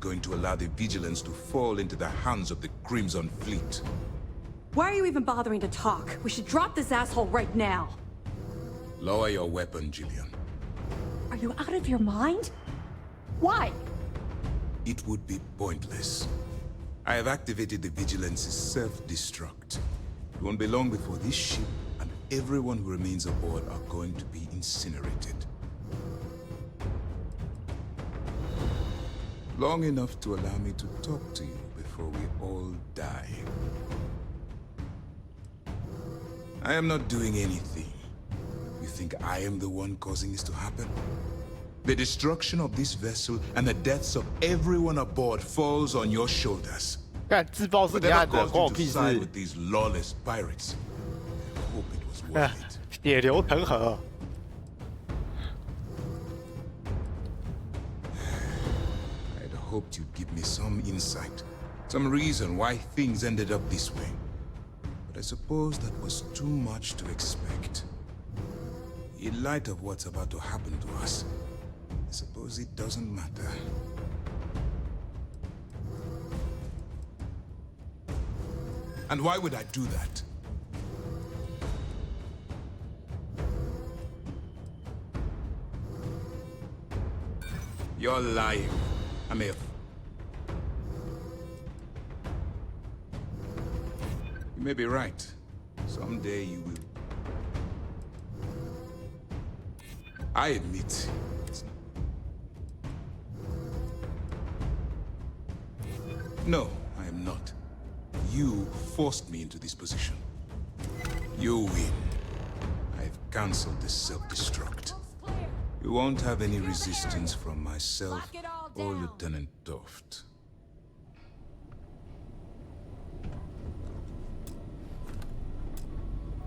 Going to allow the vigilance to fall into the hands of the Crimson Fleet. Why are you even bothering to talk? We should drop this asshole right now. Lower your weapon, Jillian. Are you out of your mind? Why? It would be pointless. I have activated the Vigilance's self-destruct. It won't be long before this ship and everyone who remains aboard are going to be incinerated. Long enough to allow me to talk to you before we all die. I am not doing anything. You think I am the one causing this to happen? The destruction of this vessel and the deaths of everyone aboard falls on your shoulders. 干自爆是你按的，关我屁事。 with these lawless pirates. I hope it was worth it. 血流成河。 Hoped you'd give me some insight, some reason why things ended up this way. But I suppose that was too much to expect. In light of what's about to happen to us, I suppose it doesn't matter. And why would I do that? You're lying. I may have... You may be right. Someday you will. I admit, No, I am not. You forced me into this position. You win. I've cancelled the self-destruct. You won't have any resistance from myself or Lieutenant Toft.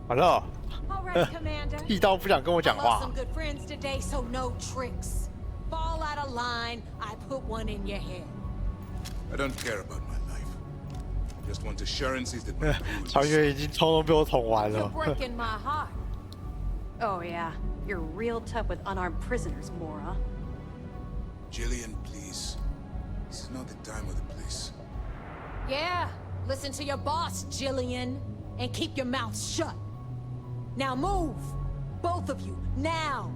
Hello. 地道不想跟我讲话。 some good friends today, so no tricks. Fall out of line, I put one in your head. I don't care about my life. I just want assurances that my crew is 船员已经通通被我捅完 You're 了。 breaking my heart. Oh yeah, you're real tough with unarmed prisoners, Mora. Jillian, please. This is not the time or the place. Yeah, listen to your boss, Jillian, and keep your mouth shut. Now move! Both of you, now!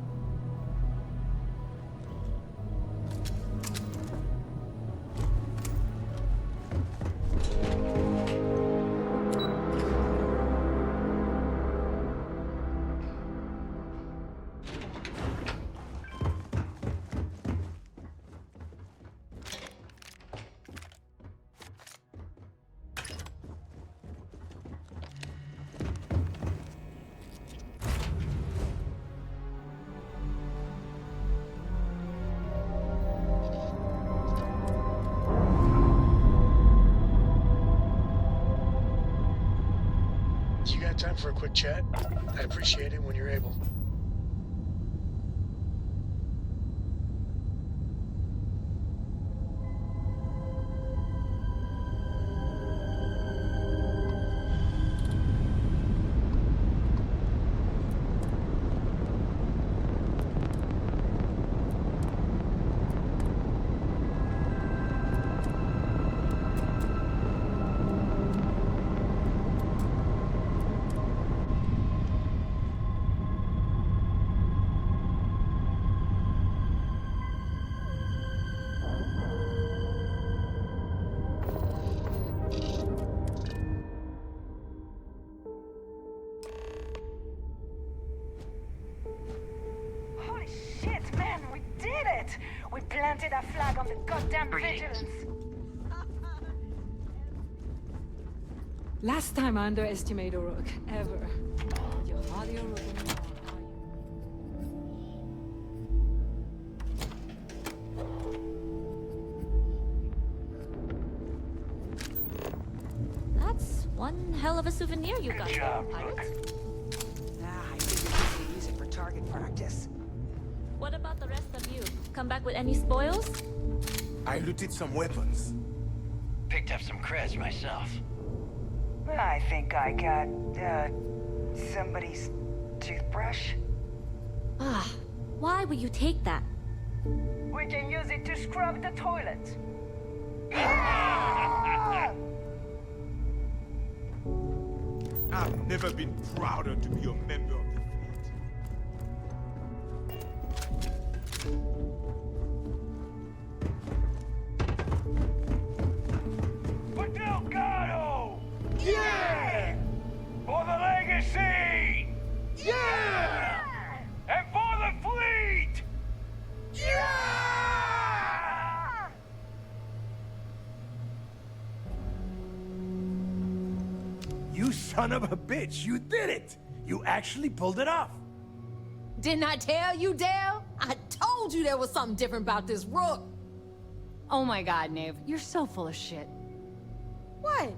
You got time for a quick chat? I'd appreciate it when you're able. planted a flag on the goddamn vigilance. Last time I underestimated a rook, ever. You're hardly a rook anymore. That's one hell of a souvenir you got. Good job, Pirate. I figured we could use it for target practice. What about the rest of you? Come back with any spoils? I looted some weapons. Picked up some creds myself. I think I got, somebody's toothbrush. Ah, why would you take that? We can use it to scrub the toilet. I've never been prouder to be a member of the For Delgado! Yeah! For the legacy! Yeah! And for the fleet! Yeah! You son of a bitch, you did it! You actually pulled it off! Didn't I tell you, Dale? I told you there was something different about this rook. Oh my god, Nave, you're so full of shit. What?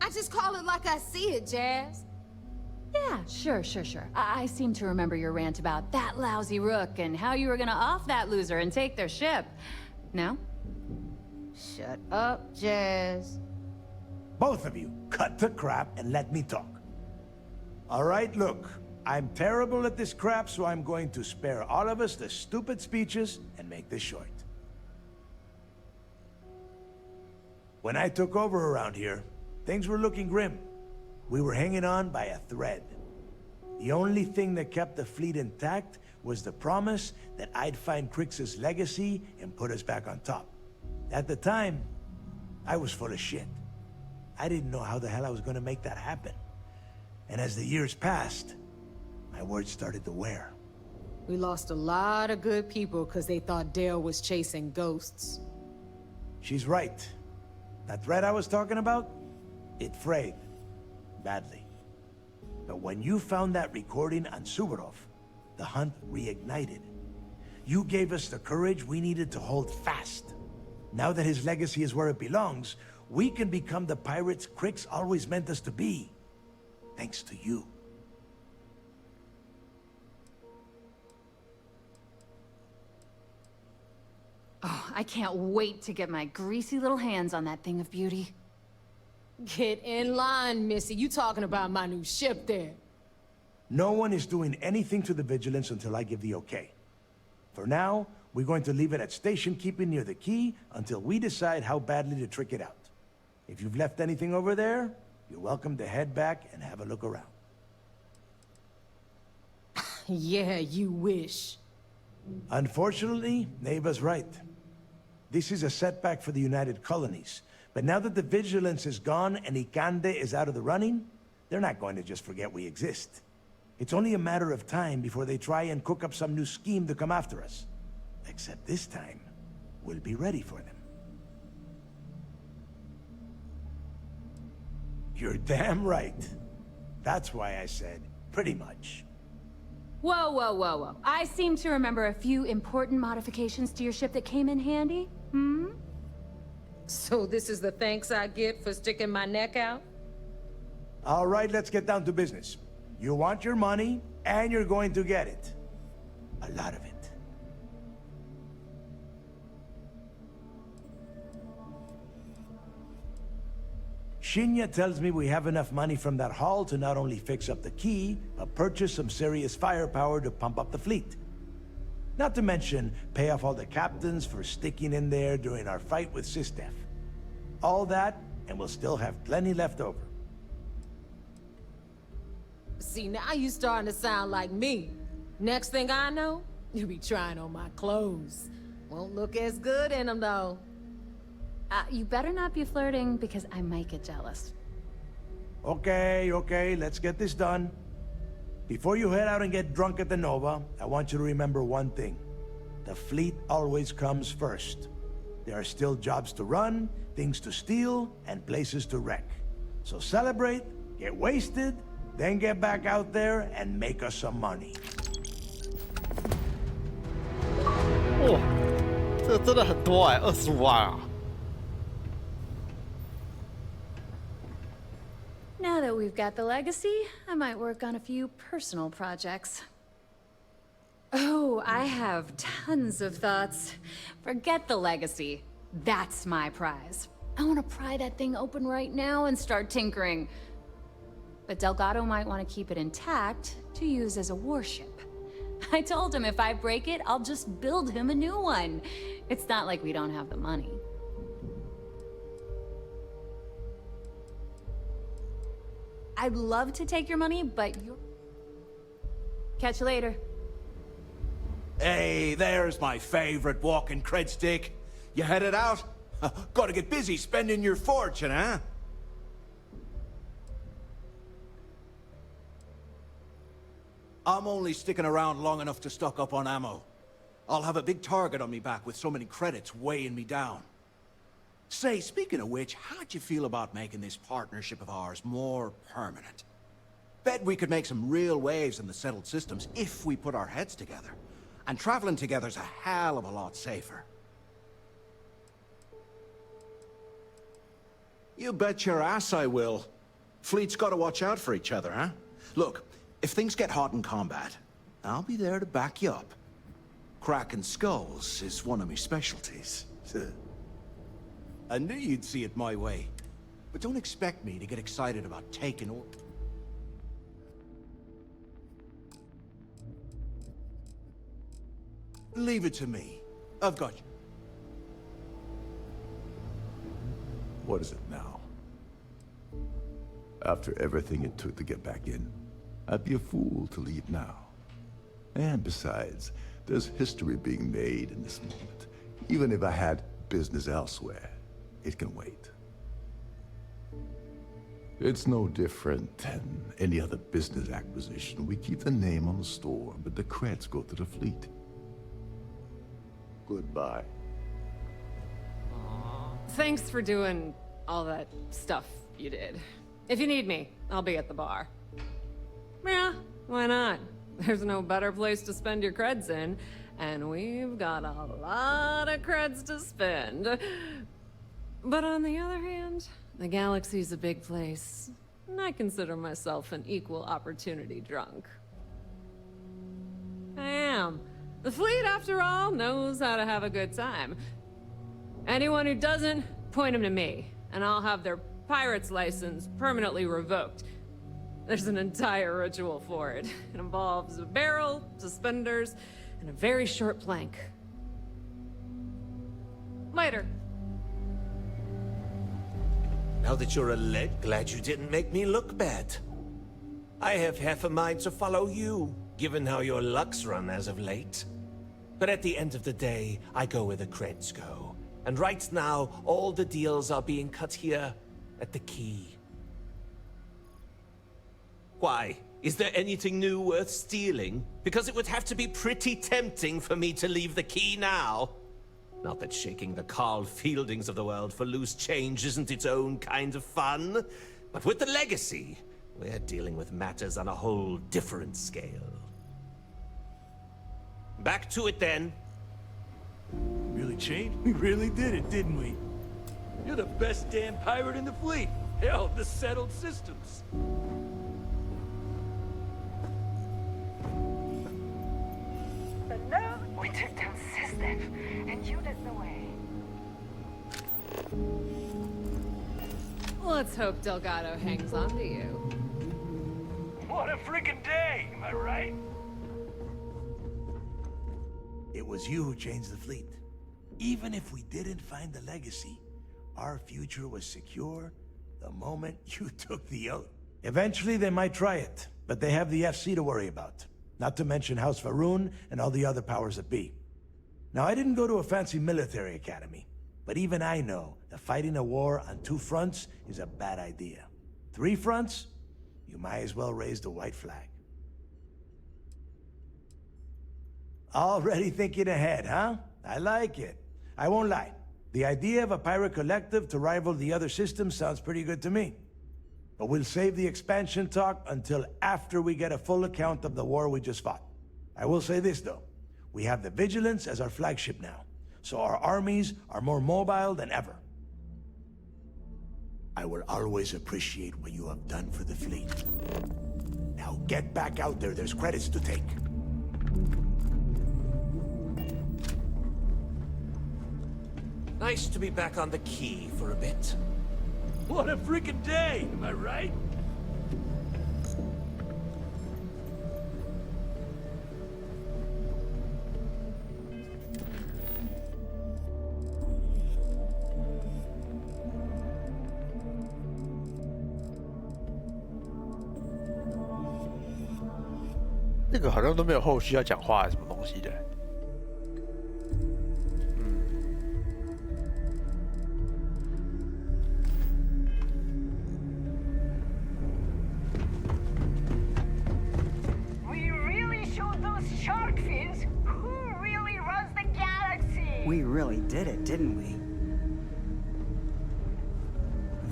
I just call it like I see it, Jazz. Yeah, sure. I seem to remember your rant about that lousy rook and how you were gonna off that loser and take their ship. No? Shut up, Jazz. Both of you, cut the crap and let me talk. All right, look. I'm terrible at this crap, so I'm going to spare all of us the stupid speeches and make this short. When I took over around here, things were looking grim. We were hanging on by a thread. The only thing that kept the fleet intact was the promise that I'd find Crix's legacy and put us back on top. At the time, I was full of shit. I didn't know how the hell I was going to make that happen. And as the years passed, my words started to wear. We lost a lot of good people because they thought Dale was chasing ghosts. She's right. That thread I was talking about, it frayed. Badly. But when you found that recording on Suvorov, the hunt reignited. You gave us the courage we needed to hold fast. Now that his legacy is where it belongs, we can become the pirates Crix always meant us to be. Thanks to you. Oh, I can't wait to get my greasy little hands on that thing of beauty. Get in line, Missy. You talking about my new ship there. No one is doing anything to the Vigilance until I give the okay. For now, we're going to leave it at station keeping near the key until we decide how badly to trick it out. If you've left anything over there, you're welcome to head back and have a look around. Yeah, you wish. Unfortunately, Neva's right. This is a setback for the United Colonies. But now that the Vigilance is gone and Ikande is out of the running, they're not going to just forget we exist. It's only a matter of time before they try and cook up some new scheme to come after us. Except this time, we'll be ready for them. You're damn right. That's why I said, pretty much. Whoa. I seem to remember a few important modifications to your ship that came in handy. So this is the thanks I get for sticking my neck out? All right, let's get down to business. You want your money, and you're going to get it. A lot of it. Shinya tells me we have enough money from that haul to not only fix up the key, but purchase some serious firepower to pump up the fleet. Not to mention, pay off all the captains for sticking in there during our fight with Sistef. All that, and we'll still have plenty left over. See, now you starting to sound like me. Next thing I know, you'll be trying on my clothes. Won't look as good in them, though. You better not be flirting, because I might get jealous. Okay, let's get this done. Before you head out and get drunk at the Nova, I want you to remember one thing. the fleet always comes first. There are still jobs to run, things to steal, and places to wreck. So celebrate, get wasted, then get back out there and make us some money. 哇，这个真的很多哎，25万啊！ Now that we've got the legacy, I might work on a few personal projects. Oh, I have tons of thoughts. Forget the legacy. That's my prize. I want to pry that thing open right now and start tinkering. But Delgado might want to keep it intact to use as a warship. I told him if I break it, I'll just build him a new one. It's not like we don't have the money. I'd love to take your money, but you're... Catch you later. Hey, there's my favorite walking cred stick. You headed out? Gotta get busy spending your fortune, huh? I'm only sticking around long enough to stock up on ammo. I'll have a big target on me back with so many credits weighing me down. Say, speaking of which, how'd you feel about making this partnership of ours more permanent? Bet we could make some real waves in the settled systems if we put our heads together. And traveling together's a hell of a lot safer. You bet your ass I will. Fleet's gotta watch out for each other, huh? Look, if things get hot in combat, I'll be there to back you up. Cracking skulls is one of my specialties. I knew you'd see it my way. But don't expect me to get excited about taking over. Leave it to me. I've got you. What is it now? After everything it took to get back in, I'd be a fool to leave now. And besides, there's history being made in this moment. Even if I had business elsewhere, it can wait. It's no different than any other business acquisition. We keep the name on the store, but the creds go to the fleet. Goodbye. Thanks for doing all that stuff you did. If you need me, I'll be at the bar. Yeah, why not? There's no better place to spend your creds in, and we've got a lot of creds to spend. But on the other hand, the galaxy's a big place, and I consider myself an equal opportunity drunk. I am. The fleet, after all, knows how to have a good time. Anyone who doesn't, point them to me, and I'll have their pirate's license permanently revoked. There's an entire ritual for it. It involves a barrel, suspenders, and a very short plank. Later. Now that you're a lead, glad you didn't make me look bad. I have half a mind to follow you, given how your luck's run as of late. But at the end of the day, I go where the creds go. And right now, all the deals are being cut here at the key. Why? Is there anything new worth stealing? Because it would have to be pretty tempting for me to leave the key now. Not that shaking the Carl Fieldings of the world for loose change isn't its own kind of fun. But with the legacy, we're dealing with matters on a whole different scale. Back to it then. Really changed? We really did it, didn't we? You're the best damn pirate in the fleet. Hell, the settled systems. No, we took down System, and you led the way. Let's hope Delgado hangs on to you. What a freaking day, am I right? It was you who changed the fleet. Even if we didn't find the legacy, our future was secure the moment you took the oath. Eventually they might try it, but they have the FC to worry about. Not to mention House Varun and all the other powers that be. Now, I didn't go to a fancy military academy, but even I know that fighting a war on 2 fronts is a bad idea. 3 fronts? You might as well raise the white flag. Already thinking ahead, huh? I like it. I won't lie. The idea of a pirate collective to rival the other systems sounds pretty good to me. But we'll save the expansion talk until after we get a full account of the war we just fought. I will say this, though. We have the Vigilance as our flagship now, so our armies are more mobile than ever. I will always appreciate what you have done for the fleet. Now get back out there, there's credits to take. Nice to be back on the quay for a bit. What a freaking day, am I right?那个好像都没有后续要讲话还是什么东西的。We really showed those shark fins who really runs the galaxy. We really did it, didn't we?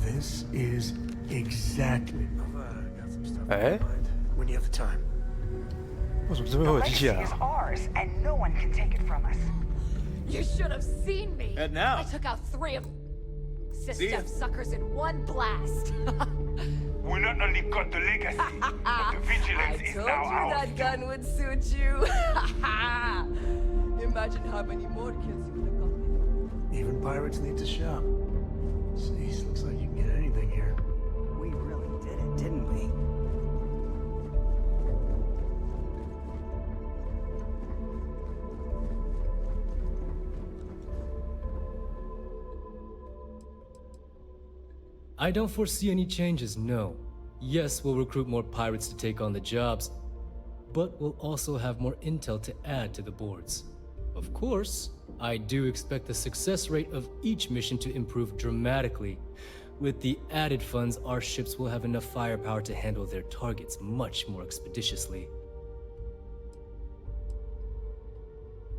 This is exactly. Eh? When you have the time. 为什么这边会有机器人 Legacy is 啊？ ours, and no one can take it from us. You should have seen me. And now? I took out 3 of See ya. system suckers in one blast. We not only got the legacy, but the vigilance is told now you ours. that gun would suit you. Imagine how many more kills you would have gotten. Even pirates need to shop. Jeez, looks like you can get anything here. We really did it, didn't we? I don't foresee any changes, no. Yes, we'll recruit more pirates to take on the jobs, but we'll also have more intel to add to the boards. Of course, I do expect the success rate of each mission to improve dramatically. With the added funds, our ships will have enough firepower to handle their targets much more expeditiously.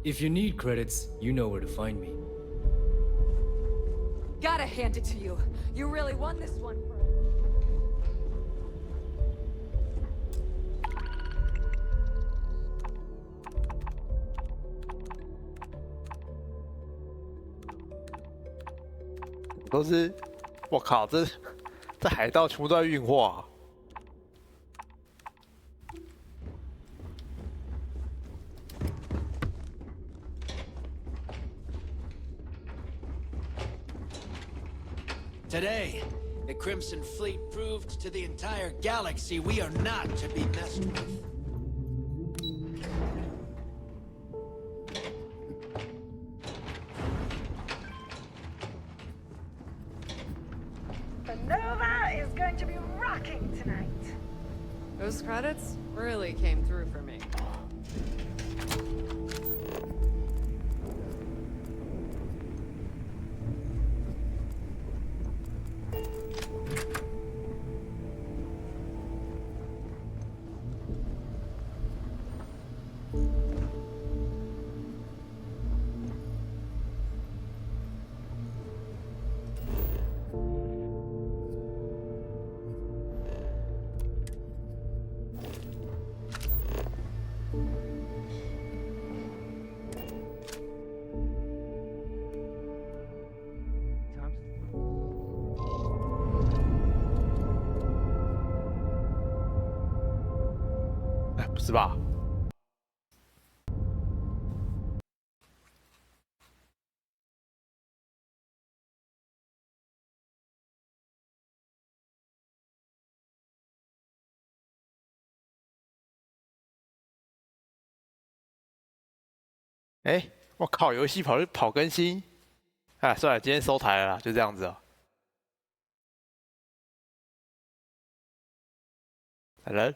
If you need credits, you know where to find me. Gotta hand it to you. You really won this one for us. 都是，我靠，这海盗全部都在运货啊！ Today, the Crimson Fleet proved to the entire galaxy we are not to be messed with. The Nova is going to be rocking tonight. Those credits really came through for me. Eh, 不是吧？哎，我靠！游戏跑更新，哎，算了，今天收台了啦，就这样子哦。来人。